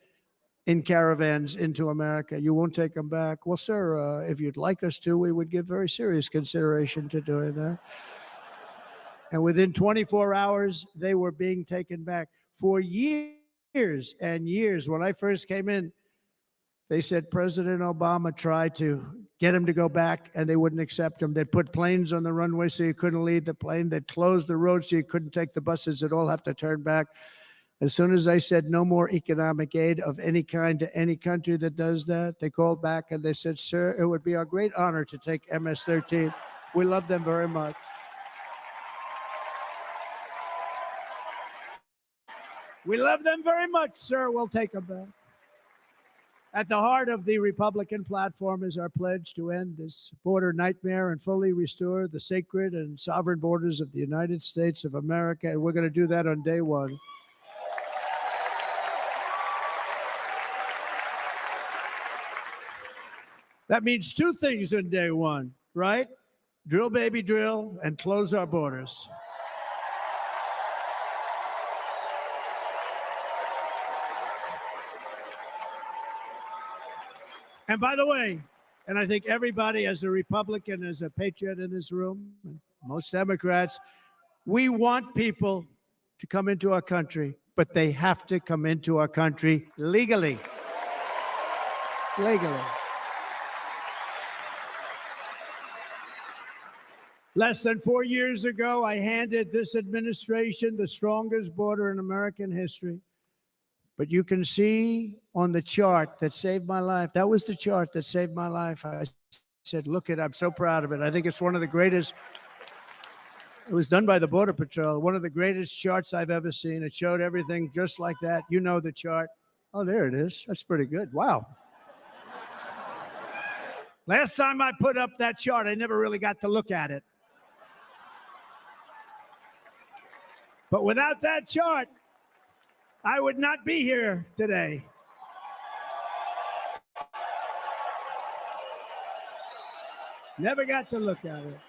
in caravans into America. You won't take them back. Well, sir, if you'd like us to, we would give very serious consideration to doing that. And within 24 hours, they were being taken back. For years and years, when I first came in, they said President Obama tried to get him to go back, and they wouldn't accept him. They'd put planes on the runway so you couldn't leave the plane. They'd close the road so you couldn't take the buses. They'd all have to turn back. As soon as I said no more economic aid of any kind to any country that does that, they called back and they said, sir, it would be our great honor to take MS-13. We love them very much. We love them very much, sir. We'll take them back. At the heart of the Republican platform is our pledge to end this border nightmare and fully restore the sacred and sovereign borders of the United States of America. And we're going to do that on day one. That means two things on day one, right? Drill, baby, drill, and close our borders. And by the way, and I think everybody as a Republican, as a patriot in this room, and most Democrats, we want people to come into our country, but they have to come into our country legally. Legally. Less than 4 years ago, I handed this administration the strongest border in American history. But you can see on the chart that saved my life, that was the chart that saved my life. I said, look it, I'm so proud of it. I think it's one of the greatest. It was done by the Border Patrol, one of the greatest charts I've ever seen. It showed everything just like that. You know the chart. Oh, there it is. That's pretty good. Wow. Last time I put up that chart, I never really got to look at it. But without that chart, I would not be here today. Never got to look at it.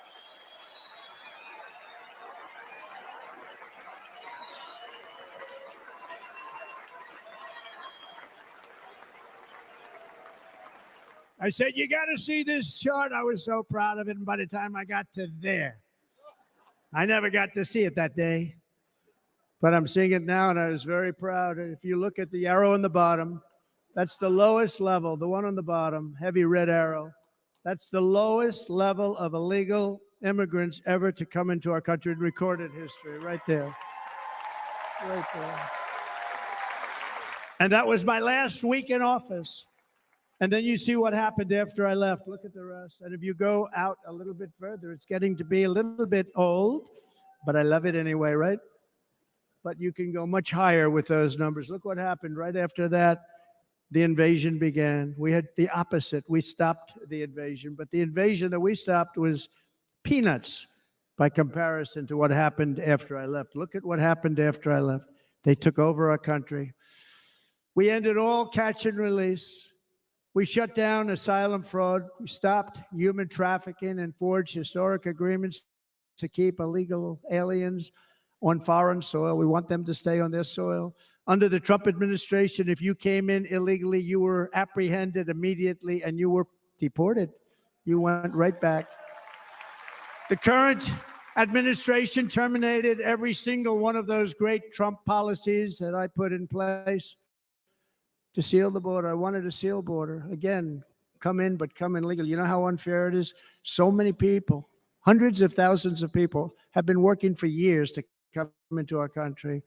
I said, you got to see this chart. I was so proud of it. And by the time I got to there, I never got to see it that day. But I'm seeing it now, and I was very proud. And if you look at the arrow on the bottom, that's the lowest level, the one on the bottom, heavy red arrow. That's the lowest level of illegal immigrants ever to come into our country in recorded history, right there. Right there. And that was my last week in office. And then you see what happened after I left. Look at the rest. And if you go out a little bit further, it's getting to be a little bit old, but I love it anyway, right? But you can go much higher with those numbers. Look what happened right after that. The invasion began. We had the opposite. We stopped the invasion, but the invasion that we stopped was peanuts by comparison to what happened after I left. Look at what happened after I left. They took over our country. We ended all catch and release. We shut down asylum fraud. We stopped human trafficking and forged historic agreements to keep illegal aliens on foreign soil. We want them to stay on their soil. Under the Trump administration, if you came in illegally, you were apprehended immediately and you were deported. You went right back. The current administration terminated every single one of those great Trump policies that I put in place to seal the border. I wanted a seal border. Again, come in, but come in legally. You know how unfair it is? So many people Hundreds of thousands of people have been working for years to come into our country.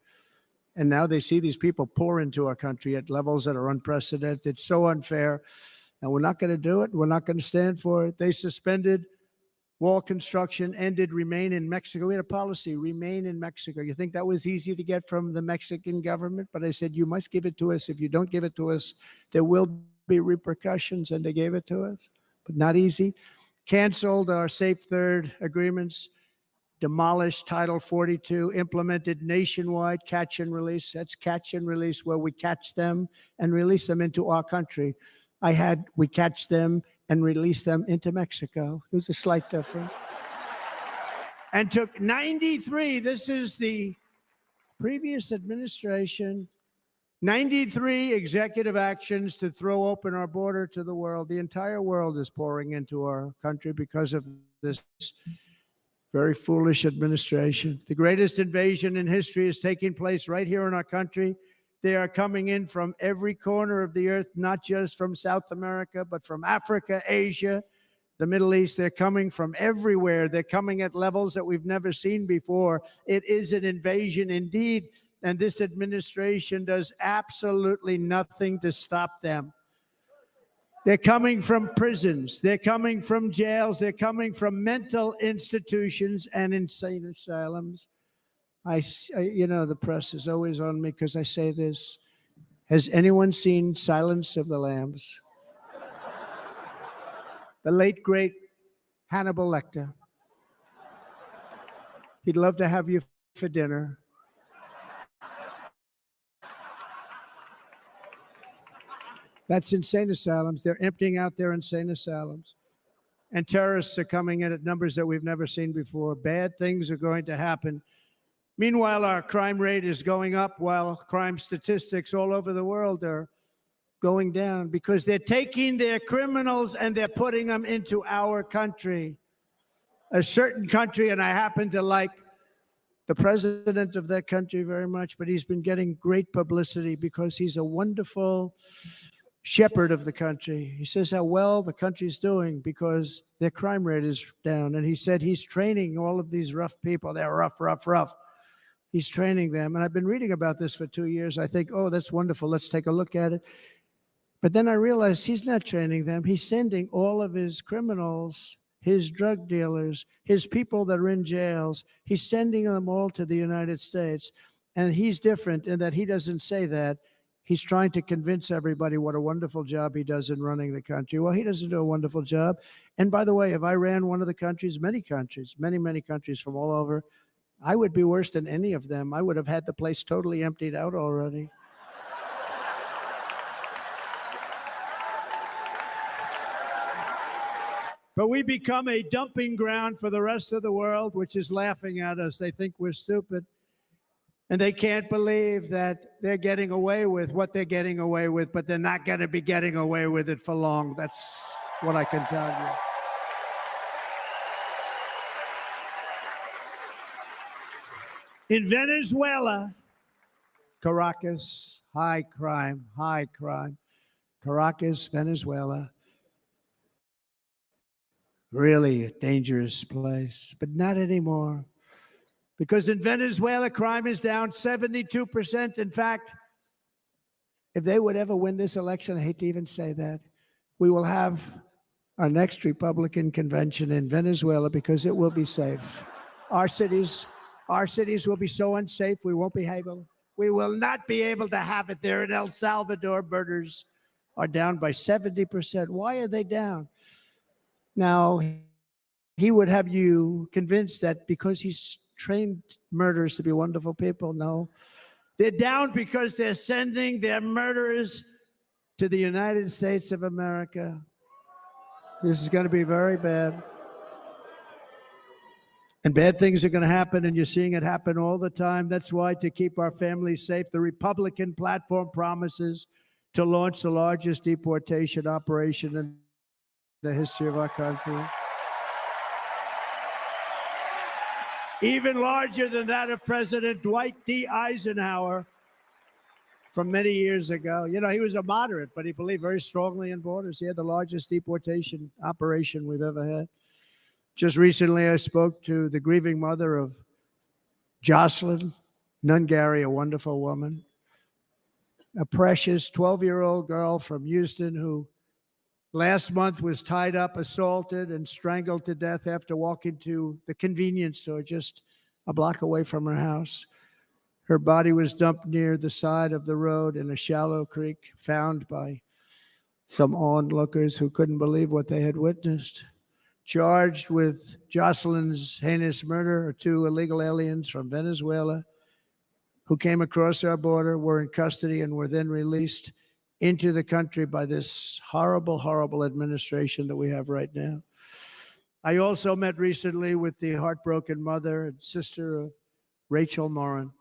And now they see these people pour into our country at levels that are unprecedented. It's so unfair. And we're not going to do it. We're not going to stand for it. They suspended wall construction, ended remain in Mexico. We had a policy, remain in Mexico. You think that was easy to get from the Mexican government? But I said, you must give it to us. If you don't give it to us, there will be repercussions. And they gave it to us, but not easy. Canceled our Safe Third agreements, demolished Title 42, implemented nationwide catch and release. That's catch and release, where we catch them and release them into our country. We catch them and release them into Mexico. There's a slight difference. And took 93, this is the previous administration, 93 executive actions to throw open our border to the world. The entire world is pouring into our country because of this very foolish administration. The greatest invasion in history is taking place right here in our country. They are coming in from every corner of the earth, not just from South America, but from Africa, Asia, the Middle East. They're coming from everywhere. They're coming at levels that we've never seen before. It is an invasion indeed, and this administration does absolutely nothing to stop them. They're coming from prisons. They're coming from jails. They're coming from mental institutions and insane asylums. The press is always on me because I say this. Has anyone seen Silence of the Lambs? The late, great Hannibal Lecter. He'd love to have you for dinner. That's insane asylums. They're emptying out their insane asylums. And terrorists are coming in at numbers that we've never seen before. Bad things are going to happen. Meanwhile, our crime rate is going up while crime statistics all over the world are going down because they're taking their criminals and they're putting them into our country. A certain country, and I happen to like the president of that country very much, but he's been getting great publicity because he's a wonderful shepherd of the country. He says how well the country's doing because their crime rate is down. And he said he's training all of these rough people. They're rough. He's training them. And I've been reading about this for 2 years. I think, oh, that's wonderful. Let's take a look at it. But then I realized he's not training them. He's sending all of his criminals, his drug dealers, his people that are in jails. He's sending them all to the United States. And he's different in that he doesn't say that. He's trying to convince everybody what a wonderful job he does in running the country. Well, he doesn't do a wonderful job. And by the way, if I ran one of the countries, many countries from all over, I would be worse than any of them. I would have had the place totally emptied out already. But we become a dumping ground for the rest of the world, which is laughing at us. They think we're stupid. And they can't believe that they're getting away with what they're getting away with, but they're not going to be getting away with it for long. That's what I can tell you. In Venezuela, Caracas, high crime. Caracas, Venezuela. Really a dangerous place, but not anymore. Because in Venezuela, crime is down 72%. In fact, if they would ever win this election, I hate to even say that, we will have our next Republican convention in Venezuela because it will be safe. Our cities will be so unsafe, we won't be able. We will not be able to have it there. In El Salvador, murders are down by 70%. Why are they down? Now, he would have you convinced that because he's trained murderers to be wonderful people. No, they're down because they're sending their murderers to the United States of America. This is going to be very bad. And bad things are going to happen, and you're seeing it happen all the time. That's why, to keep our families safe, the Republican platform promises to launch the largest deportation operation in the history of our country. Even larger than that of President Dwight D. Eisenhower from many years ago. You know, he was a moderate, but he believed very strongly in borders. He had the largest deportation operation we've ever had. Just recently, I spoke to the grieving mother of Jocelyn Nungary, a wonderful woman, a precious 12-year-old girl from Houston who last month was tied up, assaulted, and strangled to death after walking to the convenience store just a block away from her house. Her body was dumped near the side of the road in a shallow creek, found by some onlookers who couldn't believe what they had witnessed. Charged with Jocelyn's heinous murder are 2 illegal aliens from Venezuela who came across our border, were in custody, and were then released into the country by this horrible, horrible administration that we have right now. I also met recently with the heartbroken mother and sister of Rachel Morin.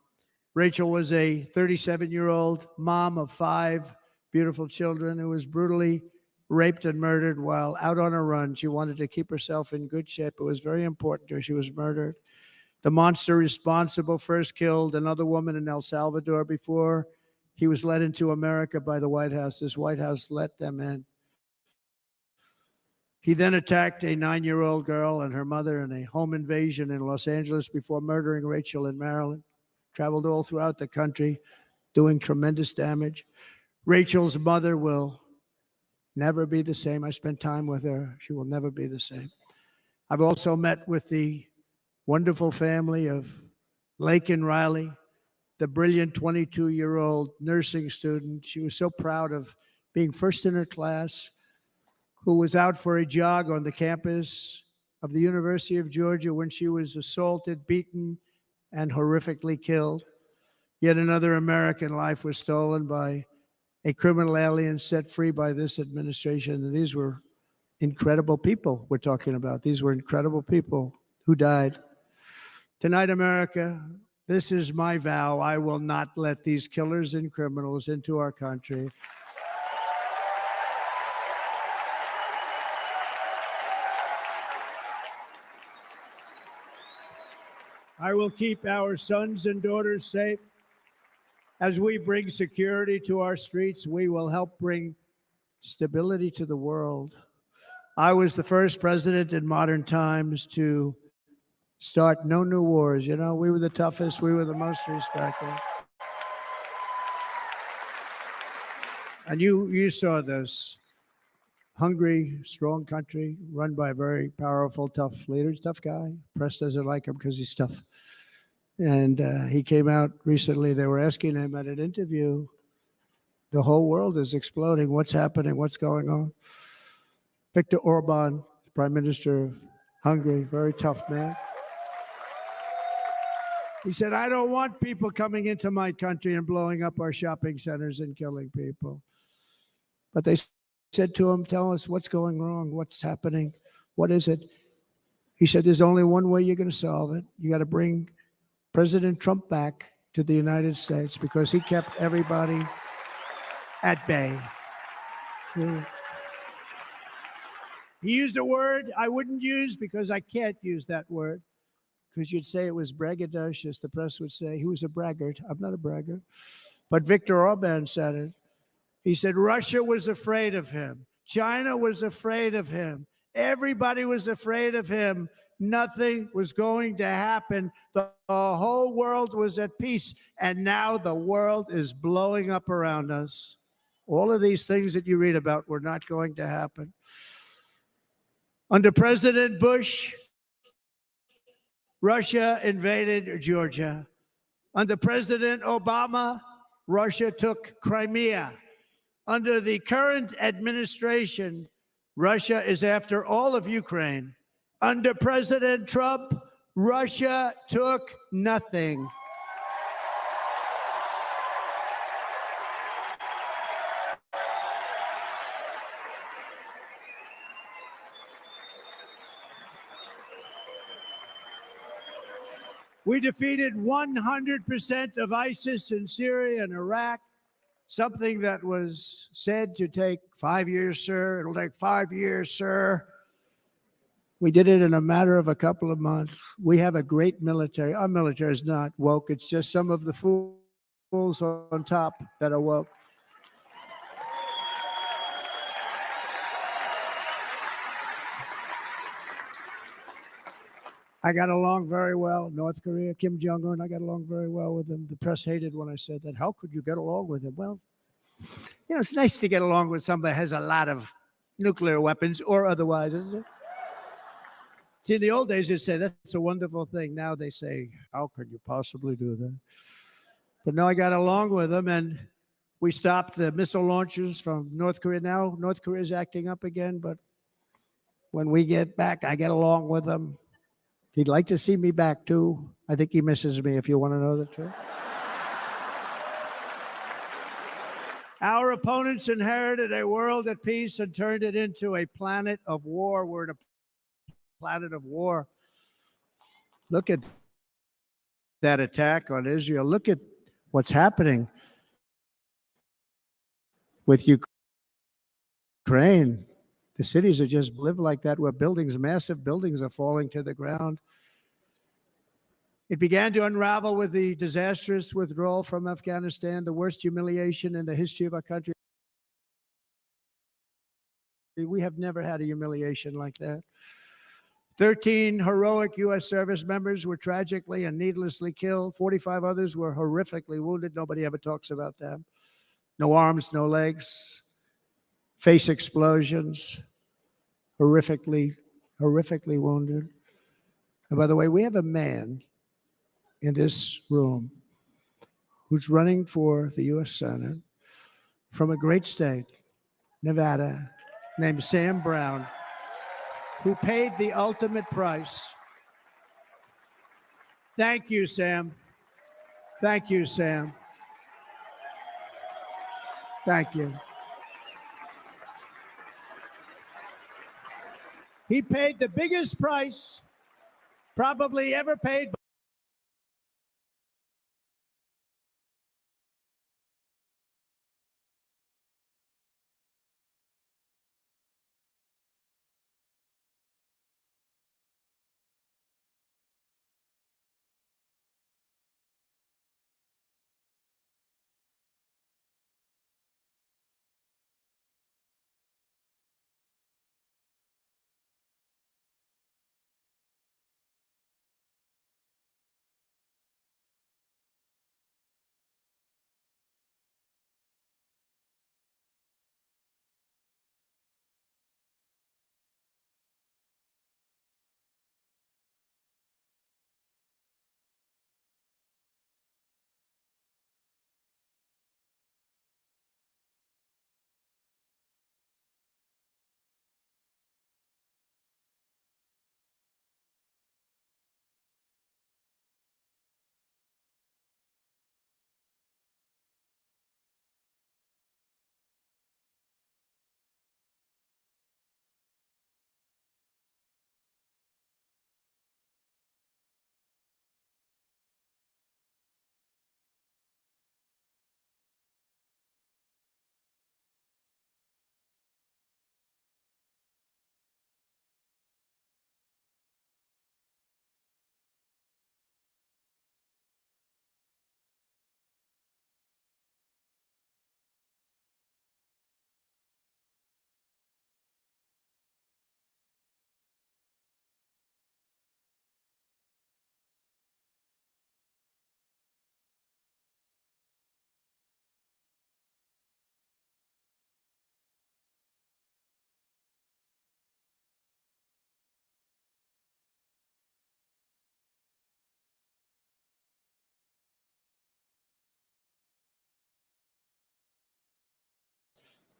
Rachel was a 37-year-old mom of 5 beautiful children who was brutally raped and murdered while out on a run. She wanted to keep herself in good shape. It was very important to her. She was murdered. The monster responsible first killed another woman in El Salvador before he was led into America by the White House. This White House let them in. He then attacked a 9-year-old girl and her mother in a home invasion in Los Angeles before murdering Rachel in Maryland. Traveled all throughout the country, doing tremendous damage. Rachel's mother will never be the same. I spent time with her. She will never be the same. I've also met with the wonderful family of Laken Riley, the brilliant 22-year-old nursing student. She was so proud of being first in her class, who was out for a jog on the campus of the University of Georgia when she was assaulted, beaten, and horrifically killed. Yet another American life was stolen by a criminal alien set free by this administration. And these were incredible people we're talking about. These were incredible people who died. Tonight, America, this is my vow. I will not let these killers and criminals into our country. I will keep our sons and daughters safe. As we bring security to our streets, we will help bring stability to the world. I was the first president in modern times to start no new wars. You know, we were the toughest, we were the most respected. And you saw this. Hungry, strong country run by a very powerful, tough leader. He's a tough guy. Press doesn't like him because he's tough. And he came out recently. They were asking him at an interview, the whole world is exploding. What's happening? What's going on? Viktor Orban, Prime Minister of Hungary, very tough man. He said, I don't want people coming into my country and blowing up our shopping centers and killing people. But they said to him, tell us what's going wrong, what's happening, what is it? He said, there's only one way you're going to solve it. You got to bring President Trump back to the United States because he kept everybody at bay. He used a word I wouldn't use because I can't use that word, because you'd say it was braggadocious. The press would say he was a braggart. I'm not a braggart. But Viktor Orban said it. He said Russia was afraid of him. China was afraid of him. Everybody was afraid of him. Nothing was going to happen. The whole world was at peace. And now the world is blowing up around us. All of these things that you read about were not going to happen. Under President Bush, Russia invaded Georgia. Under President Obama, Russia took Crimea. Under the current administration, Russia is after all of Ukraine. Under President Trump, Russia took nothing. We defeated 100% of ISIS in Syria and Iraq, something that was said to take 5 years, sir. It'll take 5 years, sir. We did it in a matter of a couple of months. We have a great military. Our military is not woke. It's just some of the fools on top that are woke. I got along very well. North Korea, Kim Jong-un, I got along very well with him. The press hated when I said that. How could you get along with him? Well, you know, it's nice to get along with somebody who has a lot of nuclear weapons or otherwise, isn't it? See, in the old days, they'd say, that's a wonderful thing. Now they say, how could you possibly do that? But no, I got along with them, and we stopped the missile launches from North Korea. Now North Korea is acting up again, but when we get back, I get along with them. He'd like to see me back, too. I think he misses me, if you want to know the truth. Our opponents inherited a world at peace and turned it into a planet of war. We're in a planet of war. Look at that attack on Israel. Look at what's happening with Ukraine. The cities are just live like that, where buildings, massive buildings, are falling to the ground. It began to unravel with the disastrous withdrawal from Afghanistan, the worst humiliation in the history of our country. We have never had a humiliation like that. 13 heroic U.S. service members were tragically and needlessly killed. 45 others were horrifically wounded. Nobody ever talks about them. No arms, no legs, face explosions, horrifically wounded. And by the way, we have a man in this room who's running for the U.S. Senate from a great state, Nevada, named Sam Brown, who paid the ultimate price. Thank you, Sam. Thank you, Sam. Thank you. He paid the biggest price probably ever paid.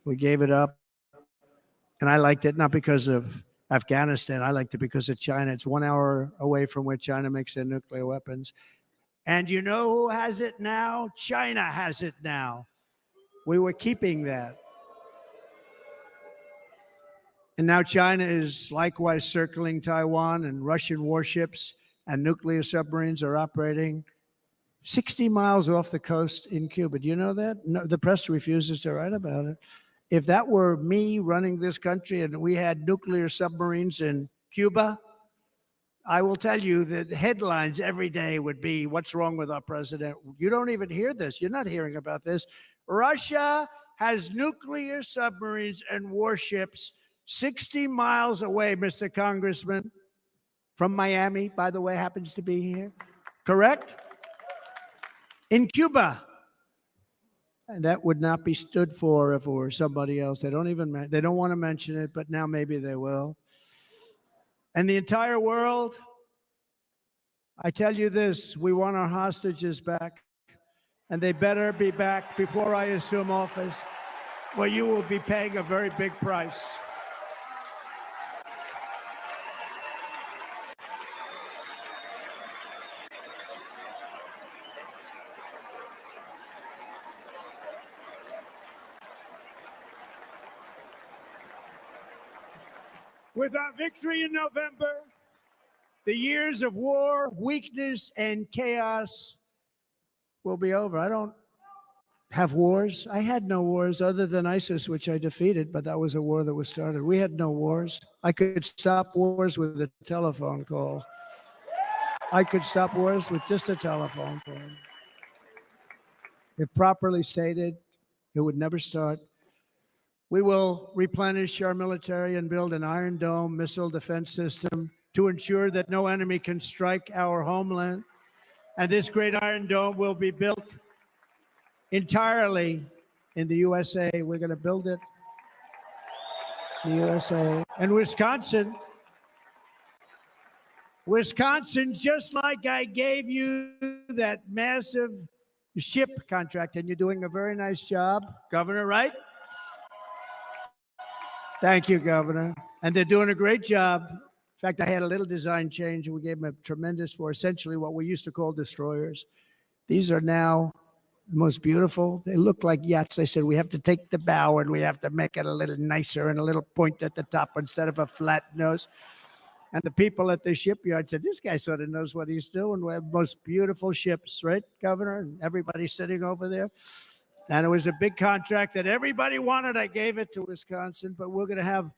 We gave it up. And I liked it not because of Afghanistan. I liked it because of China. It's 1 hour away from where China makes their nuclear weapons. And you know who has it now? China has it now. We were keeping that. And now China is likewise circling Taiwan, and Russian warships and nuclear submarines are operating 60 miles off the coast in Cuba. Do you know that? No, the press refuses to write about it. If that were me running this country and we had nuclear submarines in Cuba, I will tell you that headlines every day would be, what's wrong with our president? You don't even hear this. You're not hearing about this. Russia has nuclear submarines and warships 60 miles away, Mr. Congressman. from Miami, by the way, happens to be here. Correct? In Cuba. And that would not be stood for if it were somebody else. They don't want to mention it, but now maybe they will. And the entire world, I tell you this, we want our hostages back, and they better be back before I assume office, or you will be paying a very big price. With our victory in November, the years of war, weakness, and chaos will be over. I don't have wars. I had no wars other than ISIS, which I defeated, but that was a war that was started. We had no wars. I could stop wars with a telephone call. I could stop wars with just a telephone call. If properly stated, it would never start. We will replenish our military and build an Iron Dome missile defense system to ensure that no enemy can strike our homeland. And this great Iron Dome will be built entirely in the USA. We're going to build it in the USA. And Wisconsin, just like I gave you that massive ship contract, and you're doing a very nice job, Governor, right? Thank you, Governor. And they're doing a great job. In fact, I had a little design change, and we gave them a tremendous for essentially what we used to call destroyers. These are now the most beautiful. They look like yachts. I said, we have to take the bow and we have to make it a little nicer and a little point at the top instead of a flat nose. And the people at the shipyard said, this guy sort of knows what he's doing. We have the most beautiful ships, right, Governor? And everybody sitting over there. And it was a big contract that everybody wanted. I gave it to Wisconsin, but we're going to have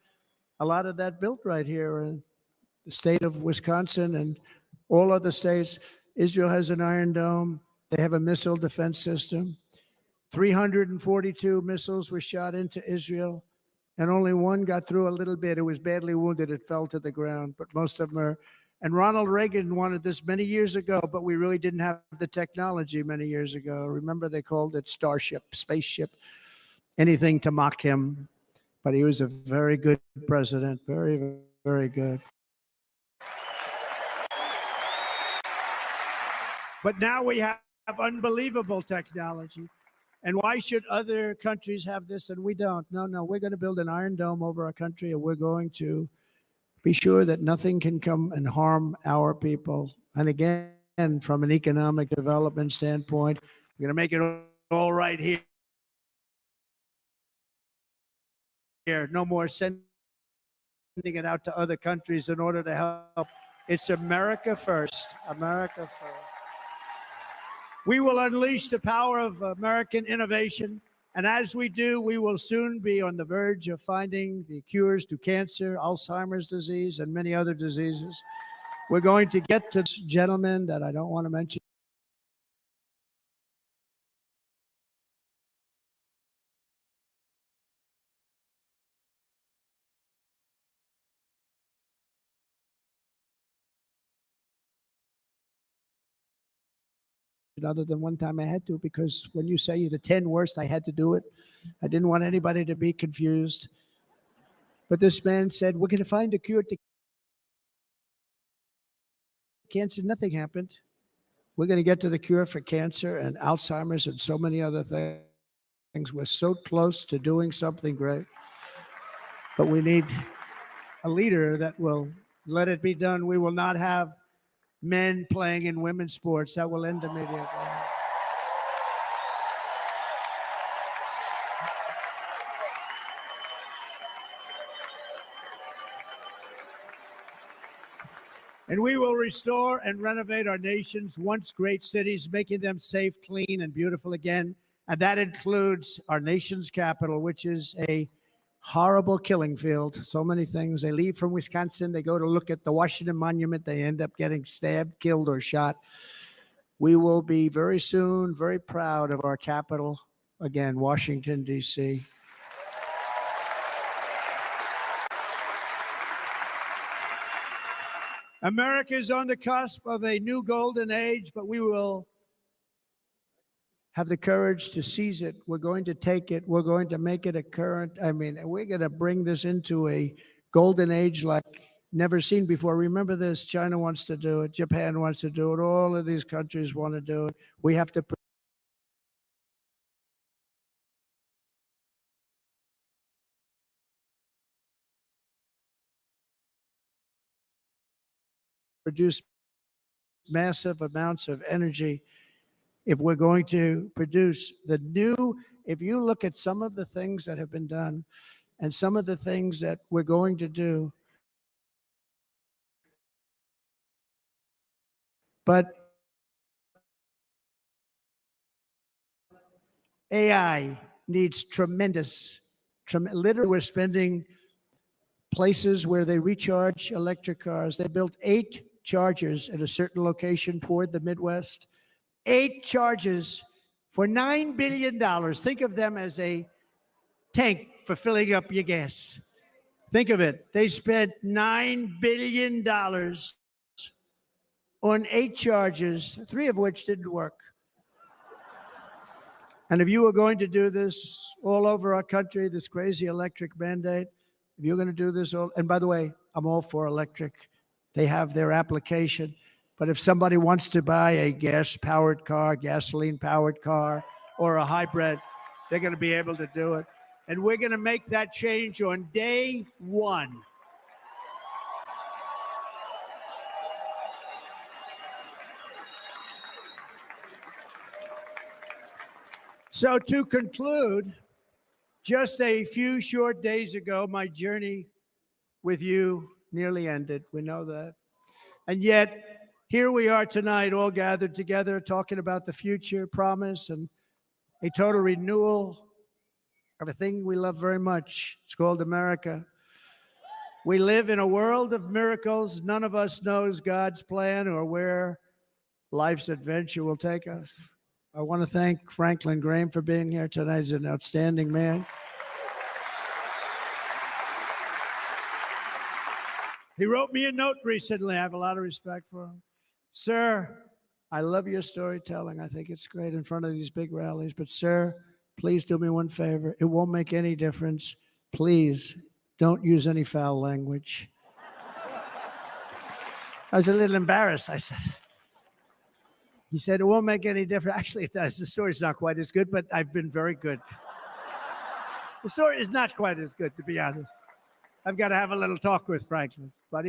a lot of that built right here in the state of Wisconsin and all other states. Israel has an Iron Dome. They have a missile defense system. 342 missiles were shot into Israel, and only one got through a little bit. It was badly wounded. It fell to the ground, but most of them are. And Ronald Reagan wanted this many years ago, but we really didn't have the technology many years ago. Remember, they called it Starship, spaceship, anything to mock him. But he was a very good president, very, very good. But now we have unbelievable technology. And why should other countries have this and we don't? No, we're going to build an Iron Dome over our country, and we're going to be sure that nothing can come and harm our people. And again, from an economic development standpoint, we're going to make it all right here. No more sending it out to other countries in order to help. It's America first. America first. We will unleash the power of American innovation. And as we do, we will soon be on the verge of finding the cures to cancer, Alzheimer's disease, and many other diseases. We're going to get to this gentleman that I don't want to mention. Other than one time I had to, because when you say the 10 worst, I had to do it. I didn't want anybody to be confused. But this man said, we're going to find a cure to cancer. Nothing happened. We're going to get to the cure for cancer and Alzheimer's and so many other things. We're so close to doing something great. But we need a leader that will let it be done. We will not have men playing in women's sports. That will end immediately. And we will restore and renovate our nation's once great cities, making them safe, clean, and beautiful again. And that includes our nation's capital, which is a horrible killing field. So many things. They leave from Wisconsin. They go to look at the Washington Monument. They end up getting stabbed, killed, or shot. We will be very soon very proud of our capital, again, Washington, D.C. America is on the cusp of a new golden age, but we will have the courage to seize it. We're going to take it. We're going to make it a current. We're going to bring this into a golden age like never seen before. Remember this, China wants to do it. Japan wants to do it. All of these countries want to do it. We have to produce massive amounts of energy if we're going to produce the new. If you look at some of the things that have been done and some of the things that we're going to do, but AI needs literally we're spending places where they recharge electric cars. They built 8 chargers at a certain location toward the Midwest. 8 chargers for $9 billion. Think of them as a tank for filling up your gas. Think of it. They spent $9 billion on 8 chargers, 3 of which didn't work. And if you were going to do this all over our country, this crazy electric mandate, if you're going to do this all, and by the way, I'm all for electric. They have their application. But if somebody wants to buy a gas-powered car, gasoline-powered car, or a hybrid, they're going to be able to do it. And we're going to make that change on day 1. So to conclude, just a few short days ago, my journey with you nearly ended. We know that. And yet, here we are tonight, all gathered together, talking about the future, promise, and a total renewal of a thing we love very much. It's called America. We live in a world of miracles. None of us knows God's plan or where life's adventure will take us. I want to thank Franklin Graham for being here tonight. He's an outstanding man. He wrote me a note recently. I have a lot of respect for him. Sir, I love your storytelling. I think it's great in front of these big rallies. But sir, please do me one favor. It won't make any difference. Please don't use any foul language. I was a little embarrassed. I said, he said, it won't make any difference. Actually, it does. The story's not quite as good, but I've been very good. The story is not quite as good, to be honest. I've got to have a little talk with Franklin. But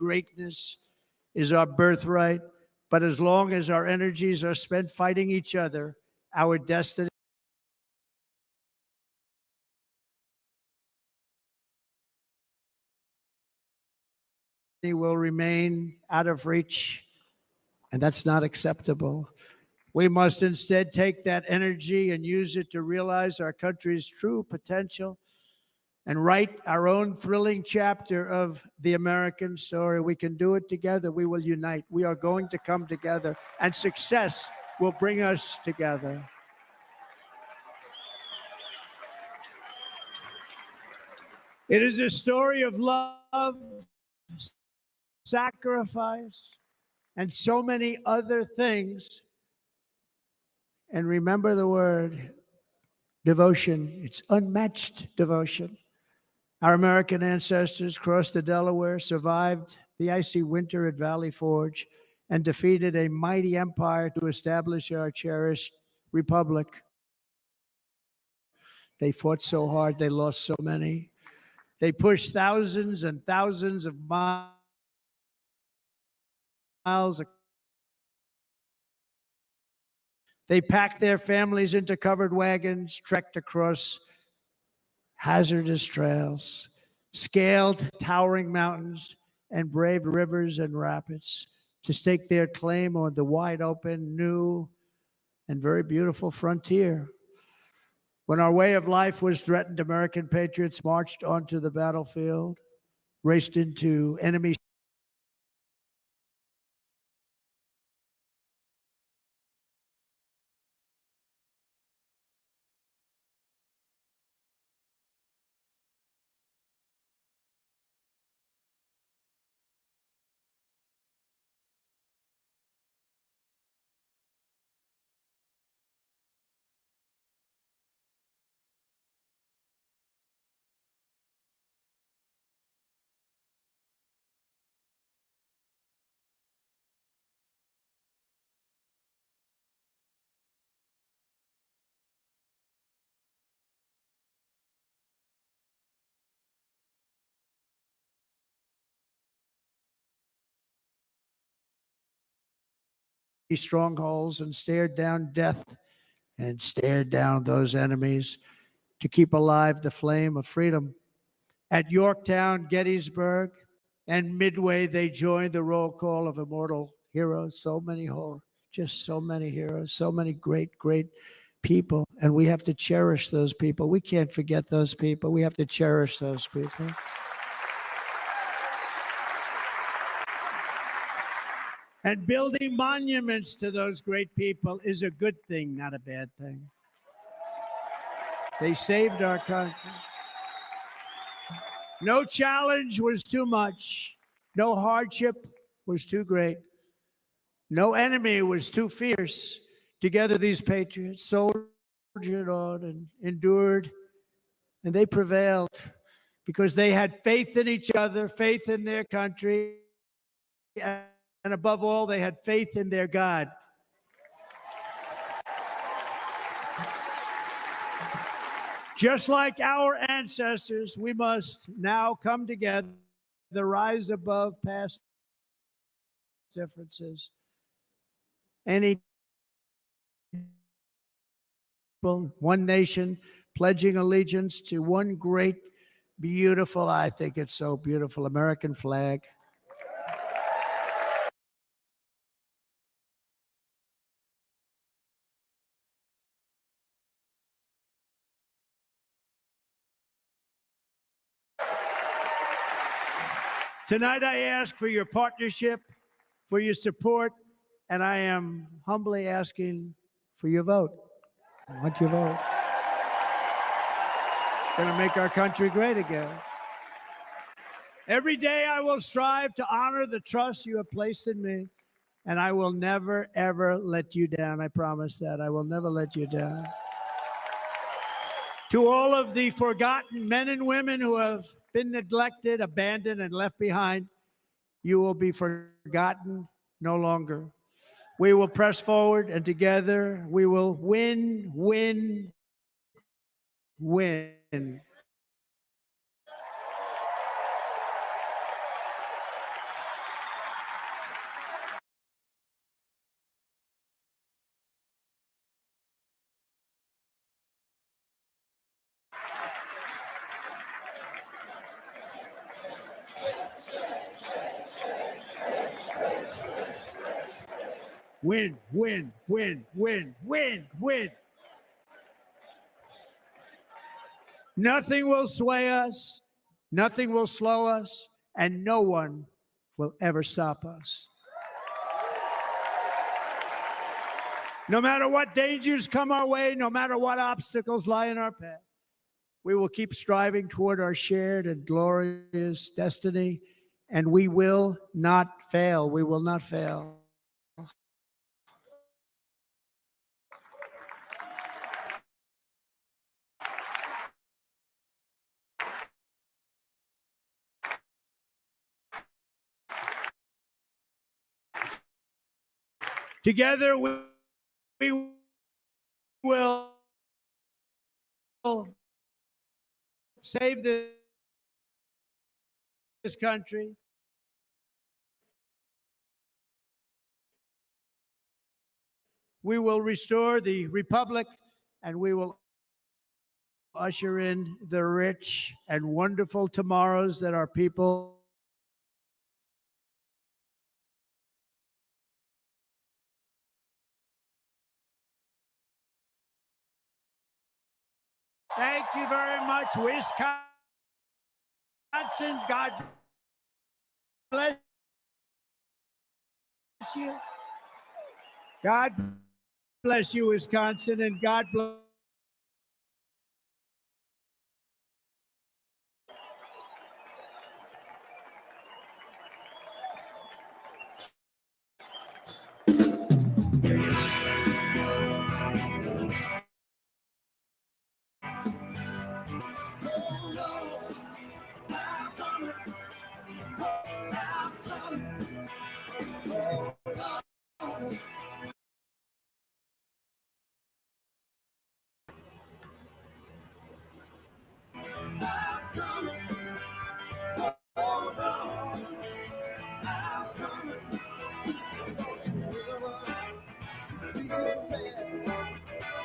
greatness is our birthright. But as long as our energies are spent fighting each other, our destiny will remain out of reach, and that's not acceptable. We must instead take that energy and use it to realize our country's true potential and write our own thrilling chapter of the American story. We can do it together. We will unite. We are going to come together, and success will bring us together. It is a story of love, sacrifice, and so many other things. And remember the word devotion. It's unmatched devotion. Our American ancestors crossed the Delaware, survived the icy winter at Valley Forge, and defeated a mighty empire to establish our cherished republic. They fought so hard, they lost so many. They pushed thousands and thousands of miles. They packed their families into covered wagons, trekked across hazardous trails, scaled towering mountains, and braved rivers and rapids to stake their claim on the wide open, new, and very beautiful frontier. When our way of life was threatened, American patriots marched onto the battlefield, raced into enemy strongholds and stared down death and stared down those enemies to keep alive the flame of freedom. At Yorktown, Gettysburg, and Midway, they joined the roll call of immortal heroes. So many just so many heroes, so many great, great people. And we have to cherish those people. We can't forget those people. We have to cherish those people. And building monuments to those great people is a good thing, not a bad thing. They saved our country. No challenge was too much. No hardship was too great. No enemy was too fierce. Together, these patriots soldiered on and endured, and they prevailed because they had faith in each other, faith in their country, and above all, they had faith in their God. Just like our ancestors, we must now come together, rise above past differences. Any people, one nation, pledging allegiance to one great, beautiful, I think it's so beautiful, American flag. Tonight, I ask for your partnership, for your support, and I am humbly asking for your vote. I want your vote. Going to make our country great again. Every day, I will strive to honor the trust you have placed in me, and I will never, ever let you down. I promise that. I will never let you down. To all of the forgotten men and women who have been neglected, abandoned, and left behind, you will be forgotten no longer. We will press forward, and together we will win, win, win. Win, win, win, win, win, win. Nothing will sway us, nothing will slow us, and no one will ever stop us. No matter what dangers come our way, no matter what obstacles lie in our path, we will keep striving toward our shared and glorious destiny, and we will not fail. We will not fail. Together we will save this country. We will restore the republic, and we will usher in the rich and wonderful tomorrows that our people Thank you very much, Wisconsin. God bless you. God bless you, Wisconsin, and God bless.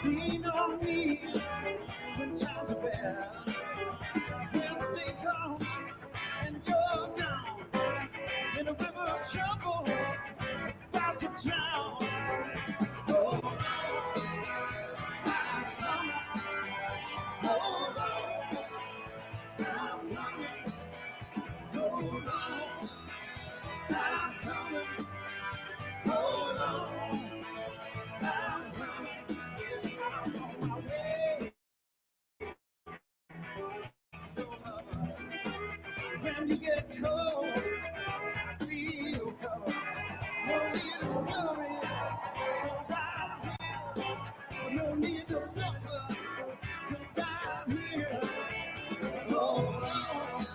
Lean on me when times are bad. When the day comes and you're down in a river of trouble, about to drown. Oh, I'm coming. Hold on. I'm coming. Hold on. I'm coming. Hold on. I'm coming. I'm on my way. When you get cold, real cold, no need to worry, 'cause I'm here. No need to suffer, 'cause I'm here. Hold on.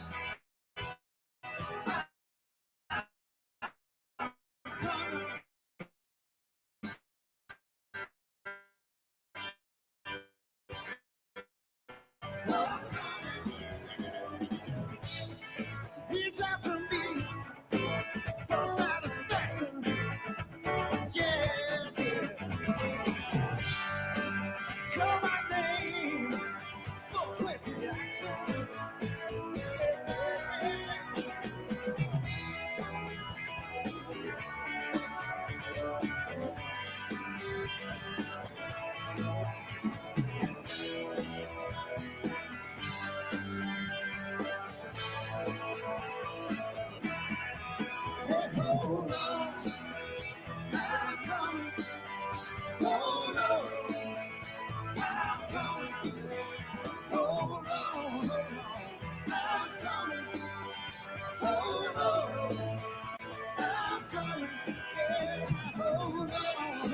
Reach out to me for satisfaction. Yeah, yeah. Call my name for quick reaction. Hold on, I'm coming. Hold on, I'm coming. Hold on, I'm coming. Hold on, I'm coming. Yeah, hold on,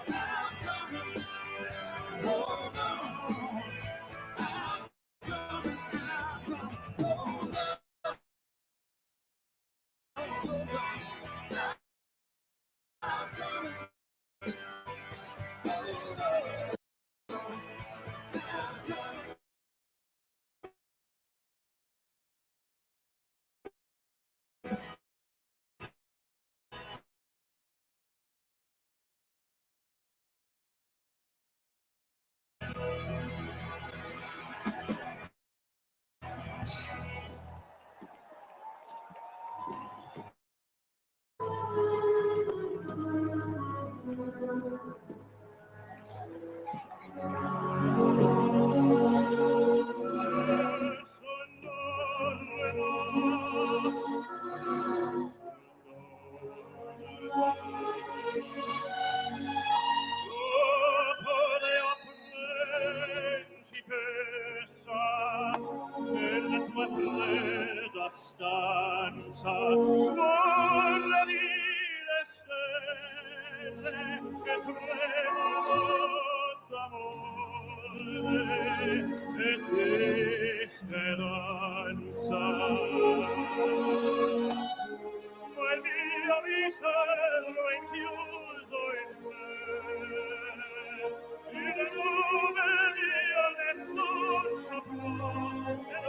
I'm coming. Hold on, I'm coming. Hold on, hold on. speranza, con le vive stelle che tremano d'amore e di speranza. Ma il mio mistero è chiuso in me, il nome mio nessun saprà, e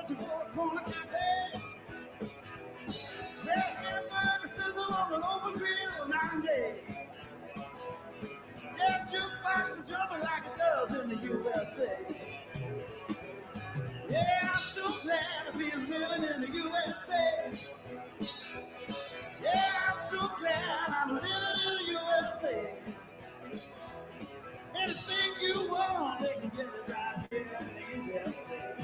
searching for a corner cafe. There's hamburger sizzle on an open grill night and day. That jukebox is jumping like it does in the USA. Yeah, I'm so glad to be living in the USA. Yeah, I'm so glad I'm living in the USA. Anything you want, they can get it right here in the USA.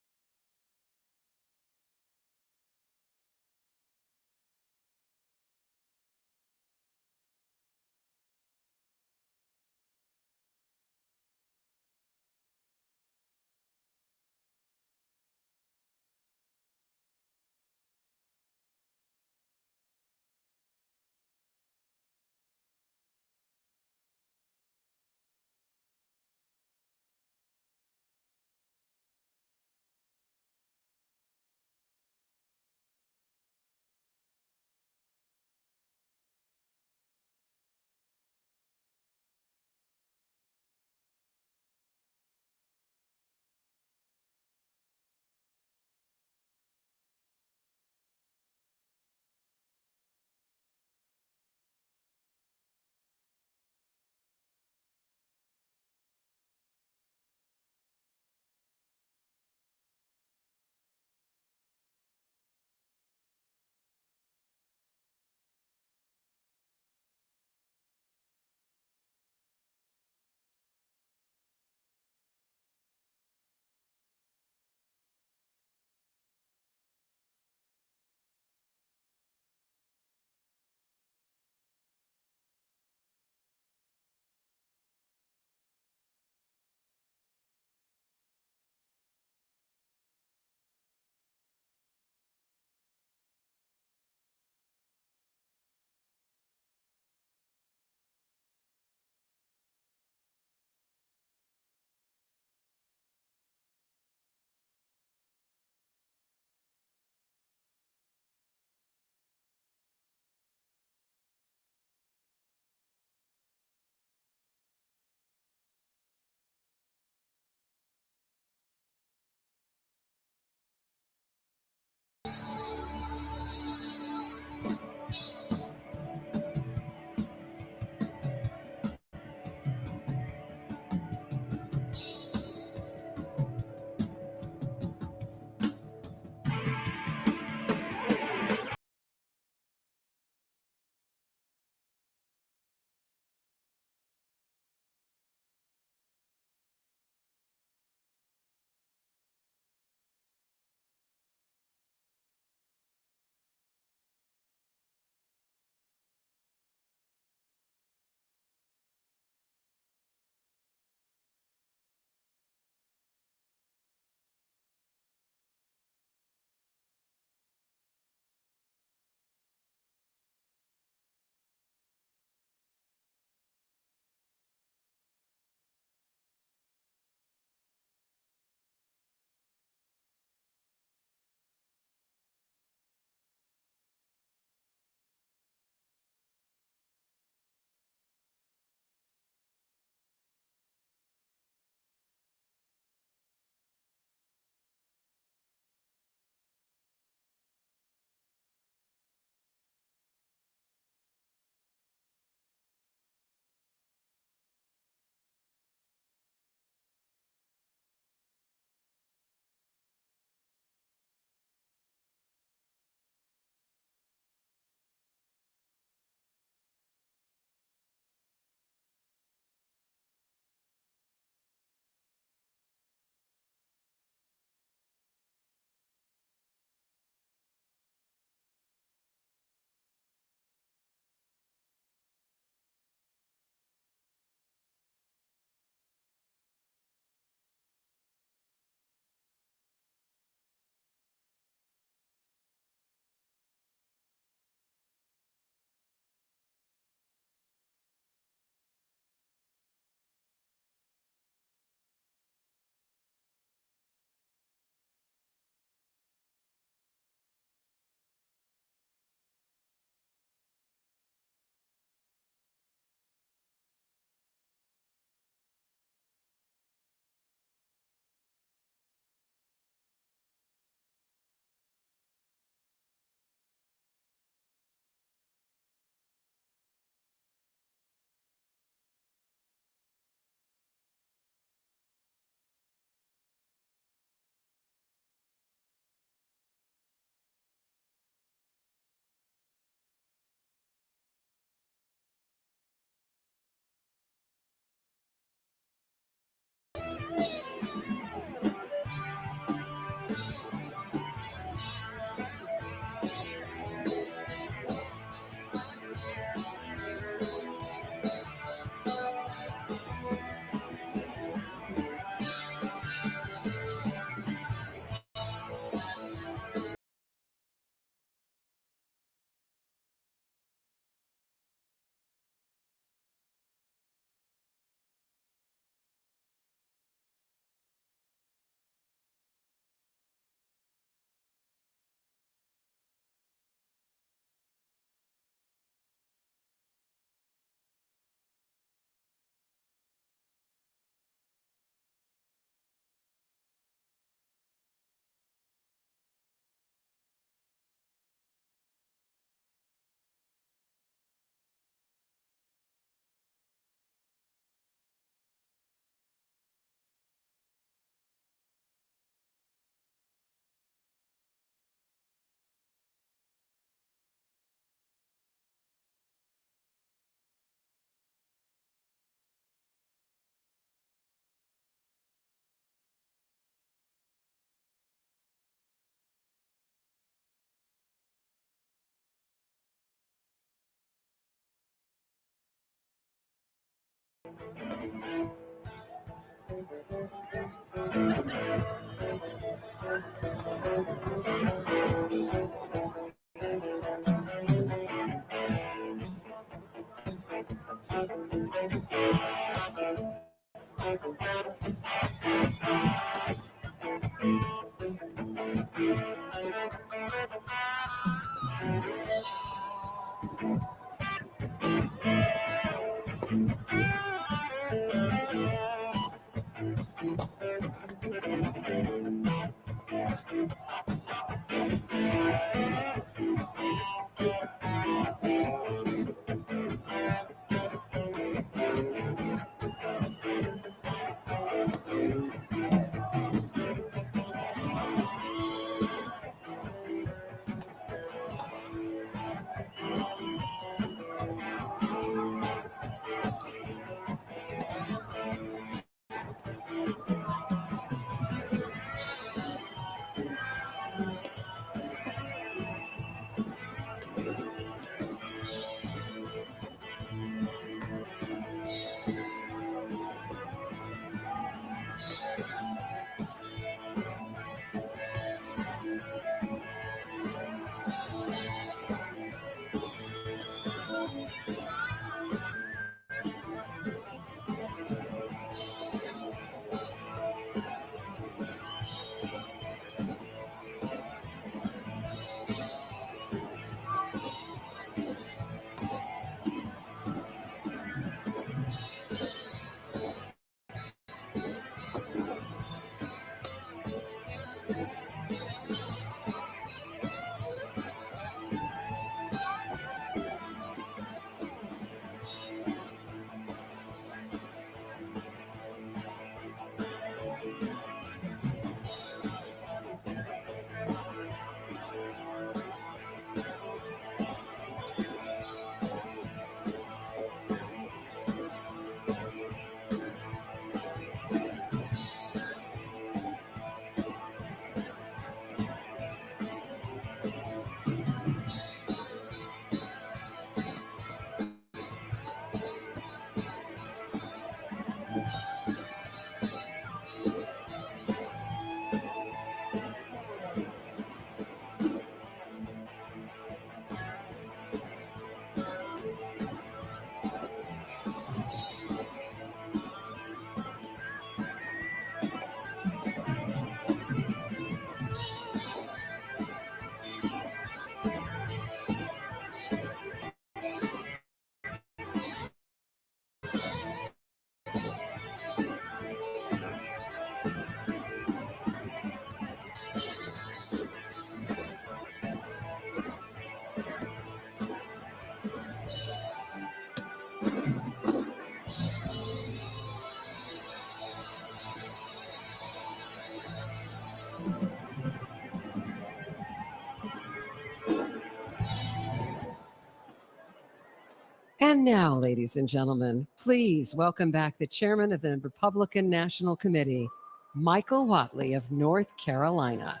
And now, ladies and gentlemen, please welcome back the chairman of the Republican National Committee, Michael Whatley of North Carolina.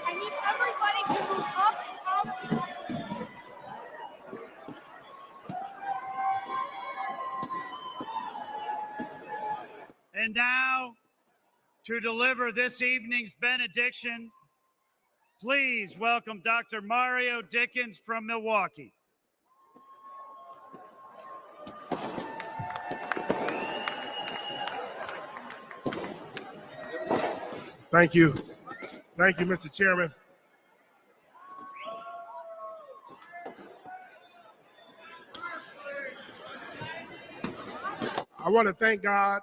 I need everybody to move up and up. And now, to deliver this evening's benediction, please welcome Dr. Mario Dickens from Milwaukee. Thank you. Thank you, Mr. Chairman. I want to thank God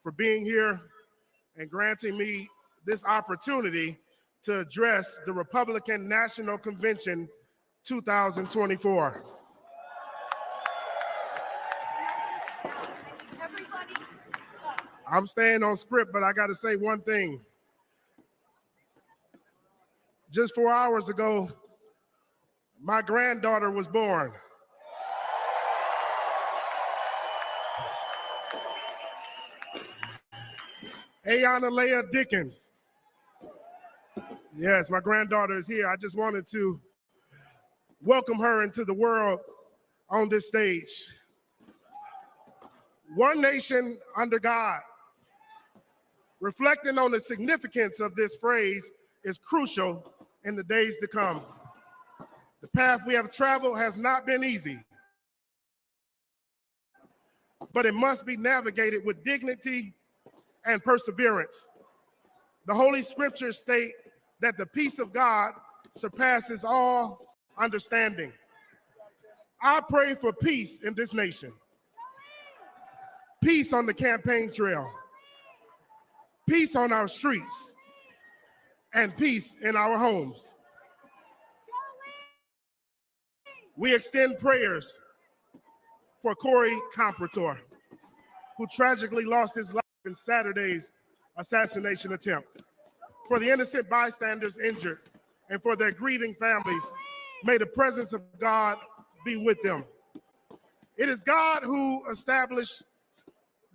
for being here and granting me this opportunity to address the Republican National Convention 2024. I'm staying on script, but I got to say one thing. Just 4 hours ago, my granddaughter was born. Ayana Leah Dickens. Yes, my granddaughter is here. I just wanted to welcome her into the world on this stage. One nation under God. Reflecting on the significance of this phrase is crucial in the days to come. The path we have traveled has not been easy, but it must be navigated with dignity and perseverance. The Holy Scriptures state that the peace of God surpasses all understanding. I pray for peace in this nation, peace on the campaign trail, peace on our streets, and peace in our homes. We extend prayers for Corey Comprator, who tragically lost his life in Saturday's assassination attempt. For the innocent bystanders injured and for their grieving families, may the presence of God be with them. It is God who established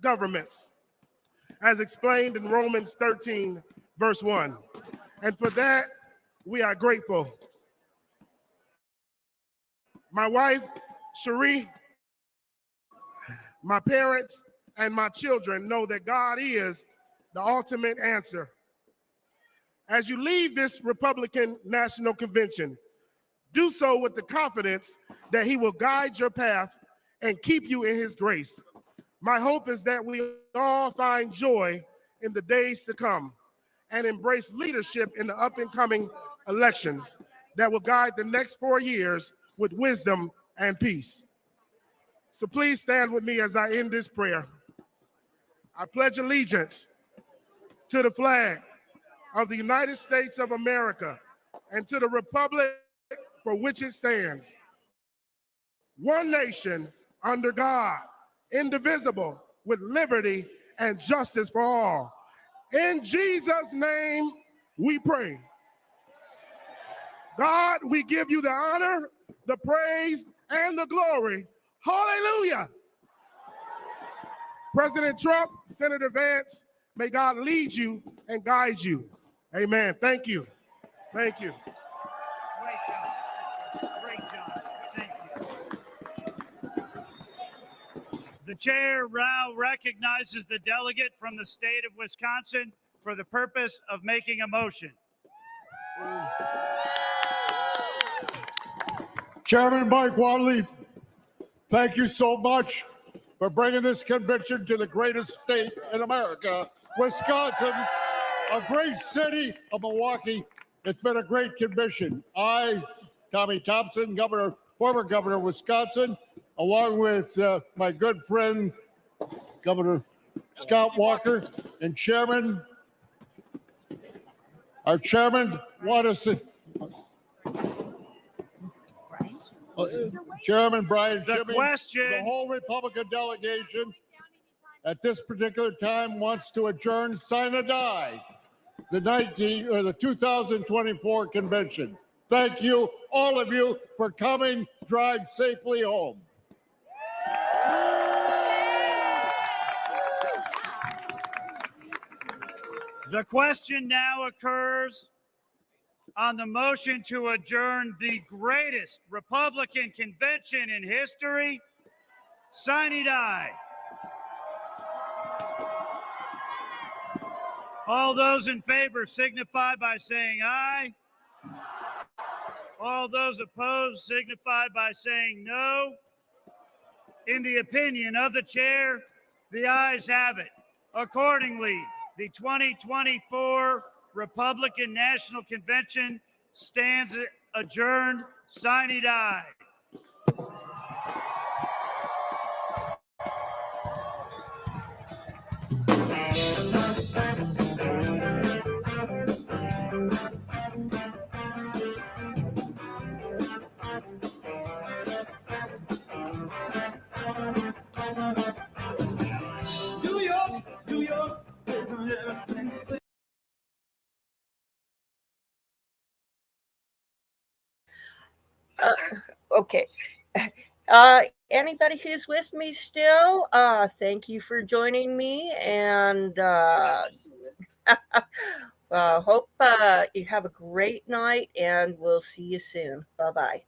governments, as explained in Romans 13, verse 1. And for that, we are grateful. My wife, Cherie, my parents, and my children know that God is the ultimate answer. As you leave this Republican National Convention, do so with the confidence that he will guide your path and keep you in his grace. My hope is that we all find joy in the days to come and embrace leadership in the up and coming elections that will guide the next 4 years with wisdom and peace. So please stand with me as I end this prayer. I pledge allegiance to the flag of the United States of America and to the republic for which it stands, one nation under God, indivisible, with liberty and justice for all. In Jesus' name we pray. God, we give you the honor, the praise, and the glory. Hallelujah. President Trump, Senator Vance, may God lead you and guide you. Amen. Thank you. Thank you. Great job. Great job. Thank you. The chair now recognizes the delegate from the state of Wisconsin for the purpose of making a motion. Chairman Mike Wadley, thank you so much for bringing this convention to the greatest state in America, Wisconsin, a great city of Milwaukee. It's been a great convention. I, Tommy Thompson, former governor of Wisconsin, along with my good friend, Governor Scott Walker, and our chairman, Chairman Brian Shimmy, the whole Republican delegation at this particular time wants to adjourn sine die the 2024 convention. Thank you, all of you, for coming. Drive safely home. The question now occurs on the motion to adjourn the greatest Republican convention in history. Sine die. All those in favor signify by saying aye. All those opposed signify by saying no. In the opinion of the chair, the ayes have it. Accordingly, the 2024 Republican National Convention stands adjourned sine die. New York, isn't everything safe? Okay. Anybody who's with me still, thank you for joining me, and hope you have a great night, and we'll see you soon. Bye-bye.